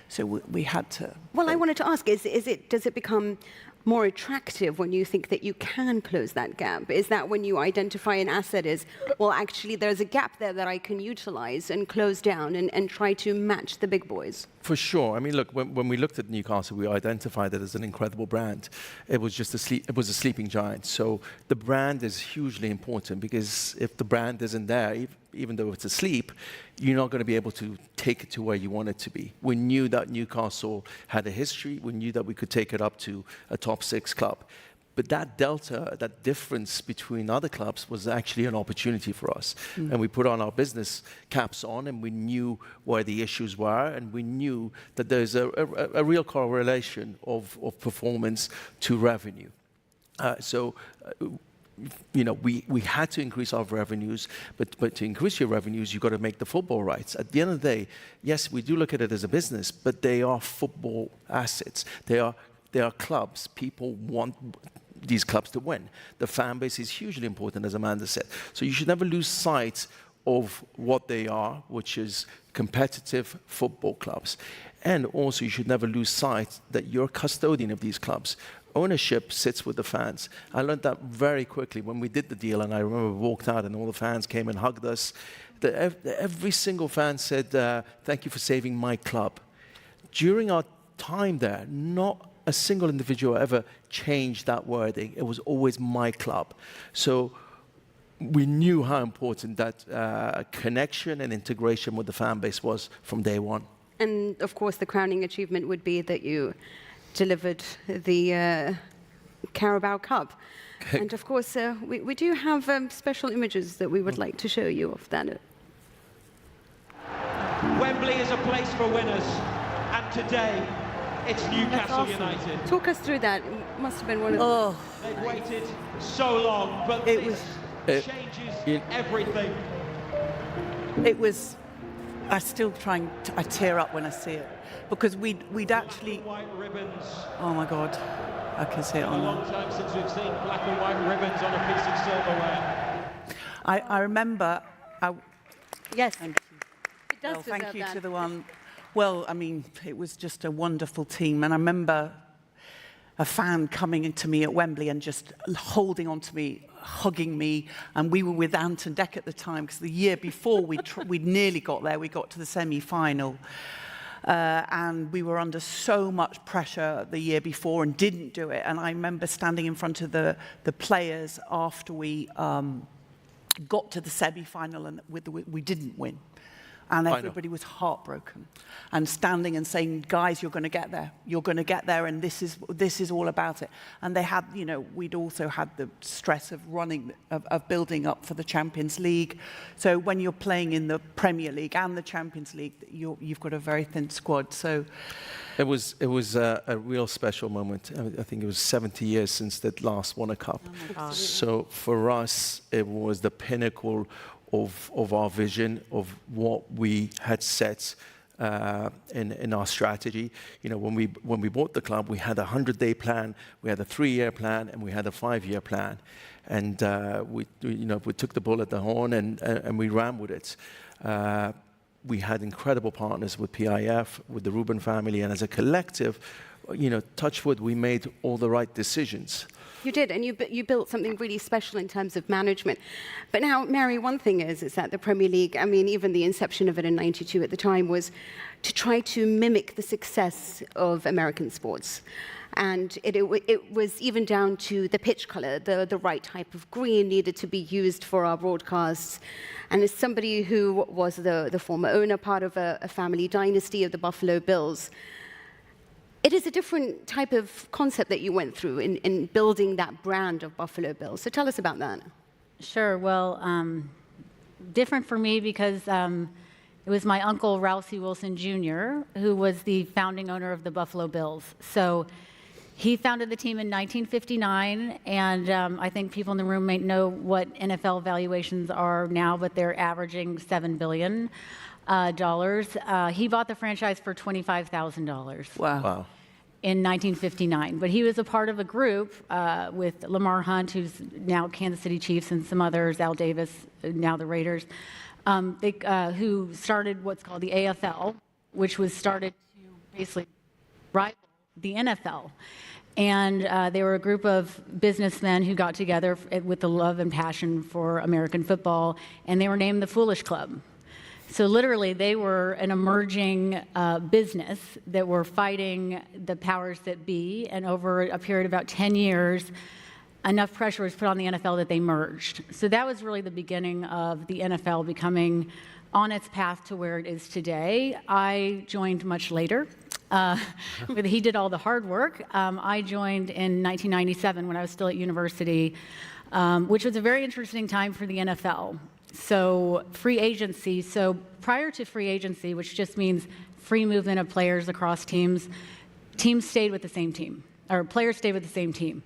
So we had to... Well, I wanted to ask, does it become more attractive when you think that you can close that gap? Is that when you identify an asset as, well, actually, there's a gap there that I can utilize and close down and try to match the big boys? For sure. I mean, look, when we looked at Newcastle, we identified it as an incredible brand. It was just it was a sleeping giant. So the brand is hugely important, because if the brand isn't there, even though it's asleep, you're not going to be able to take it to where you want it to be. We knew that Newcastle had a history. We knew that we could take it up to a top 6 club. But that delta, that difference between other clubs was actually an opportunity for us. Mm. And we put on our business caps on, and we knew where the issues were, and we knew that there's a real correlation of performance to revenue. We had to increase our revenues, but to increase your revenues, you've got to make the football rights. At the end of the day, yes, we do look at it as a business, but they are football assets. They are clubs. People want these clubs to win. The fan base is hugely important, as Amanda said. So you should never lose sight of what they are, which is competitive football clubs. And also, you should never lose sight that you're a custodian of these clubs. Ownership sits with the fans. I learned that very quickly when we did the deal, and I remember we walked out and all the fans came and hugged us. Every single fan said, "Thank you for saving my club." During our time there, not a single individual ever changed that wording. It was always my club. So we knew how important that connection and integration with the fan base was from day one. And of course, the crowning achievement would be that you delivered the Carabao Cup. And of course, we do have special images that we would like to show you of that. Wembley is a place for winners, and today it's Newcastle United. Talk us through that. It must have been one of the... They've waited so long, but this changes everything. It was... I tear up when I see it, because we'd actually... White ribbons. Oh my God, I can see it on there. A long time since we've seen black and white ribbons on a piece of silverware. I remember... Yes. Thank you. It does thank you that. to the one... Well, I mean, it was just a wonderful team, and I remember a fan coming into me at Wembley and just holding on to me, hugging me, and we were with Anton Deck at the time, because the year before we'd nearly got there. We got to the semi-final, and we were under so much pressure the year before and didn't do it. And I remember standing in front of the players after we got to the semi-final, and we didn't win. And everybody was heartbroken, and standing and saying, "Guys, you're going to get there. You're going to get there, and this is all about it." And they had, we'd also had the stress of building up for the Champions League. So when you're playing in the Premier League and the Champions League, you've got a very thin squad. So it was a real special moment. I think it was 70 years since they'd last won a cup. Oh so for us, it was the pinnacle of our vision, of what we had set in our strategy. You know, when we bought the club, we had a 100-day plan, we had a 3-year plan, and we had a 5-year plan. And we took the bull at the horn and we ran with it. We had incredible partners with PIF, with the Rubin family, and as a collective, you know, touch wood, we made all the right decisions. You did, and you built something really special in terms of management. But now, Mary, one thing is that the Premier League, I mean, even the inception of it in '92 at the time was to try to mimic the success of American sports. And it was even down to the pitch color, the right type of green needed to be used for our broadcasts. And as somebody who was the former owner, part of a family dynasty of the Buffalo Bills, it is a different type of concept that you went through in building that brand of Buffalo Bills. So tell us about that. Sure. Well, different for me because it was my uncle, Ralph C. Wilson Jr., who was the founding owner of the Buffalo Bills. So he founded the team in 1959, and I think people in the room may know what NFL valuations are now, but they're averaging $7 billion. He bought the franchise for $25,000. Wow. In 1959. But he was a part of a group with Lamar Hunt, who's now Kansas City Chiefs, and some others, Al Davis, now the Raiders, who started what's called the AFL, which was started to basically rival the NFL. And they were a group of businessmen who got together with the love and passion for American football, and they were named the Foolish Club. So literally, they were an emerging business that were fighting the powers that be, and over a period of about 10 years, enough pressure was put on the NFL that they merged. So that was really the beginning of the NFL becoming on its path to where it is today. I joined much later. But he did all the hard work. I joined in 1997 when I was still at university, which was a very interesting time for the NFL. So free agency. So prior to free agency, which just means free movement of players across teams, teams stayed with the same team, or players stayed with the same team.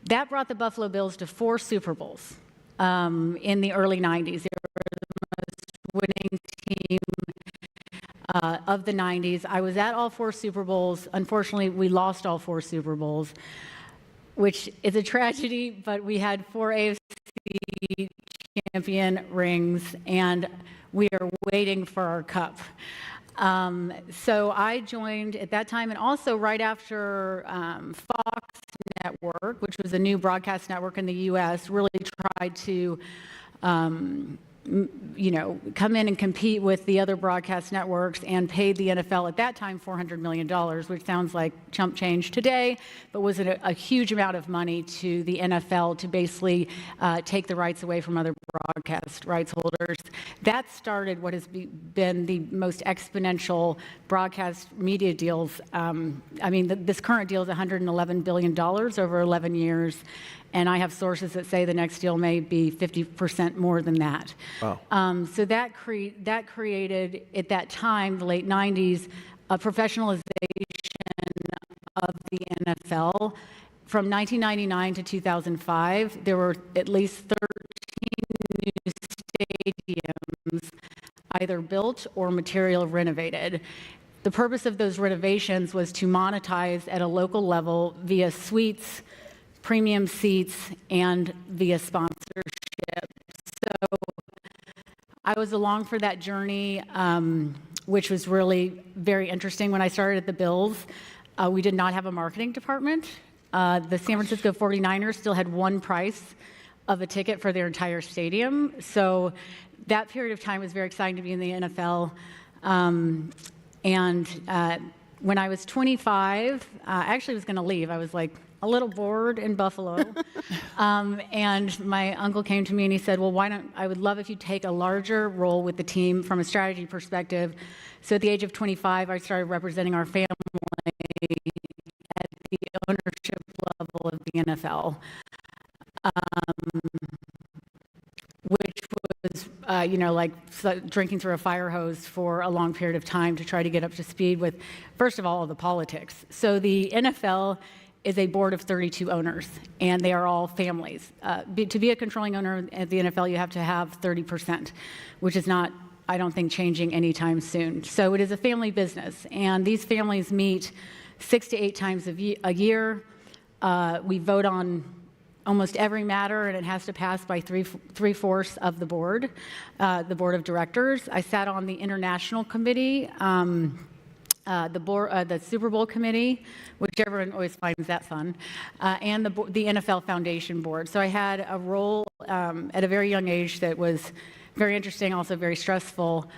That brought the Buffalo Bills to 4 Super Bowls in the early 90s. They were the most winning team of the 90s. I was at all 4 Super Bowls. Unfortunately, we lost all 4 Super Bowls, which is a tragedy, but we had 4 AFC champion rings, and we are waiting for our cup. So I joined at that time, and also right after Fox Network, which was a new broadcast network in the U.S., really tried to come in and compete with the other broadcast networks and paid the NFL at that time $400 million, which sounds like chump change today, but was a huge amount of money to the NFL to basically take the rights away from other broadcast rights holders. That started what has been the most exponential broadcast media deals. This current deal is $111 billion over 11 years. And I have sources that say the next deal may be 50% more than that. Wow. So that created, at that time, the late 90s, a professionalization of the NFL. From 1999 to 2005, there were at least 13 new stadiums either built or material renovated. The purpose of those renovations was to monetize at a local level via suites, premium seats, and via sponsorship. So I was along for that journey, which was really very interesting. When I started at the Bills, we did not have a marketing department. The San Francisco 49ers still had one price of a ticket for their entire stadium. So that period of time was very exciting to be in the NFL. When I was 25, I actually was going to leave. I was like a little bored in Buffalo. And my uncle came to me and he said, well, I would love if you take a larger role with the team from a strategy perspective. So at the age of 25, I started representing our family at the ownership level of the NFL, which was, like drinking through a fire hose for a long period of time to try to get up to speed with, first of all the politics. So the NFL is a board of 32 owners, and they are all families. To be a controlling owner at the NFL, you have to have 30%, which is not I don't think, changing anytime soon. So it is a family business, and these families meet 6 to 8 times a year. We vote on almost every matter, and it has to pass by three-fourths of the board of directors. I sat on the international committee, the Super Bowl committee, which everyone always finds that fun, and the NFL Foundation board. So I had a role at a very young age that was very interesting, also very stressful,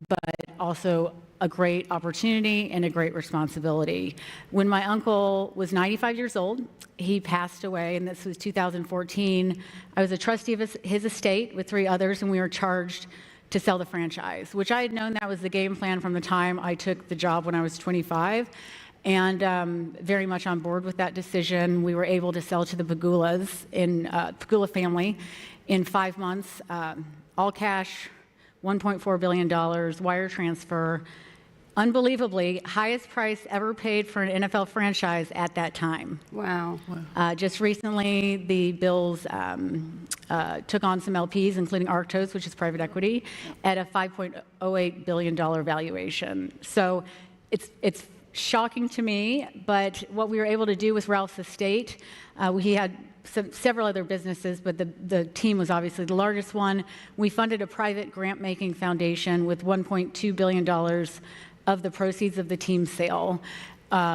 but also a great opportunity and a great responsibility. When my uncle was 95 years old, he passed away, and this was 2014. I was a trustee of his estate with 3 others, and we were charged to sell the franchise, which I had known that was the game plan from the time I took the job when I was 25, and very much on board with that decision. We were able to sell to the Pegula family in 5 months, all cash, $1.4 billion, wire transfer. Unbelievably, highest price ever paid for an NFL franchise at that time. Wow. Just recently, the Bills took on some LPs, including Arctos, which is private equity, at a $5.08 billion valuation. So it's shocking to me, but what we were able to do with Ralph's estate, he had several other businesses, but the team was obviously the largest one. We funded a private grant-making foundation with $1.2 billion of the proceeds of the team sale,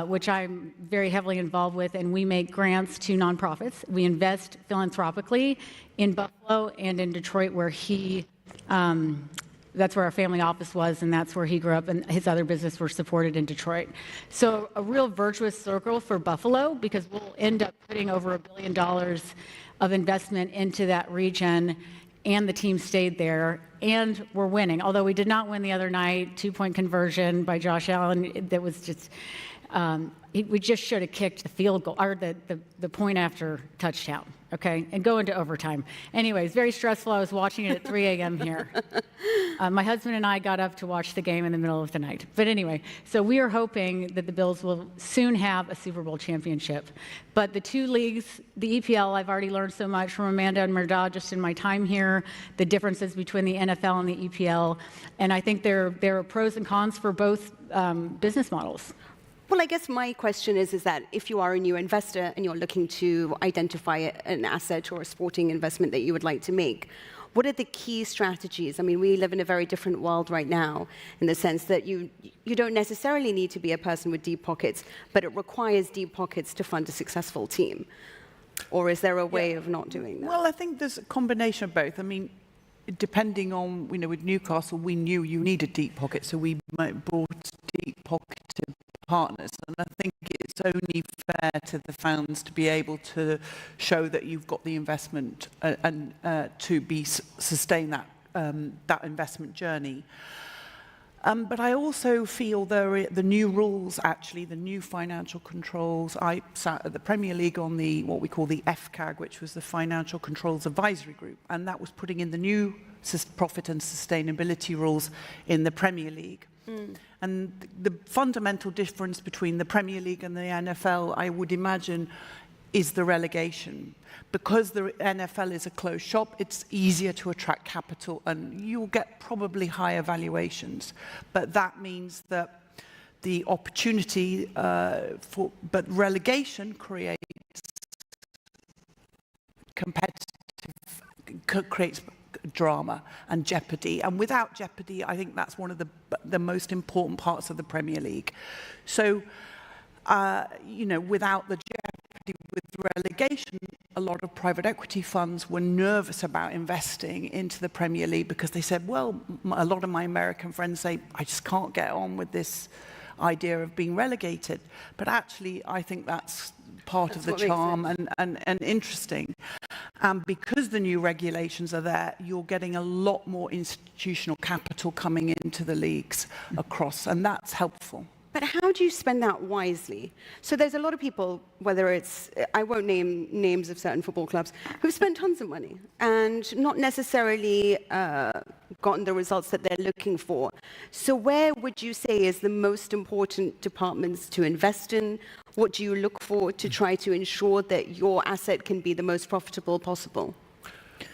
which I'm very heavily involved with, and we make grants to nonprofits. We invest philanthropically in Buffalo and in Detroit, where that's where our family office was, and that's where he grew up, and his other business were supported in Detroit. So a real virtuous circle for Buffalo, because we'll end up putting over $1 billion of investment into that region, and the team stayed there, and we're winning. Although we did not win the other night, 2-point conversion by Josh Allen, that was just, we just should have kicked the field goal, or the point after touchdown, okay, and go into overtime. Anyways, very stressful. I was watching it at 3 a.m. here. My husband and I got up to watch the game in the middle of the night. But anyway, so we are hoping that the Bills will soon have a Super Bowl championship. But the 2 leagues, the EPL, I've already learned so much from Amanda and Mehrdad just in my time here, the differences between the NFL and the EPL. And I think there are pros and cons for both business models. Well, I guess my question is that if you are a new investor and you're looking to identify an asset or a sporting investment that you would like to make, what are the key strategies? I mean, we live in a very different world right now in the sense that you don't necessarily need to be a person with deep pockets, but it requires deep pockets to fund a successful team. Or is there a way of not doing that? Well, I think there's a combination of both. I mean, depending on, with Newcastle, we knew you needed deep pockets, so we brought deep pocketed partners, and I think it's only fair to the fans to be able to show that you've got the investment and to sustain that investment journey. But I also feel the new rules, actually, the new financial controls. I sat at the Premier League on what we call the FCAG, which was the Financial Controls Advisory Group, and that was putting in the new profit and sustainability rules in the Premier League. And the fundamental difference between the Premier League and the NFL, I would imagine, is the relegation. Because the NFL is a closed shop, it's easier to attract capital, and you'll get probably higher valuations. But that means that the opportunity but relegation creates creates drama and jeopardy, and without jeopardy, I think that's one of the most important parts of the Premier League. So, without the jeopardy with relegation, a lot of private equity funds were nervous about investing into the Premier League because they said, well, a lot of my American friends say, I just can't get on with this idea of being relegated. But actually, I think that's part of the charm and interesting. And because the new regulations are there, you're getting a lot more institutional capital coming into the leagues across, and that's helpful. But how do you spend that wisely? So there's a lot of people, whether it's, I won't name names of certain football clubs, who've spent tons of money and not necessarily gotten the results that they're looking for. So where would you say is the most important departments to invest in? What do you look for to try to ensure that your asset can be the most profitable possible?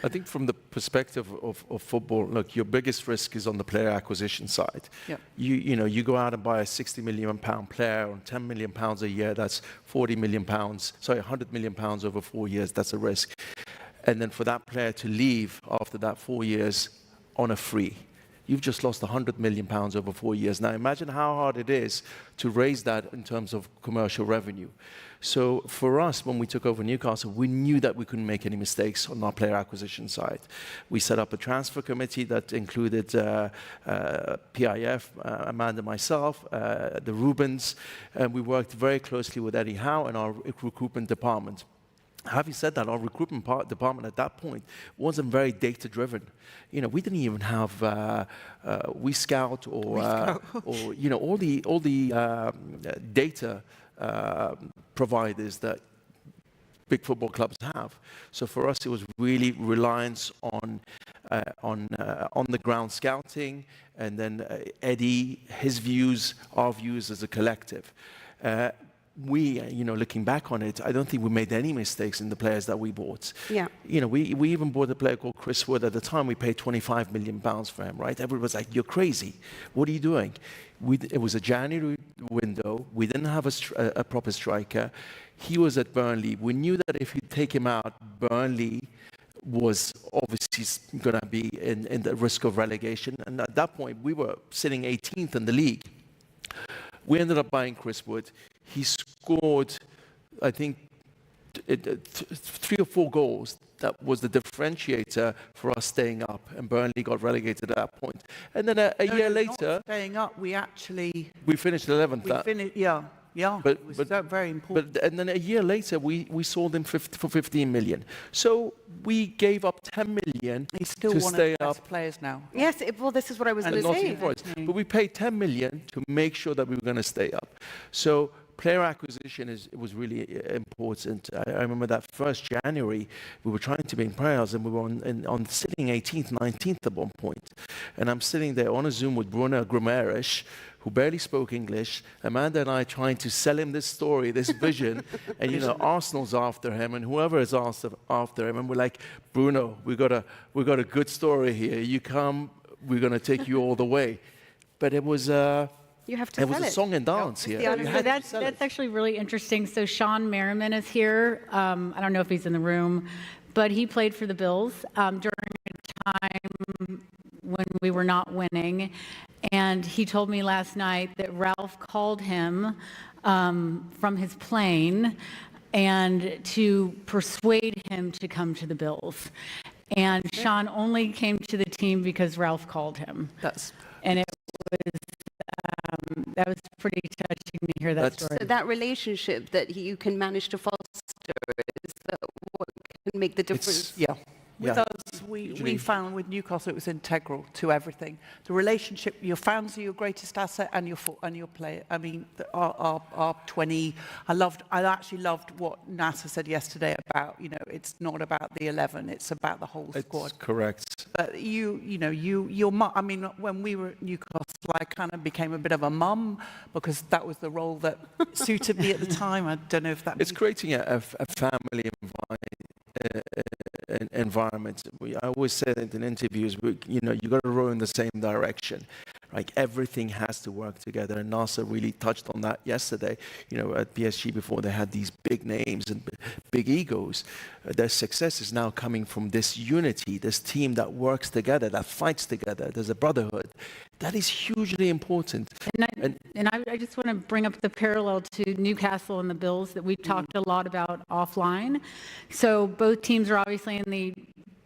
I think from the perspective of football, look, your biggest risk is on the player acquisition side. Yep. You go out and buy a 60 million pound player on 10 million pounds a year, that's 40 million pounds, sorry, 100 million pounds over 4 years, that's a risk. And then for that player to leave after that 4 years on a free, you've just lost 100 million pounds over 4 years. Now imagine how hard it is to raise that in terms of commercial revenue. So for us, when we took over Newcastle, we knew that we couldn't make any mistakes on our player acquisition side. We set up a transfer committee that included PIF, Amanda, myself, the Rubens, and we worked very closely with Eddie Howe and our recruitment department. Having said that, our recruitment department at that point wasn't very data-driven. You know, we didn't even have WeScout or you know, all the data providers that big football clubs have. So for us, it was really reliance on the ground scouting, and then Eddie, his views, our views as a collective. We, you know, looking back on it, I don't think we made any mistakes in the players that we bought. Yeah. You know, we even bought a player called Chris Wood. At the time, we paid 25 million pounds for him, right? Everybody was like, you're crazy. What are you doing? It was a January window. We didn't have a proper striker. He was at Burnley. We knew that if you take him out, Burnley was obviously going to be in the risk of relegation. And at that point, we were sitting 18th in the league. We ended up buying Chris Wood. He scored, I think, 3 or 4 goals. That was the differentiator for us staying up, and Burnley got relegated at that point. And then a year later, staying up, we finished 11th. Yeah, but it was very important. And then a year later, we sold him for 15 million. So we gave up 10 million He's still to one stay of the best up. players now. Yes, well, this is what I was going to say. But we paid 10 million to make sure that we were going to stay up. So player acquisition was really important. I remember that first January, we were trying to make players, and we were on sitting 18th, 19th at one point. And I'm sitting there on a Zoom with Bruno Guimaraes, who barely spoke English. Amanda and I trying to sell him this story, this vision, and you know, Arsenal's after him, and whoever is after him, and we're like, Bruno, we got a good story here. You come, we're going to take you all the way. But it was. You have to it was a song and dance here. So that's actually really interesting. So Sean Merriman is here. I don't know if he's in the room, but he played for the Bills during a time when we were not winning. And he told me last night that Ralph called him from his plane and to persuade him to come to the Bills. And Sean only came to the team because Ralph called him. And it was that was pretty touching to hear that story. So that relationship that you can manage to foster is that what can make the difference. With us, we found with Newcastle it was integral to everything. The relationship, your fans are your greatest asset, and your player. I mean, our 20. I actually loved what NASA said yesterday about, you know, it's not about the 11, it's about the whole squad. It's correct. But your mum. I mean, when we were at Newcastle, I kind of became a bit of a mum because that was the role that suited me at the time. I don't know if that. It's creating a family environment. I always say it in interviews, you know, you got to row in the same direction. Like everything has to work together, and NASA really touched on that yesterday. You know, at PSG before they had these big names and big egos. Their success is now coming from this unity, this team that works together, that fights together. There's a brotherhood. That is hugely important. And I just want to bring up the parallel to Newcastle and the Bills that we've talked a lot about offline. So both teams are obviously in the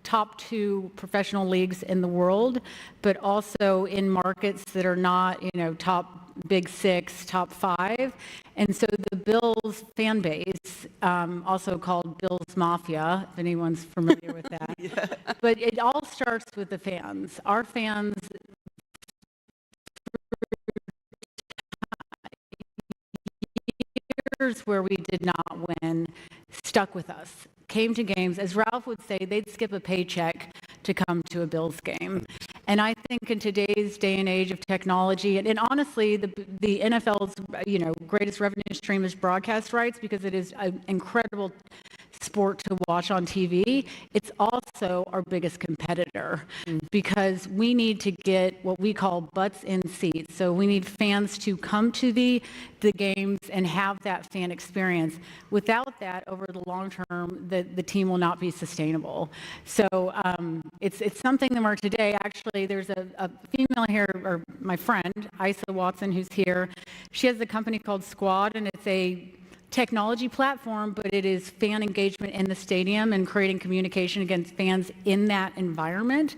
top 2 professional leagues in the world, but also in markets that are not, you know, top big 6, top 5. And so the Bills fan base, also called Bills Mafia, if anyone's familiar with that. But it all starts with the fans. Our fans, years where we did not win, stuck with us, came to games. As Ralph would say, they'd skip a paycheck to come to a Bills game. And I think in today's day and age of technology, and honestly, the NFL's greatest revenue stream is broadcast rights, because it is an incredible sport to watch on TV, it's also our biggest competitor because we need to get what we call butts in seats. So we need fans to come to the games and have that fan experience. Without that, over the long term, the team will not be sustainable. So it's something that we're today. Actually, there's a female here, or my friend, Isa Watson, who's here. She has a company called Squad, and it's a technology platform, but it is fan engagement in the stadium and creating communication against fans in that environment.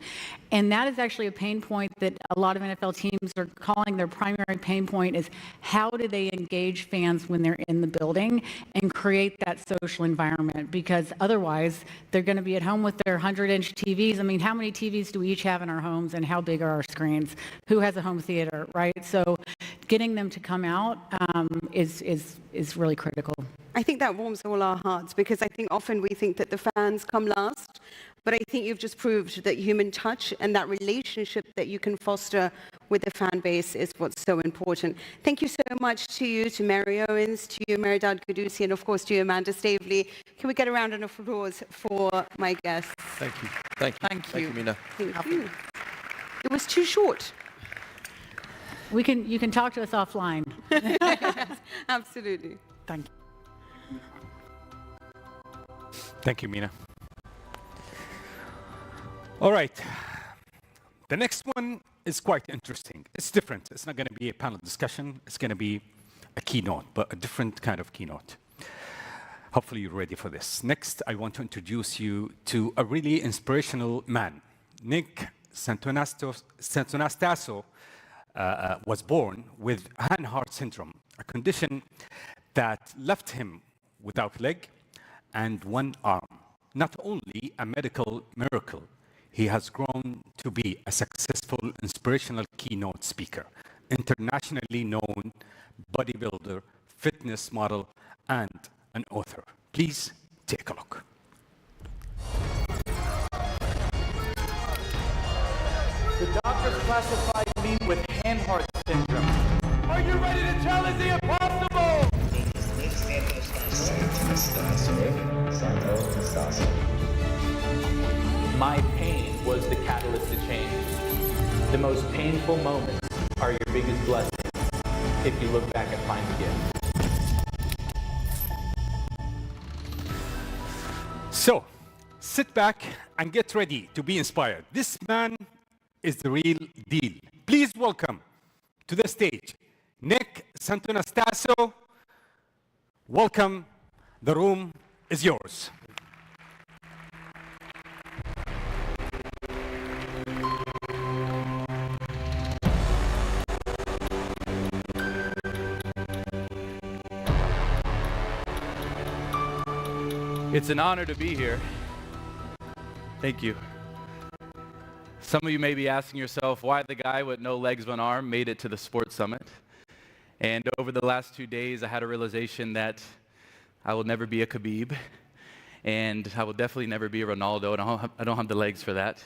And that is actually a pain point that a lot of NFL teams are calling their primary pain point is how do they engage fans when they're in the building and create that social environment? Because otherwise, they're going to be at home with their 100-inch TVs. I mean, how many TVs do we each have in our homes and how big are our screens? Who has a home theater, right? So getting them to come out is really critical. I think that warms all our hearts because I think often we think that the fans come last, but I think you've just proved that human touch and that relationship that you can foster with the fan base is what's so important. Thank you so much to you, to Mary Owens, to you, Meridad Gudusi, and of course to you, Amanda Stavely. Can we get a round of applause for my guests? Thank you. Thank you. Thank Thank you, Mina. Thank you. It was too short. You can talk to us offline. Absolutely. Thank you. Thank you, Mina. All right. The next one is quite interesting. It's different. It's not going to be a panel discussion. It's going to be a keynote, but a different kind of keynote. Hopefully you're ready for this. Next, I want to introduce you to a really inspirational man. Nick Santonaso was born with hand-heart syndrome, a condition that left him without leg and one arm. Not only a medical miracle, he has grown to be a successful, inspirational keynote speaker, internationally known bodybuilder, fitness model, and an author. Please take a look. The doctors classified me with hand-heart syndrome. Are you ready to challenge the impossible? Nick Santonaso. My pain was the catalyst to change. The most painful moments are your biggest blessings if you look back and find the gift. So, sit back and get ready to be inspired. This man is the real deal. Please welcome to the stage, Nick Santonaso. Welcome. The room is yours. It's an honor to be here. Thank you. Some of you may be asking yourself why the guy with no legs, one arm made it to the Sports Summit. And over the last 2 days, I had a realization that I will never be a Khabib, and I will definitely never be a Ronaldo. I don't have the legs for that.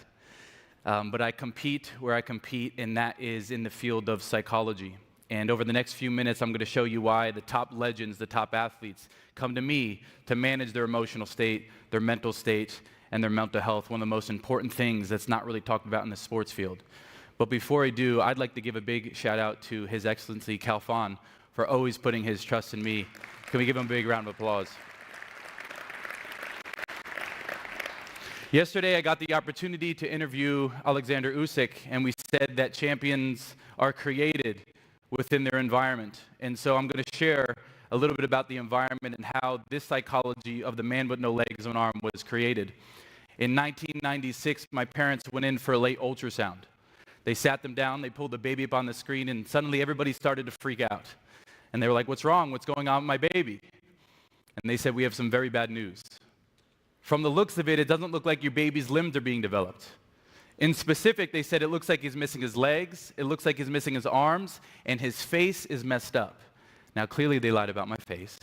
But I compete where I compete, and that is in the field of psychology. And over the next few minutes, I'm going to show you why the top legends, the top athletes, come to me to manage their emotional state, their mental state, and their mental health, one of the most important things that's not really talked about in the sports field. But before I do, I'd like to give a big shout out to His Excellency Khalfan for always putting his trust in me. Can we give him a big round of applause? Yesterday, I got the opportunity to interview Alexander Usyk, and we said that champions are created within their environment. And so I'm going to share a little bit about the environment and how this psychology of the man with no legs and arm was created. In 1996, my parents went in for a late ultrasound. They sat them down, they pulled the baby up on the screen, and suddenly everybody started to freak out. And they were like, "What's wrong? What's going on with my baby?" And they said, "We have some very bad news. From the looks of it, it doesn't look like your baby's limbs are being developed." In specific, they said it looks like he's missing his legs, it looks like he's missing his arms, and his face is messed up. Now, clearly they lied about my face.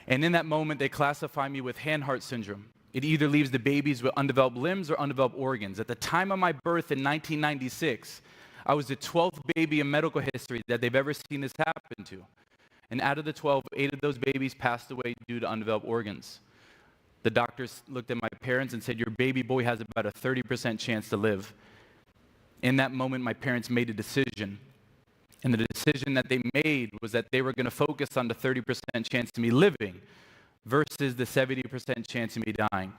And in that moment, they classify me with hand-heart syndrome. It either leaves the babies with undeveloped limbs or undeveloped organs. At the time of my birth in 1996, I was the 12th baby in medical history that they've ever seen this happen to. And out of the 12, 8 of those babies passed away due to undeveloped organs. The doctors looked at my parents and said, your baby boy has about a 30% chance to live. In that moment, my parents made a decision. And the decision that they made was that they were going to focus on the 30% chance of me living versus the 70% chance of me dying.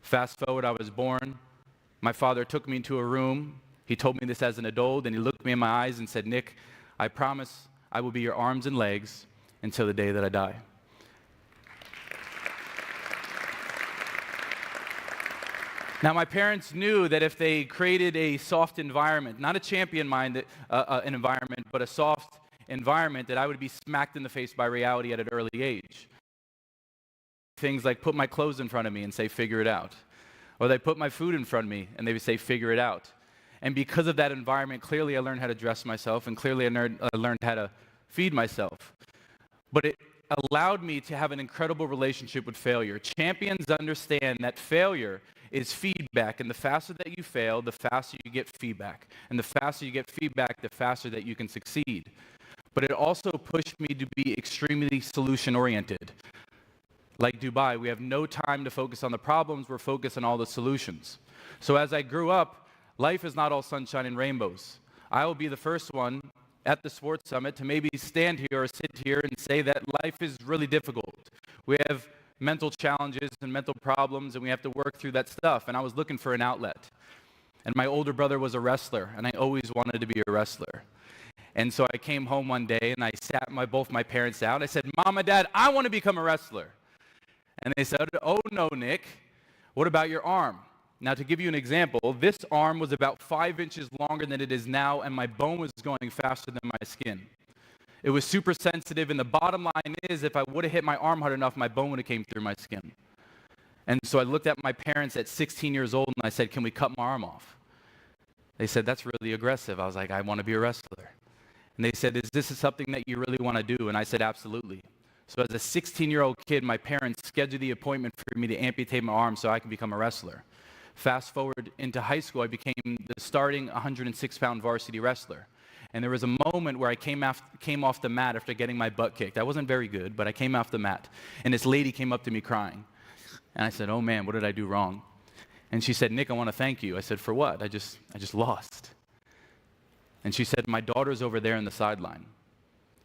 Fast forward, I was born. My father took me into a room. He told me this as an adult, and he looked me in my eyes and said, Nick, I promise I will be your arms and legs until the day that I die. Now, my parents knew that if they created a soft environment, not a champion-minded environment, but a soft environment, that I would be smacked in the face by reality at an early age. Things like put my clothes in front of me and say, figure it out. Or they put my food in front of me and they would say, figure it out. And because of that environment, clearly I learned how to dress myself, and clearly I learned how to feed myself. But it allowed me to have an incredible relationship with failure. Champions understand that failure is feedback, and the faster that you fail, the faster you get feedback. And the faster you get feedback, the faster that you can succeed. But it also pushed me to be extremely solution-oriented. Like Dubai, we have no time to focus on the problems, we're focused on all the solutions. So as I grew up, life is not all sunshine and rainbows. I will be the first one at the Sports Summit to maybe stand here or sit here and say that life is really difficult. We have mental challenges and mental problems, and we have to work through that stuff. And I was looking for an outlet. And my older brother was a wrestler, and I always wanted to be a wrestler. And so I came home one day, and I sat both my parents down. I said, Mom and Dad, I want to become a wrestler. And they said, oh no, Nick, what about your arm? Now, to give you an example, this arm was about 5 inches longer than it is now, and my bone was going faster than my skin. It was super sensitive, and the bottom line is, if I would have hit my arm hard enough, my bone would have came through my skin. And so I looked at my parents at 16 years old, and I said, can we cut my arm off? They said, that's really aggressive. I was like, I want to be a wrestler. And they said, is this something that you really want to do? And I said, absolutely. So as a 16-year-old kid, my parents scheduled the appointment for me to amputate my arm so I could become a wrestler. Fast forward into high school, I became the starting 106-pound varsity wrestler. And there was a moment where I came off the mat after getting my butt kicked. I wasn't very good, but I came off the mat. And this lady came up to me crying. And I said, oh man, what did I do wrong? And she said, Nick, I want to thank you. I said, for what? I just lost. And she said, my daughter's over there on the sideline.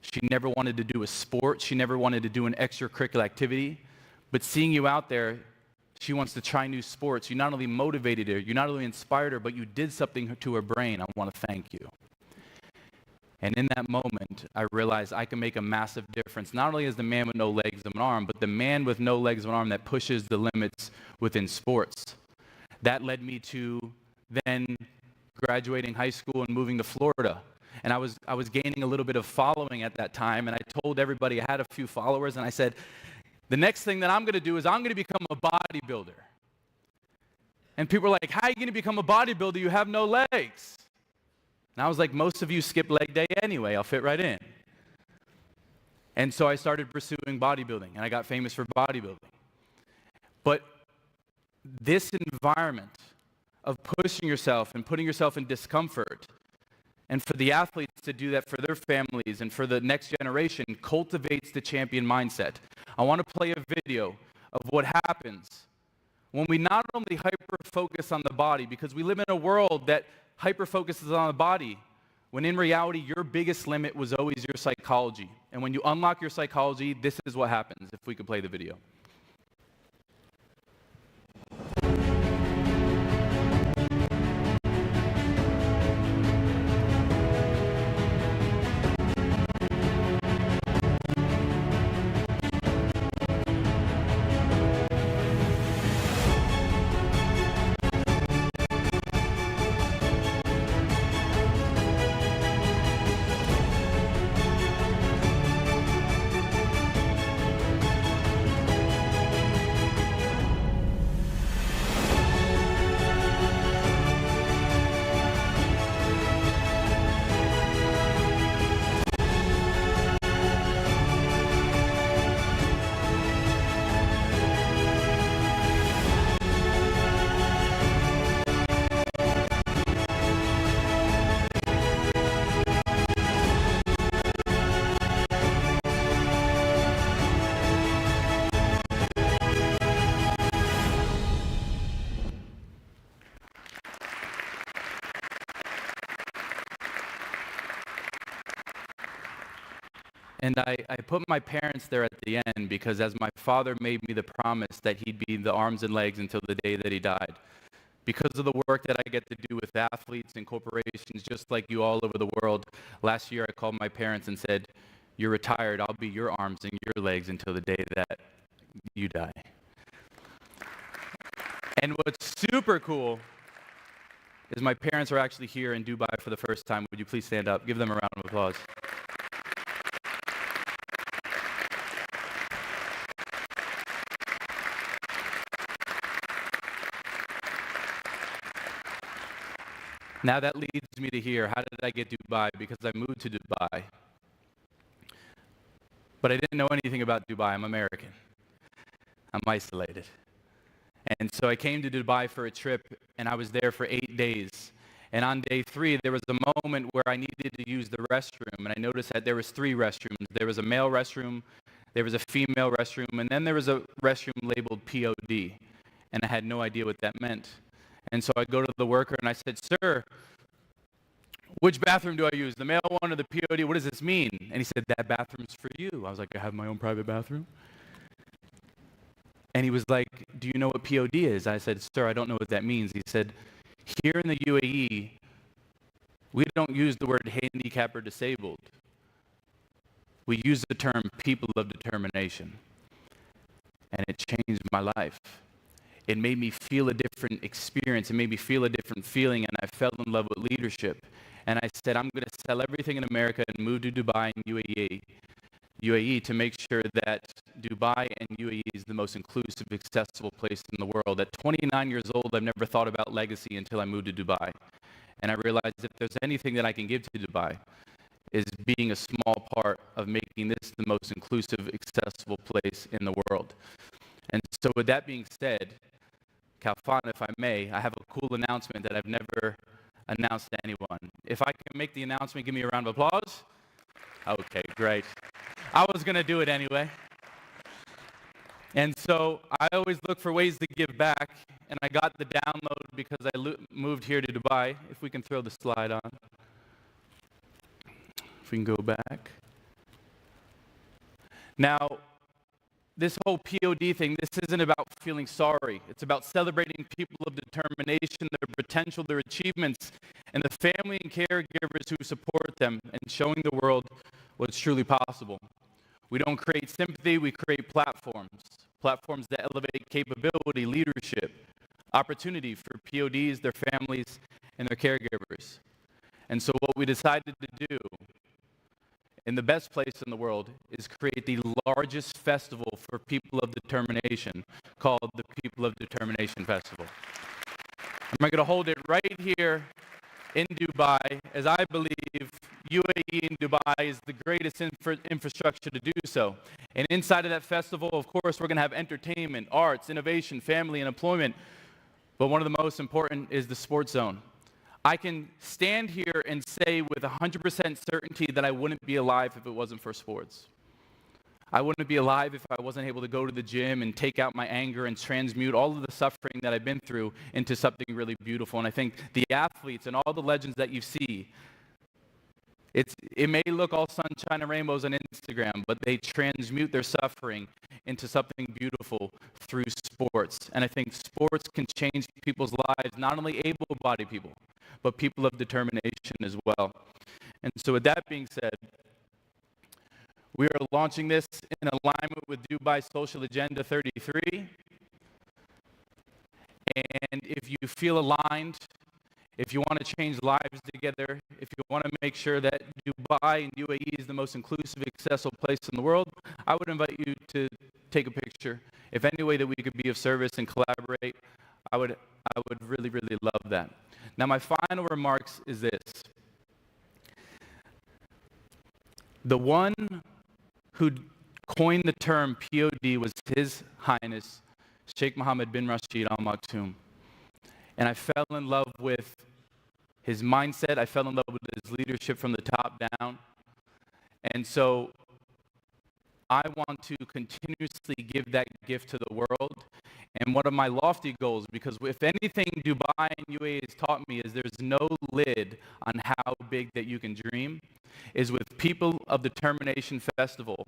She never wanted to do a sport. She never wanted to do an extracurricular activity. But seeing you out there, she wants to try new sports. You not only motivated her, you not only inspired her, but you did something to her brain. I want to thank you. And in that moment, I realized I can make a massive difference, not only as the man with no legs and an arm, but the man with no legs and an arm that pushes the limits within sports. That led me to then graduating high school and moving to Florida. And I was gaining a little bit of following at that time, and I told everybody I had a few followers, and I said, the next thing that I'm going to do is I'm going to become a bodybuilder. And people were like, how are you going to become a bodybuilder? You have no legs. And I was like, most of you skip leg day anyway. I'll fit right in. And so I started pursuing bodybuilding, and I got famous for bodybuilding. But this environment of pushing yourself and putting yourself in discomfort, and for the athletes to do that for their families and for the next generation, cultivates the champion mindset. I want to play a video of what happens when we not only hyper-focus on the body, because we live in a world that hyper-focuses on the body, when in reality, your biggest limit was always your psychology. And when you unlock your psychology, this is what happens, if we could play the video. And I put my parents there at the end because as my father made me the promise that he'd be the arms and legs until the day that he died. Because of the work that I get to do with athletes and corporations just like you all over the world, last year I called my parents and said, "You're retired, I'll be your arms and your legs until the day that you die." And what's super cool is my parents are actually here in Dubai for the first time. Would you please stand up? Give them a round of applause. Now that leads me to here. How did I get Dubai? Because I moved to Dubai. But I didn't know anything about Dubai. I'm American. I'm isolated. And so I came to Dubai for a trip, and I was there for 8 days. And on day 3, there was a moment where I needed to use the restroom, and I noticed that there was 3 restrooms. There was a male restroom, there was a female restroom, and then there was a restroom labeled POD. And I had no idea what that meant. And so I go to the worker and I said, "Sir, which bathroom do I use, the male one or the POD? What does this mean?" And he said, "That bathroom's for you." I was like, "I have my own private bathroom?" And he was like, "Do you know what POD is?" I said, "Sir, I don't know what that means." He said, "Here in the UAE, we don't use the word handicap or disabled. We use the term people of determination." And it changed my life. It made me feel a different experience. It made me feel a different feeling, and I fell in love with leadership. And I said, I'm going to sell everything in America and move to Dubai and UAE to make sure that Dubai and UAE is the most inclusive, accessible place in the world. At 29 years old, I've never thought about legacy until I moved to Dubai. And I realized if there's anything that I can give to Dubai, is being a small part of making this the most inclusive, accessible place in the world. And so with that being said, Khalfan, if I may, I have a cool announcement that I've never announced to anyone. If I can make the announcement, give me a round of applause. Okay, great. I was going to do it anyway. And so I always look for ways to give back, and I got the download because I moved here to Dubai. If we can throw the slide on. If we can go back. Now, this whole POD thing, this isn't about feeling sorry. It's about celebrating people of determination, their potential, their achievements, and the family and caregivers who support them, and showing the world what's truly possible. We don't create sympathy, we create platforms. Platforms that elevate capability, leadership, opportunity for PODs, their families, and their caregivers. And so what we decided to do in the best place in the world is create the largest festival for people of determination called the People of Determination Festival. I'm going to hold it right here in Dubai, as I believe UAE and Dubai is the greatest infrastructure to do so. And inside of that festival, of course, we're going to have entertainment, arts, innovation, family, and employment. But one of the most important is the sports zone. I can stand here and say with 100% certainty that I wouldn't be alive if it wasn't for sports. I wouldn't be alive if I wasn't able to go to the gym and take out my anger and transmute all of the suffering that I've been through into something really beautiful. And I think the athletes and all the legends that you see, it may look all sunshine and rainbows on Instagram, but they transmute their suffering into something beautiful through sports. And I think sports can change people's lives, not only able-bodied people, but people of determination as well. And so with that being said, we are launching this in alignment with Dubai Social Agenda 33. And if you feel aligned, if you want to change lives together, if you want to make sure that Dubai and UAE is the most inclusive, accessible place in the world, I would invite you to take a picture. If any way that we could be of service and collaborate, I would really, really love that. Now, my final remarks is this. The one who coined the term POD was His Highness Sheikh Mohammed bin Rashid Al Maktoum. And I fell in love with his mindset. I fell in love with his leadership from the top down. And so I want to continuously give that gift to the world. And one of my lofty goals, because if anything Dubai and UAE has taught me is there's no lid on how big that you can dream, is with People of Determination Festival,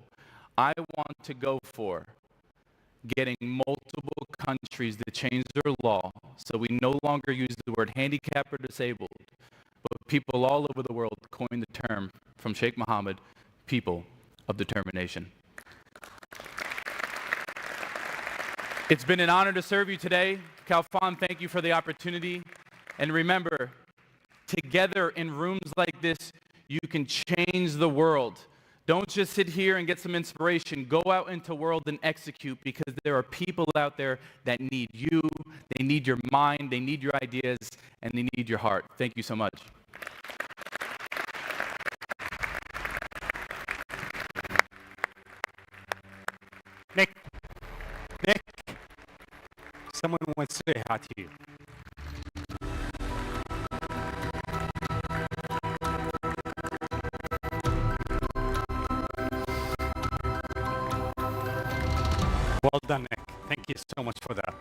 I want to go for getting multiple countries to change their law so we no longer use the word handicap or disabled, but people all over the world coin the term from Sheikh Mohammed, People of Determination. It's been an honor to serve you today. Khalfan, thank you for the opportunity. And remember, together in rooms like this, you can change the world. Don't just sit here and get some inspiration. Go out into the world and execute, because there are people out there that need you, they need your mind, they need your ideas, and they need your heart. Thank you so much. Nick, someone wants to say hi to you. Well done, Nick. Thank you so much for that.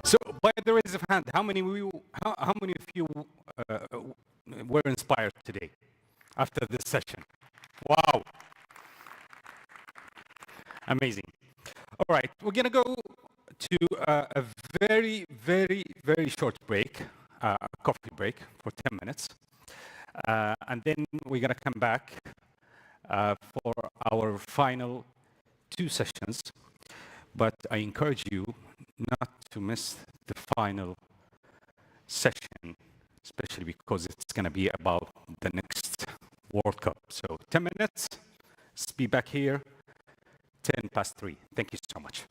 So, by the raise of hand, how many of you were inspired today after this session? Wow. Amazing. All right, we're going to go to a very, very, very short break, a coffee break for 10 minutes. And then we're going to come back for our final 2 sessions. But I encourage you not to miss the final session, especially because it's going to be about the next World Cup. So 10 minutes, let's be back here, 3:10. Thank you so much.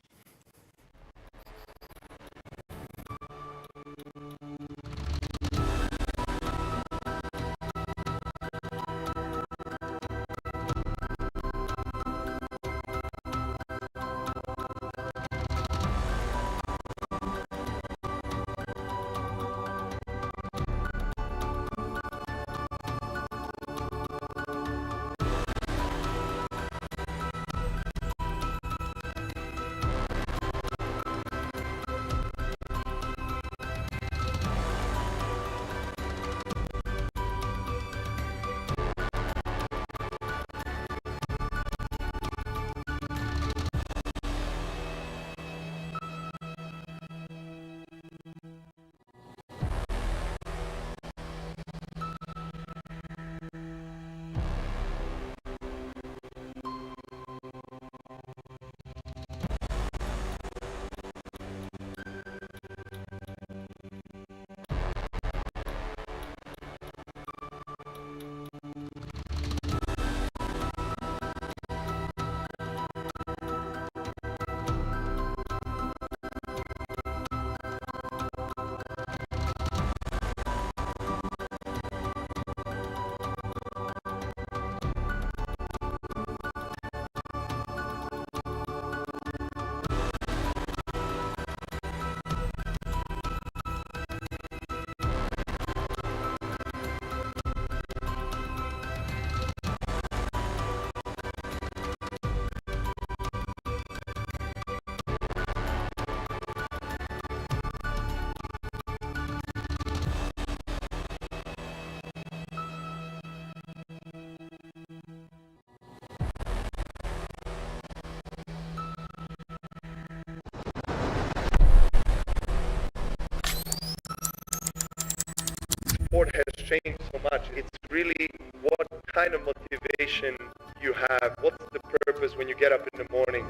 Sport has changed so much. It's really what kind of motivation you have. What's the purpose when you get up in the morning?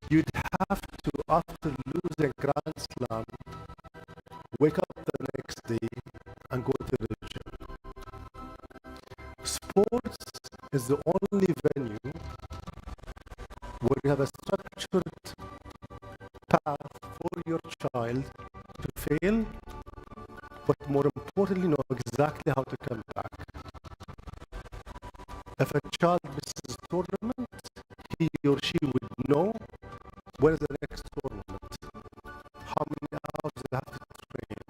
You'd have to, after losing Grand Slam, wake up the next day and go to the gym. Sports is the only venue where you have a structured path for your child to fail, but more importantly, know exactly how to come back. If a child misses a tournament, he or she would know where is the next tournament, how many hours they have to train,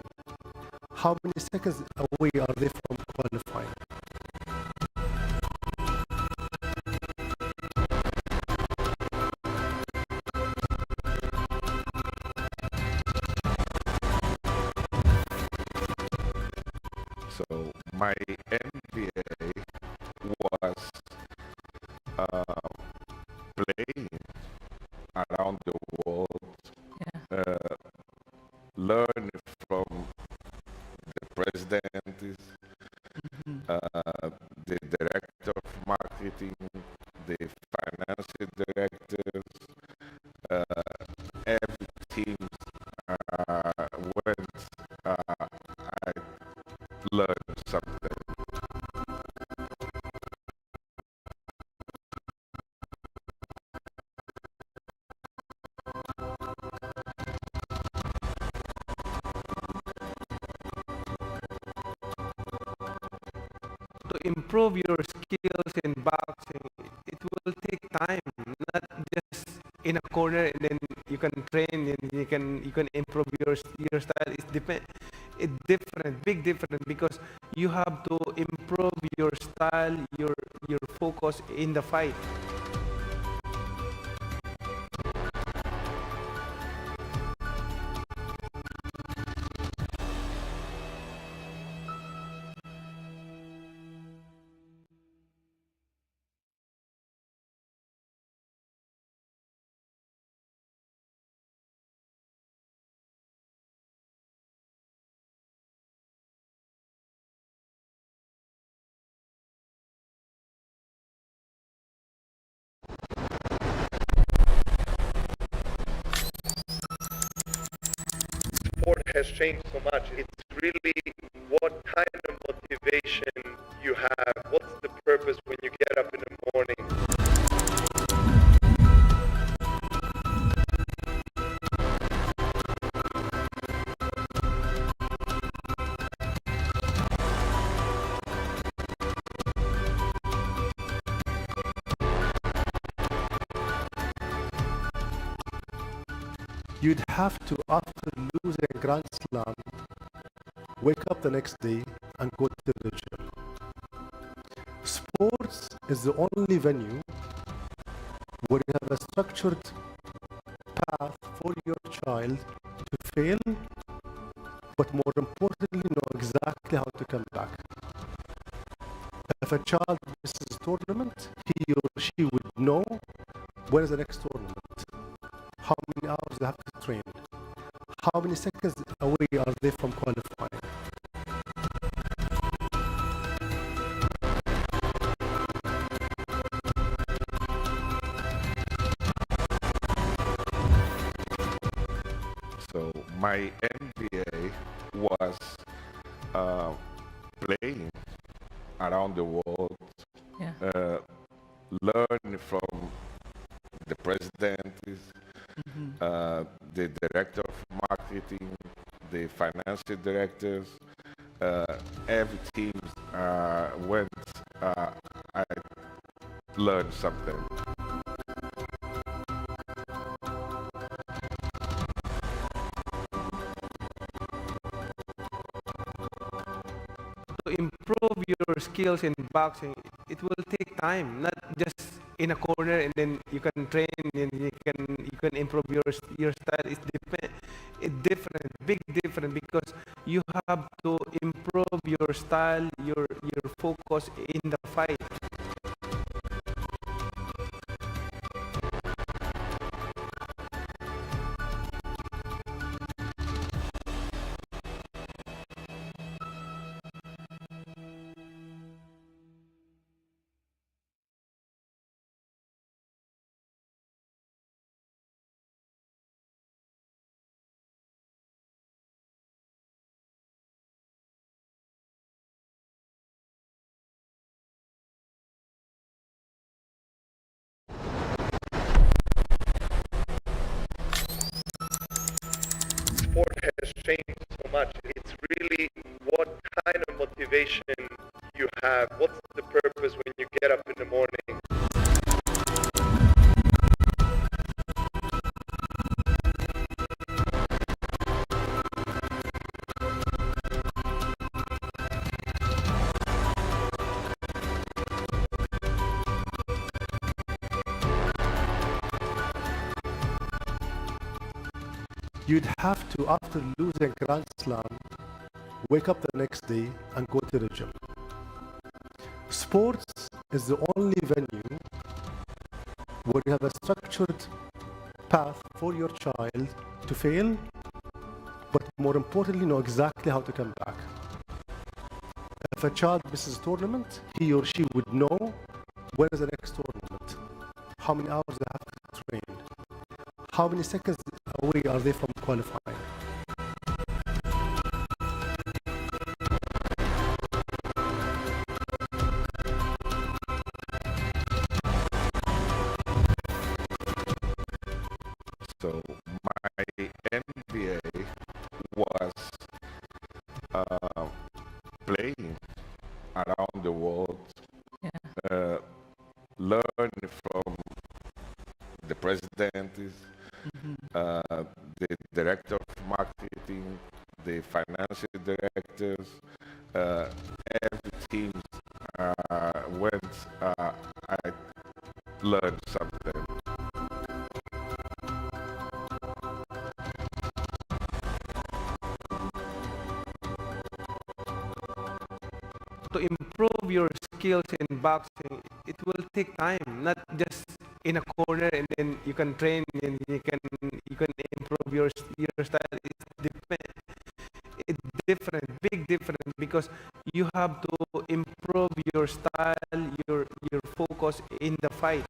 how many seconds away are they from qualifying. So my MBA was playing around the world, learn from the president, the director of marketing, the financial directors, every team went. I learned something. To improve your skills in boxing, it will take time, not just in a corner and then you can train and you can improve your style. It's different, big different, because you have to improve your style, your focus in the fight. Sport has changed so much. It's really what kind of motivation you have. What's the purpose when you get up in the morning? You'd have to, after losing a Grand Slam, wake up the next day and go to the gym. Sports is the only venue where you have a structured path for your child to fail, but more importantly, know exactly how to come back. If a child misses a tournament, he or she would know where is the next tournament, how many hours they have to train, how many seconds away are they from qualifying. So my MBA was playing around the world, learn from the president, the director of marketing, the financial directors, every team went. I learned something. To improve your skills in boxing, it will take time, not just in a corner and then you can train and you can improve your style. It's different, big different, because you have to improve your style, your focus in the fight. Sport has changed so much. It's really what kind of motivation you have. What's the purpose when you get up in the morning? You'd have to, after losing Grand Slam, wake up the next day and go to the gym. Sports is the only venue where you have a structured path for your child to fail, but more importantly, know exactly how to come back. If a child misses a tournament, he or she would know when is the next tournament, how many hours they have to train, how many seconds away are they from qualifying. So my MBA was playing around the world, learn from the president, the director of marketing, the financial directors, every team went, I learned something. To improve your skills in boxing, it will take time, not just in a corner and then you can train and you can improve your style. It's different, big different, because you have to improve your style, your focus in the fight.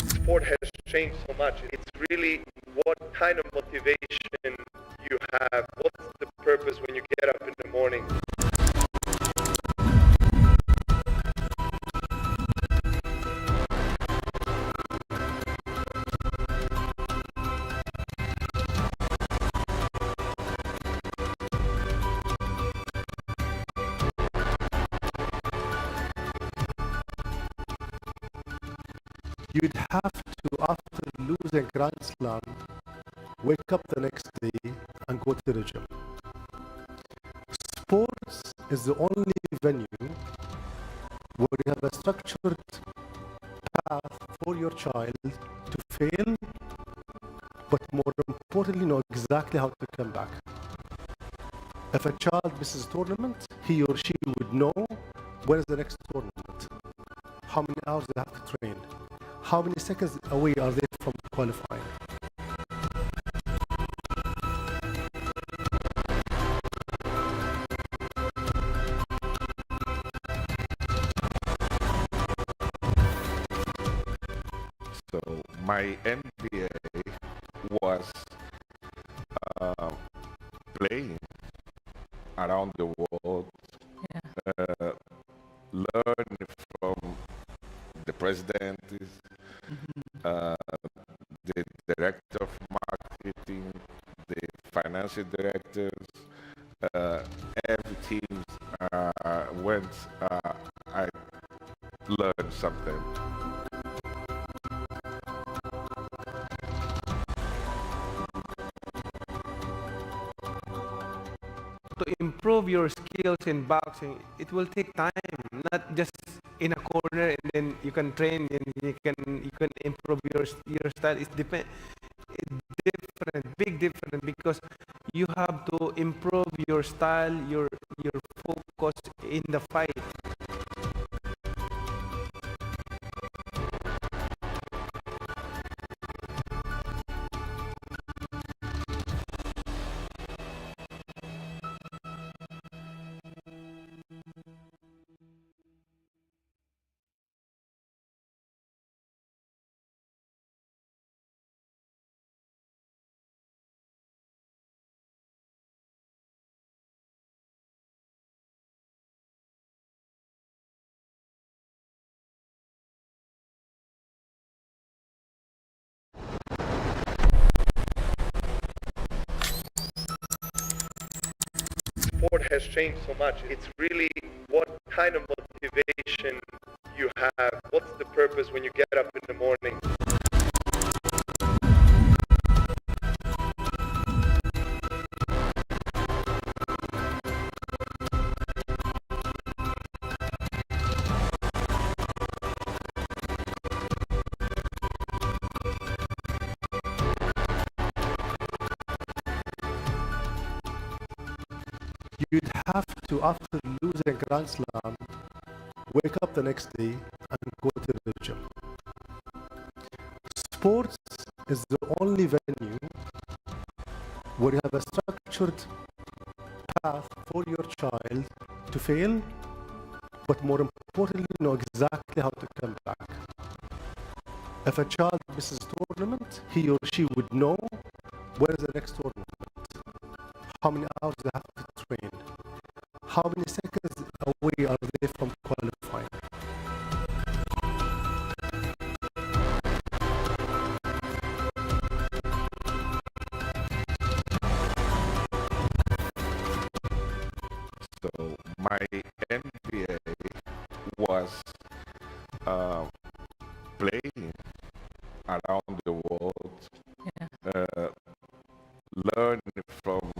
Sport has changed so much. It's really what kind of motivation you have. What's the purpose when you get up in the morning? You'd have to, after losing Grand Slam, wake up the next day and go to the gym. Sports is the only venue where you have a structured path for your child to fail, but more importantly, know exactly how to come back. If a child misses a tournament, he or she would know when is the next tournament, how many hours they have to train, how many seconds away are they from qualifying. So my MBA was playing around the world, learn from the president, the director of marketing, the financial directors, every team went, I learned something. To improve your skills in boxing, it will take time, not just in a corner and then you can train and you can improve your style. It's different, big different, because you have to improve your style, your focus in the fight. sport has changed so much. It's really what kind of motivation you have. What's the purpose when you get up in the morning? You'd have to, after losing a Grand Slam, wake up the next day and go to the gym. Sports is the only venue where you have a structured path for your child to fail, but more importantly, know exactly how to come back. If a child misses a tournament, he or she would know where is the next tournament, how many hours they have to train, how many seconds away are they from qualifying. So my MBA was playing around the world, learning from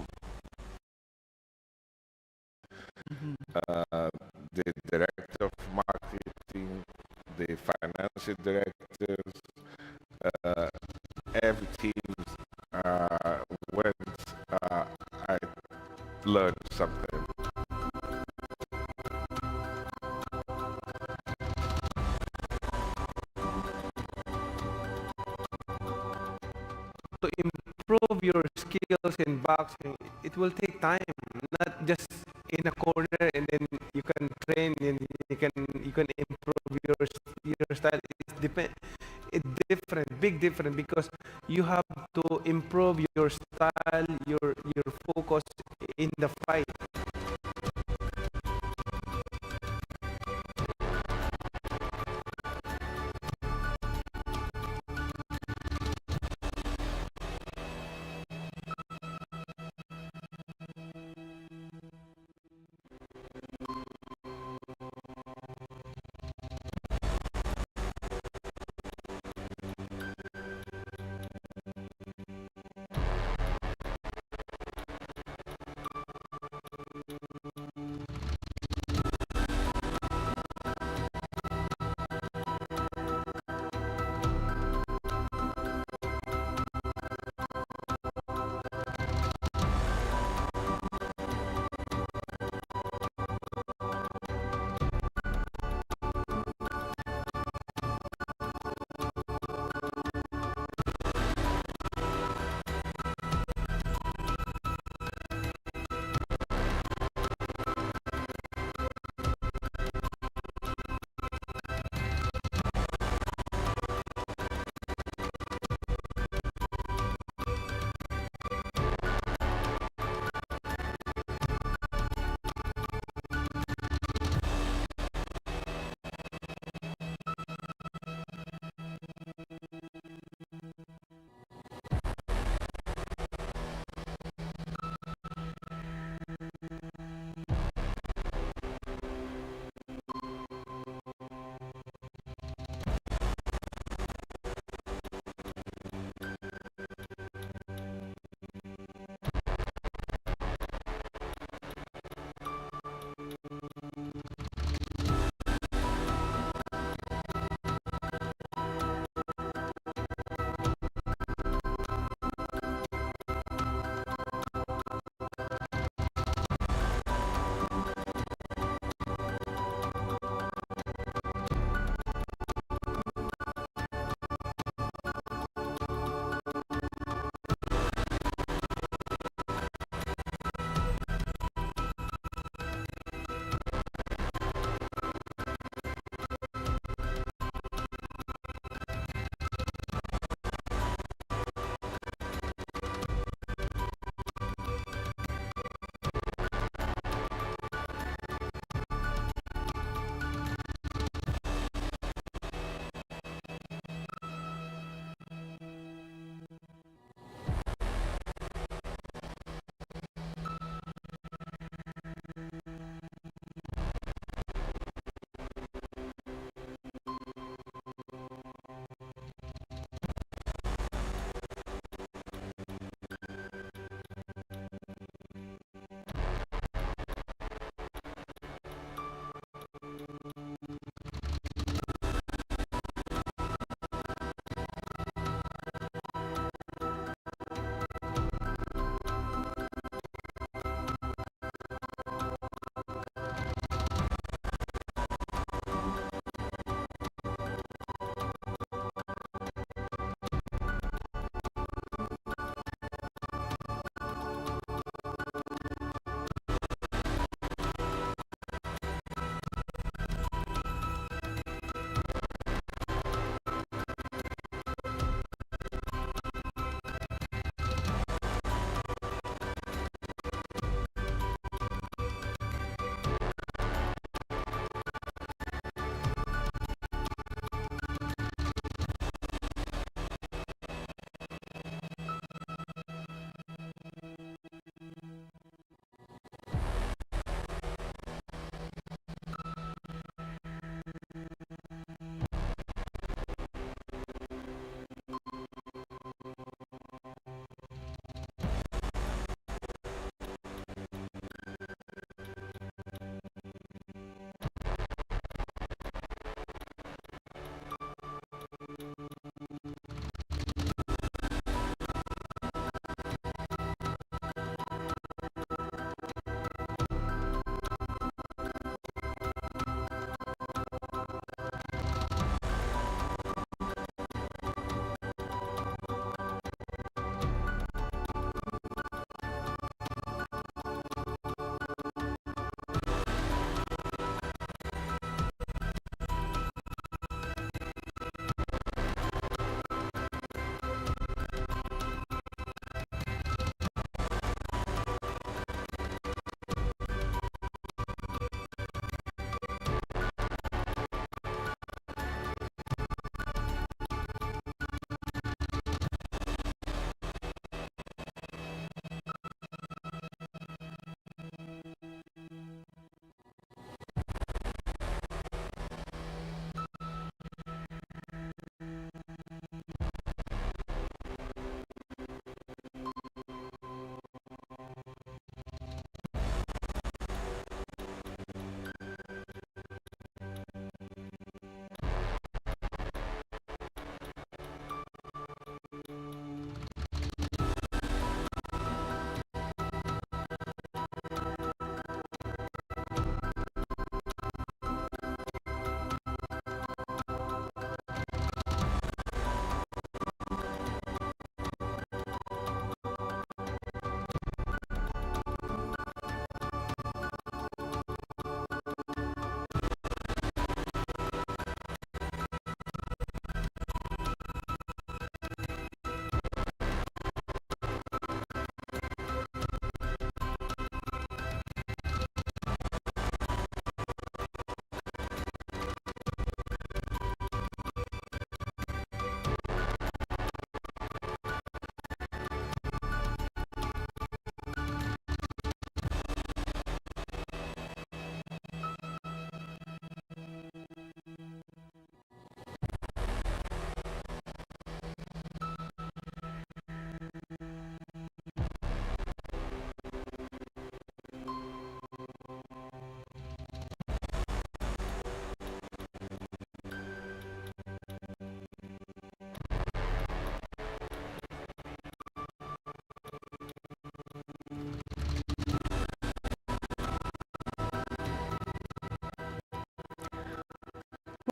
the director of marketing, the financial directors, every team went, I learned something. To improve your skills in boxing, it will take time, not just in a corner and then you can train and you can improve your style. It's different, big different, because you have to improve your style, your focus in the fight.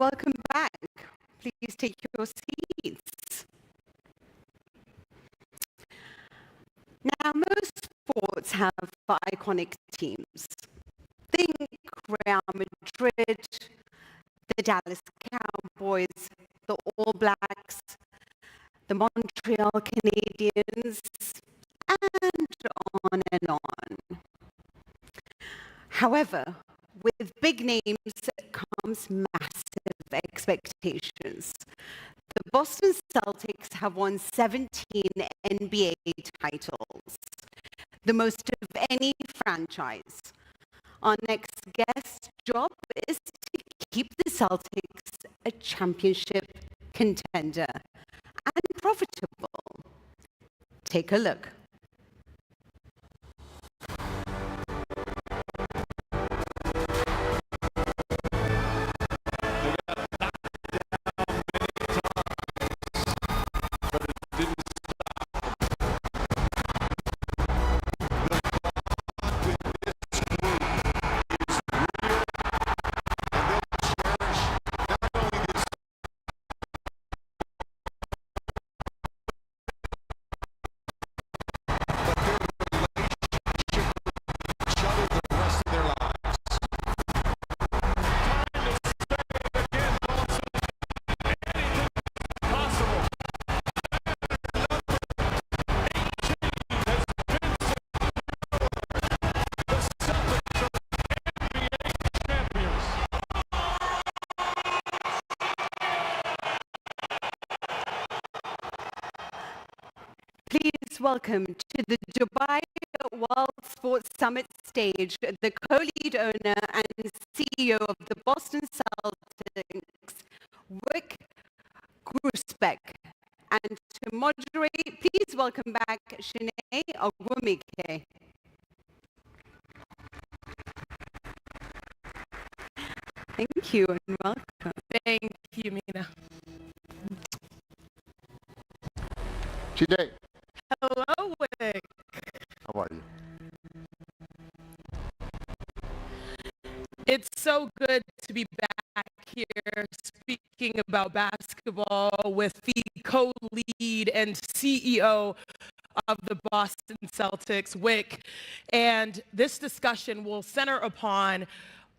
welcome back. Please take your seats. Now, most sports have iconic teams. Think Real Madrid, the Dallas Cowboys, the All Blacks, the Montreal Canadiens, and on and on. However, with big names comes massive expectations. The Boston Celtics have won 17 NBA titles, the most of any franchise. Our next guest's job is to keep the Celtics a championship contender and profitable. Take a look. Please welcome to the Dubai World Sports Summit stage the co-lead owner and CEO of the Boston Celtics, Rick Grusbeck. And to moderate, please welcome back Sinead Ogwumike. Thank you and welcome. Thank you, Mina. Sinead. Hello, Wick. How are you? It's so good to be back here speaking about basketball with the co-lead and CEO of the Boston Celtics, Wick. And this discussion will center upon,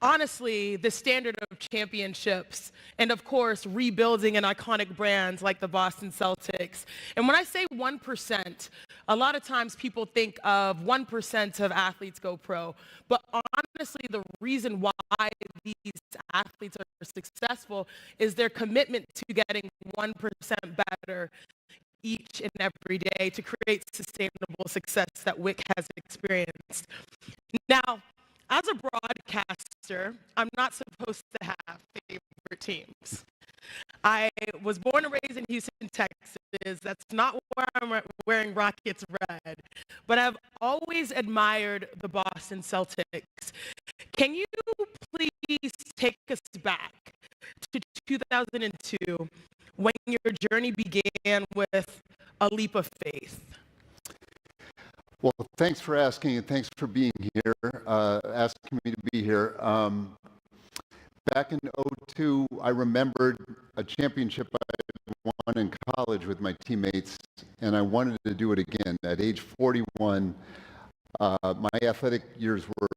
honestly, the standard of championships and, of course, rebuilding an iconic brands like the Boston Celtics. And when I say 1%, a lot of times people think of 1% of athletes go pro. But honestly, the reason why these athletes are successful is their commitment to getting 1% better each and every day to create sustainable success that Wick has experienced. Now, as a broadcaster, I'm not supposed to have favorite teams. I was born and raised in Houston, Texas. That's not where I'm wearing Rockets red. But I've always admired the Boston Celtics. Can you please take us back to 2002 when your journey began with a leap of faith? Well, thanks for asking and thanks for being here, asking me to be here. Back in '02, I remembered a championship I won in college with my teammates, and I wanted to do it again. At age 41, my athletic years were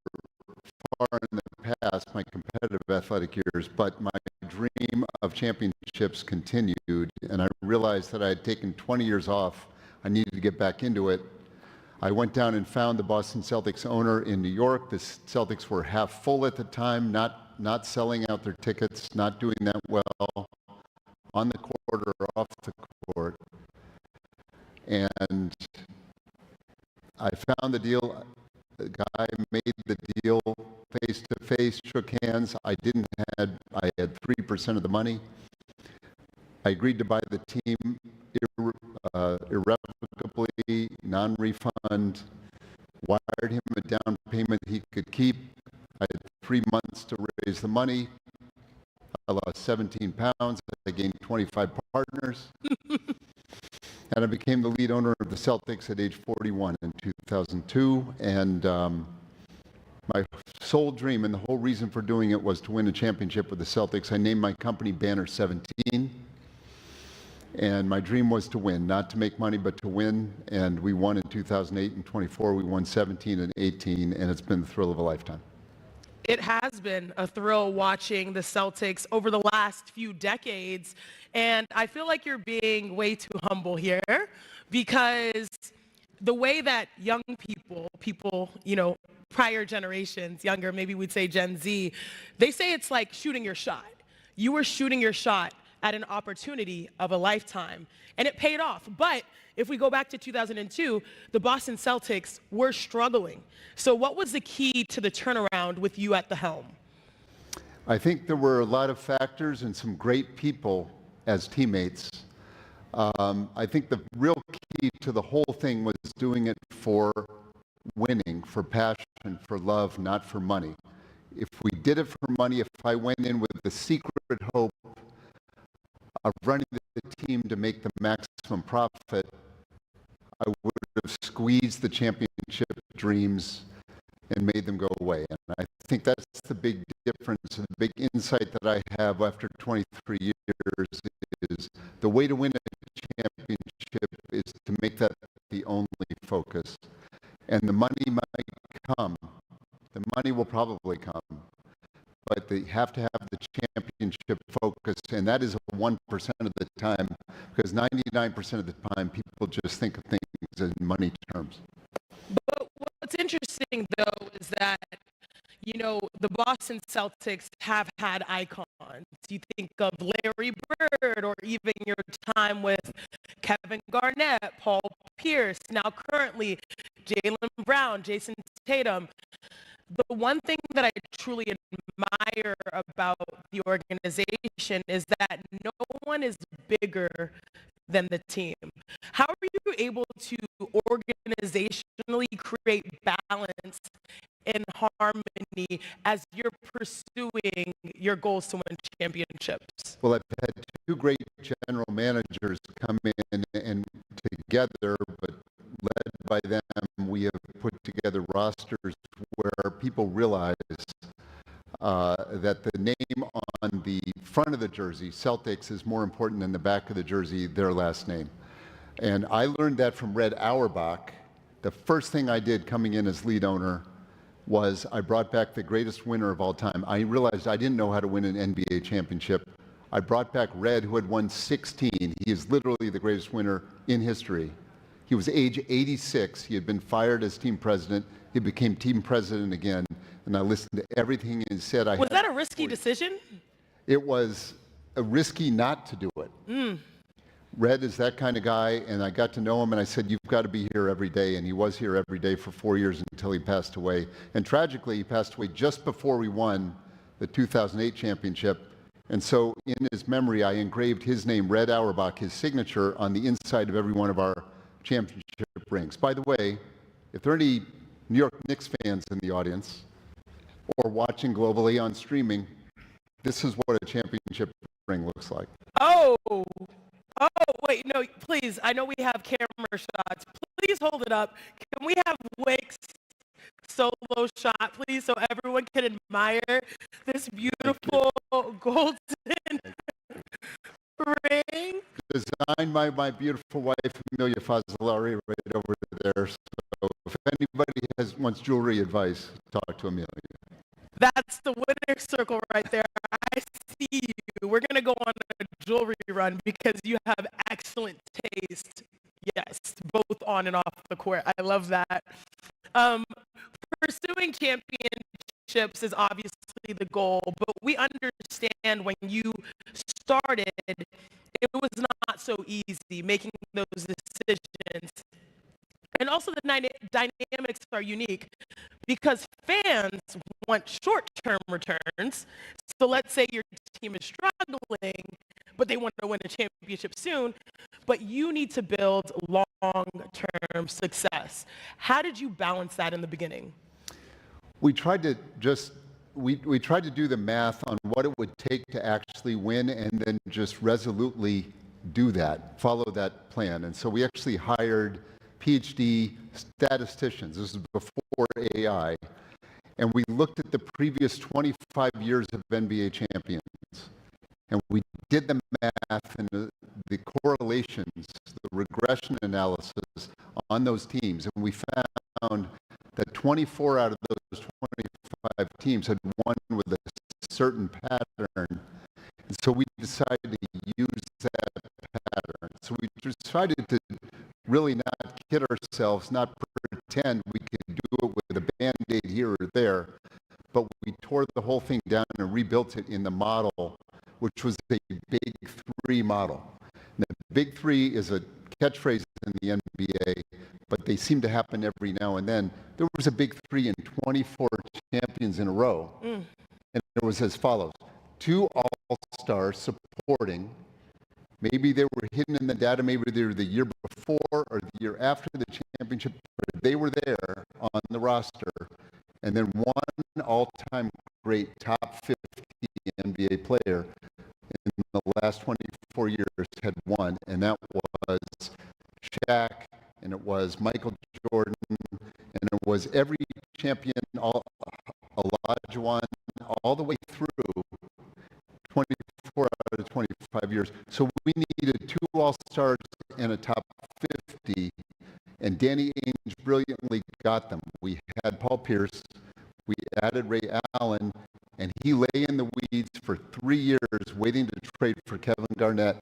far in the past, my competitive athletic years, but my dream of championships continued, and I realized that I had taken 20 years off. I needed to get back into it. I went down and found the Boston Celtics owner in New York. The Celtics were half full at the time, not selling out their tickets, not doing that well on the court or off the court. And I found the deal. The guy made the deal face to face, shook hands. I had 3% of the money. I agreed to buy the team irrevocably, non-refund, wired him a down payment he could keep. I had 3 months to raise the money. I lost 17 pounds. I gained 25 partners. And I became the lead owner of the Celtics at age 41 in 2002. And my sole dream, and the whole reason for doing it was to win a championship with the Celtics. I named my company Banner 17. And my dream was to win, not to make money, but to win. And we won in 2008 and 24. We won 17 and 18, and it's been the thrill of a lifetime. It has been a thrill watching the Celtics over the last few decades. And I feel like you're being way too humble here, because the way that young people, you know, prior generations, younger, maybe we'd say Gen Z, they say it's like shooting your shot. You were shooting your shot at an opportunity of a lifetime, and it paid off. But if we go back to 2002, the Boston Celtics were struggling. So what was the key to the turnaround with you at the helm? I think there were a lot of factors and some great people as teammates. I think the real key to the whole thing was doing it for winning, for passion, for love, not for money. If we did it for money, if I went in with the secret hope of running the team to make the maximum profit, I would have squeezed the championship dreams and made them go away. And I think that's the big difference, the big insight that I have after 23 years is the way to win a championship is to make that the only focus. And the money might come. The money will probably come. But they have to have the championship focus, and that is 1% of the time, because 99% of the time people just think of things in money terms. But what's interesting, though, is that, you know, the Boston Celtics have had icons. You think of Larry Bird, or even your time with Kevin Garnett, Paul Pierce, now currently Jaylen Brown, Jason Tatum. The one thing that I truly admire about the organization is that no one is bigger than the team. How are you able to organizationally create balance and harmony as you're pursuing your goals to win championships? Well, I've had two great general managers come in and together, but led by them, we have put together rosters where people realize that the name on the front of the jersey, Celtics, is more important than the back of the jersey, their last name. And I learned that from Red Auerbach. The first thing I did coming in as lead owner was I brought back the greatest winner of all time. I realized I didn't know how to win an NBA championship. I brought back Red, who had won 16. He is literally the greatest winner in history. He was age 86. He had been fired as team president. He became team president again. And I listened to everything he said. Was that a risky decision? It was risky not to do it. Red is that kind of guy, and I got to know him, and I said, you've got to be here every day. And he was here every day for 4 years until he passed away. And tragically, he passed away just before we won the 2008 championship. And so in his memory, I engraved his name, Red Auerbach, his signature, on the inside of every one of our championship rings. By the way, if there are any New York Knicks fans in the audience or watching globally on streaming, this is what a championship ring looks like. Oh, wait, no, please. I know we have camera shots. Please hold it up. Can we have Wake's solo shot, please, so everyone can admire this beautiful golden ring? Designed by my beautiful wife, Amelia Fazzolari, right over there. So if anybody wants jewelry advice, talk to Amelia. That's the winner circle right there. I see you. We're going to go on a jewelry run because you have excellent taste. Yes, both on and off the court. I love that. Pursuing championships is obviously the goal, but we understand when you started, it was not so easy making those decisions. And also the dynamics are unique because fans want short-term returns. So let's say your team is struggling, but they want to win a championship soon, but you need to build long-term success. How did you balance that in the beginning? We tried to we tried to do the math on what it would take to actually win and then just resolutely do that, follow that plan. And so we actually hired PhD statisticians. This is before AI. And we looked at the previous 25 years of NBA champions. And we did the math and the correlations, the regression analysis on those teams. And we found that 24 out of those 25 teams had won with a certain pattern. And so we decided to use that pattern. So we decided to really not kid ourselves, not pretend we could do it with a Band-Aid here or there, but we tore the whole thing down and rebuilt it in the model, which was a Big Three model. And the Big Three is a catchphrase in the NBA, but they seem to happen every now and then. There was a Big Three and 24 champions in a row. And it was as follows: 2 all-stars supporting. Maybe they were hidden in the data, maybe they were the year before or the year after the championship, but they were there on the roster. And then 1 all-time great top 50 NBA player in the last 24 years had won, and that was Shaq, and it was Michael Jordan, and it was every champion, Olajuwon, all the way through 24 out of 25 years. So we needed 2 all-stars and a top 50, and Danny Ainge brilliantly got them. We had Paul Pierce, we added Ray Allen, and he lay in the weeds for 3 years waiting to trade for Kevin Garnett.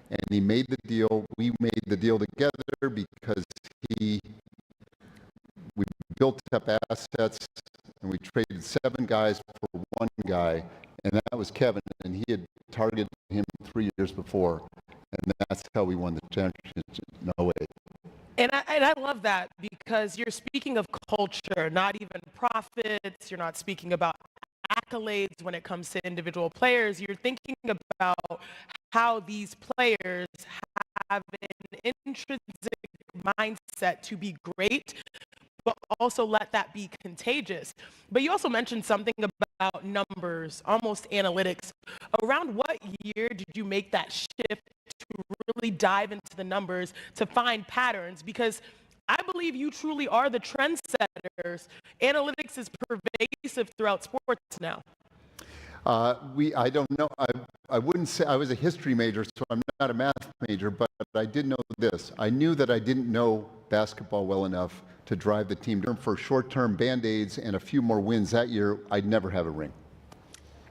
And he made the deal. We made the deal together because we built up assets, and we traded 7 guys for 1 guy, and that was Kevin, and he had targeted him 3 years before, and that's how we won the championship in 08. And I love that, because you're speaking of culture, not even profits. You're not speaking about accolades when it comes to individual players. You're thinking about how these players have an intrinsic mindset to be great, but also let that be contagious. But you also mentioned something about numbers, almost analytics. Around what year did you make that shift to really dive into the numbers to find patterns? Because I believe you truly are the trendsetters. Analytics is pervasive throughout sports now. I don't know. I wouldn't say I was a history major, so I'm not a math major, but I did know this. I knew that I didn't know basketball well enough to drive the team. For short-term Band-Aids and a few more wins that year, I'd never have a ring.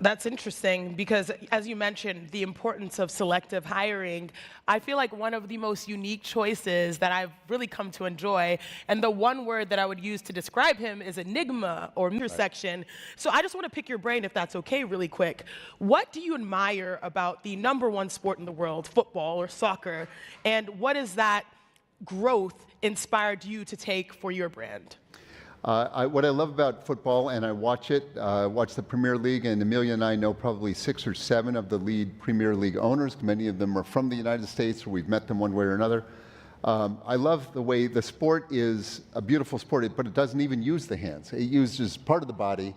That's interesting, because as you mentioned, the importance of selective hiring, I feel like one of the most unique choices that I've really come to enjoy, and the one word that I would use to describe him is enigma or intersection. So I just want to pick your brain, if that's okay, really quick. What do you admire about the #1 sport in the world, football or soccer, and what is that growth inspired you to take for your brand? What I love about football, and I watch it, watch the Premier League, and Amelia and I know probably 6 or 7 of the lead Premier League owners. Many of them are from the United States, or we've met them one way or another. I love the way the sport is a beautiful sport, but it doesn't even use the hands. It uses part of the body,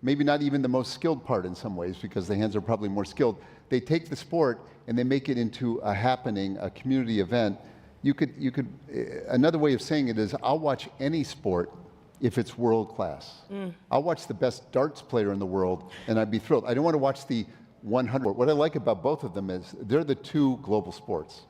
maybe not even the most skilled part in some ways, because the hands are probably more skilled. They take the sport and they make it into a happening, a community event. Another way of saying it is, I'll watch any sport if it's world class. I'll watch the best darts player in the world and I'd be thrilled. I don't want to watch the 100. What I like about both of them is they're the 2 global sports.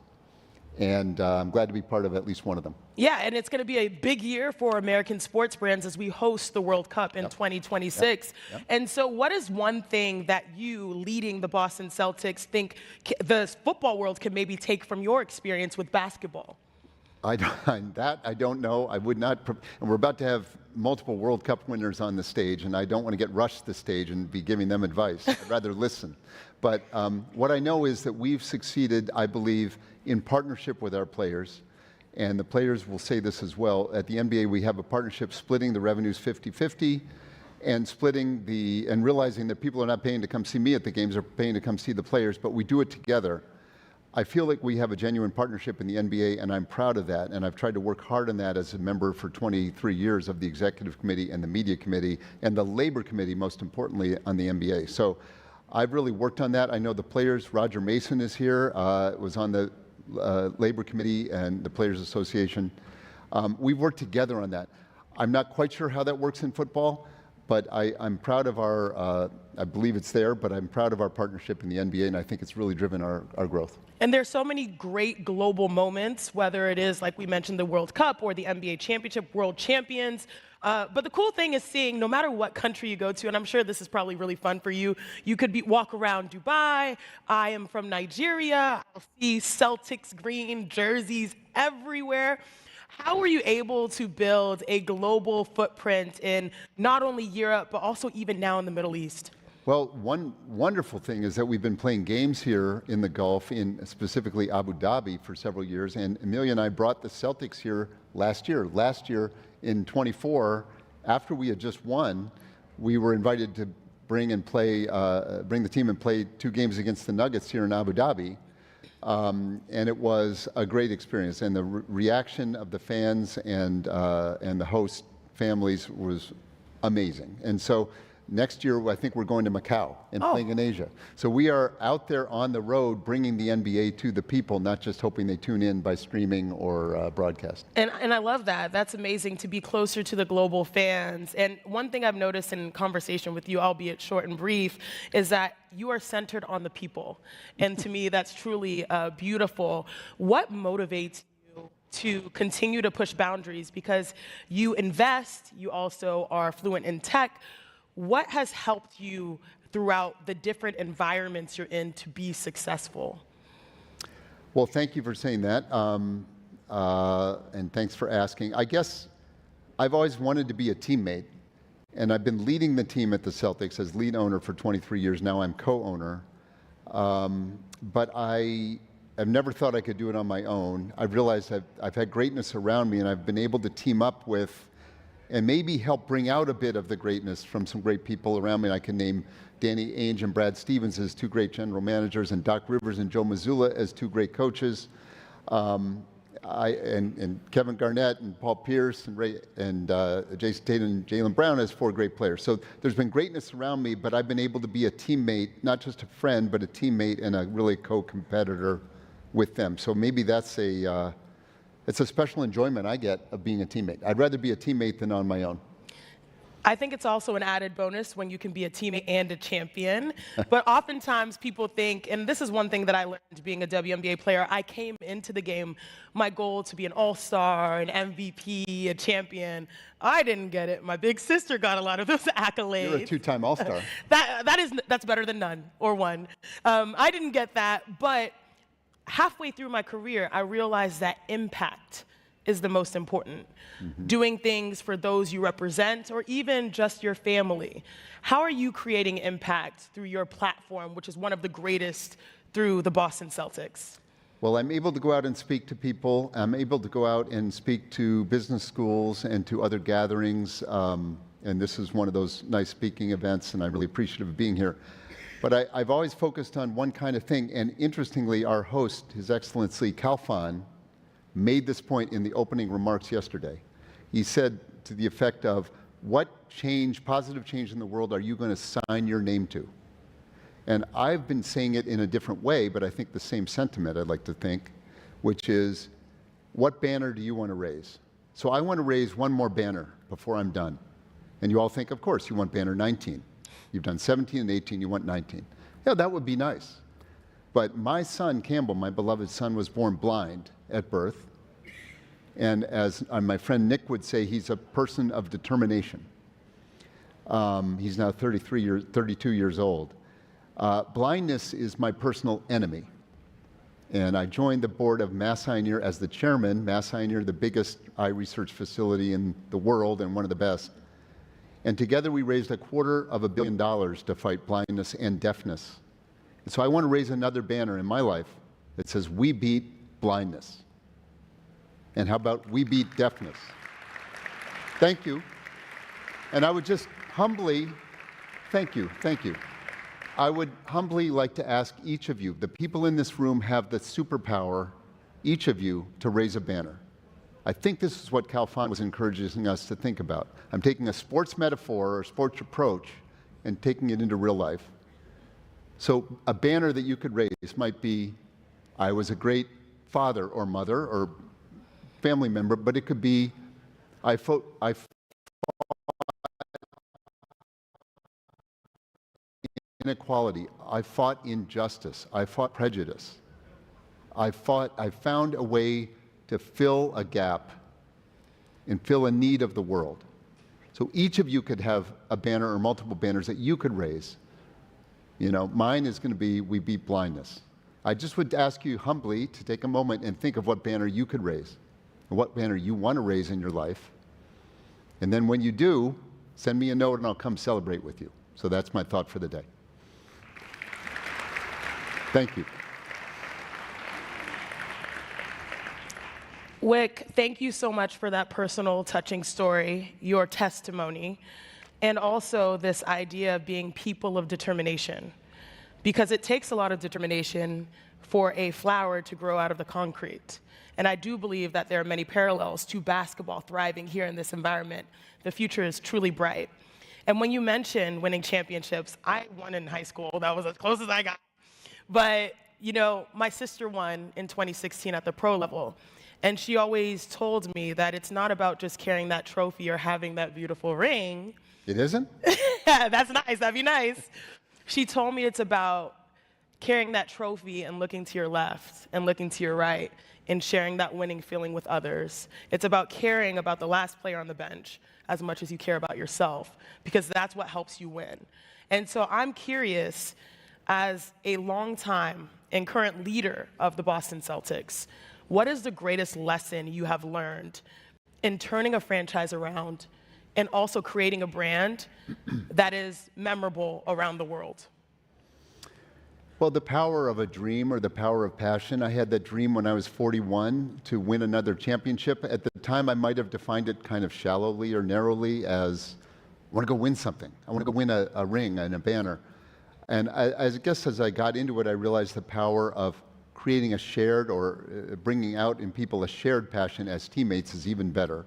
And I'm glad to be part of at least one of them. Yeah, and it's going to be a big year for American sports brands as we host the World Cup in 2026. Yep. And so what is one thing that you, leading the Boston Celtics, think the football world can maybe take from your experience with basketball? I don't know. I would not. And we're about to have multiple World Cup winners on the stage, and I don't want to get rushed to the stage and be giving them advice. I'd rather listen. But what I know is that we've succeeded, I believe, in partnership with our players, and the players will say this as well. At the NBA, we have a partnership splitting the revenues 50-50, and realizing that people are not paying to come see me at the games, they're paying to come see the players, but we do it together. I feel like we have a genuine partnership in the NBA, and I'm proud of that, and I've tried to work hard on that as a member for 23 years of the Executive Committee and the Media Committee and the Labor Committee, most importantly, on the NBA. So I've really worked on that. I know the players, Roger Mason is here, was on the Labor Committee and the Players Association. We've worked together on that. I'm not quite sure how that works in football, But I'm proud of our, I believe it's there, but I'm proud of our partnership in the NBA, and I think it's really driven our growth. And there's so many great global moments, whether it is, like we mentioned, the World Cup or the NBA Championship, World Champions. But the cool thing is seeing, no matter what country you go to, and I'm sure this is probably really fun for you, you could walk around Dubai. I am from Nigeria. I'll see Celtics green jerseys everywhere. How were you able to build a global footprint in not only Europe, but also even now in the Middle East? Well, one wonderful thing is that we've been playing games here in the Gulf, in specifically Abu Dhabi, for several years. And Amelia and I brought the Celtics here last year. Last year in 24, after we had just won, we were invited to bring the team and play 2 games against the Nuggets here in Abu Dhabi. And it was a great experience. And the reaction of the fans and the host families was amazing. And so next year, I think we're going to Macau and playing in Asia. So we are out there on the road bringing the NBA to the people, not just hoping they tune in by streaming or broadcast. And I love that. That's amazing to be closer to the global fans. And one thing I've noticed in conversation with you, albeit short and brief, is that you are centered on the people. And to me, that's truly beautiful. What motivates you to continue to push boundaries? Because you invest, you also are fluent in tech. What has helped you throughout the different environments you're in to be successful? Well, thank you for saying that, and thanks for asking. I guess I've always wanted to be a teammate, and I've been leading the team at the Celtics as lead owner for 23 years. Now I'm co-owner, but I have never thought I could do it on my own. I've realized I've had greatness around me, and I've been able to team up with and maybe help bring out a bit of the greatness from some great people around me. I can name Danny Ainge and Brad Stevens as 2 great general managers, and Doc Rivers and Joe Mazzulla as 2 great coaches, and Kevin Garnett and Paul Pierce and Jason Tatum and Jaylen Brown as 4 great players. So there's been greatness around me, but I've been able to be a teammate, not just a friend, but a teammate and a really co-competitor with them. So maybe that's it's a special enjoyment I get of being a teammate. I'd rather be a teammate than on my own. I think it's also an added bonus when you can be a teammate and a champion. But oftentimes people think, and this is one thing that I learned being a WNBA player, I came into the game, my goal to be an all-star, an MVP, a champion. I didn't get it. My big sister got a lot of those accolades. You're a 2-time all-star. That's better than none or one. I didn't get that, but halfway through my career, I realized that impact is the most important. Doing things for those you represent or even just your family. How are you creating impact through your platform, which is one of the greatest through the Boston Celtics? Well, I'm able to go out and speak to people. I'm able to go out and speak to business schools and to other gatherings. And this is one of those nice speaking events, and I'm really appreciative of being here. But I've always focused on one kind of thing, and interestingly, our host, His Excellency Khalfan, made this point in the opening remarks yesterday. He said to the effect of, what change, positive change in the world are you going to sign your name to? And I've been saying it in a different way, but I think the same sentiment, I'd like to think, which is, what banner do you want to raise? So I want to raise one more banner before I'm done. And you all think, of course, you want banner 19. You've done 17 and 18, you want 19. Yeah, that would be nice. But my son, Campbell, my beloved son, was born blind at birth. And as my friend Nick would say, he's a person of determination. He's now 32 years old. Blindness is my personal enemy. And I joined the board of Mass Eye and Ear as the chairman. Mass Eye and Ear, the biggest eye research facility in the world and one of the best. And together we raised $250 million to fight blindness and deafness. And so I want to raise another banner in my life that says, we beat blindness. And how about we beat deafness? Thank you. And I would just humbly, thank you. I would humbly like to ask each of you, the people in this room have the superpower, each of you, to raise a banner. I think this is what Khalfan was encouraging us to think about. I'm taking a sports metaphor or sports approach and taking it into real life. So a banner that you could raise might be, I was a great father or mother or family member, but it could be, I fought inequality. I fought injustice. I fought prejudice. I found a way to fill a gap and fill a need of the world. So each of you could have a banner or multiple banners that you could raise. You know, mine is going to be "We Beat Blindness." I just would ask you humbly to take a moment and think of what banner you could raise and what banner you want to raise in your life. And then when you do, send me a note and I'll come celebrate with you. So that's my thought for the day. Thank you. Wick, thank you so much for that personal, touching story, your testimony, and also this idea of being people of determination. Because it takes a lot of determination for a flower to grow out of the concrete. And I do believe that there are many parallels to basketball thriving here in this environment. The future is truly bright. And when you mentioned winning championships, I won in high school. That was as close as I got. But, you know, my sister won in 2016 at the pro level. And she always told me that it's not about just carrying that trophy or having that beautiful ring. It isn't? Yeah, that's nice. That'd be nice. She told me it's about carrying that trophy and looking to your left and looking to your right and sharing that winning feeling with others. It's about caring about the last player on the bench as much as you care about yourself, because that's what helps you win. And so I'm curious, as a longtime and current leader of the Boston Celtics, what is the greatest lesson you have learned in turning a franchise around and also creating a brand that is memorable around the world? Well, the power of a dream or the power of passion. I had that dream when I was 41 to win another championship. At the time, I might have defined it kind of shallowly or narrowly as, I want to go win something. I want to go win a ring and a banner. And I guess as I got into it, I realized the power of creating a shared or bringing out in people a shared passion as teammates is even better.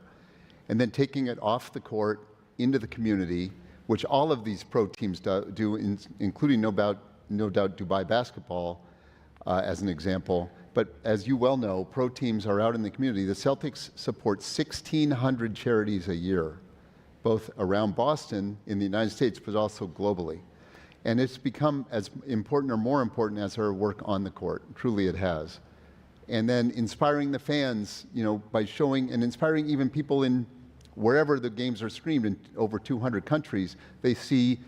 And then taking it off the court into the community, which all of these pro teams do, including no doubt Dubai basketball as an example. But as you well know, pro teams are out in the community. The Celtics support 1,600 charities a year, both around Boston in the United States, but also globally. And it's become as important or more important as our work on the court. Truly it has. And then inspiring the fans, you know, by showing and inspiring even people in wherever the games are streamed in over 200 countries, they see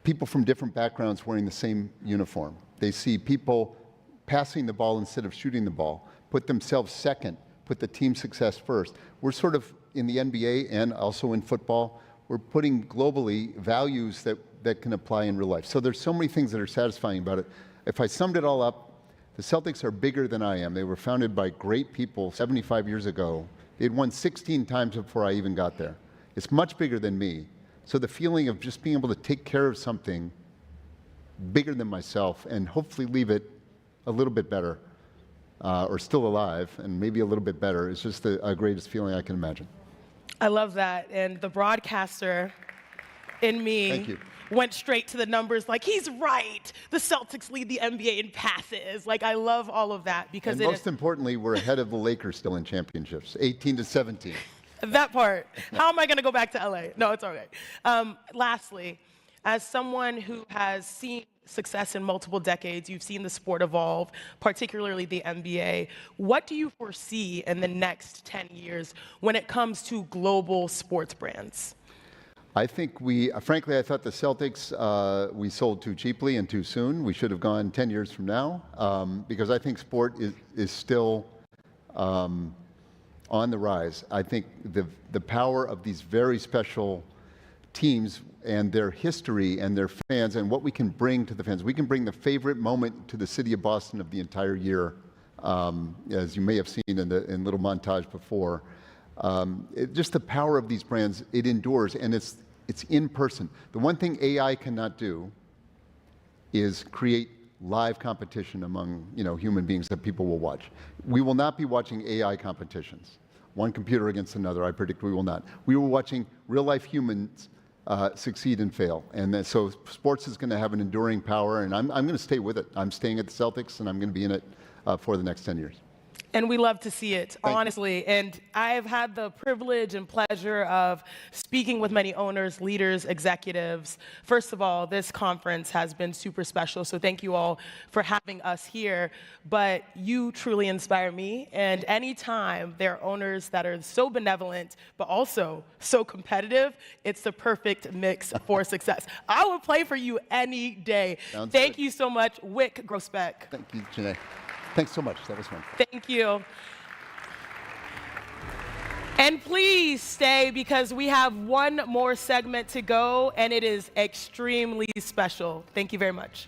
people from different backgrounds wearing the same uniform. They see people passing the ball instead of shooting the ball, put themselves second, put the team success first. We're sort of, in the NBA and also in football, we're putting globally values that can apply in real life. So there's so many things that are satisfying about it. If I summed it all up, the Celtics are bigger than I am. They were founded by great people 75 years ago. They'd won 16 times before I even got there. It's much bigger than me. So the feeling of just being able to take care of something bigger than myself and hopefully leave it a little bit better, or still alive and maybe a little bit better, is just the greatest feeling I can imagine. I love that. And the broadcaster in me went straight to the numbers, like, he's right. The Celtics lead the NBA in passes. Like, I love all of that because and most importantly, we're ahead of the Lakers still in championships, 18-17. That part. How am I going to go back to LA? No, it's all right. Lastly, as someone who has seen success in multiple decades, you've seen the sport evolve, particularly the NBA. What do you foresee in the next 10 years when it comes to global sports brands? I think frankly, I thought the Celtics, we sold too cheaply and too soon. We should have gone 10 years from now, because I think sport is still on the rise. I think the power of these very special teams and their history and their fans and what we can bring to the fans. We can bring the favorite moment to the city of Boston of the entire year, as you may have seen in little montage before. Just the power of these brands, it endures, and it's in person. The one thing AI cannot do is create live competition among human beings that people will watch. We will not be watching AI competitions, one computer against another. I predict we will not. We were watching real-life humans succeed and fail, and so sports is going to have an enduring power, and I'm going to stay with it. I'm staying at the Celtics, and I'm going to be in it for the next 10 years. And we love to see it, honestly. And I have had the privilege and pleasure of speaking with many owners, leaders, executives. First of all, this conference has been super special, so thank you all for having us here. But you truly inspire me, and anytime there are owners that are so benevolent, but also so competitive, it's the perfect mix for success. I would play for you any day. Thank you so much, Wick Grosbeck. Thank you, Janae. Thanks so much. That was fun. Thank you. And please stay because we have one more segment to go, and it is extremely special. Thank you very much.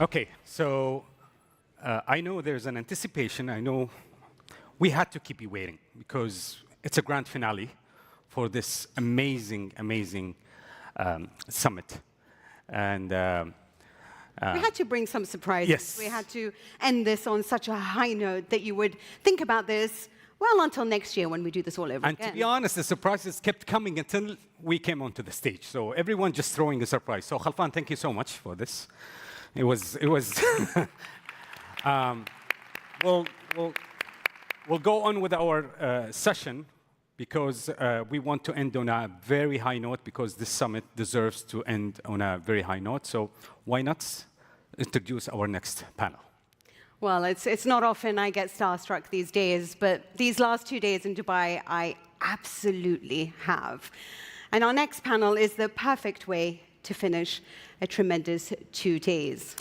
Okay, so I know there's an anticipation. I know we had to keep you waiting because it's a grand finale for this amazing, amazing summit. And we had to bring some surprises. Yes. We had to end this on such a high note that you would think about this, well, until next year when we do this all over And again. to be honest, the surprises kept coming until we came onto the stage. So everyone just throwing a surprise. So Khalfan, thank you so much for this. It was. We'll go on with our session because we want to end on a very high note because this summit deserves to end on a very high note. So why not introduce our next panel? Well, it's not often I get starstruck these days, but these last 2 days in Dubai, I absolutely have. And our next panel is the perfect way to finish a tremendous 2 days.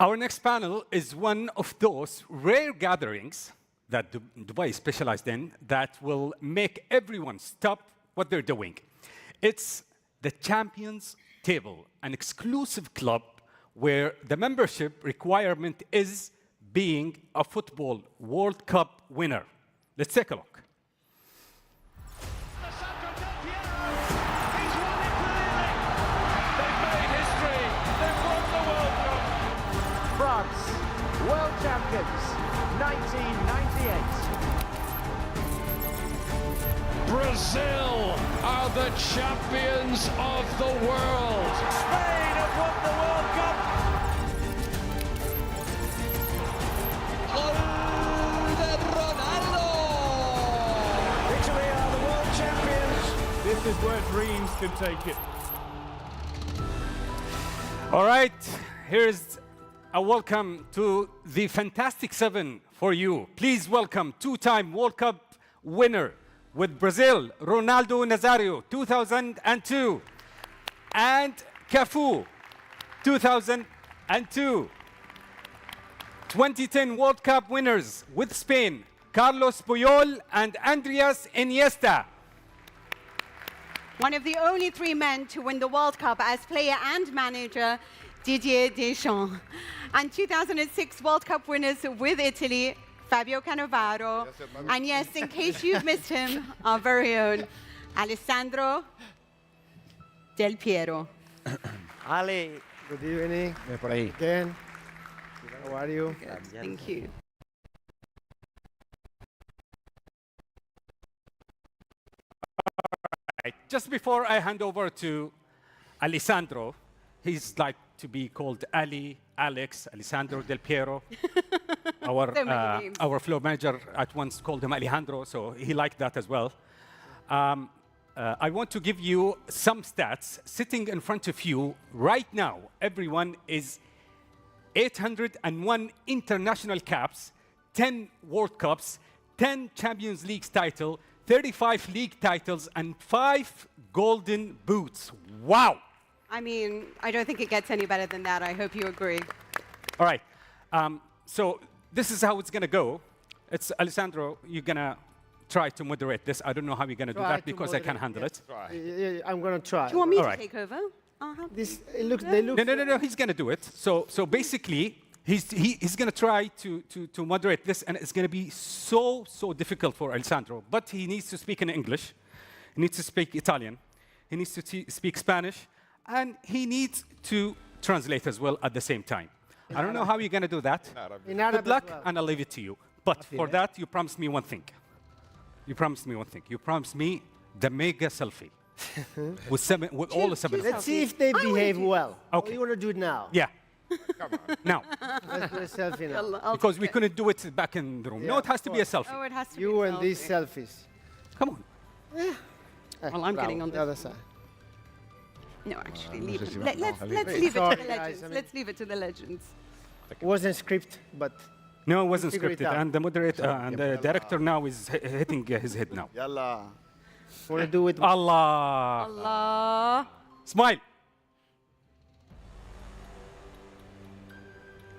Our next panel is one of those rare gatherings that Dubai is specialized in that will make everyone stop what they're doing. It's the Champions Table, an exclusive club where the membership requirement is being a football World Cup winner. Let's take a look. France, world champions, 1998. Brazil are the champions of the world. Spain have won the World Cup. Ronaldo! Italy are the world champions. This is where dreams can take it. All right, here's a welcome to the Fantastic Seven for you. Please welcome two-time World Cup winner with Brazil, Ronaldo Nazário, 2002, and Cafu, 2002. 2010 World Cup winners with Spain, Carlos Puyol and Andreas Iniesta. One of the only 3 men to win the World Cup as player and manager, Didier Deschamps. And 2006 World Cup winners with Italy, Fabio Cannavaro. And yes, in case you've missed him, our very own Alessandro Del Piero. Ali, good evening. Again. How are you? Good. Thank you. Just before I hand over to Alessandro, he's like to be called Ali, Alex, Alessandro Del Piero. Our floor manager at once called him Alejandro, so he liked that as well. I want to give you some stats. Sitting in front of you right now, everyone is 801 international caps, 10 World Cups, 10 Champions League titles, 35 league titles, and 5 golden boots. Wow! I mean, I don't think it gets any better than that. I hope you agree. All right. So this is how it's going to go. It's Alessandro, you're going to try to moderate this. I don't know how you're going to do that because I can't handle it. Yeah, I'm going to try. Do you want me All to right. take over? This, they look. No, he's going to do it. So basically, he's going to try to moderate this, and it's going to be so difficult for Alessandro. But he needs to speak in English. He needs to speak Italian. He needs to speak Spanish. And he needs to translate as well at the same time. I don't know how you're going to do that. Good luck, and I'll leave it to you. But for that, you promised me one thing. You promised me one thing. You promised me the mega selfie with all the 7. Let's see if they behave well. Okay. Or you want to do it now? Yeah. Come on. Now. Let's do a selfie now. Because we couldn't do it back in the room. Yeah, No, it has to be a of selfie. Oh, it has to You be a and these selfies. Come on. Well, I'm getting on the other side. No, actually, leave it. Let's leave it to the legends. Let's leave it to the legends. Wasn't script, but No, it wasn't figure it scripted. out. And the moderator and the director now is hitting his head now. Yalla. Want to do it? Allah. Allah. Smile.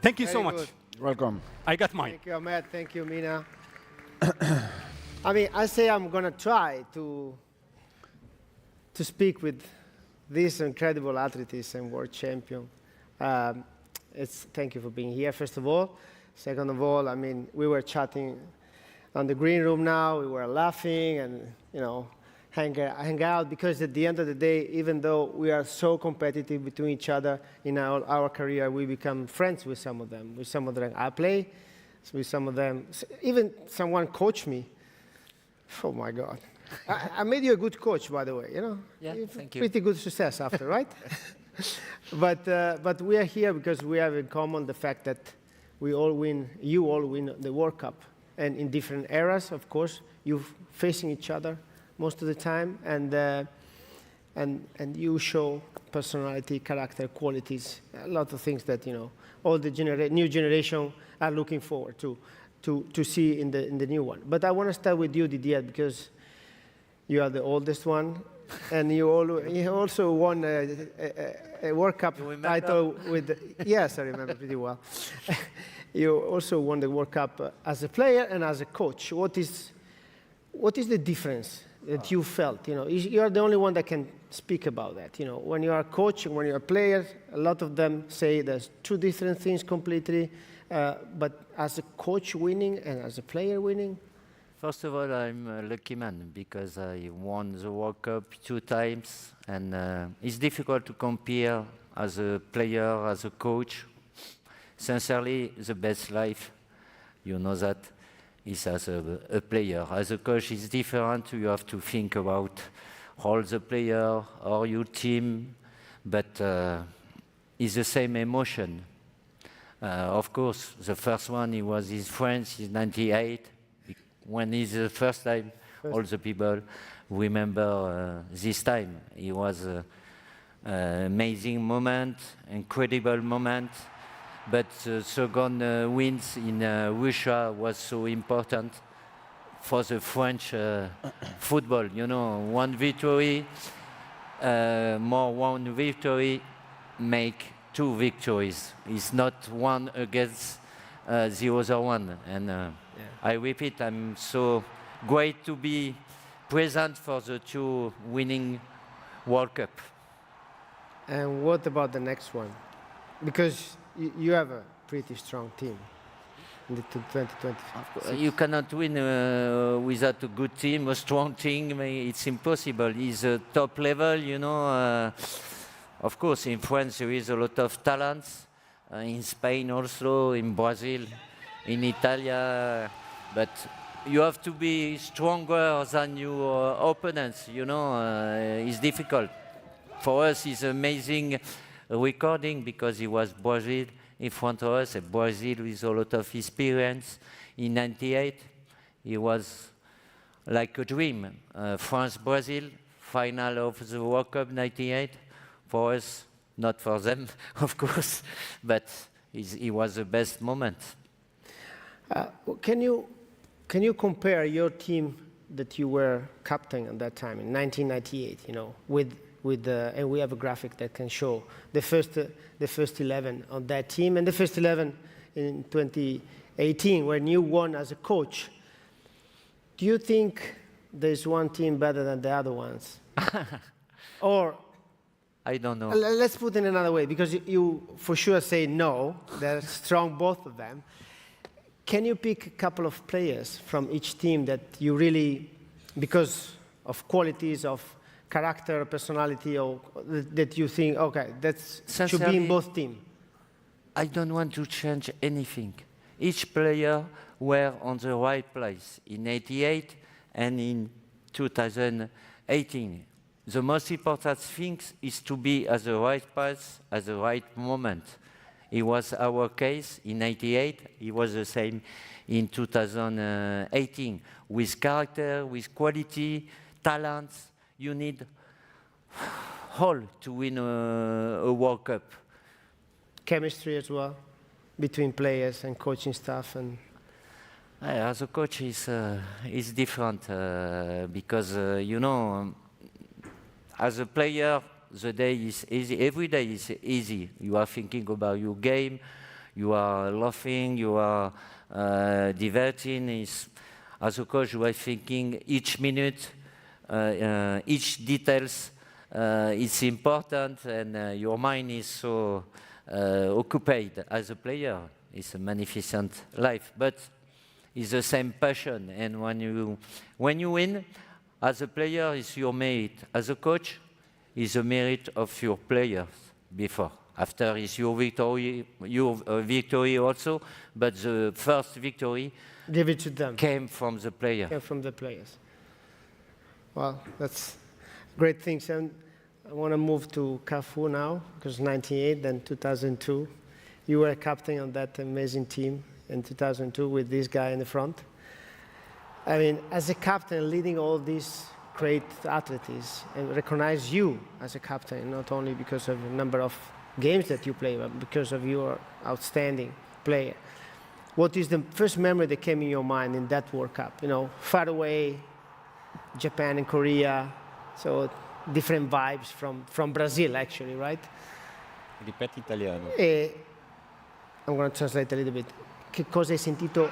Thank you so Very much. good. Welcome. I got mine. Thank you, Ahmed. Thank you, Mina. I mean, I say I'm going to try to speak with these incredible athletes and world champion. thank you for being here, first of all. Second of all, I mean, we were chatting on the green room now. We were laughing and, you know, hang out, because at the end of the day, even though we are so competitive between each other in our career, we become friends with some of them. With some of them I play, with some of them, even someone coached me. Oh my God. I made you a good coach, by the way, you know? Yeah, thank you. Pretty good success after, right? But we are here because we have in common the fact that we all win, you all win the World Cup. And in different eras, of course, you're facing each other most of the time, and you show personality, character, qualities, a lot of things that, you know, all the new generation are looking forward to see in the new one. But I want to start with you, Didier, because you are the oldest one, and you also won a World Cup title with. Yes, I remember pretty well. You also won the World Cup as a player and as a coach. What is the difference that you felt? You know, you are the only one that can speak about that. You know, when you are a coach and when you are a player, a lot of them say there's two different things completely. But as a coach winning and as a player winning? First of all, I'm a lucky man because I won the World Cup 2 times, and it's difficult to compare as a player, as a coach. Sincerely, the best life, you know that, is as a player. As a coach, it's different. You have to think about all the player or your team, but it's the same emotion. Of course, the first one, he was in France in '98. When it's the first time, all the people remember this time. It was an amazing moment, incredible moment. But the second wins in Russia was so important for the French football. You know, one victory, one victory make 2 victories. It's not one against the other one. And I repeat, I'm so great to be present for the 2 winning World Cup. And what about the next one? Because you have a pretty strong team in the 2020. You cannot win without a good team, a strong team. It's impossible. It's a top level, you know. Of course, in France there is a lot of talents. In Spain also, in Brazil, in Italy. But you have to be stronger than your opponents, you know. It's difficult. For us, it's amazing recording because it was Brazil in front of us, Brazil with a lot of experience. In '98, it was like a dream. France-Brazil, final of the World Cup '98. For us, not for them, of course, but it was the best moment. Can you compare your team that you were captain at that time in 1998, you know, with and we have a graphic that can show the first 11 on that team and the first 11 in 2018 when you won as a coach. Do you think there's one team better than the other ones? Or I don't know. Let's put it another way, because you for sure say no, they're strong, both of them. Can you pick a couple of players from each team that you really, because of qualities of character, personality, or that you think, okay, that should be in both teams? I don't want to change anything. Each player were on the right place in '88 and in 2018. The most important thing is to be at the right place at the right moment. It was our case in '88. It was the same in 2018. With character, with quality, talents, you need all to win a World Cup. Chemistry as well, between players and coaching staff. And as a coach, it's different because you know, as a player, the day is easy. Every day is easy. You are thinking about your game. You are laughing. You are diverting. As a coach, you are thinking each minute, each details. It's important, and your mind is so occupied as a player. It's a magnificent life, but it's the same passion. And when you win, as a player, it's your merit. As a coach, it's the merit of your players before. After is your victory also, but the first victory give it to them. Came from the player. Came from the players. Well, that's great things. And I want to move to Cafu now, because 98, then 2002. You were a captain on that amazing team in 2002 with this guy in the front. I mean, as a captain, leading all these great athletes, and recognize you as a captain, not only because of the number of games that you play, but because of your outstanding player. What is the first memory that came in your mind in that World Cup? You know, far away, Japan and Korea, so different vibes from Brazil, actually, right? Ripeti italiano. I'm going to translate a little bit. Che cosa hai sentito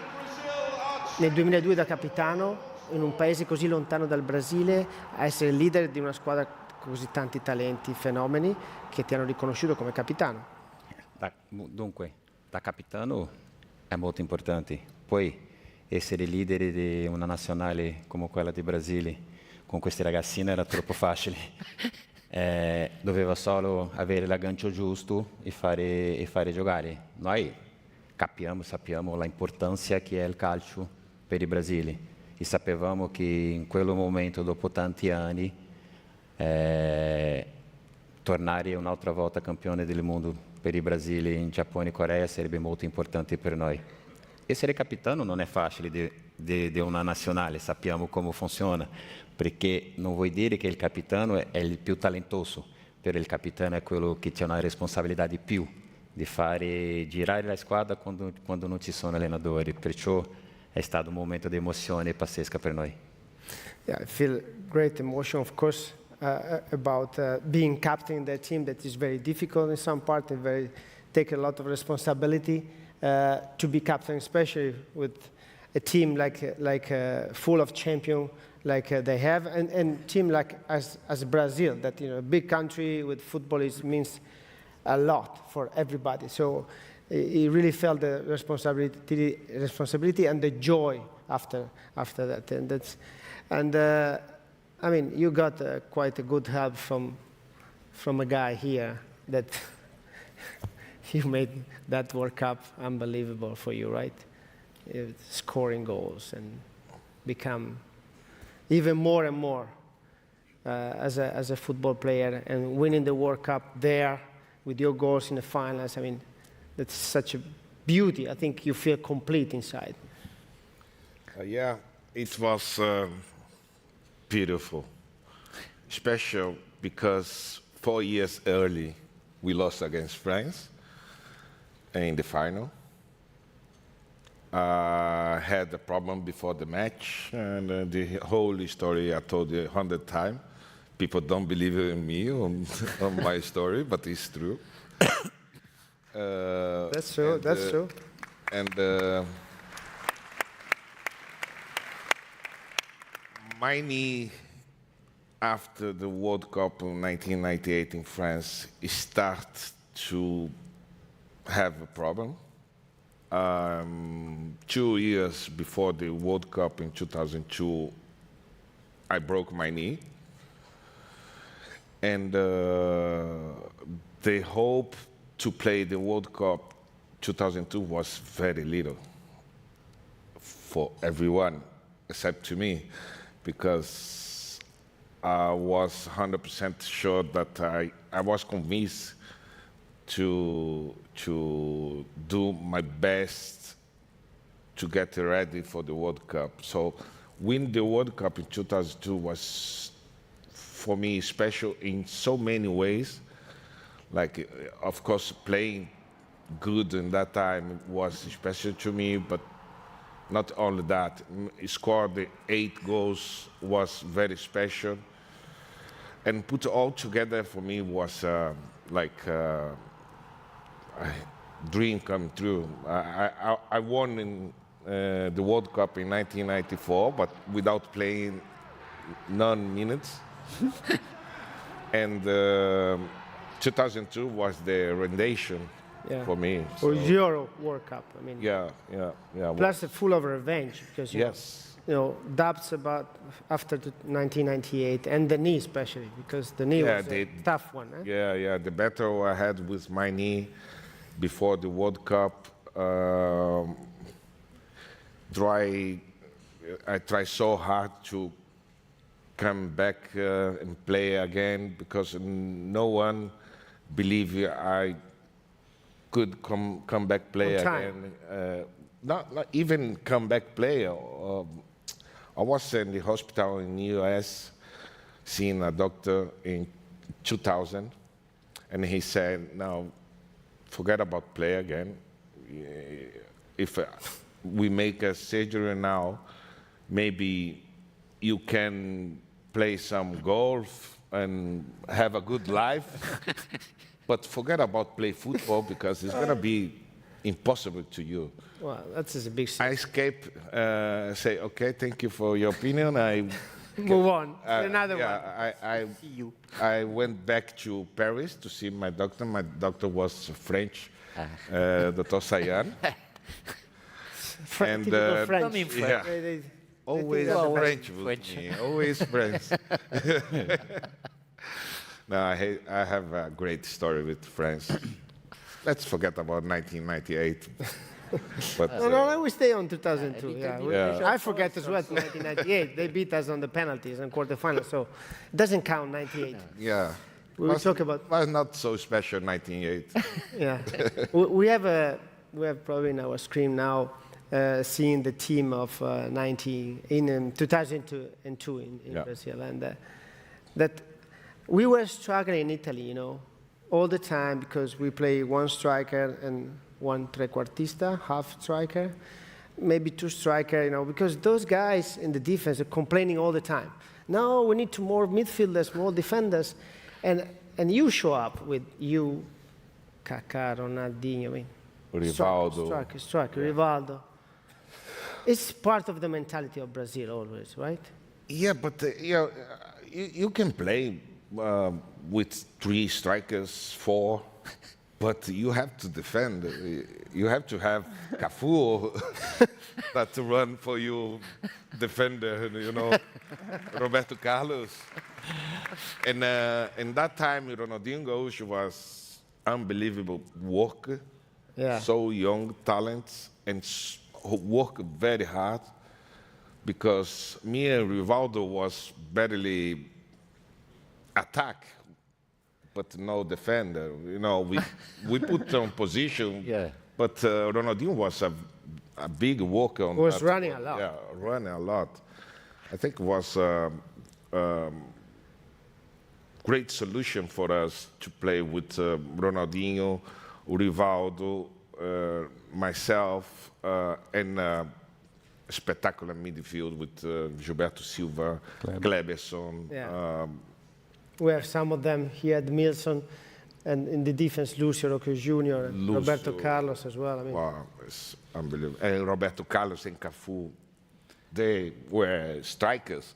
nel 2002 da capitano in un paese così lontano dal Brasile a essere il leader di una squadra con così tanti talenti, fenomeni che ti hanno riconosciuto come capitano? Dunque, da capitano è molto importante. Poi essere leader di una nazionale come quella di Brasile con questi ragazzini era troppo facile. Doveva solo avere l'aggancio giusto e fare giocare. Noi sappiamo l'importanza che è il calcio per il Brasile e sapevamo che in quel momento, dopo tanti anni, tornare un'altra volta campione del mondo per il Brasile in Giappone e Corea sarebbe molto importante per noi. Essere capitano non è facile di una nazionale, sappiamo come funziona, perché non vuol dire che il capitano è il più talentoso, però il capitano è quello che ha una responsabilità di più, di fare girare la squadra quando non ci sono allenatori, perciò è stato un momento di emozione pazzesca per noi. Yeah, I feel great emotion, of course, about being captain in that team that is very difficult in some part and take a lot of responsibility to be captain, especially with a team like full of champions like they have, and team like as Brazil, that a big country with football means a lot for everybody. So he really felt the responsibility and the joy after that, and I mean, you got quite a good help from a guy here that you made that World Cup unbelievable for you, right? Scoring goals and become even more and more as a football player and winning the World Cup there with your goals in the finals. I mean, that's such a beauty. I think you feel complete inside. Yeah, it was beautiful, special because 4 years early we lost against France in the final. Had a problem before the match, and the whole story I told you 100 times. People don't believe in me on my story, but it's true. That's true. That's true. And my knee, after the World Cup in 1998 in France, it started to have a problem. 2 years before the World Cup in 2002, I broke my knee. And the hope to play the World Cup 2002 was very little for everyone, except to me, because I was 100% sure that I was convinced to do my best to get ready for the World Cup. So win the World Cup in 2002 was, for me, special in so many ways. Like, of course, playing good in that time was special to me, but not only that. Scored the 8 goals was very special. And put all together for me was like a dream come true. I won in the World Cup in 1994, but without playing none minutes. And 2002 was the rendition for me. Or so- Euro World Cup. I mean, Yeah. plus full of revenge because Yes. doubts about after 1998 and the knee especially because the knee was a tough one. Eh? Yeah. The battle I had with my knee before the World Cup. I tried so hard to come back and play again because no one believed I could come back play On time. again. Not even come back play. I was in the hospital in the US seeing a doctor in 2000, and he said, "Now, forget about play again. If we make a surgery now, maybe you can play some golf and have a good life, but forget about play football because it's going to be impossible to you." Well, that's a big. I escape, say, "Okay, thank you for your opinion." I move on. Another one. I went back to Paris to see my doctor. My doctor was French, Dr. Sayan. And French. Yeah. Always French with me. Always French. No, I have a great story with France. Let's forget about 1998. But, no, we stay on 2002. Yeah. I forget as well 1998. They beat us on the penalties in quarterfinals, so it doesn't count 98. Yeah. We will talk about. Was not so special 98. Yeah. we have probably in our screen now seeing the team of 2002 in Brazil, and that we were struggling in Italy, all the time because we play one striker and one trequartista, half striker, maybe two striker, because those guys in the defense are complaining all the time. No, we need more midfielders, more defenders, and you show up with you, Kaká, Ronaldinho, I mean, Rivaldo. Striker, Rivaldo. It's part of the mentality of Brazil always, right? Yeah, but you can play with 3 strikers, 4, but you have to defend. You have to have Cafu that to run for you, defender, Roberto Carlos. And in that time, Ronaldinho was unbelievable worker, so young, talent, and work very hard because me and Rivaldo was barely attack, but no defender. We put on position, but Ronaldinho was a big worker. Was running a lot. Yeah, running a lot. I think it was great solution for us to play with Ronaldinho, Rivaldo, myself, and spectacular midfield with Gilberto Silva, Kleberson. Yeah. We have some of them here at Milson, and in the defense, Lucio Roque Jr., and Roberto Carlos as well. I mean, wow, it's unbelievable. And Roberto Carlos and Cafu, they were strikers.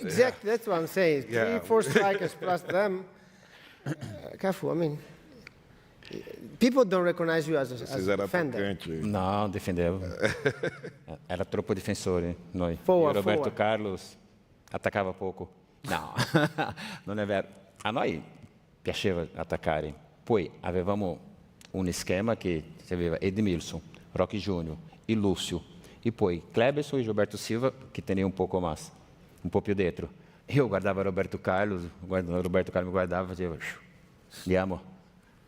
Exactly, that's what I'm saying. 3, 4 strikers plus them. Cafu, I mean, people don't recognize you as a defender. Não, defendeu. Era troppo difensore noi. Forward, e o Roberto forward. Carlos attaccava poco. No, non è vero. A noi piaceva attaccare. Poi avevamo un schema che aveva Edmilson, Roque Júnior e Lúcio. E poi Kleberson e Gilberto Silva, che teneva un poco mais, un po' più dentro. Io guardavo Roberto Carlos mi guardava e diceva, andiamo.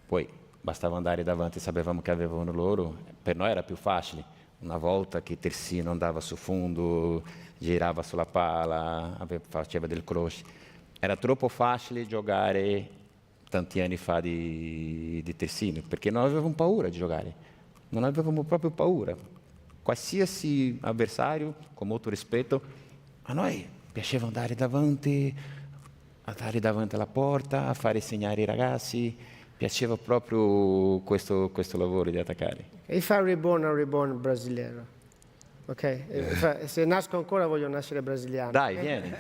Poi bastava andare davanti, sapevamo che avevano loro. Per noi era più facile. Una volta che terzino andava sul fondo, girava sulla pala, faceva del cross. Era troppo facile giocare tanti anni fa di terzino, perché non avevamo paura di giocare. Non avevamo proprio paura. Qualsiasi avversario, con molto rispetto, a noi piaceva andare davanti alla porta, fare segnare i ragazzi. Piaceva proprio questo lavoro di attaccare. If I reborn, I'm reborn brasiliano. Ok? Se nasco ancora voglio nascere brasiliano. Dai, vieni.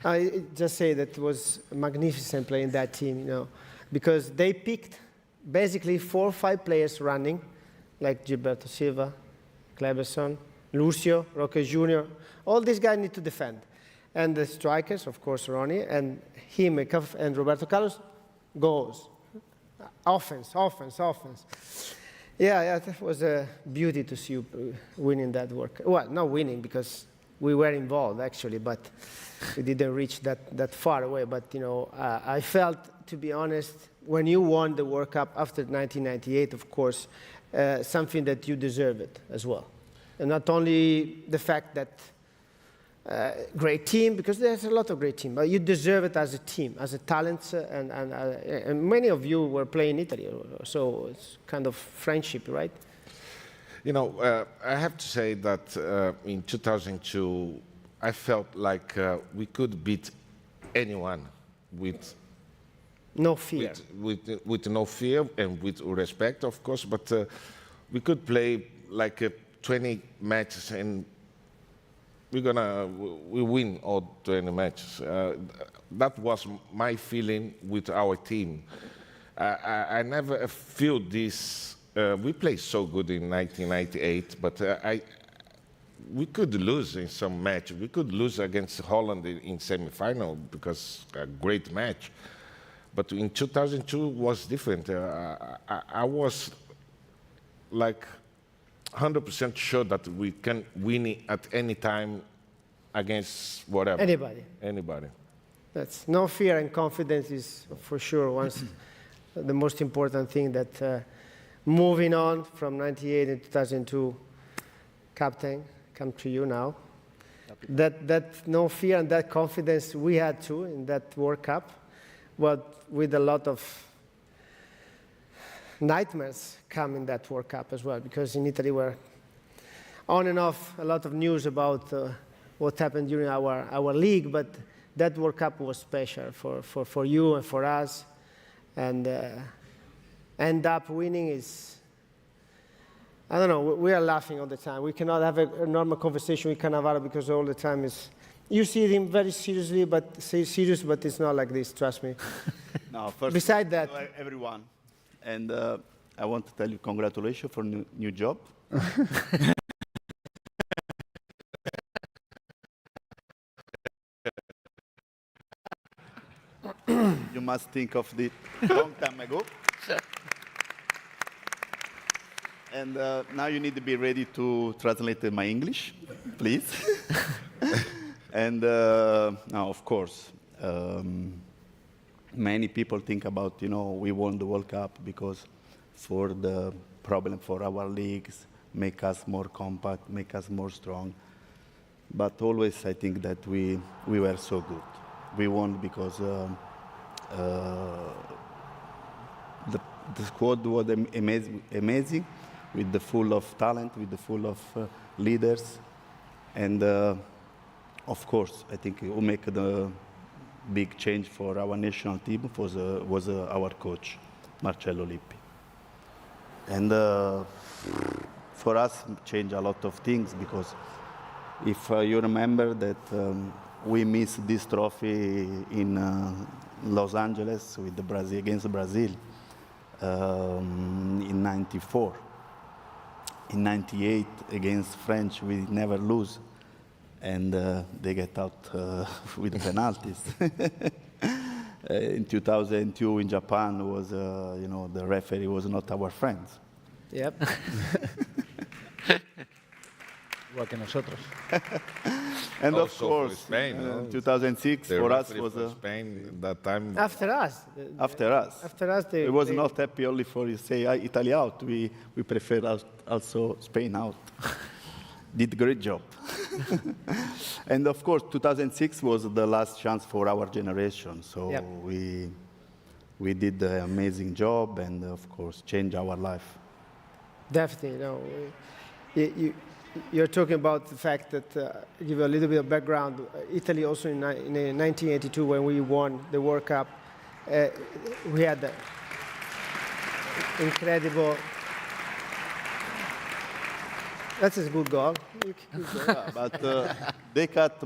I just say that it was magnificent playing that team, because they picked basically 4 or 5 players running, like Gilberto Silva, Cleberson, Lucio, Roque Jr. All these guys need to defend. And the strikers, of course, Ronnie, and him and Roberto Carlos, goals. Offense. Yeah, that was a beauty to see you winning that work. Well, not winning because we were involved actually, but we didn't reach that far away. But you know, I felt, to be honest, when you won the World Cup after 1998, of course, something that you deserve it as well, and not only the fact that great team, because there's a lot of great team, but you deserve it as a team, as a talent, and many of you were playing Italy, so it's kind of friendship, right? You know, I have to say that in 2002, I felt like we could beat anyone with no fear. With no fear and with respect, of course, but we could play like 20 matches and we win all 20 matches. That was my feeling with our team. I never feel this. We played so good in 1998, but we could lose in some match. We could lose against Holland in semi-final because a great match. But in 2002 was different. I was like 100% sure that we can win it at any time against whatever. Anybody. That's no fear, and confidence is for sure the most important thing that moving on from 98 and 2002, captain, come to you now. That no fear and that confidence we had too in that World Cup, but with a lot of nightmares come in that World Cup as well, because in Italy we're on and off a lot of news about what happened during our league, but that World Cup was special for you and for us, and end up winning is, I don't know, we are laughing all the time. We cannot have a normal conversation with Cannavaro because all the time is, you see him very seriously, but it's not like this, trust me. No, first, besides that, hello everyone. And I want to tell you congratulations for new job. You must think of it long time ago. And now you need to be ready to translate my English, please. And now, of course, many people think about, we won the World Cup because for the problem for our leagues, make us more compact, make us more strong. But always I think that we were so good. We won because the squad was amazing, with the full of talent, with the full of leaders. And of course, I think it will make the big change for our national team was our coach, Marcello Lippi. And for us, change a lot of things, because if you remember that we missed this trophy in Los Angeles with Brazil against Brazil in '94. In '98 against French, we never lose, and they get out with penalties. In 2002 in Japan was, the referee was not our friend. Yep. Igual que nosotros. And also of course, for Spain, 2006 for us was Spain that time. After us. After us, they was not happy only for you say Italy out. We prefer also Spain out. Did great job. And of course, 2006 was the last chance for our generation. So yep. we did an amazing job, and of course, changed our life. Definitely, you're talking about the fact that, give you a little bit of background, Italy also in 1982, when we won the World Cup, we had the incredible, that's a good goal. Yeah, but they cut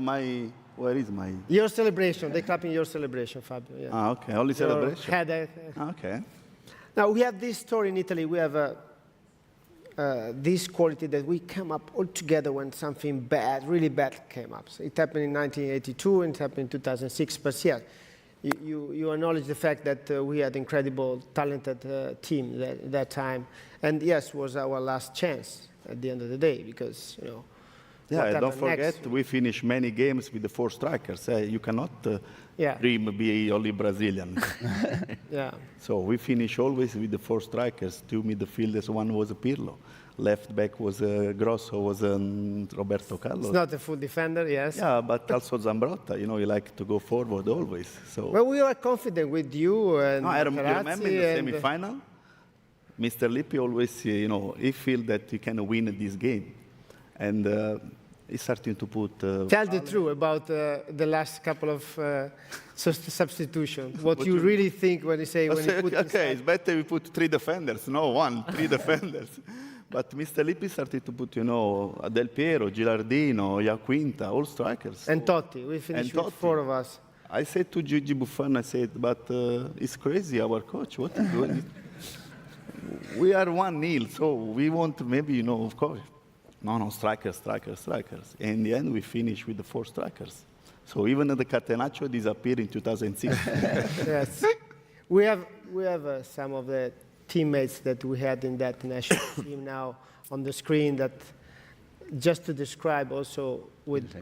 where is my? Your celebration, they clapping your celebration, Fabio. Yeah. Okay, only celebration. Head, okay. Now, we have this story in Italy. We have this quality that we come up all together when something bad, really bad came up. So it happened in 1982 and it happened in 2006. But yeah, you acknowledge the fact that we had incredible, talented team that time. And yes, was our last chance at the end of the day because, you know. Yeah, don't forget, we finished many games with the 4 strikers. You cannot dream be only Brazilian. Yeah. So we finish always with the 4 strikers, 2 midfielders, 1 was Pirlo. Left back was Grosso, was Roberto Carlos. It's not a full defender, yes. Yeah, but also Zambrotta, you know, he like to go forward always. So. Well, we were confident with you and I remember in the and semi-final, Mr. Lippi always, you know, he feel that he can win this game. And he's starting to put... Tell the truth about the last couple of substitutions. What you really think when you say... When you put okay, it's better we put 3 defenders. No, 1, 3 defenders. But Mr. Lippi started to put, you know, Del Piero, Gilardino, Iaquinta, all strikers. And Totti. We finished with 4 of us. I said to Gigi Buffon, I said, but it's crazy, our coach. What is doing? We are 1-0, so we want maybe, you know, of course. No, strikers. In the end, we finished with the 4 strikers. So even the Catenaccio disappeared in 2006. Yes. We have some of the teammates that we had in that national team now on the screen that just to describe also with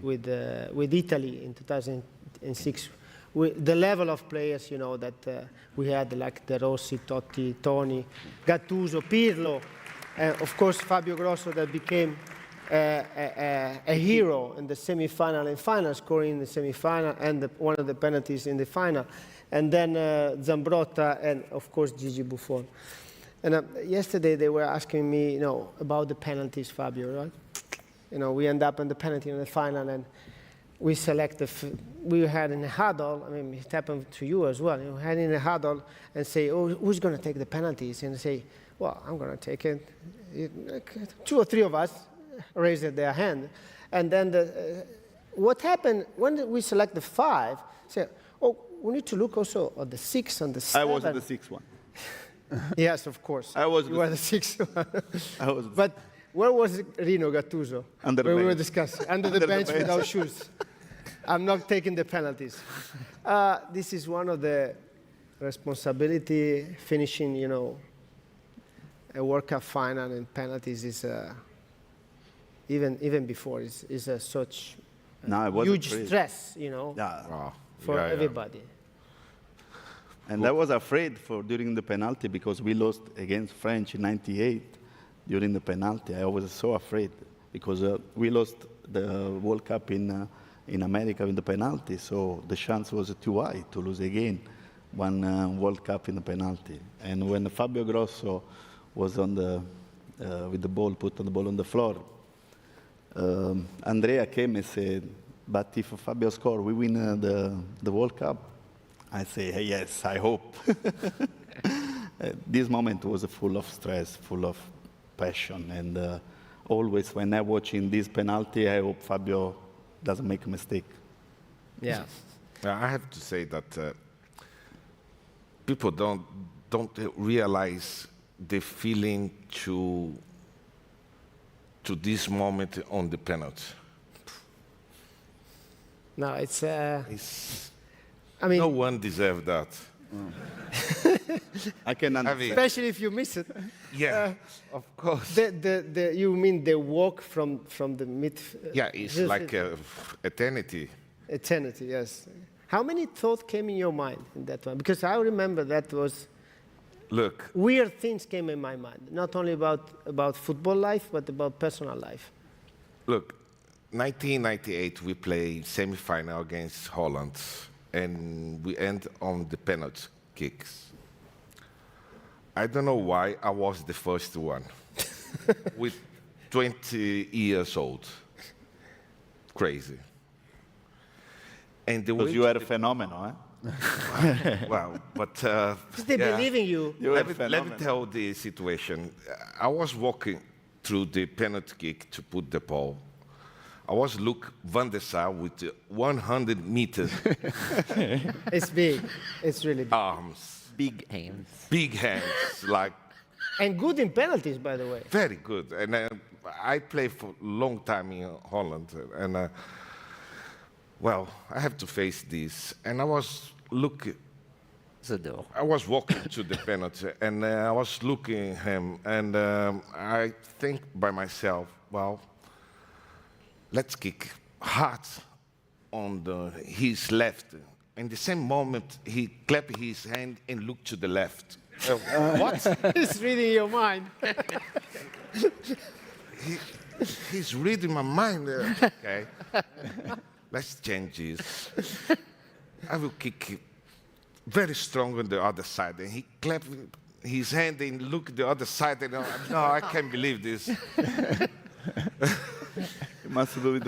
Italy in 2006, the level of players, you know, that we had, like De Rossi, Totti, Toni, Gattuso, Pirlo, of course, Fabio Grosso that became a hero in the semi-final and final, scoring in the semi-final and one of the penalties in the final. And then Zambrotta and, of course, Gigi Buffon. And yesterday they were asking me, you know, about the penalties, Fabio, right? You know, we end up in the penalty in the final and we select we had in a huddle, I mean, it happened to you as well. You had in a huddle and say, oh, who's going to take the penalties? And say, well, I'm going to take it. 2 or 3 of us raised their hand. And then what happened when we select the 5, say, oh, we need to look also at the 6 and the 7. I was the 6th one. Yes, of course. I was you were the 6th one. I was but where was Rino Gattuso? Under the bench. We were discussing. Under the bench without shoes. I'm not taking the penalties. This is one of the responsibility finishing, you know, a World Cup final and penalties is even before is such huge stress, you know, for everybody. And I was afraid during the penalty because we lost against French in '98 during the penalty. I was so afraid because we lost the World Cup in America in the penalty, so the chance was too high to lose again one World Cup in the penalty. And when Fabio Grosso was on with the ball, put the ball on the floor, Andrea came and said, but if Fabio score, we win the World Cup. I say, hey, yes, I hope. This moment was full of stress, full of passion, and always when I'm watching this penalty, I hope Fabio doesn't make a mistake. Yeah. I have to say that people don't realize the feeling to this moment on the penalty. No, it's I mean, no one deserves that. I can understand. Especially if you miss it. Yeah, of course. You mean the walk from the mid? Yeah, it's like eternity. Eternity, yes. How many thoughts came in your mind in that one? Because I remember that was. Look. Weird things came in my mind, not only about football life, but about personal life. Look, 1998, we played semi-final against Holland, and we end on the penalty kicks. I don't know why I was the first one, with 20 years old. Crazy. And because you are a phenomenon, eh? Wow, but they believe in you. Let me tell the situation. I was walking through the penalty kick to put the ball. I was Luc van der Sar with 100 meters. It's big. It's really big. Arms. Big hands. Big hands, like. And good in penalties, by the way. Very good. And I played for a long time in Holland. And, well, I have to face this. And I was looking. I was walking to the penalty, and I was looking at him, and I think by myself, well, let's kick hard on his left. In the same moment, he clapped his hand and looked to the left. What? He's reading your mind. He's reading my mind. Okay, let's change this. I will kick very strong on the other side. And he clapped his hand and looked at the other side. And no, I can't believe this.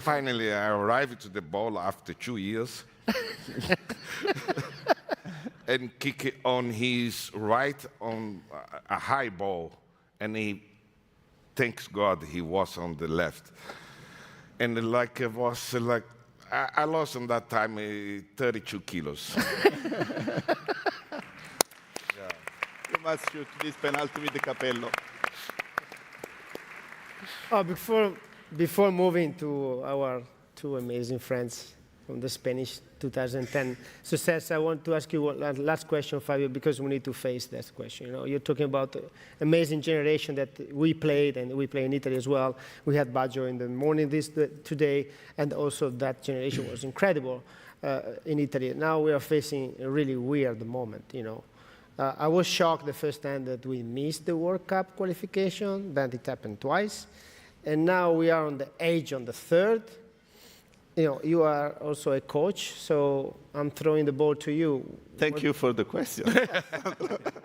Finally, I arrived to the ball after 2 years. And kick it on his right on a high ball. And he, thanks God, he was on the left. And like it was like, I lost on that time 32 kilos. You must shoot this penalty with the capello. Oh, before moving to our two amazing friends from the Spanish 2010 success, I want to ask you one last question, Fabio, because we need to face this question. You know, you're talking about the amazing generation that we played, and we play in Italy as well. We had Baggio in the morning today, and also that generation was incredible in Italy. Now we are facing a really weird moment, you know. I was shocked the first time that we missed the World Cup qualification, then it happened twice, and now we are on the edge on the third. You know, you are also a coach, so I'm throwing the ball to you. Thank you for the question.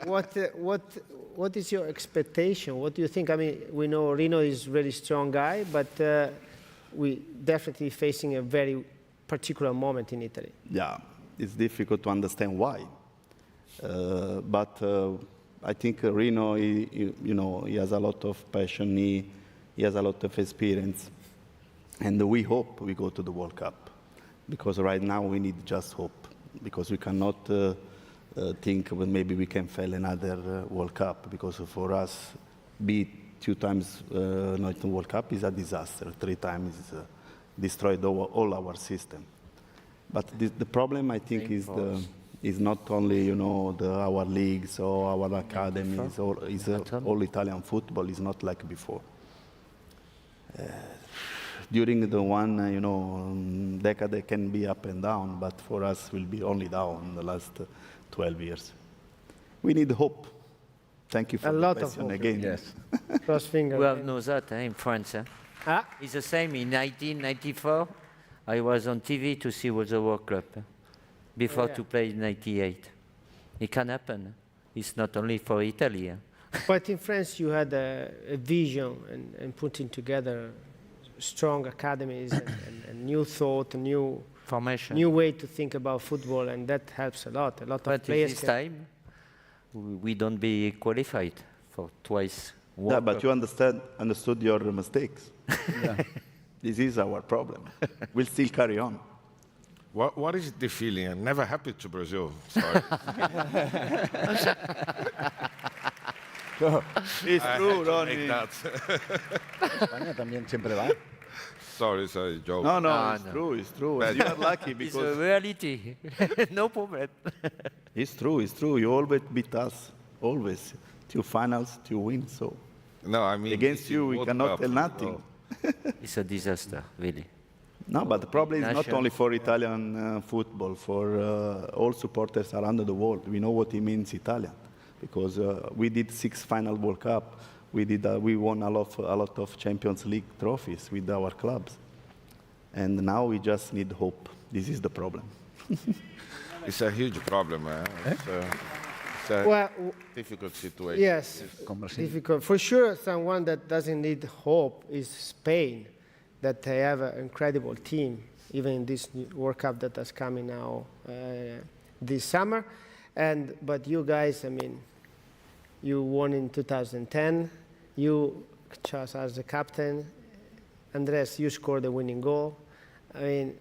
What is your expectation? What do you think? I mean, we know Rino is a really strong guy, but we definitely facing a very particular moment in Italy. Yeah, it's difficult to understand why. But I think Rino, you know, he has a lot of passion, he has a lot of experience. And we hope we go to the World Cup, because right now we need just hope, because we cannot think well, maybe we can fail another World Cup, because for us, be 2 times not in the World Cup is a disaster, 3 times destroyed all our system. But the problem, I think, is not only, you know, our leagues or our academies, all Italian football is not like before. During the one, you know, decade can be up and down, but for us will be only down in the last 12 years. We need hope. Thank you for the question again. Yes. Cross fingers. We all know that in France. It's the same in 1994. I was on TV to see what the World Cup before to play in 98. It can happen. It's not only for Italy. But in France, you had a vision and putting together strong academies and new thought, new formation, new way to think about football, and that helps a lot. A lot of players. But this time, we don't be qualified for twice. Yeah, but you understood your mistakes. Yeah. This is our problem. We'll still carry on. What is the feeling? I'm never happy to Brazil. Sorry. It's true, Ronnie. España también siempre va. Sorry, joke. No, it's true. You are lucky because it's a reality. No problem. It's true. You always beat us. Always. 2 finals, 2 wins. So no, I mean against you, we cannot tell nothing. It's a disaster, really. No, but the problem is not only for Italian football, for all supporters around the world. We know what it means Italian, because we did 6 final World Cup. We won a lot of Champions League trophies with our clubs, and now we just need hope. This is the problem. It's a huge problem. It's a difficult situation. Yes, difficult. For sure, someone that doesn't need hope is Spain, that they have an incredible team, even in this World Cup that is coming now this summer. But you guys, I mean, you won in 2010. You, Charles, as the captain. Andres, you scored the winning goal. I mean,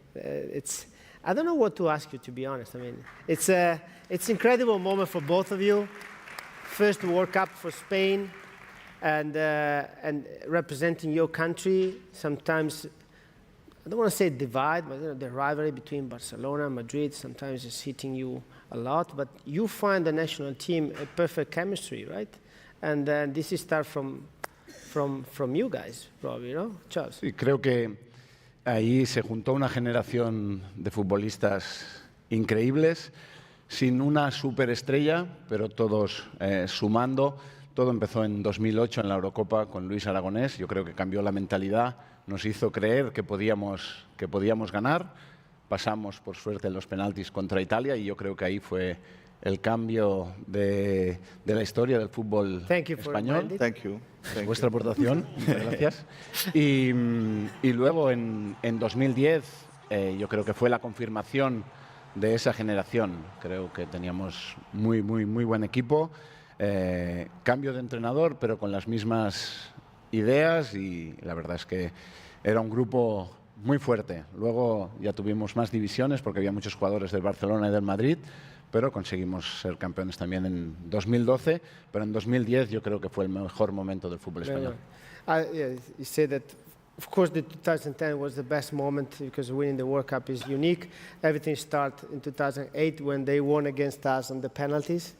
I don't know what to ask you, to be honest. I mean, it's an incredible moment for both of you. First World Cup for Spain, and representing your country. Sometimes, I don't want to say divide, but the rivalry between Barcelona and Madrid sometimes is hitting you a lot. But you find the national team a perfect chemistry, right? And this is start from you guys, probably, ¿no? Charles. Sí, creo que ahí se juntó una generación de futbolistas increíbles, sin una superestrella, pero todos sumando. Todo empezó en 2008 en la Eurocopa con Luis Aragonés. Yo creo que cambió la mentalidad, nos hizo creer que podíamos ganar. Pasamos, por suerte, en los penaltis contra Italia y yo creo que ahí fue el cambio de la historia del fútbol español. Thank you. Vuestra aportación, muchas gracias. Y luego en 2010 yo creo que fue la confirmación de esa generación. Creo que teníamos muy buen equipo. Cambio de entrenador, pero con las mismas ideas y la verdad es que era un grupo muy fuerte. Luego ya tuvimos más divisiones porque había muchos jugadores del Barcelona y del Madrid, pero conseguimos ser campeones también en 2012, pero en 2010 yo creo que fue el mejor momento del fútbol español. You say that, of course, the 2010 was the best moment because winning the World Cup is unique. Everything started in 2008 when they won against us on the penalties.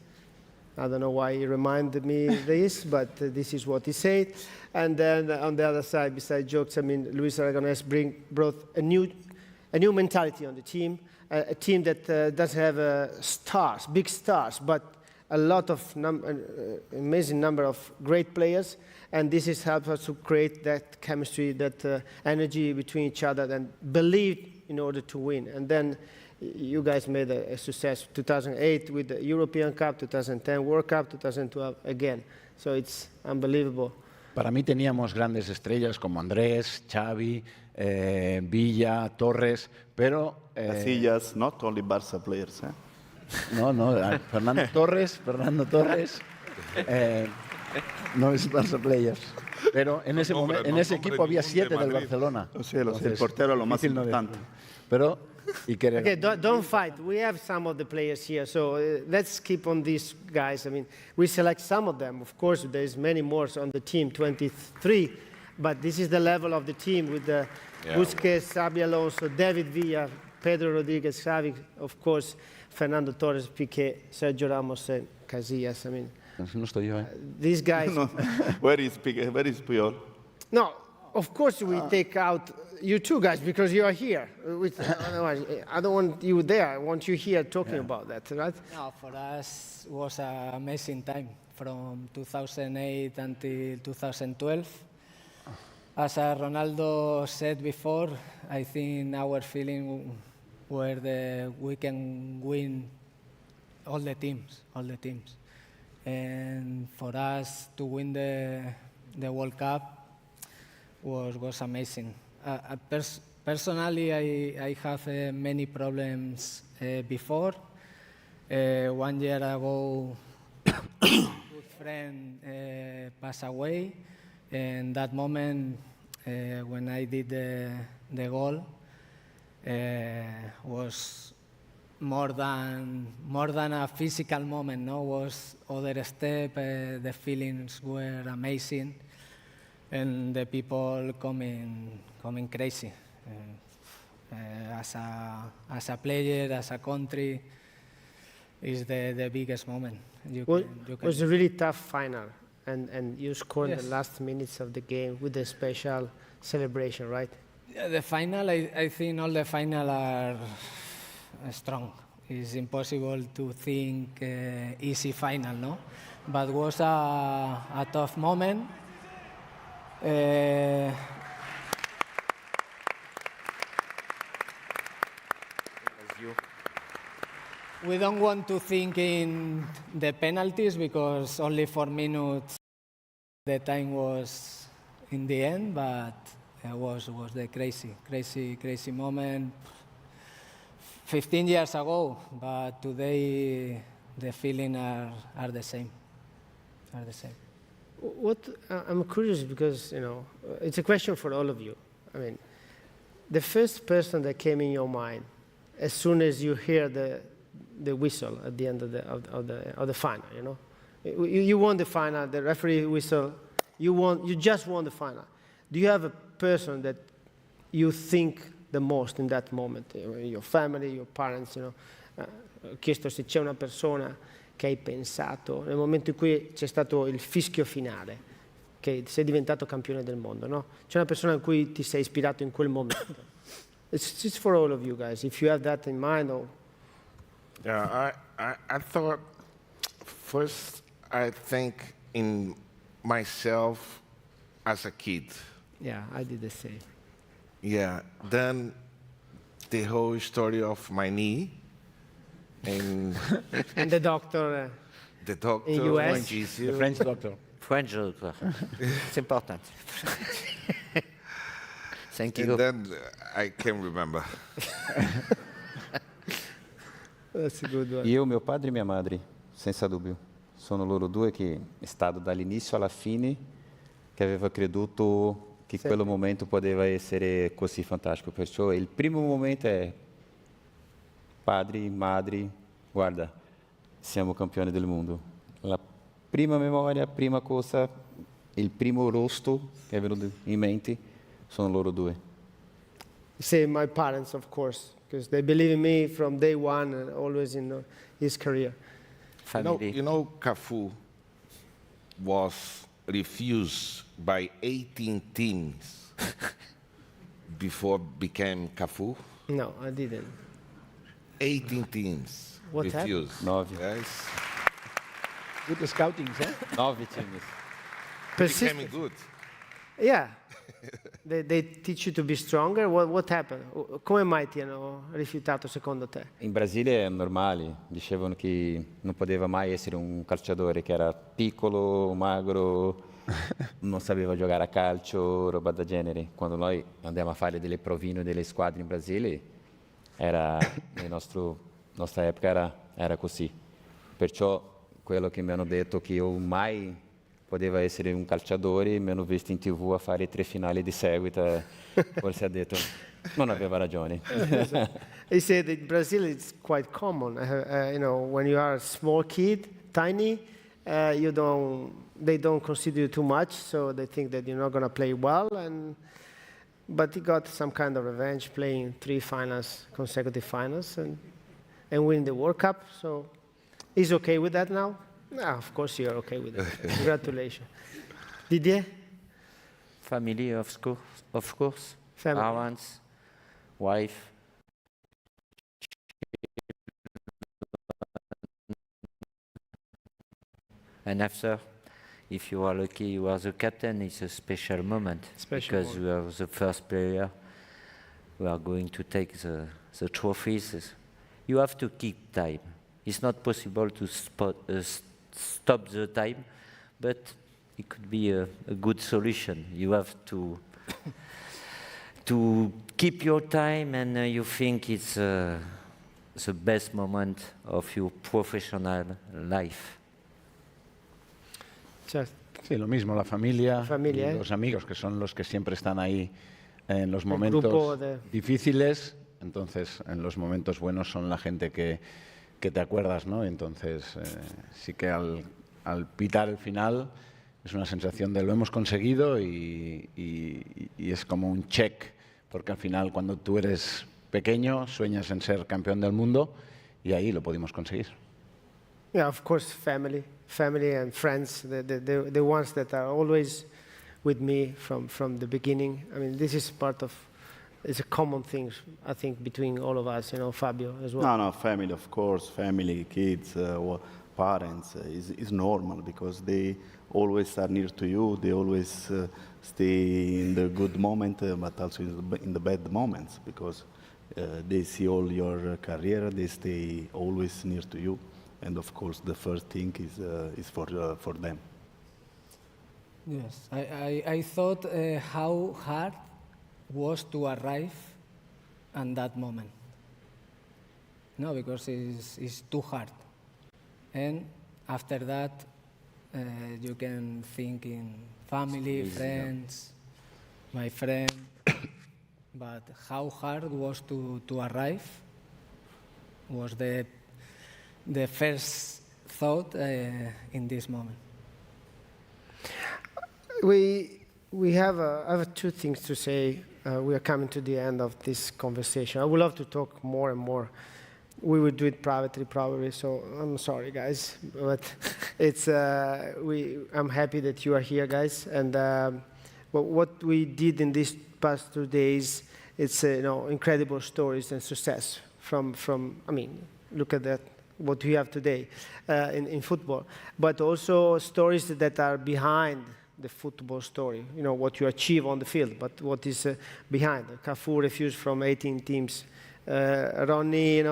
I don't know why he reminded me this, but this is what he said. And then on the other side, besides jokes, I mean, Luis Aragonés brought a new mentality on the team, a team that doesn't have stars, big stars, but a lot of amazing number of great players. And this has helped us to create that chemistry, that energy between each other, and believe in order to win. And then you guys made a success. 2008 with the European Cup, 2010 World Cup, 2012 again. So it's unbelievable. Para mí teníamos grandes estrellas como Andrés, Xavi, Villa, Torres, pero... Casillas, not only Barça players. No, Fernando Torres, no es Barça players. Pero en ese equipo había 7 del Barcelona. Lo sé, el portero es lo más importante. Pero... Okay, don't fight. We have some of the players here, so let's keep on these guys. I mean, we select some of them. Of course, there's many more on the team, 23, but this is the level of the team with the Busquets, Xabi Alonso, David Villa, Pedro Rodriguez, Xavi, of course, Fernando Torres, Piqué, Sergio Ramos, and Casillas. I mean, no estoy yo, these guys. No. Where is Piqué? Where is Puyol? No, of course we take out you two guys because you are here. I don't want you there. I want you here talking about that, right? No, for us it was an amazing time from 2008 until 2012. As Ronaldo said before, I think our feeling were we can win all the teams. And for us to win the World Cup was amazing. Personally, I have many problems before. 1 year ago, a good friend passed away, and that moment when I did the goal was more than a physical moment. No, was other step. The feelings were amazing. And the people coming crazy. As a player, as a country, is the biggest moment. It was a really tough final, and you scored in the last minutes of the game with a special celebration, right? Yeah, the final, I think all the final are strong. It's impossible to think easy final, no? But it was a tough moment. We don't want to think in the penalties because only 4 minutes the time was in the end, but it was the crazy moment 15 years ago, but today the feeling are the same. I'm curious because, it's a question for all of you. I mean, the first person that came in your mind as soon as you hear the whistle at the end of the final, you know. You won the final, the referee whistle, you just won the final. Do you have a person that you think the most in that moment? Your family, your parents, you know. Ho chiesto se c'è una persona che hai pensato nel momento in cui c'è stato il fischio finale, che sei diventato campione del mondo, no? C'è una persona in cui ti sei ispirato in quel momento. It's just for all of you guys, if you have that in mind. Or... Yeah, I thought, first, I think in myself as a kid. Yeah, I did the same. Yeah, then the whole story of my knee and and the doctor in US, the French doctor. French doctor. It's important. Thank you. And then I can remember. That's a good one. Io, mio padre e mia madre, senza dubbio. Sono loro due che è stato dall'inizio alla fine che aveva creduto che quello momento poteva essere così fantastico. Perciò il primo momento è padri, madri, guarda, siamo campioni del mondo. La prima memoria, prima cosa, il primo rosto che è venuto in mente sono loro due. Say my parents, of course, because they believe in me from day one and always in his career. You know, Cafu was refused by 18 teams before became Cafu. No, I didn't. 18 teams What refused. Happened? 9. Yes. Good scouting, eh? 9 times. Became good. Yeah. They teach you to be stronger. What happened? Come mai ti hanno rifiutato secondo te? In Brasile è normale, dicevano che non poteva mai essere un calciatore che era piccolo, magro, non sapeva giocare a calcio, roba del genere. Quando noi andiamo a fare delle provine delle squadre in Brasile, nella nostra epoca era così. Perciò quello che mi hanno detto che io mai poteva essere un calciatore, mi hanno visto in TV a fare 3 finali di seguito, forse ha detto, non aveva ragione. He said in Brazil it's quite common. You know, when you are a small kid, tiny, they don't consider you too much, so they think that you're not going to play well. But he got some kind of revenge playing 3 finals, consecutive finals, and winning the World Cup. So he's okay with that now? No, of course you're okay with it. Congratulations. Didier? Family, of course. Family. Parents, wife. And after, if you are lucky, you are the captain, it's a special moment. Because you are the first player who are going to take the trophies. You have to keep time. It's not possible to stop the time, but it could be a good solution. You have to keep your time, and you think it's the best moment of your professional life. Sí, lo mismo, la familia y los amigos, que son los que siempre están ahí en los momentos difíciles. Entonces, en los momentos buenos son la gente que te acuerdas, ¿no? Entonces, sí que al pitar el final es una sensación de lo hemos conseguido y es como un check, porque al final cuando tú eres pequeño sueñas en ser campeón del mundo y ahí lo pudimos conseguir. Yeah, of course, family and friends, the ones that are always with me from the beginning. I mean, this is it's a common thing, I think, between all of us, you know, Fabio as well. No, family, of course, family, kids, parents is normal because they always are near to you. They always stay in the good moment, but also in the bad moments because they see all your career. They stay always near to you, and of course, the first thing is for them. Yes, I thought how hard was to arrive at that moment. No, because it's too hard. And after that, you can think in family, friends, my friend. But how hard was to arrive was the first thought in this moment. I have two things to say. We are coming to the end of this conversation. I would love to talk more and more. We will do it privately, probably. So I'm sorry, guys, but it's I'm happy that you are here, guys. And what we did in these past 2 days, it's incredible stories and success from. I mean, look at that. What we have today in football, but also stories that are behind the football story, what you achieve on the field, but what is behind. Cafu refused from 18 teams. Ronnie,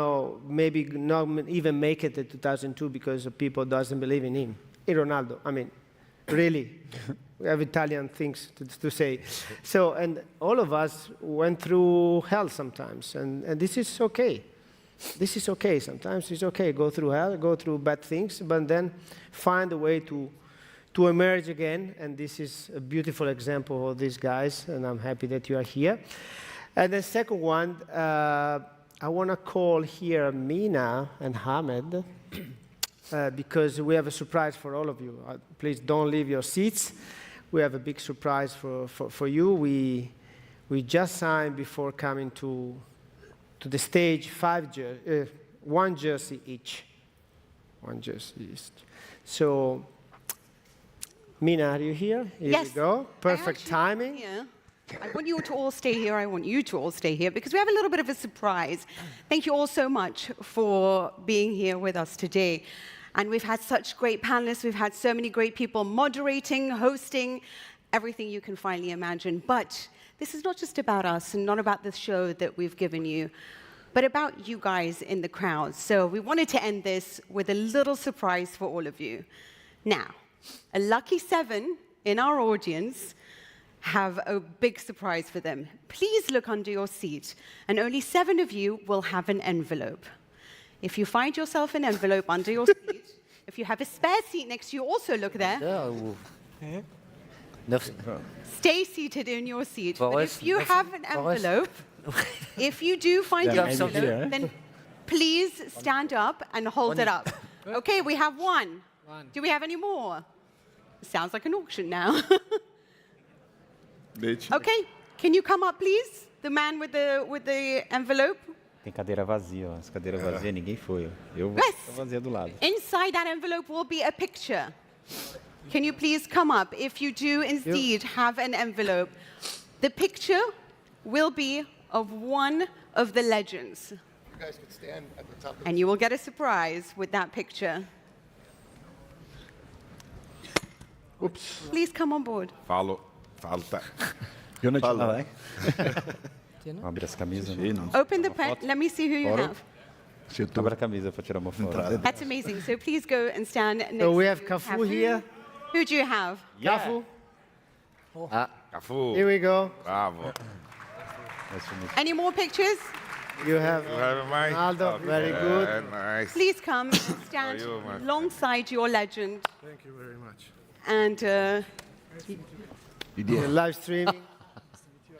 maybe not even make it in 2002 because people doesn't believe in him. And Ronaldo, I mean, really, we have Italian things to say. So, and all of us went through hell sometimes, and this is okay. This is okay. Sometimes it's okay. Go through hell, go through bad things, but then find a way to emerge again. And this is a beautiful example of these guys, and I'm happy that you are here. And the second one, I want to call here Mina and Hamed, because we have a surprise for all of you. Please don't leave your seats. We have a big surprise for you. We just signed before coming to the stage one jersey each. One jersey each. So, Mina, are you here? Here Yes. we go. Perfect timing. Here. I want you to all stay here. I want you to all stay here because we have a little bit of a surprise. Thank you all so much for being here with us today. And we've had such great panelists. We've had so many great people moderating, hosting, everything you can finally imagine. But this is not just about us and not about the show that we've given you, but about you guys in the crowd. So we wanted to end this with a little surprise for all of you. Now, a lucky 7 in our audience have a big surprise for them. Please look under your seat, and only 7 of you will have an envelope. If you find yourself an envelope under your seat, if you have a spare seat next to you, also look there. Stay seated in your seat. But if you have an envelope, if you do find your envelope, then please stand up and hold it up. Okay, we have one. Do we have any more? Sounds like an auction now. Okay, can you come up, please? The man with the envelope. Tem cadeira vazia, ó. Essa cadeira vazia, ninguém foi. Eu vou Yes. vazia do lado. Inside that envelope will be a picture. Can you please come up if you do indeed have an envelope? The picture will be of one of the legends. You guys could stand at the top of And you will get a surprise with that picture. Oops. Please come on board. Falta. Yo no he hecho nada, ¿eh? Abre essa camisa. Open the pen. Let me see who you have. Abre a camisa para tirar uma foto. That's amazing. So please go and stand next So we to have Cafu here. Who do you have? Cafu. Cafu. Here we go. Bravo. Any more pictures? You have mine? Ronaldo. Very good. Nice. Please come and stand you, man? alongside your legend. Thank you very much. And Live streaming.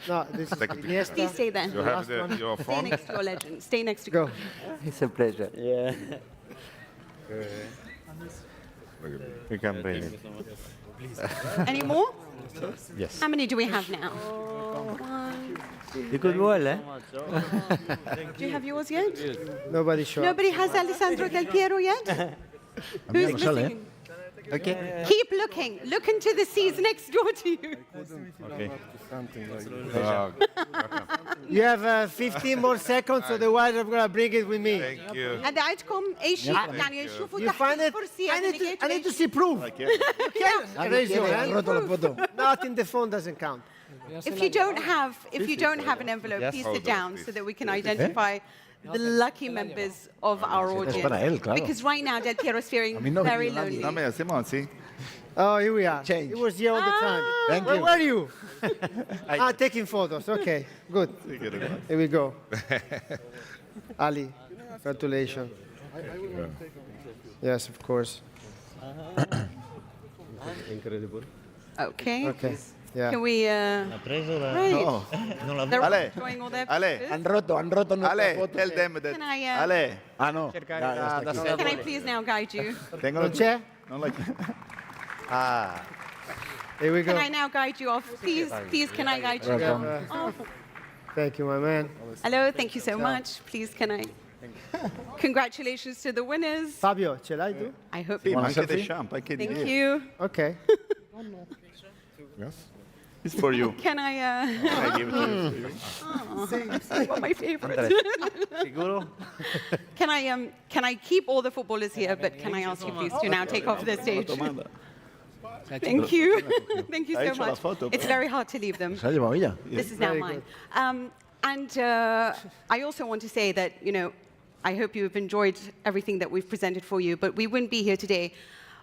No, this is Iniesta. please stay there. You have your Stay phone? next to your legend. Stay next to Go. It's a pleasure. Yeah. We can bring it. Any more? Yes. How many do we have now? One. You could well, eh? Do you have yours yet? Nobody showed. Nobody has Alessandro Del Piero yet? Who's missing? Okay. Keep looking. Look into the seats next door to you. Okay. You have 15 more seconds, otherwise I'm going to bring it with me. Thank you. هذا عندكم أي شيء يعني شوفوا You find it? I need to see proof. You can raise your hand. Not in the phone doesn't count. If you don't have an envelope, Yes. please sit down so that we can identify the lucky members of our audience. Because right now Del Piero is feeling very lonely. Oh, here we are. He was here all the time. Thank Where you. were you? Taking photos. Okay, good. Here we go. Ali, congratulations. Yes, of course. Okay. Okay. Yeah. Can we? L'ha preso la... Right. No. Non l'ha They're Ale, enjoying all their Ale. pictures. Han roto nuestra Ale, foto. tell them that. Can I, Ale. Ah, no. Ya está aquí. Can I please now guide you? Tengo Non c'è? Non la... Ah. Here we go. Can I now guide you off? Please, please, can I guide you? Welcome. Oh. Thank you, my man. Hello, thank you so much. Please, can I? Congratulations to the winners. Fabio, ce l'hai tu? I hope Sì, you ma do. anche Deschamps, anche di Thank lì. you. Okay. Yes. It's for you. Can I? I give it to you. Oh, one of my favorites. Sicuro? Can I keep all the footballers here? But can I ask you please to now take off the stage? Thank you. Thank you so much. It's very hard to leave them. Se ha llevado ella. This is now mine. And I also want to say that, you know, I hope you've enjoyed everything that we've presented for you, but we wouldn't be here today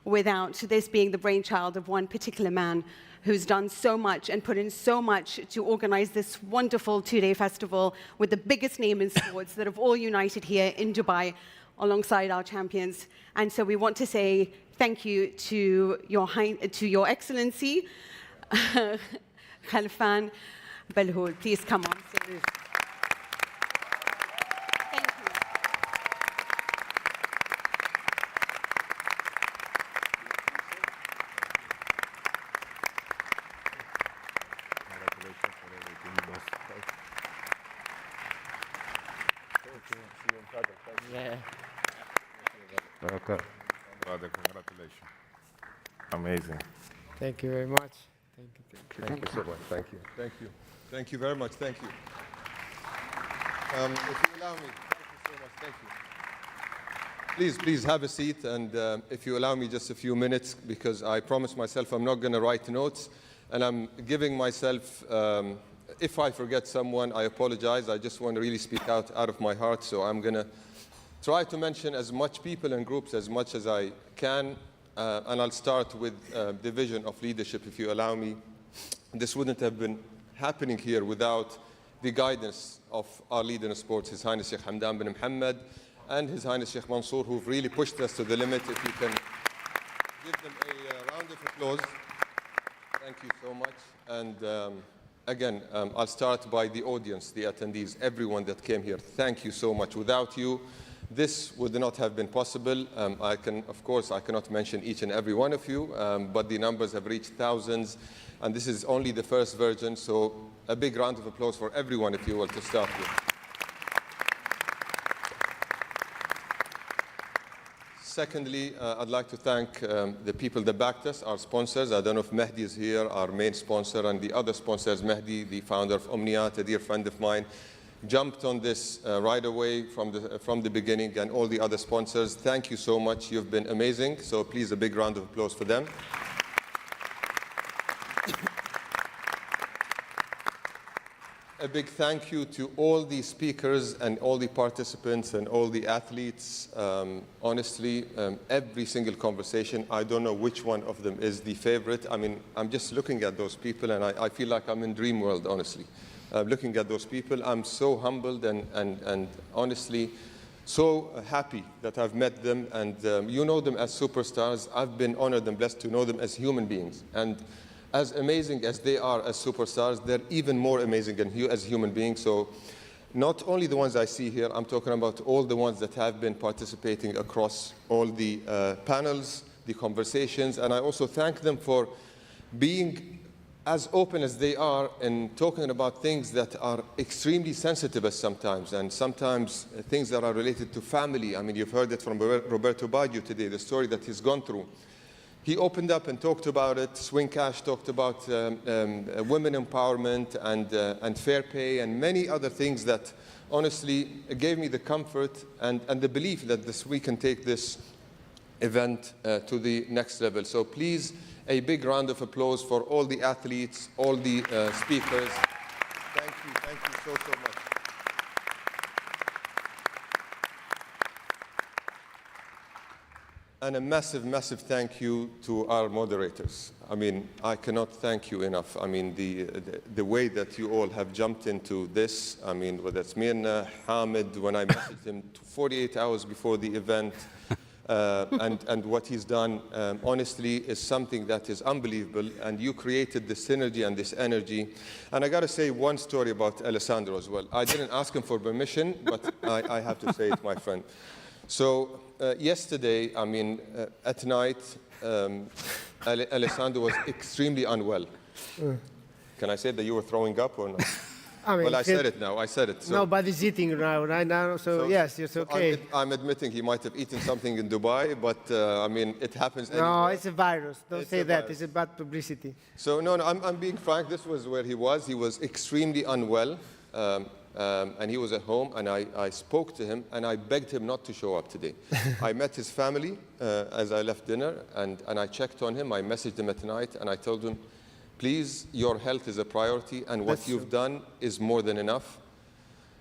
without this being the brainchild of one particular man who's done so much and put in so much to organize this wonderful two-day festival with the biggest name in sports that have all united here in Dubai alongside our champions. And so we want to say thank you to Your Excellency, Khalfan Belhoul. Please come on. Yeah. Okay. Brother, congratulations. Amazing. Thank you very much. Thank you so much. Thank you. Thank you. Thank you very much. Thank you. If you allow me, thank you so much. Thank you. Please have a seat, and if you allow me just a few minutes, because I promised myself I'm not going to write notes, and I'm giving myself, if I forget someone, I apologize. I just want to really speak out of my heart, so I'm going to try to mention as much people and groups as much as I can, and I'll start with the vision of leadership, if you allow me. This wouldn't have been happening here without the guidance of our leader in sports, His Highness Sheikh Hamdan bin Mohammed, and His Highness Sheikh Mansour, who've really pushed us to the limit. If you can give them a round of applause. Thank you so much. And again, I'll start by the audience, the attendees, everyone that came here. Thank you so much. Without you, this would not have been possible. Of course, I cannot mention each and every one of you, but the numbers have reached thousands, and this is only the first version, so a big round of applause for everyone, if you will, to start with. Secondly, I'd like to thank the people that backed us, our sponsors. I don't know if Mehdi is here, our main sponsor, and the other sponsors, Mehdi, the founder of Omniat, a dear friend of mine, jumped on this right away from the beginning, and all the other sponsors. Thank you so much. You've been amazing. So please, a big round of applause for them. A big thank you to all the speakers and all the participants and all the athletes. Honestly, every single conversation, I don't know which one of them is the favorite. I mean, I'm just looking at those people, and I feel like I'm in dream world, honestly. Looking at those people, I'm so humbled and honestly so happy that I've met them. And you know them as superstars. I've been honored and blessed to know them as human beings. And as amazing as they are as superstars, they're even more amazing as human beings. So not only the ones I see here, I'm talking about all the ones that have been participating across all the panels, the conversations. And I also thank them for being as open as they are and talking about things that are extremely sensitive sometimes, and sometimes things that are related to family. I mean, you've heard it from Roberto Baggio today, the story that he's gone through. He opened up and talked about it. Swing Cash talked about women empowerment and fair pay and many other things that honestly gave me the comfort and the belief that we can take this event to the next level. So please, a big round of applause for all the athletes, all the speakers. Thank you so much. And a massive, massive thank you to our moderators. I mean, I cannot thank you enough. I mean, the way that you all have jumped into this, I mean, whether it's me and Hamid, when I messaged him 48 hours before the event, and what he's done, honestly, is something that is unbelievable. And you created this synergy and this energy. And I got to say one story about Alessandro as well. I didn't ask him for permission, but I have to say it, my friend. So yesterday, I mean, at night, Alessandro was extremely unwell. Can I say that you were throwing up or not? I mean, well, I said it now. I said it. So, nobody's eating right now, so yes, it's okay. I'm admitting he might have eaten something in Dubai, but I mean, it happens anywhere. No, it's a virus. Don't say that. It's a bad publicity. So no, I'm being frank. This was where he was. He was extremely unwell, and he was at home. And I spoke to him, and I begged him not to show up today. I met his family as I left dinner, and I checked on him. I messaged him at night, and I told him, please, your health is a priority, and what you've done is more than enough.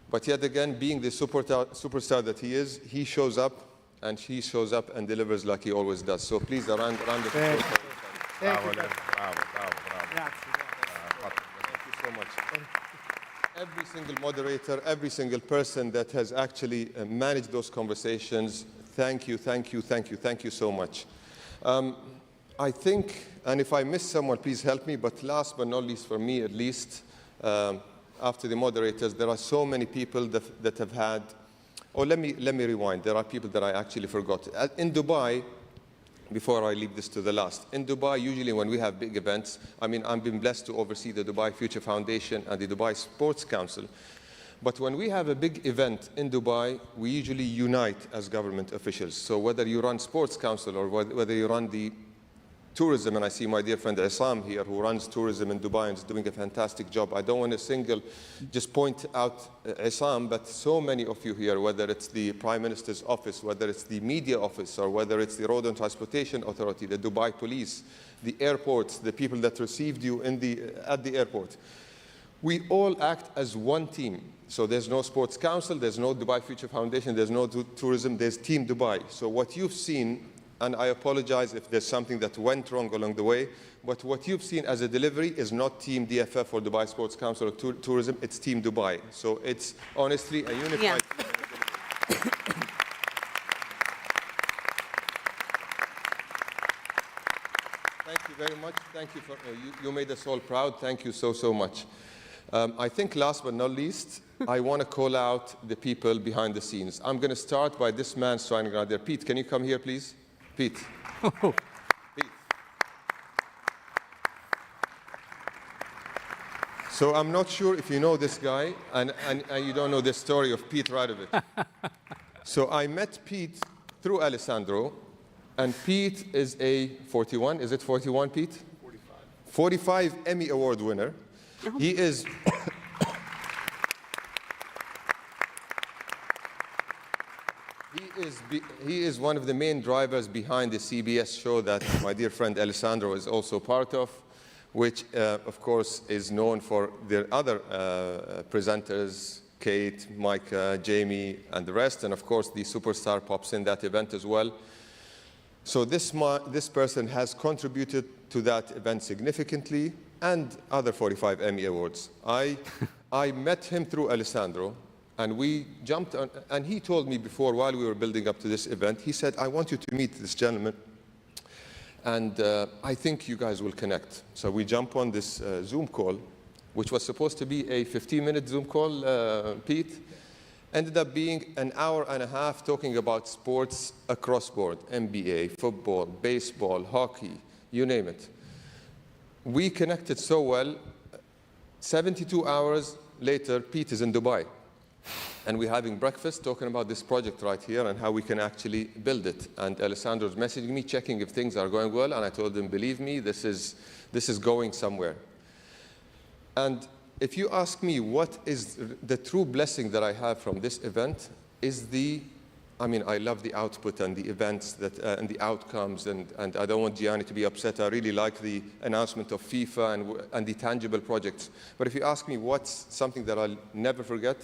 But yet again, being the superstar that he is, he shows up, and he shows up and delivers like he always does. So please, a round of applause. Bravo, bravo, bravo. Thank you so much. Every single moderator, every single person that has actually managed those conversations, thank you, thank you, thank you, thank you so much. I think, and if I miss someone, please help me, but last but not least, for me at least, after the moderators, there are so many people that have had, let me rewind. There are people that I actually forgot. In Dubai, before I leave this to the last, in Dubai, usually when we have big events, I mean, I've been blessed to oversee the Dubai Future Foundation and the Dubai Sports Council. But when we have a big event in Dubai, we usually unite as government officials. So whether you run Sports Council or whether you run the tourism, and I see my dear friend Isam here who runs tourism in Dubai and is doing a fantastic job. I don't want to just point out Isam, but so many of you here, whether it's the Prime Minister's office, whether it's the media office, or whether it's the Road and Transportation Authority, the Dubai Police, the airports, the people that received you at the airport. We all act as one team. So there's no Sports Council, there's no Dubai Future Foundation, there's no tourism, there's Team Dubai. So what you've seen, and I apologize if there's something that went wrong along the way, but what you've seen as a delivery is not Team DFF or Dubai Sports Council or Tourism, it's Team Dubai. So it's honestly a unified team. Thank you very much. Thank you for, you made us all proud. Thank you so, so much. I think last but not least, I want to call out the people behind the scenes. I'm going to start by this man standing right there. Pete, can you come here, please? Pete. Pete. So I'm not sure if you know this guy, and you don't know the story of Pete Radovic. So I met Pete through Alessandro, and Pete is a 41, is it 41, Pete? 45. 45 Emmy Award winner. He is... He is one of the main drivers behind the CBS show that my dear friend Alessandro is also part of, which, of course, is known for their other presenters, Kate, Micah, Jamie, and the rest. And, of course, the superstar pops in that event as well. So this person has contributed to that event significantly, and other 45 Emmy Awards. I met him through Alessandro. And we jumped on, and he told me before, while we were building up to this event, he said, I want you to meet this gentleman, and I think you guys will connect. So we jump on this Zoom call, which was supposed to be a 15-minute Zoom call, Pete. Ended up being an hour and a half talking about sports across board, NBA, football, baseball, hockey, you name it. We connected so well. 72 hours later, Pete is in Dubai. And we're having breakfast, talking about this project right here and how we can actually build it. And Alessandro's messaging me, checking if things are going well. And I told him, believe me, this is going somewhere. And if you ask me what is the true blessing that I have from this event, is I love the output and the events and the outcomes. And I don't want Gianni to be upset. I really like the announcement of FIFA and the tangible projects. But if you ask me what's something that I'll never forget,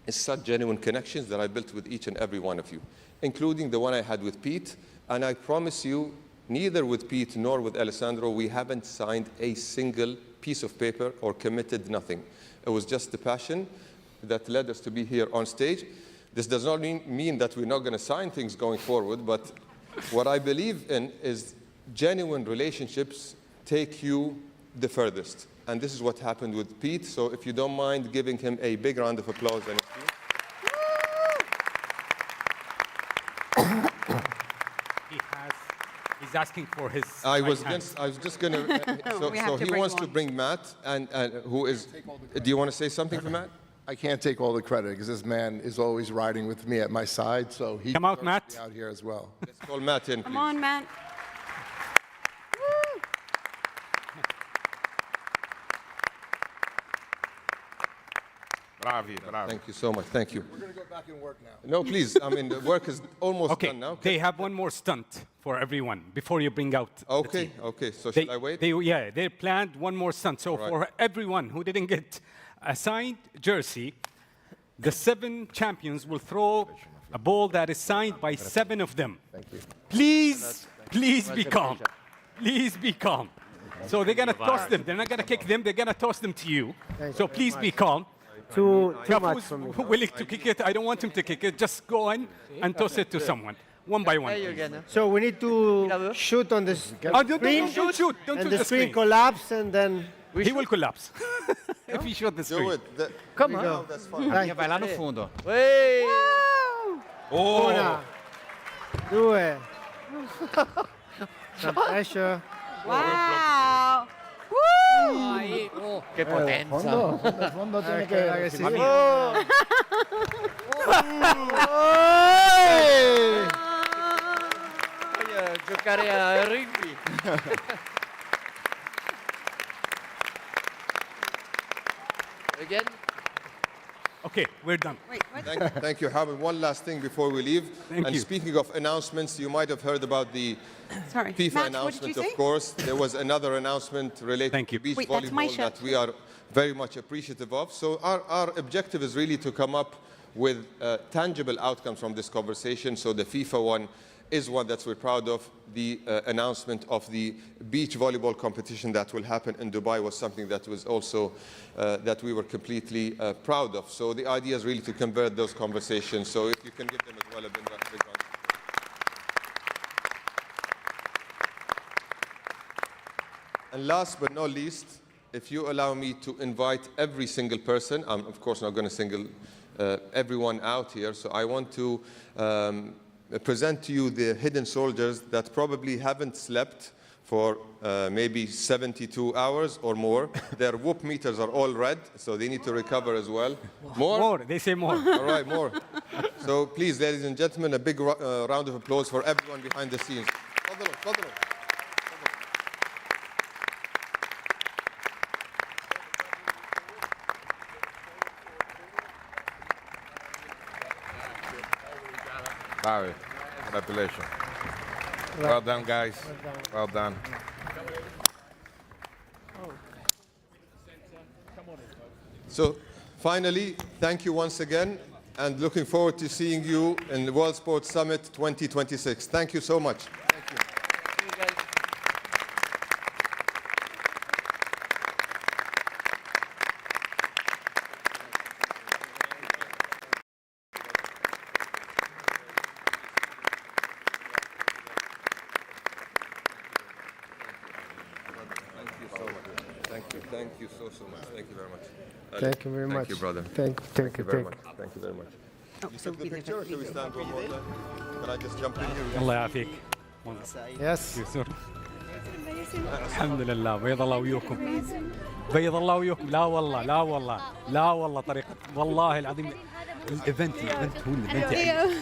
it's such genuine connections that I built with each and every one of you, including the one I had with Pete. And I promise you, neither with Pete nor with Alessandro, we haven't signed a single piece of paper or committed nothing. It was just the passion that led us to be here on stage. This does not mean that we're not going to sign things going forward, but what I believe in is genuine relationships take you the furthest. And this is what happened with Pete. So if you don't mind giving him a big round of applause. And He's asking for his. I was just going to. So he wants to bring Matt, and who is. Do you want to say something for Matt? I can't take all the credit because this man is always riding with me at my side. So he come out, Matt. Be out here as well. Let's call Matt in, please. Come on, Matt. Bravi, bravi. Thank you so much. Thank you. We're going to go back and work now. No, please. I mean, the work is almost done now. They have one more stunt for everyone before you bring out. Okay, okay. So should I wait? They planned one more stunt. So for everyone who didn't get a signed jersey, the 7 champions will throw a ball that is signed by 7 of them. Thank you. Please be calm. Please be calm. So they're going to toss them. They're not going to kick them. They're going to toss them to you. So please be calm. Too much for me. Willing to kick it. I don't want him to kick it. Just go in and toss it to someone, one by one. So we need to shoot on the screen. Don't shoot. Don't and shoot the screen collapse, and then he will collapse if he shot the screen. Come on. No, that's fine. Vai lá no fundo. Una, due. Some pressure. Wow. Che potenza. Fondo tiene che sì. Voglio giocare a rugby. Again? Okay, we're done. Wait, what? Thank you, Habib. One last thing before we leave. Thank you. Speaking of announcements, you might have heard about the Sorry. FIFA Matt, announcement, what did you say? of course. There was another announcement related to beach Wait, that's my volleyball shirt. that we are very much appreciative of. So our objective is really to come up with tangible outcomes from this conversation. So the FIFA one is one that we're proud of. The announcement of the beach volleyball competition that will happen in Dubai was something that was also that we were completely proud of. So the idea is really to convert those conversations. So if you can give them as well a big round. And last but not least, if you allow me to invite every single person, I'm of course not going to single everyone out here, so I want to present to you the hidden soldiers that probably haven't slept for maybe 72 hours or more. Their whoop meters are all red, so they need to recover as well. More? More, they say more. All right, more. So please, ladies and gentlemen, a big round of applause for everyone behind the scenes. تفضلوا. Bravi. Congratulations. Well done, guys. Well done. So finally, thank you once again, and looking forward to seeing you in the World Sports Summit 2026. Thank you so much. Thank you so much. Thank you very much. Thank you very much. Thank you, brother. Thank you very much. Thank you very much. You took the picture, or should we stand one more time? Can I just jump in here? الله يعافيك. Yes. يسر. الحمد لله بيض الله ويوكم. بيض الله ويوكم. لا والله لا والله لا والله طريقة والله العظيم الايفنت هو الايفنت يعني.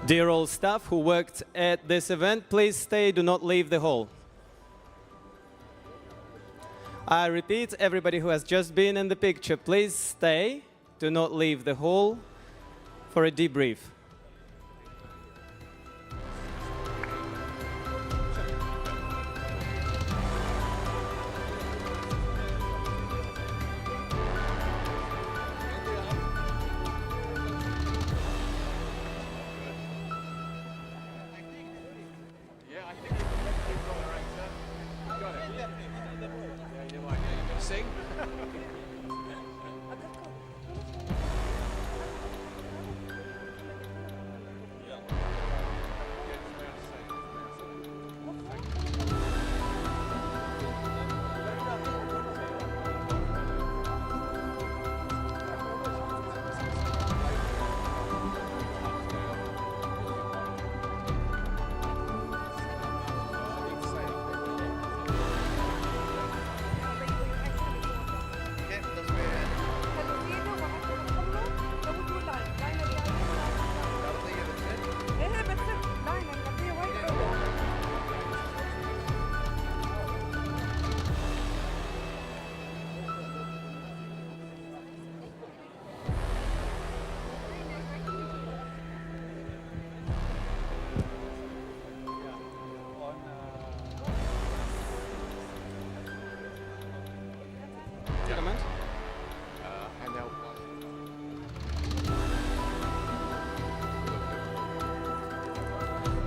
Dear all staff who worked at this event, please stay, do not leave the hall. I repeat, everybody who has just been in the picture, please stay, do not leave the hall for a debrief.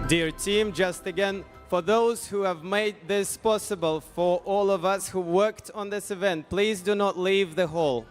Dear team, just again, for those who have made this possible, for all of us who worked on this event, please do not leave the hall.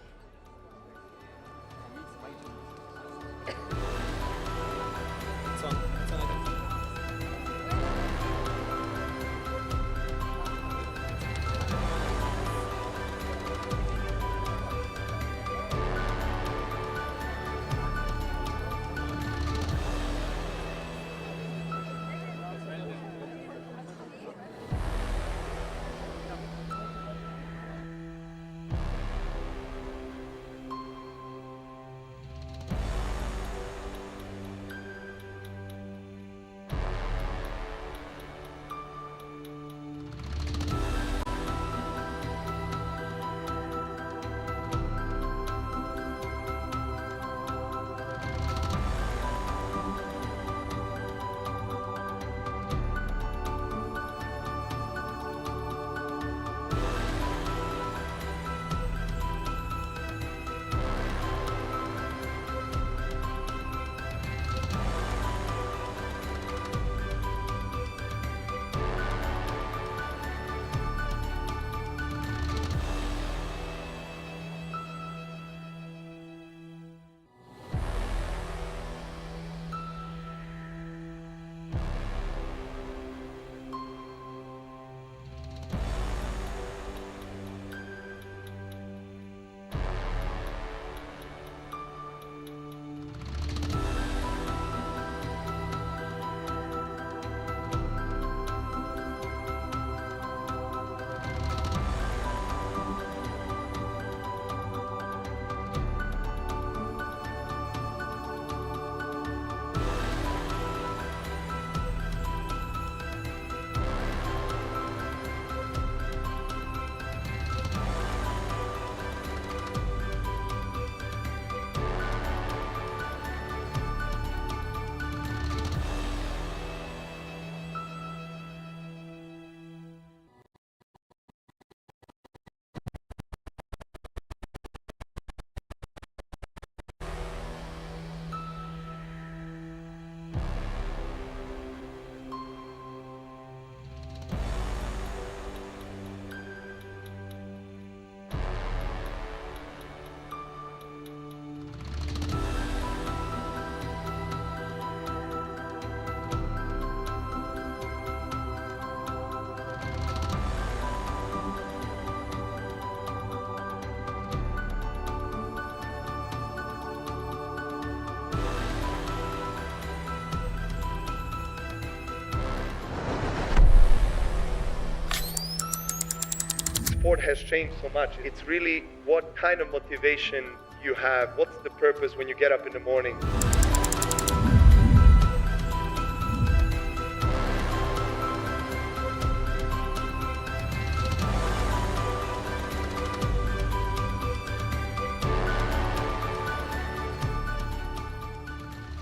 sport has changed so much. It's really what kind of motivation you have. What's the purpose when you get up in the morning?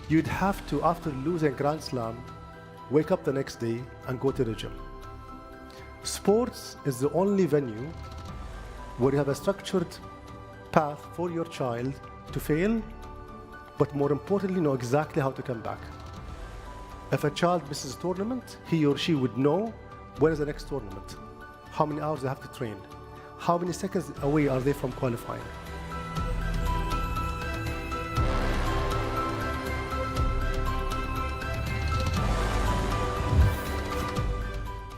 You'd have to, after losing Grand Slam, wake up the next day and go to the gym. Sports is the only venue where you have a structured path for your child to fail, but more importantly, know exactly how to come back. If a child misses a tournament, he or she would know when is the next tournament, how many hours they have to train, how many seconds away are they from qualifying.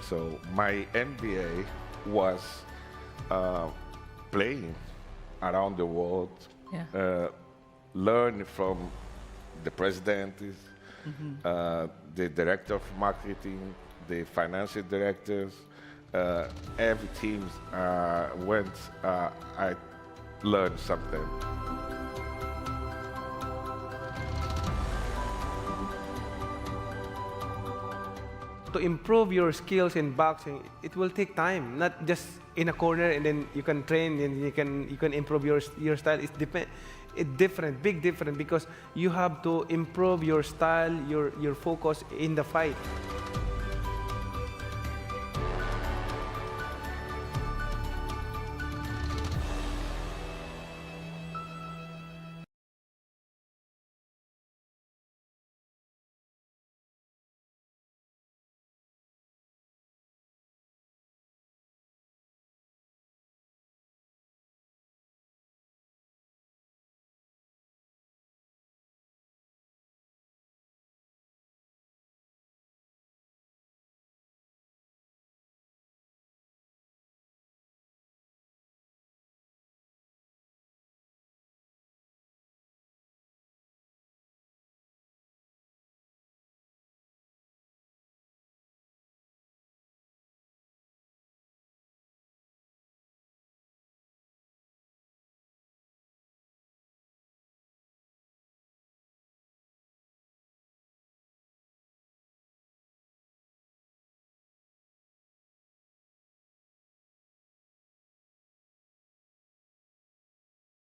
So my MBA was playing around the world, learn from the president, the director of marketing, the financial directors, every team went, I learned something. To improve your skills in boxing, it will take time, not just in a corner and then you can train and you can improve your style. It's different, big different, because you have to improve your style, your focus in the fight.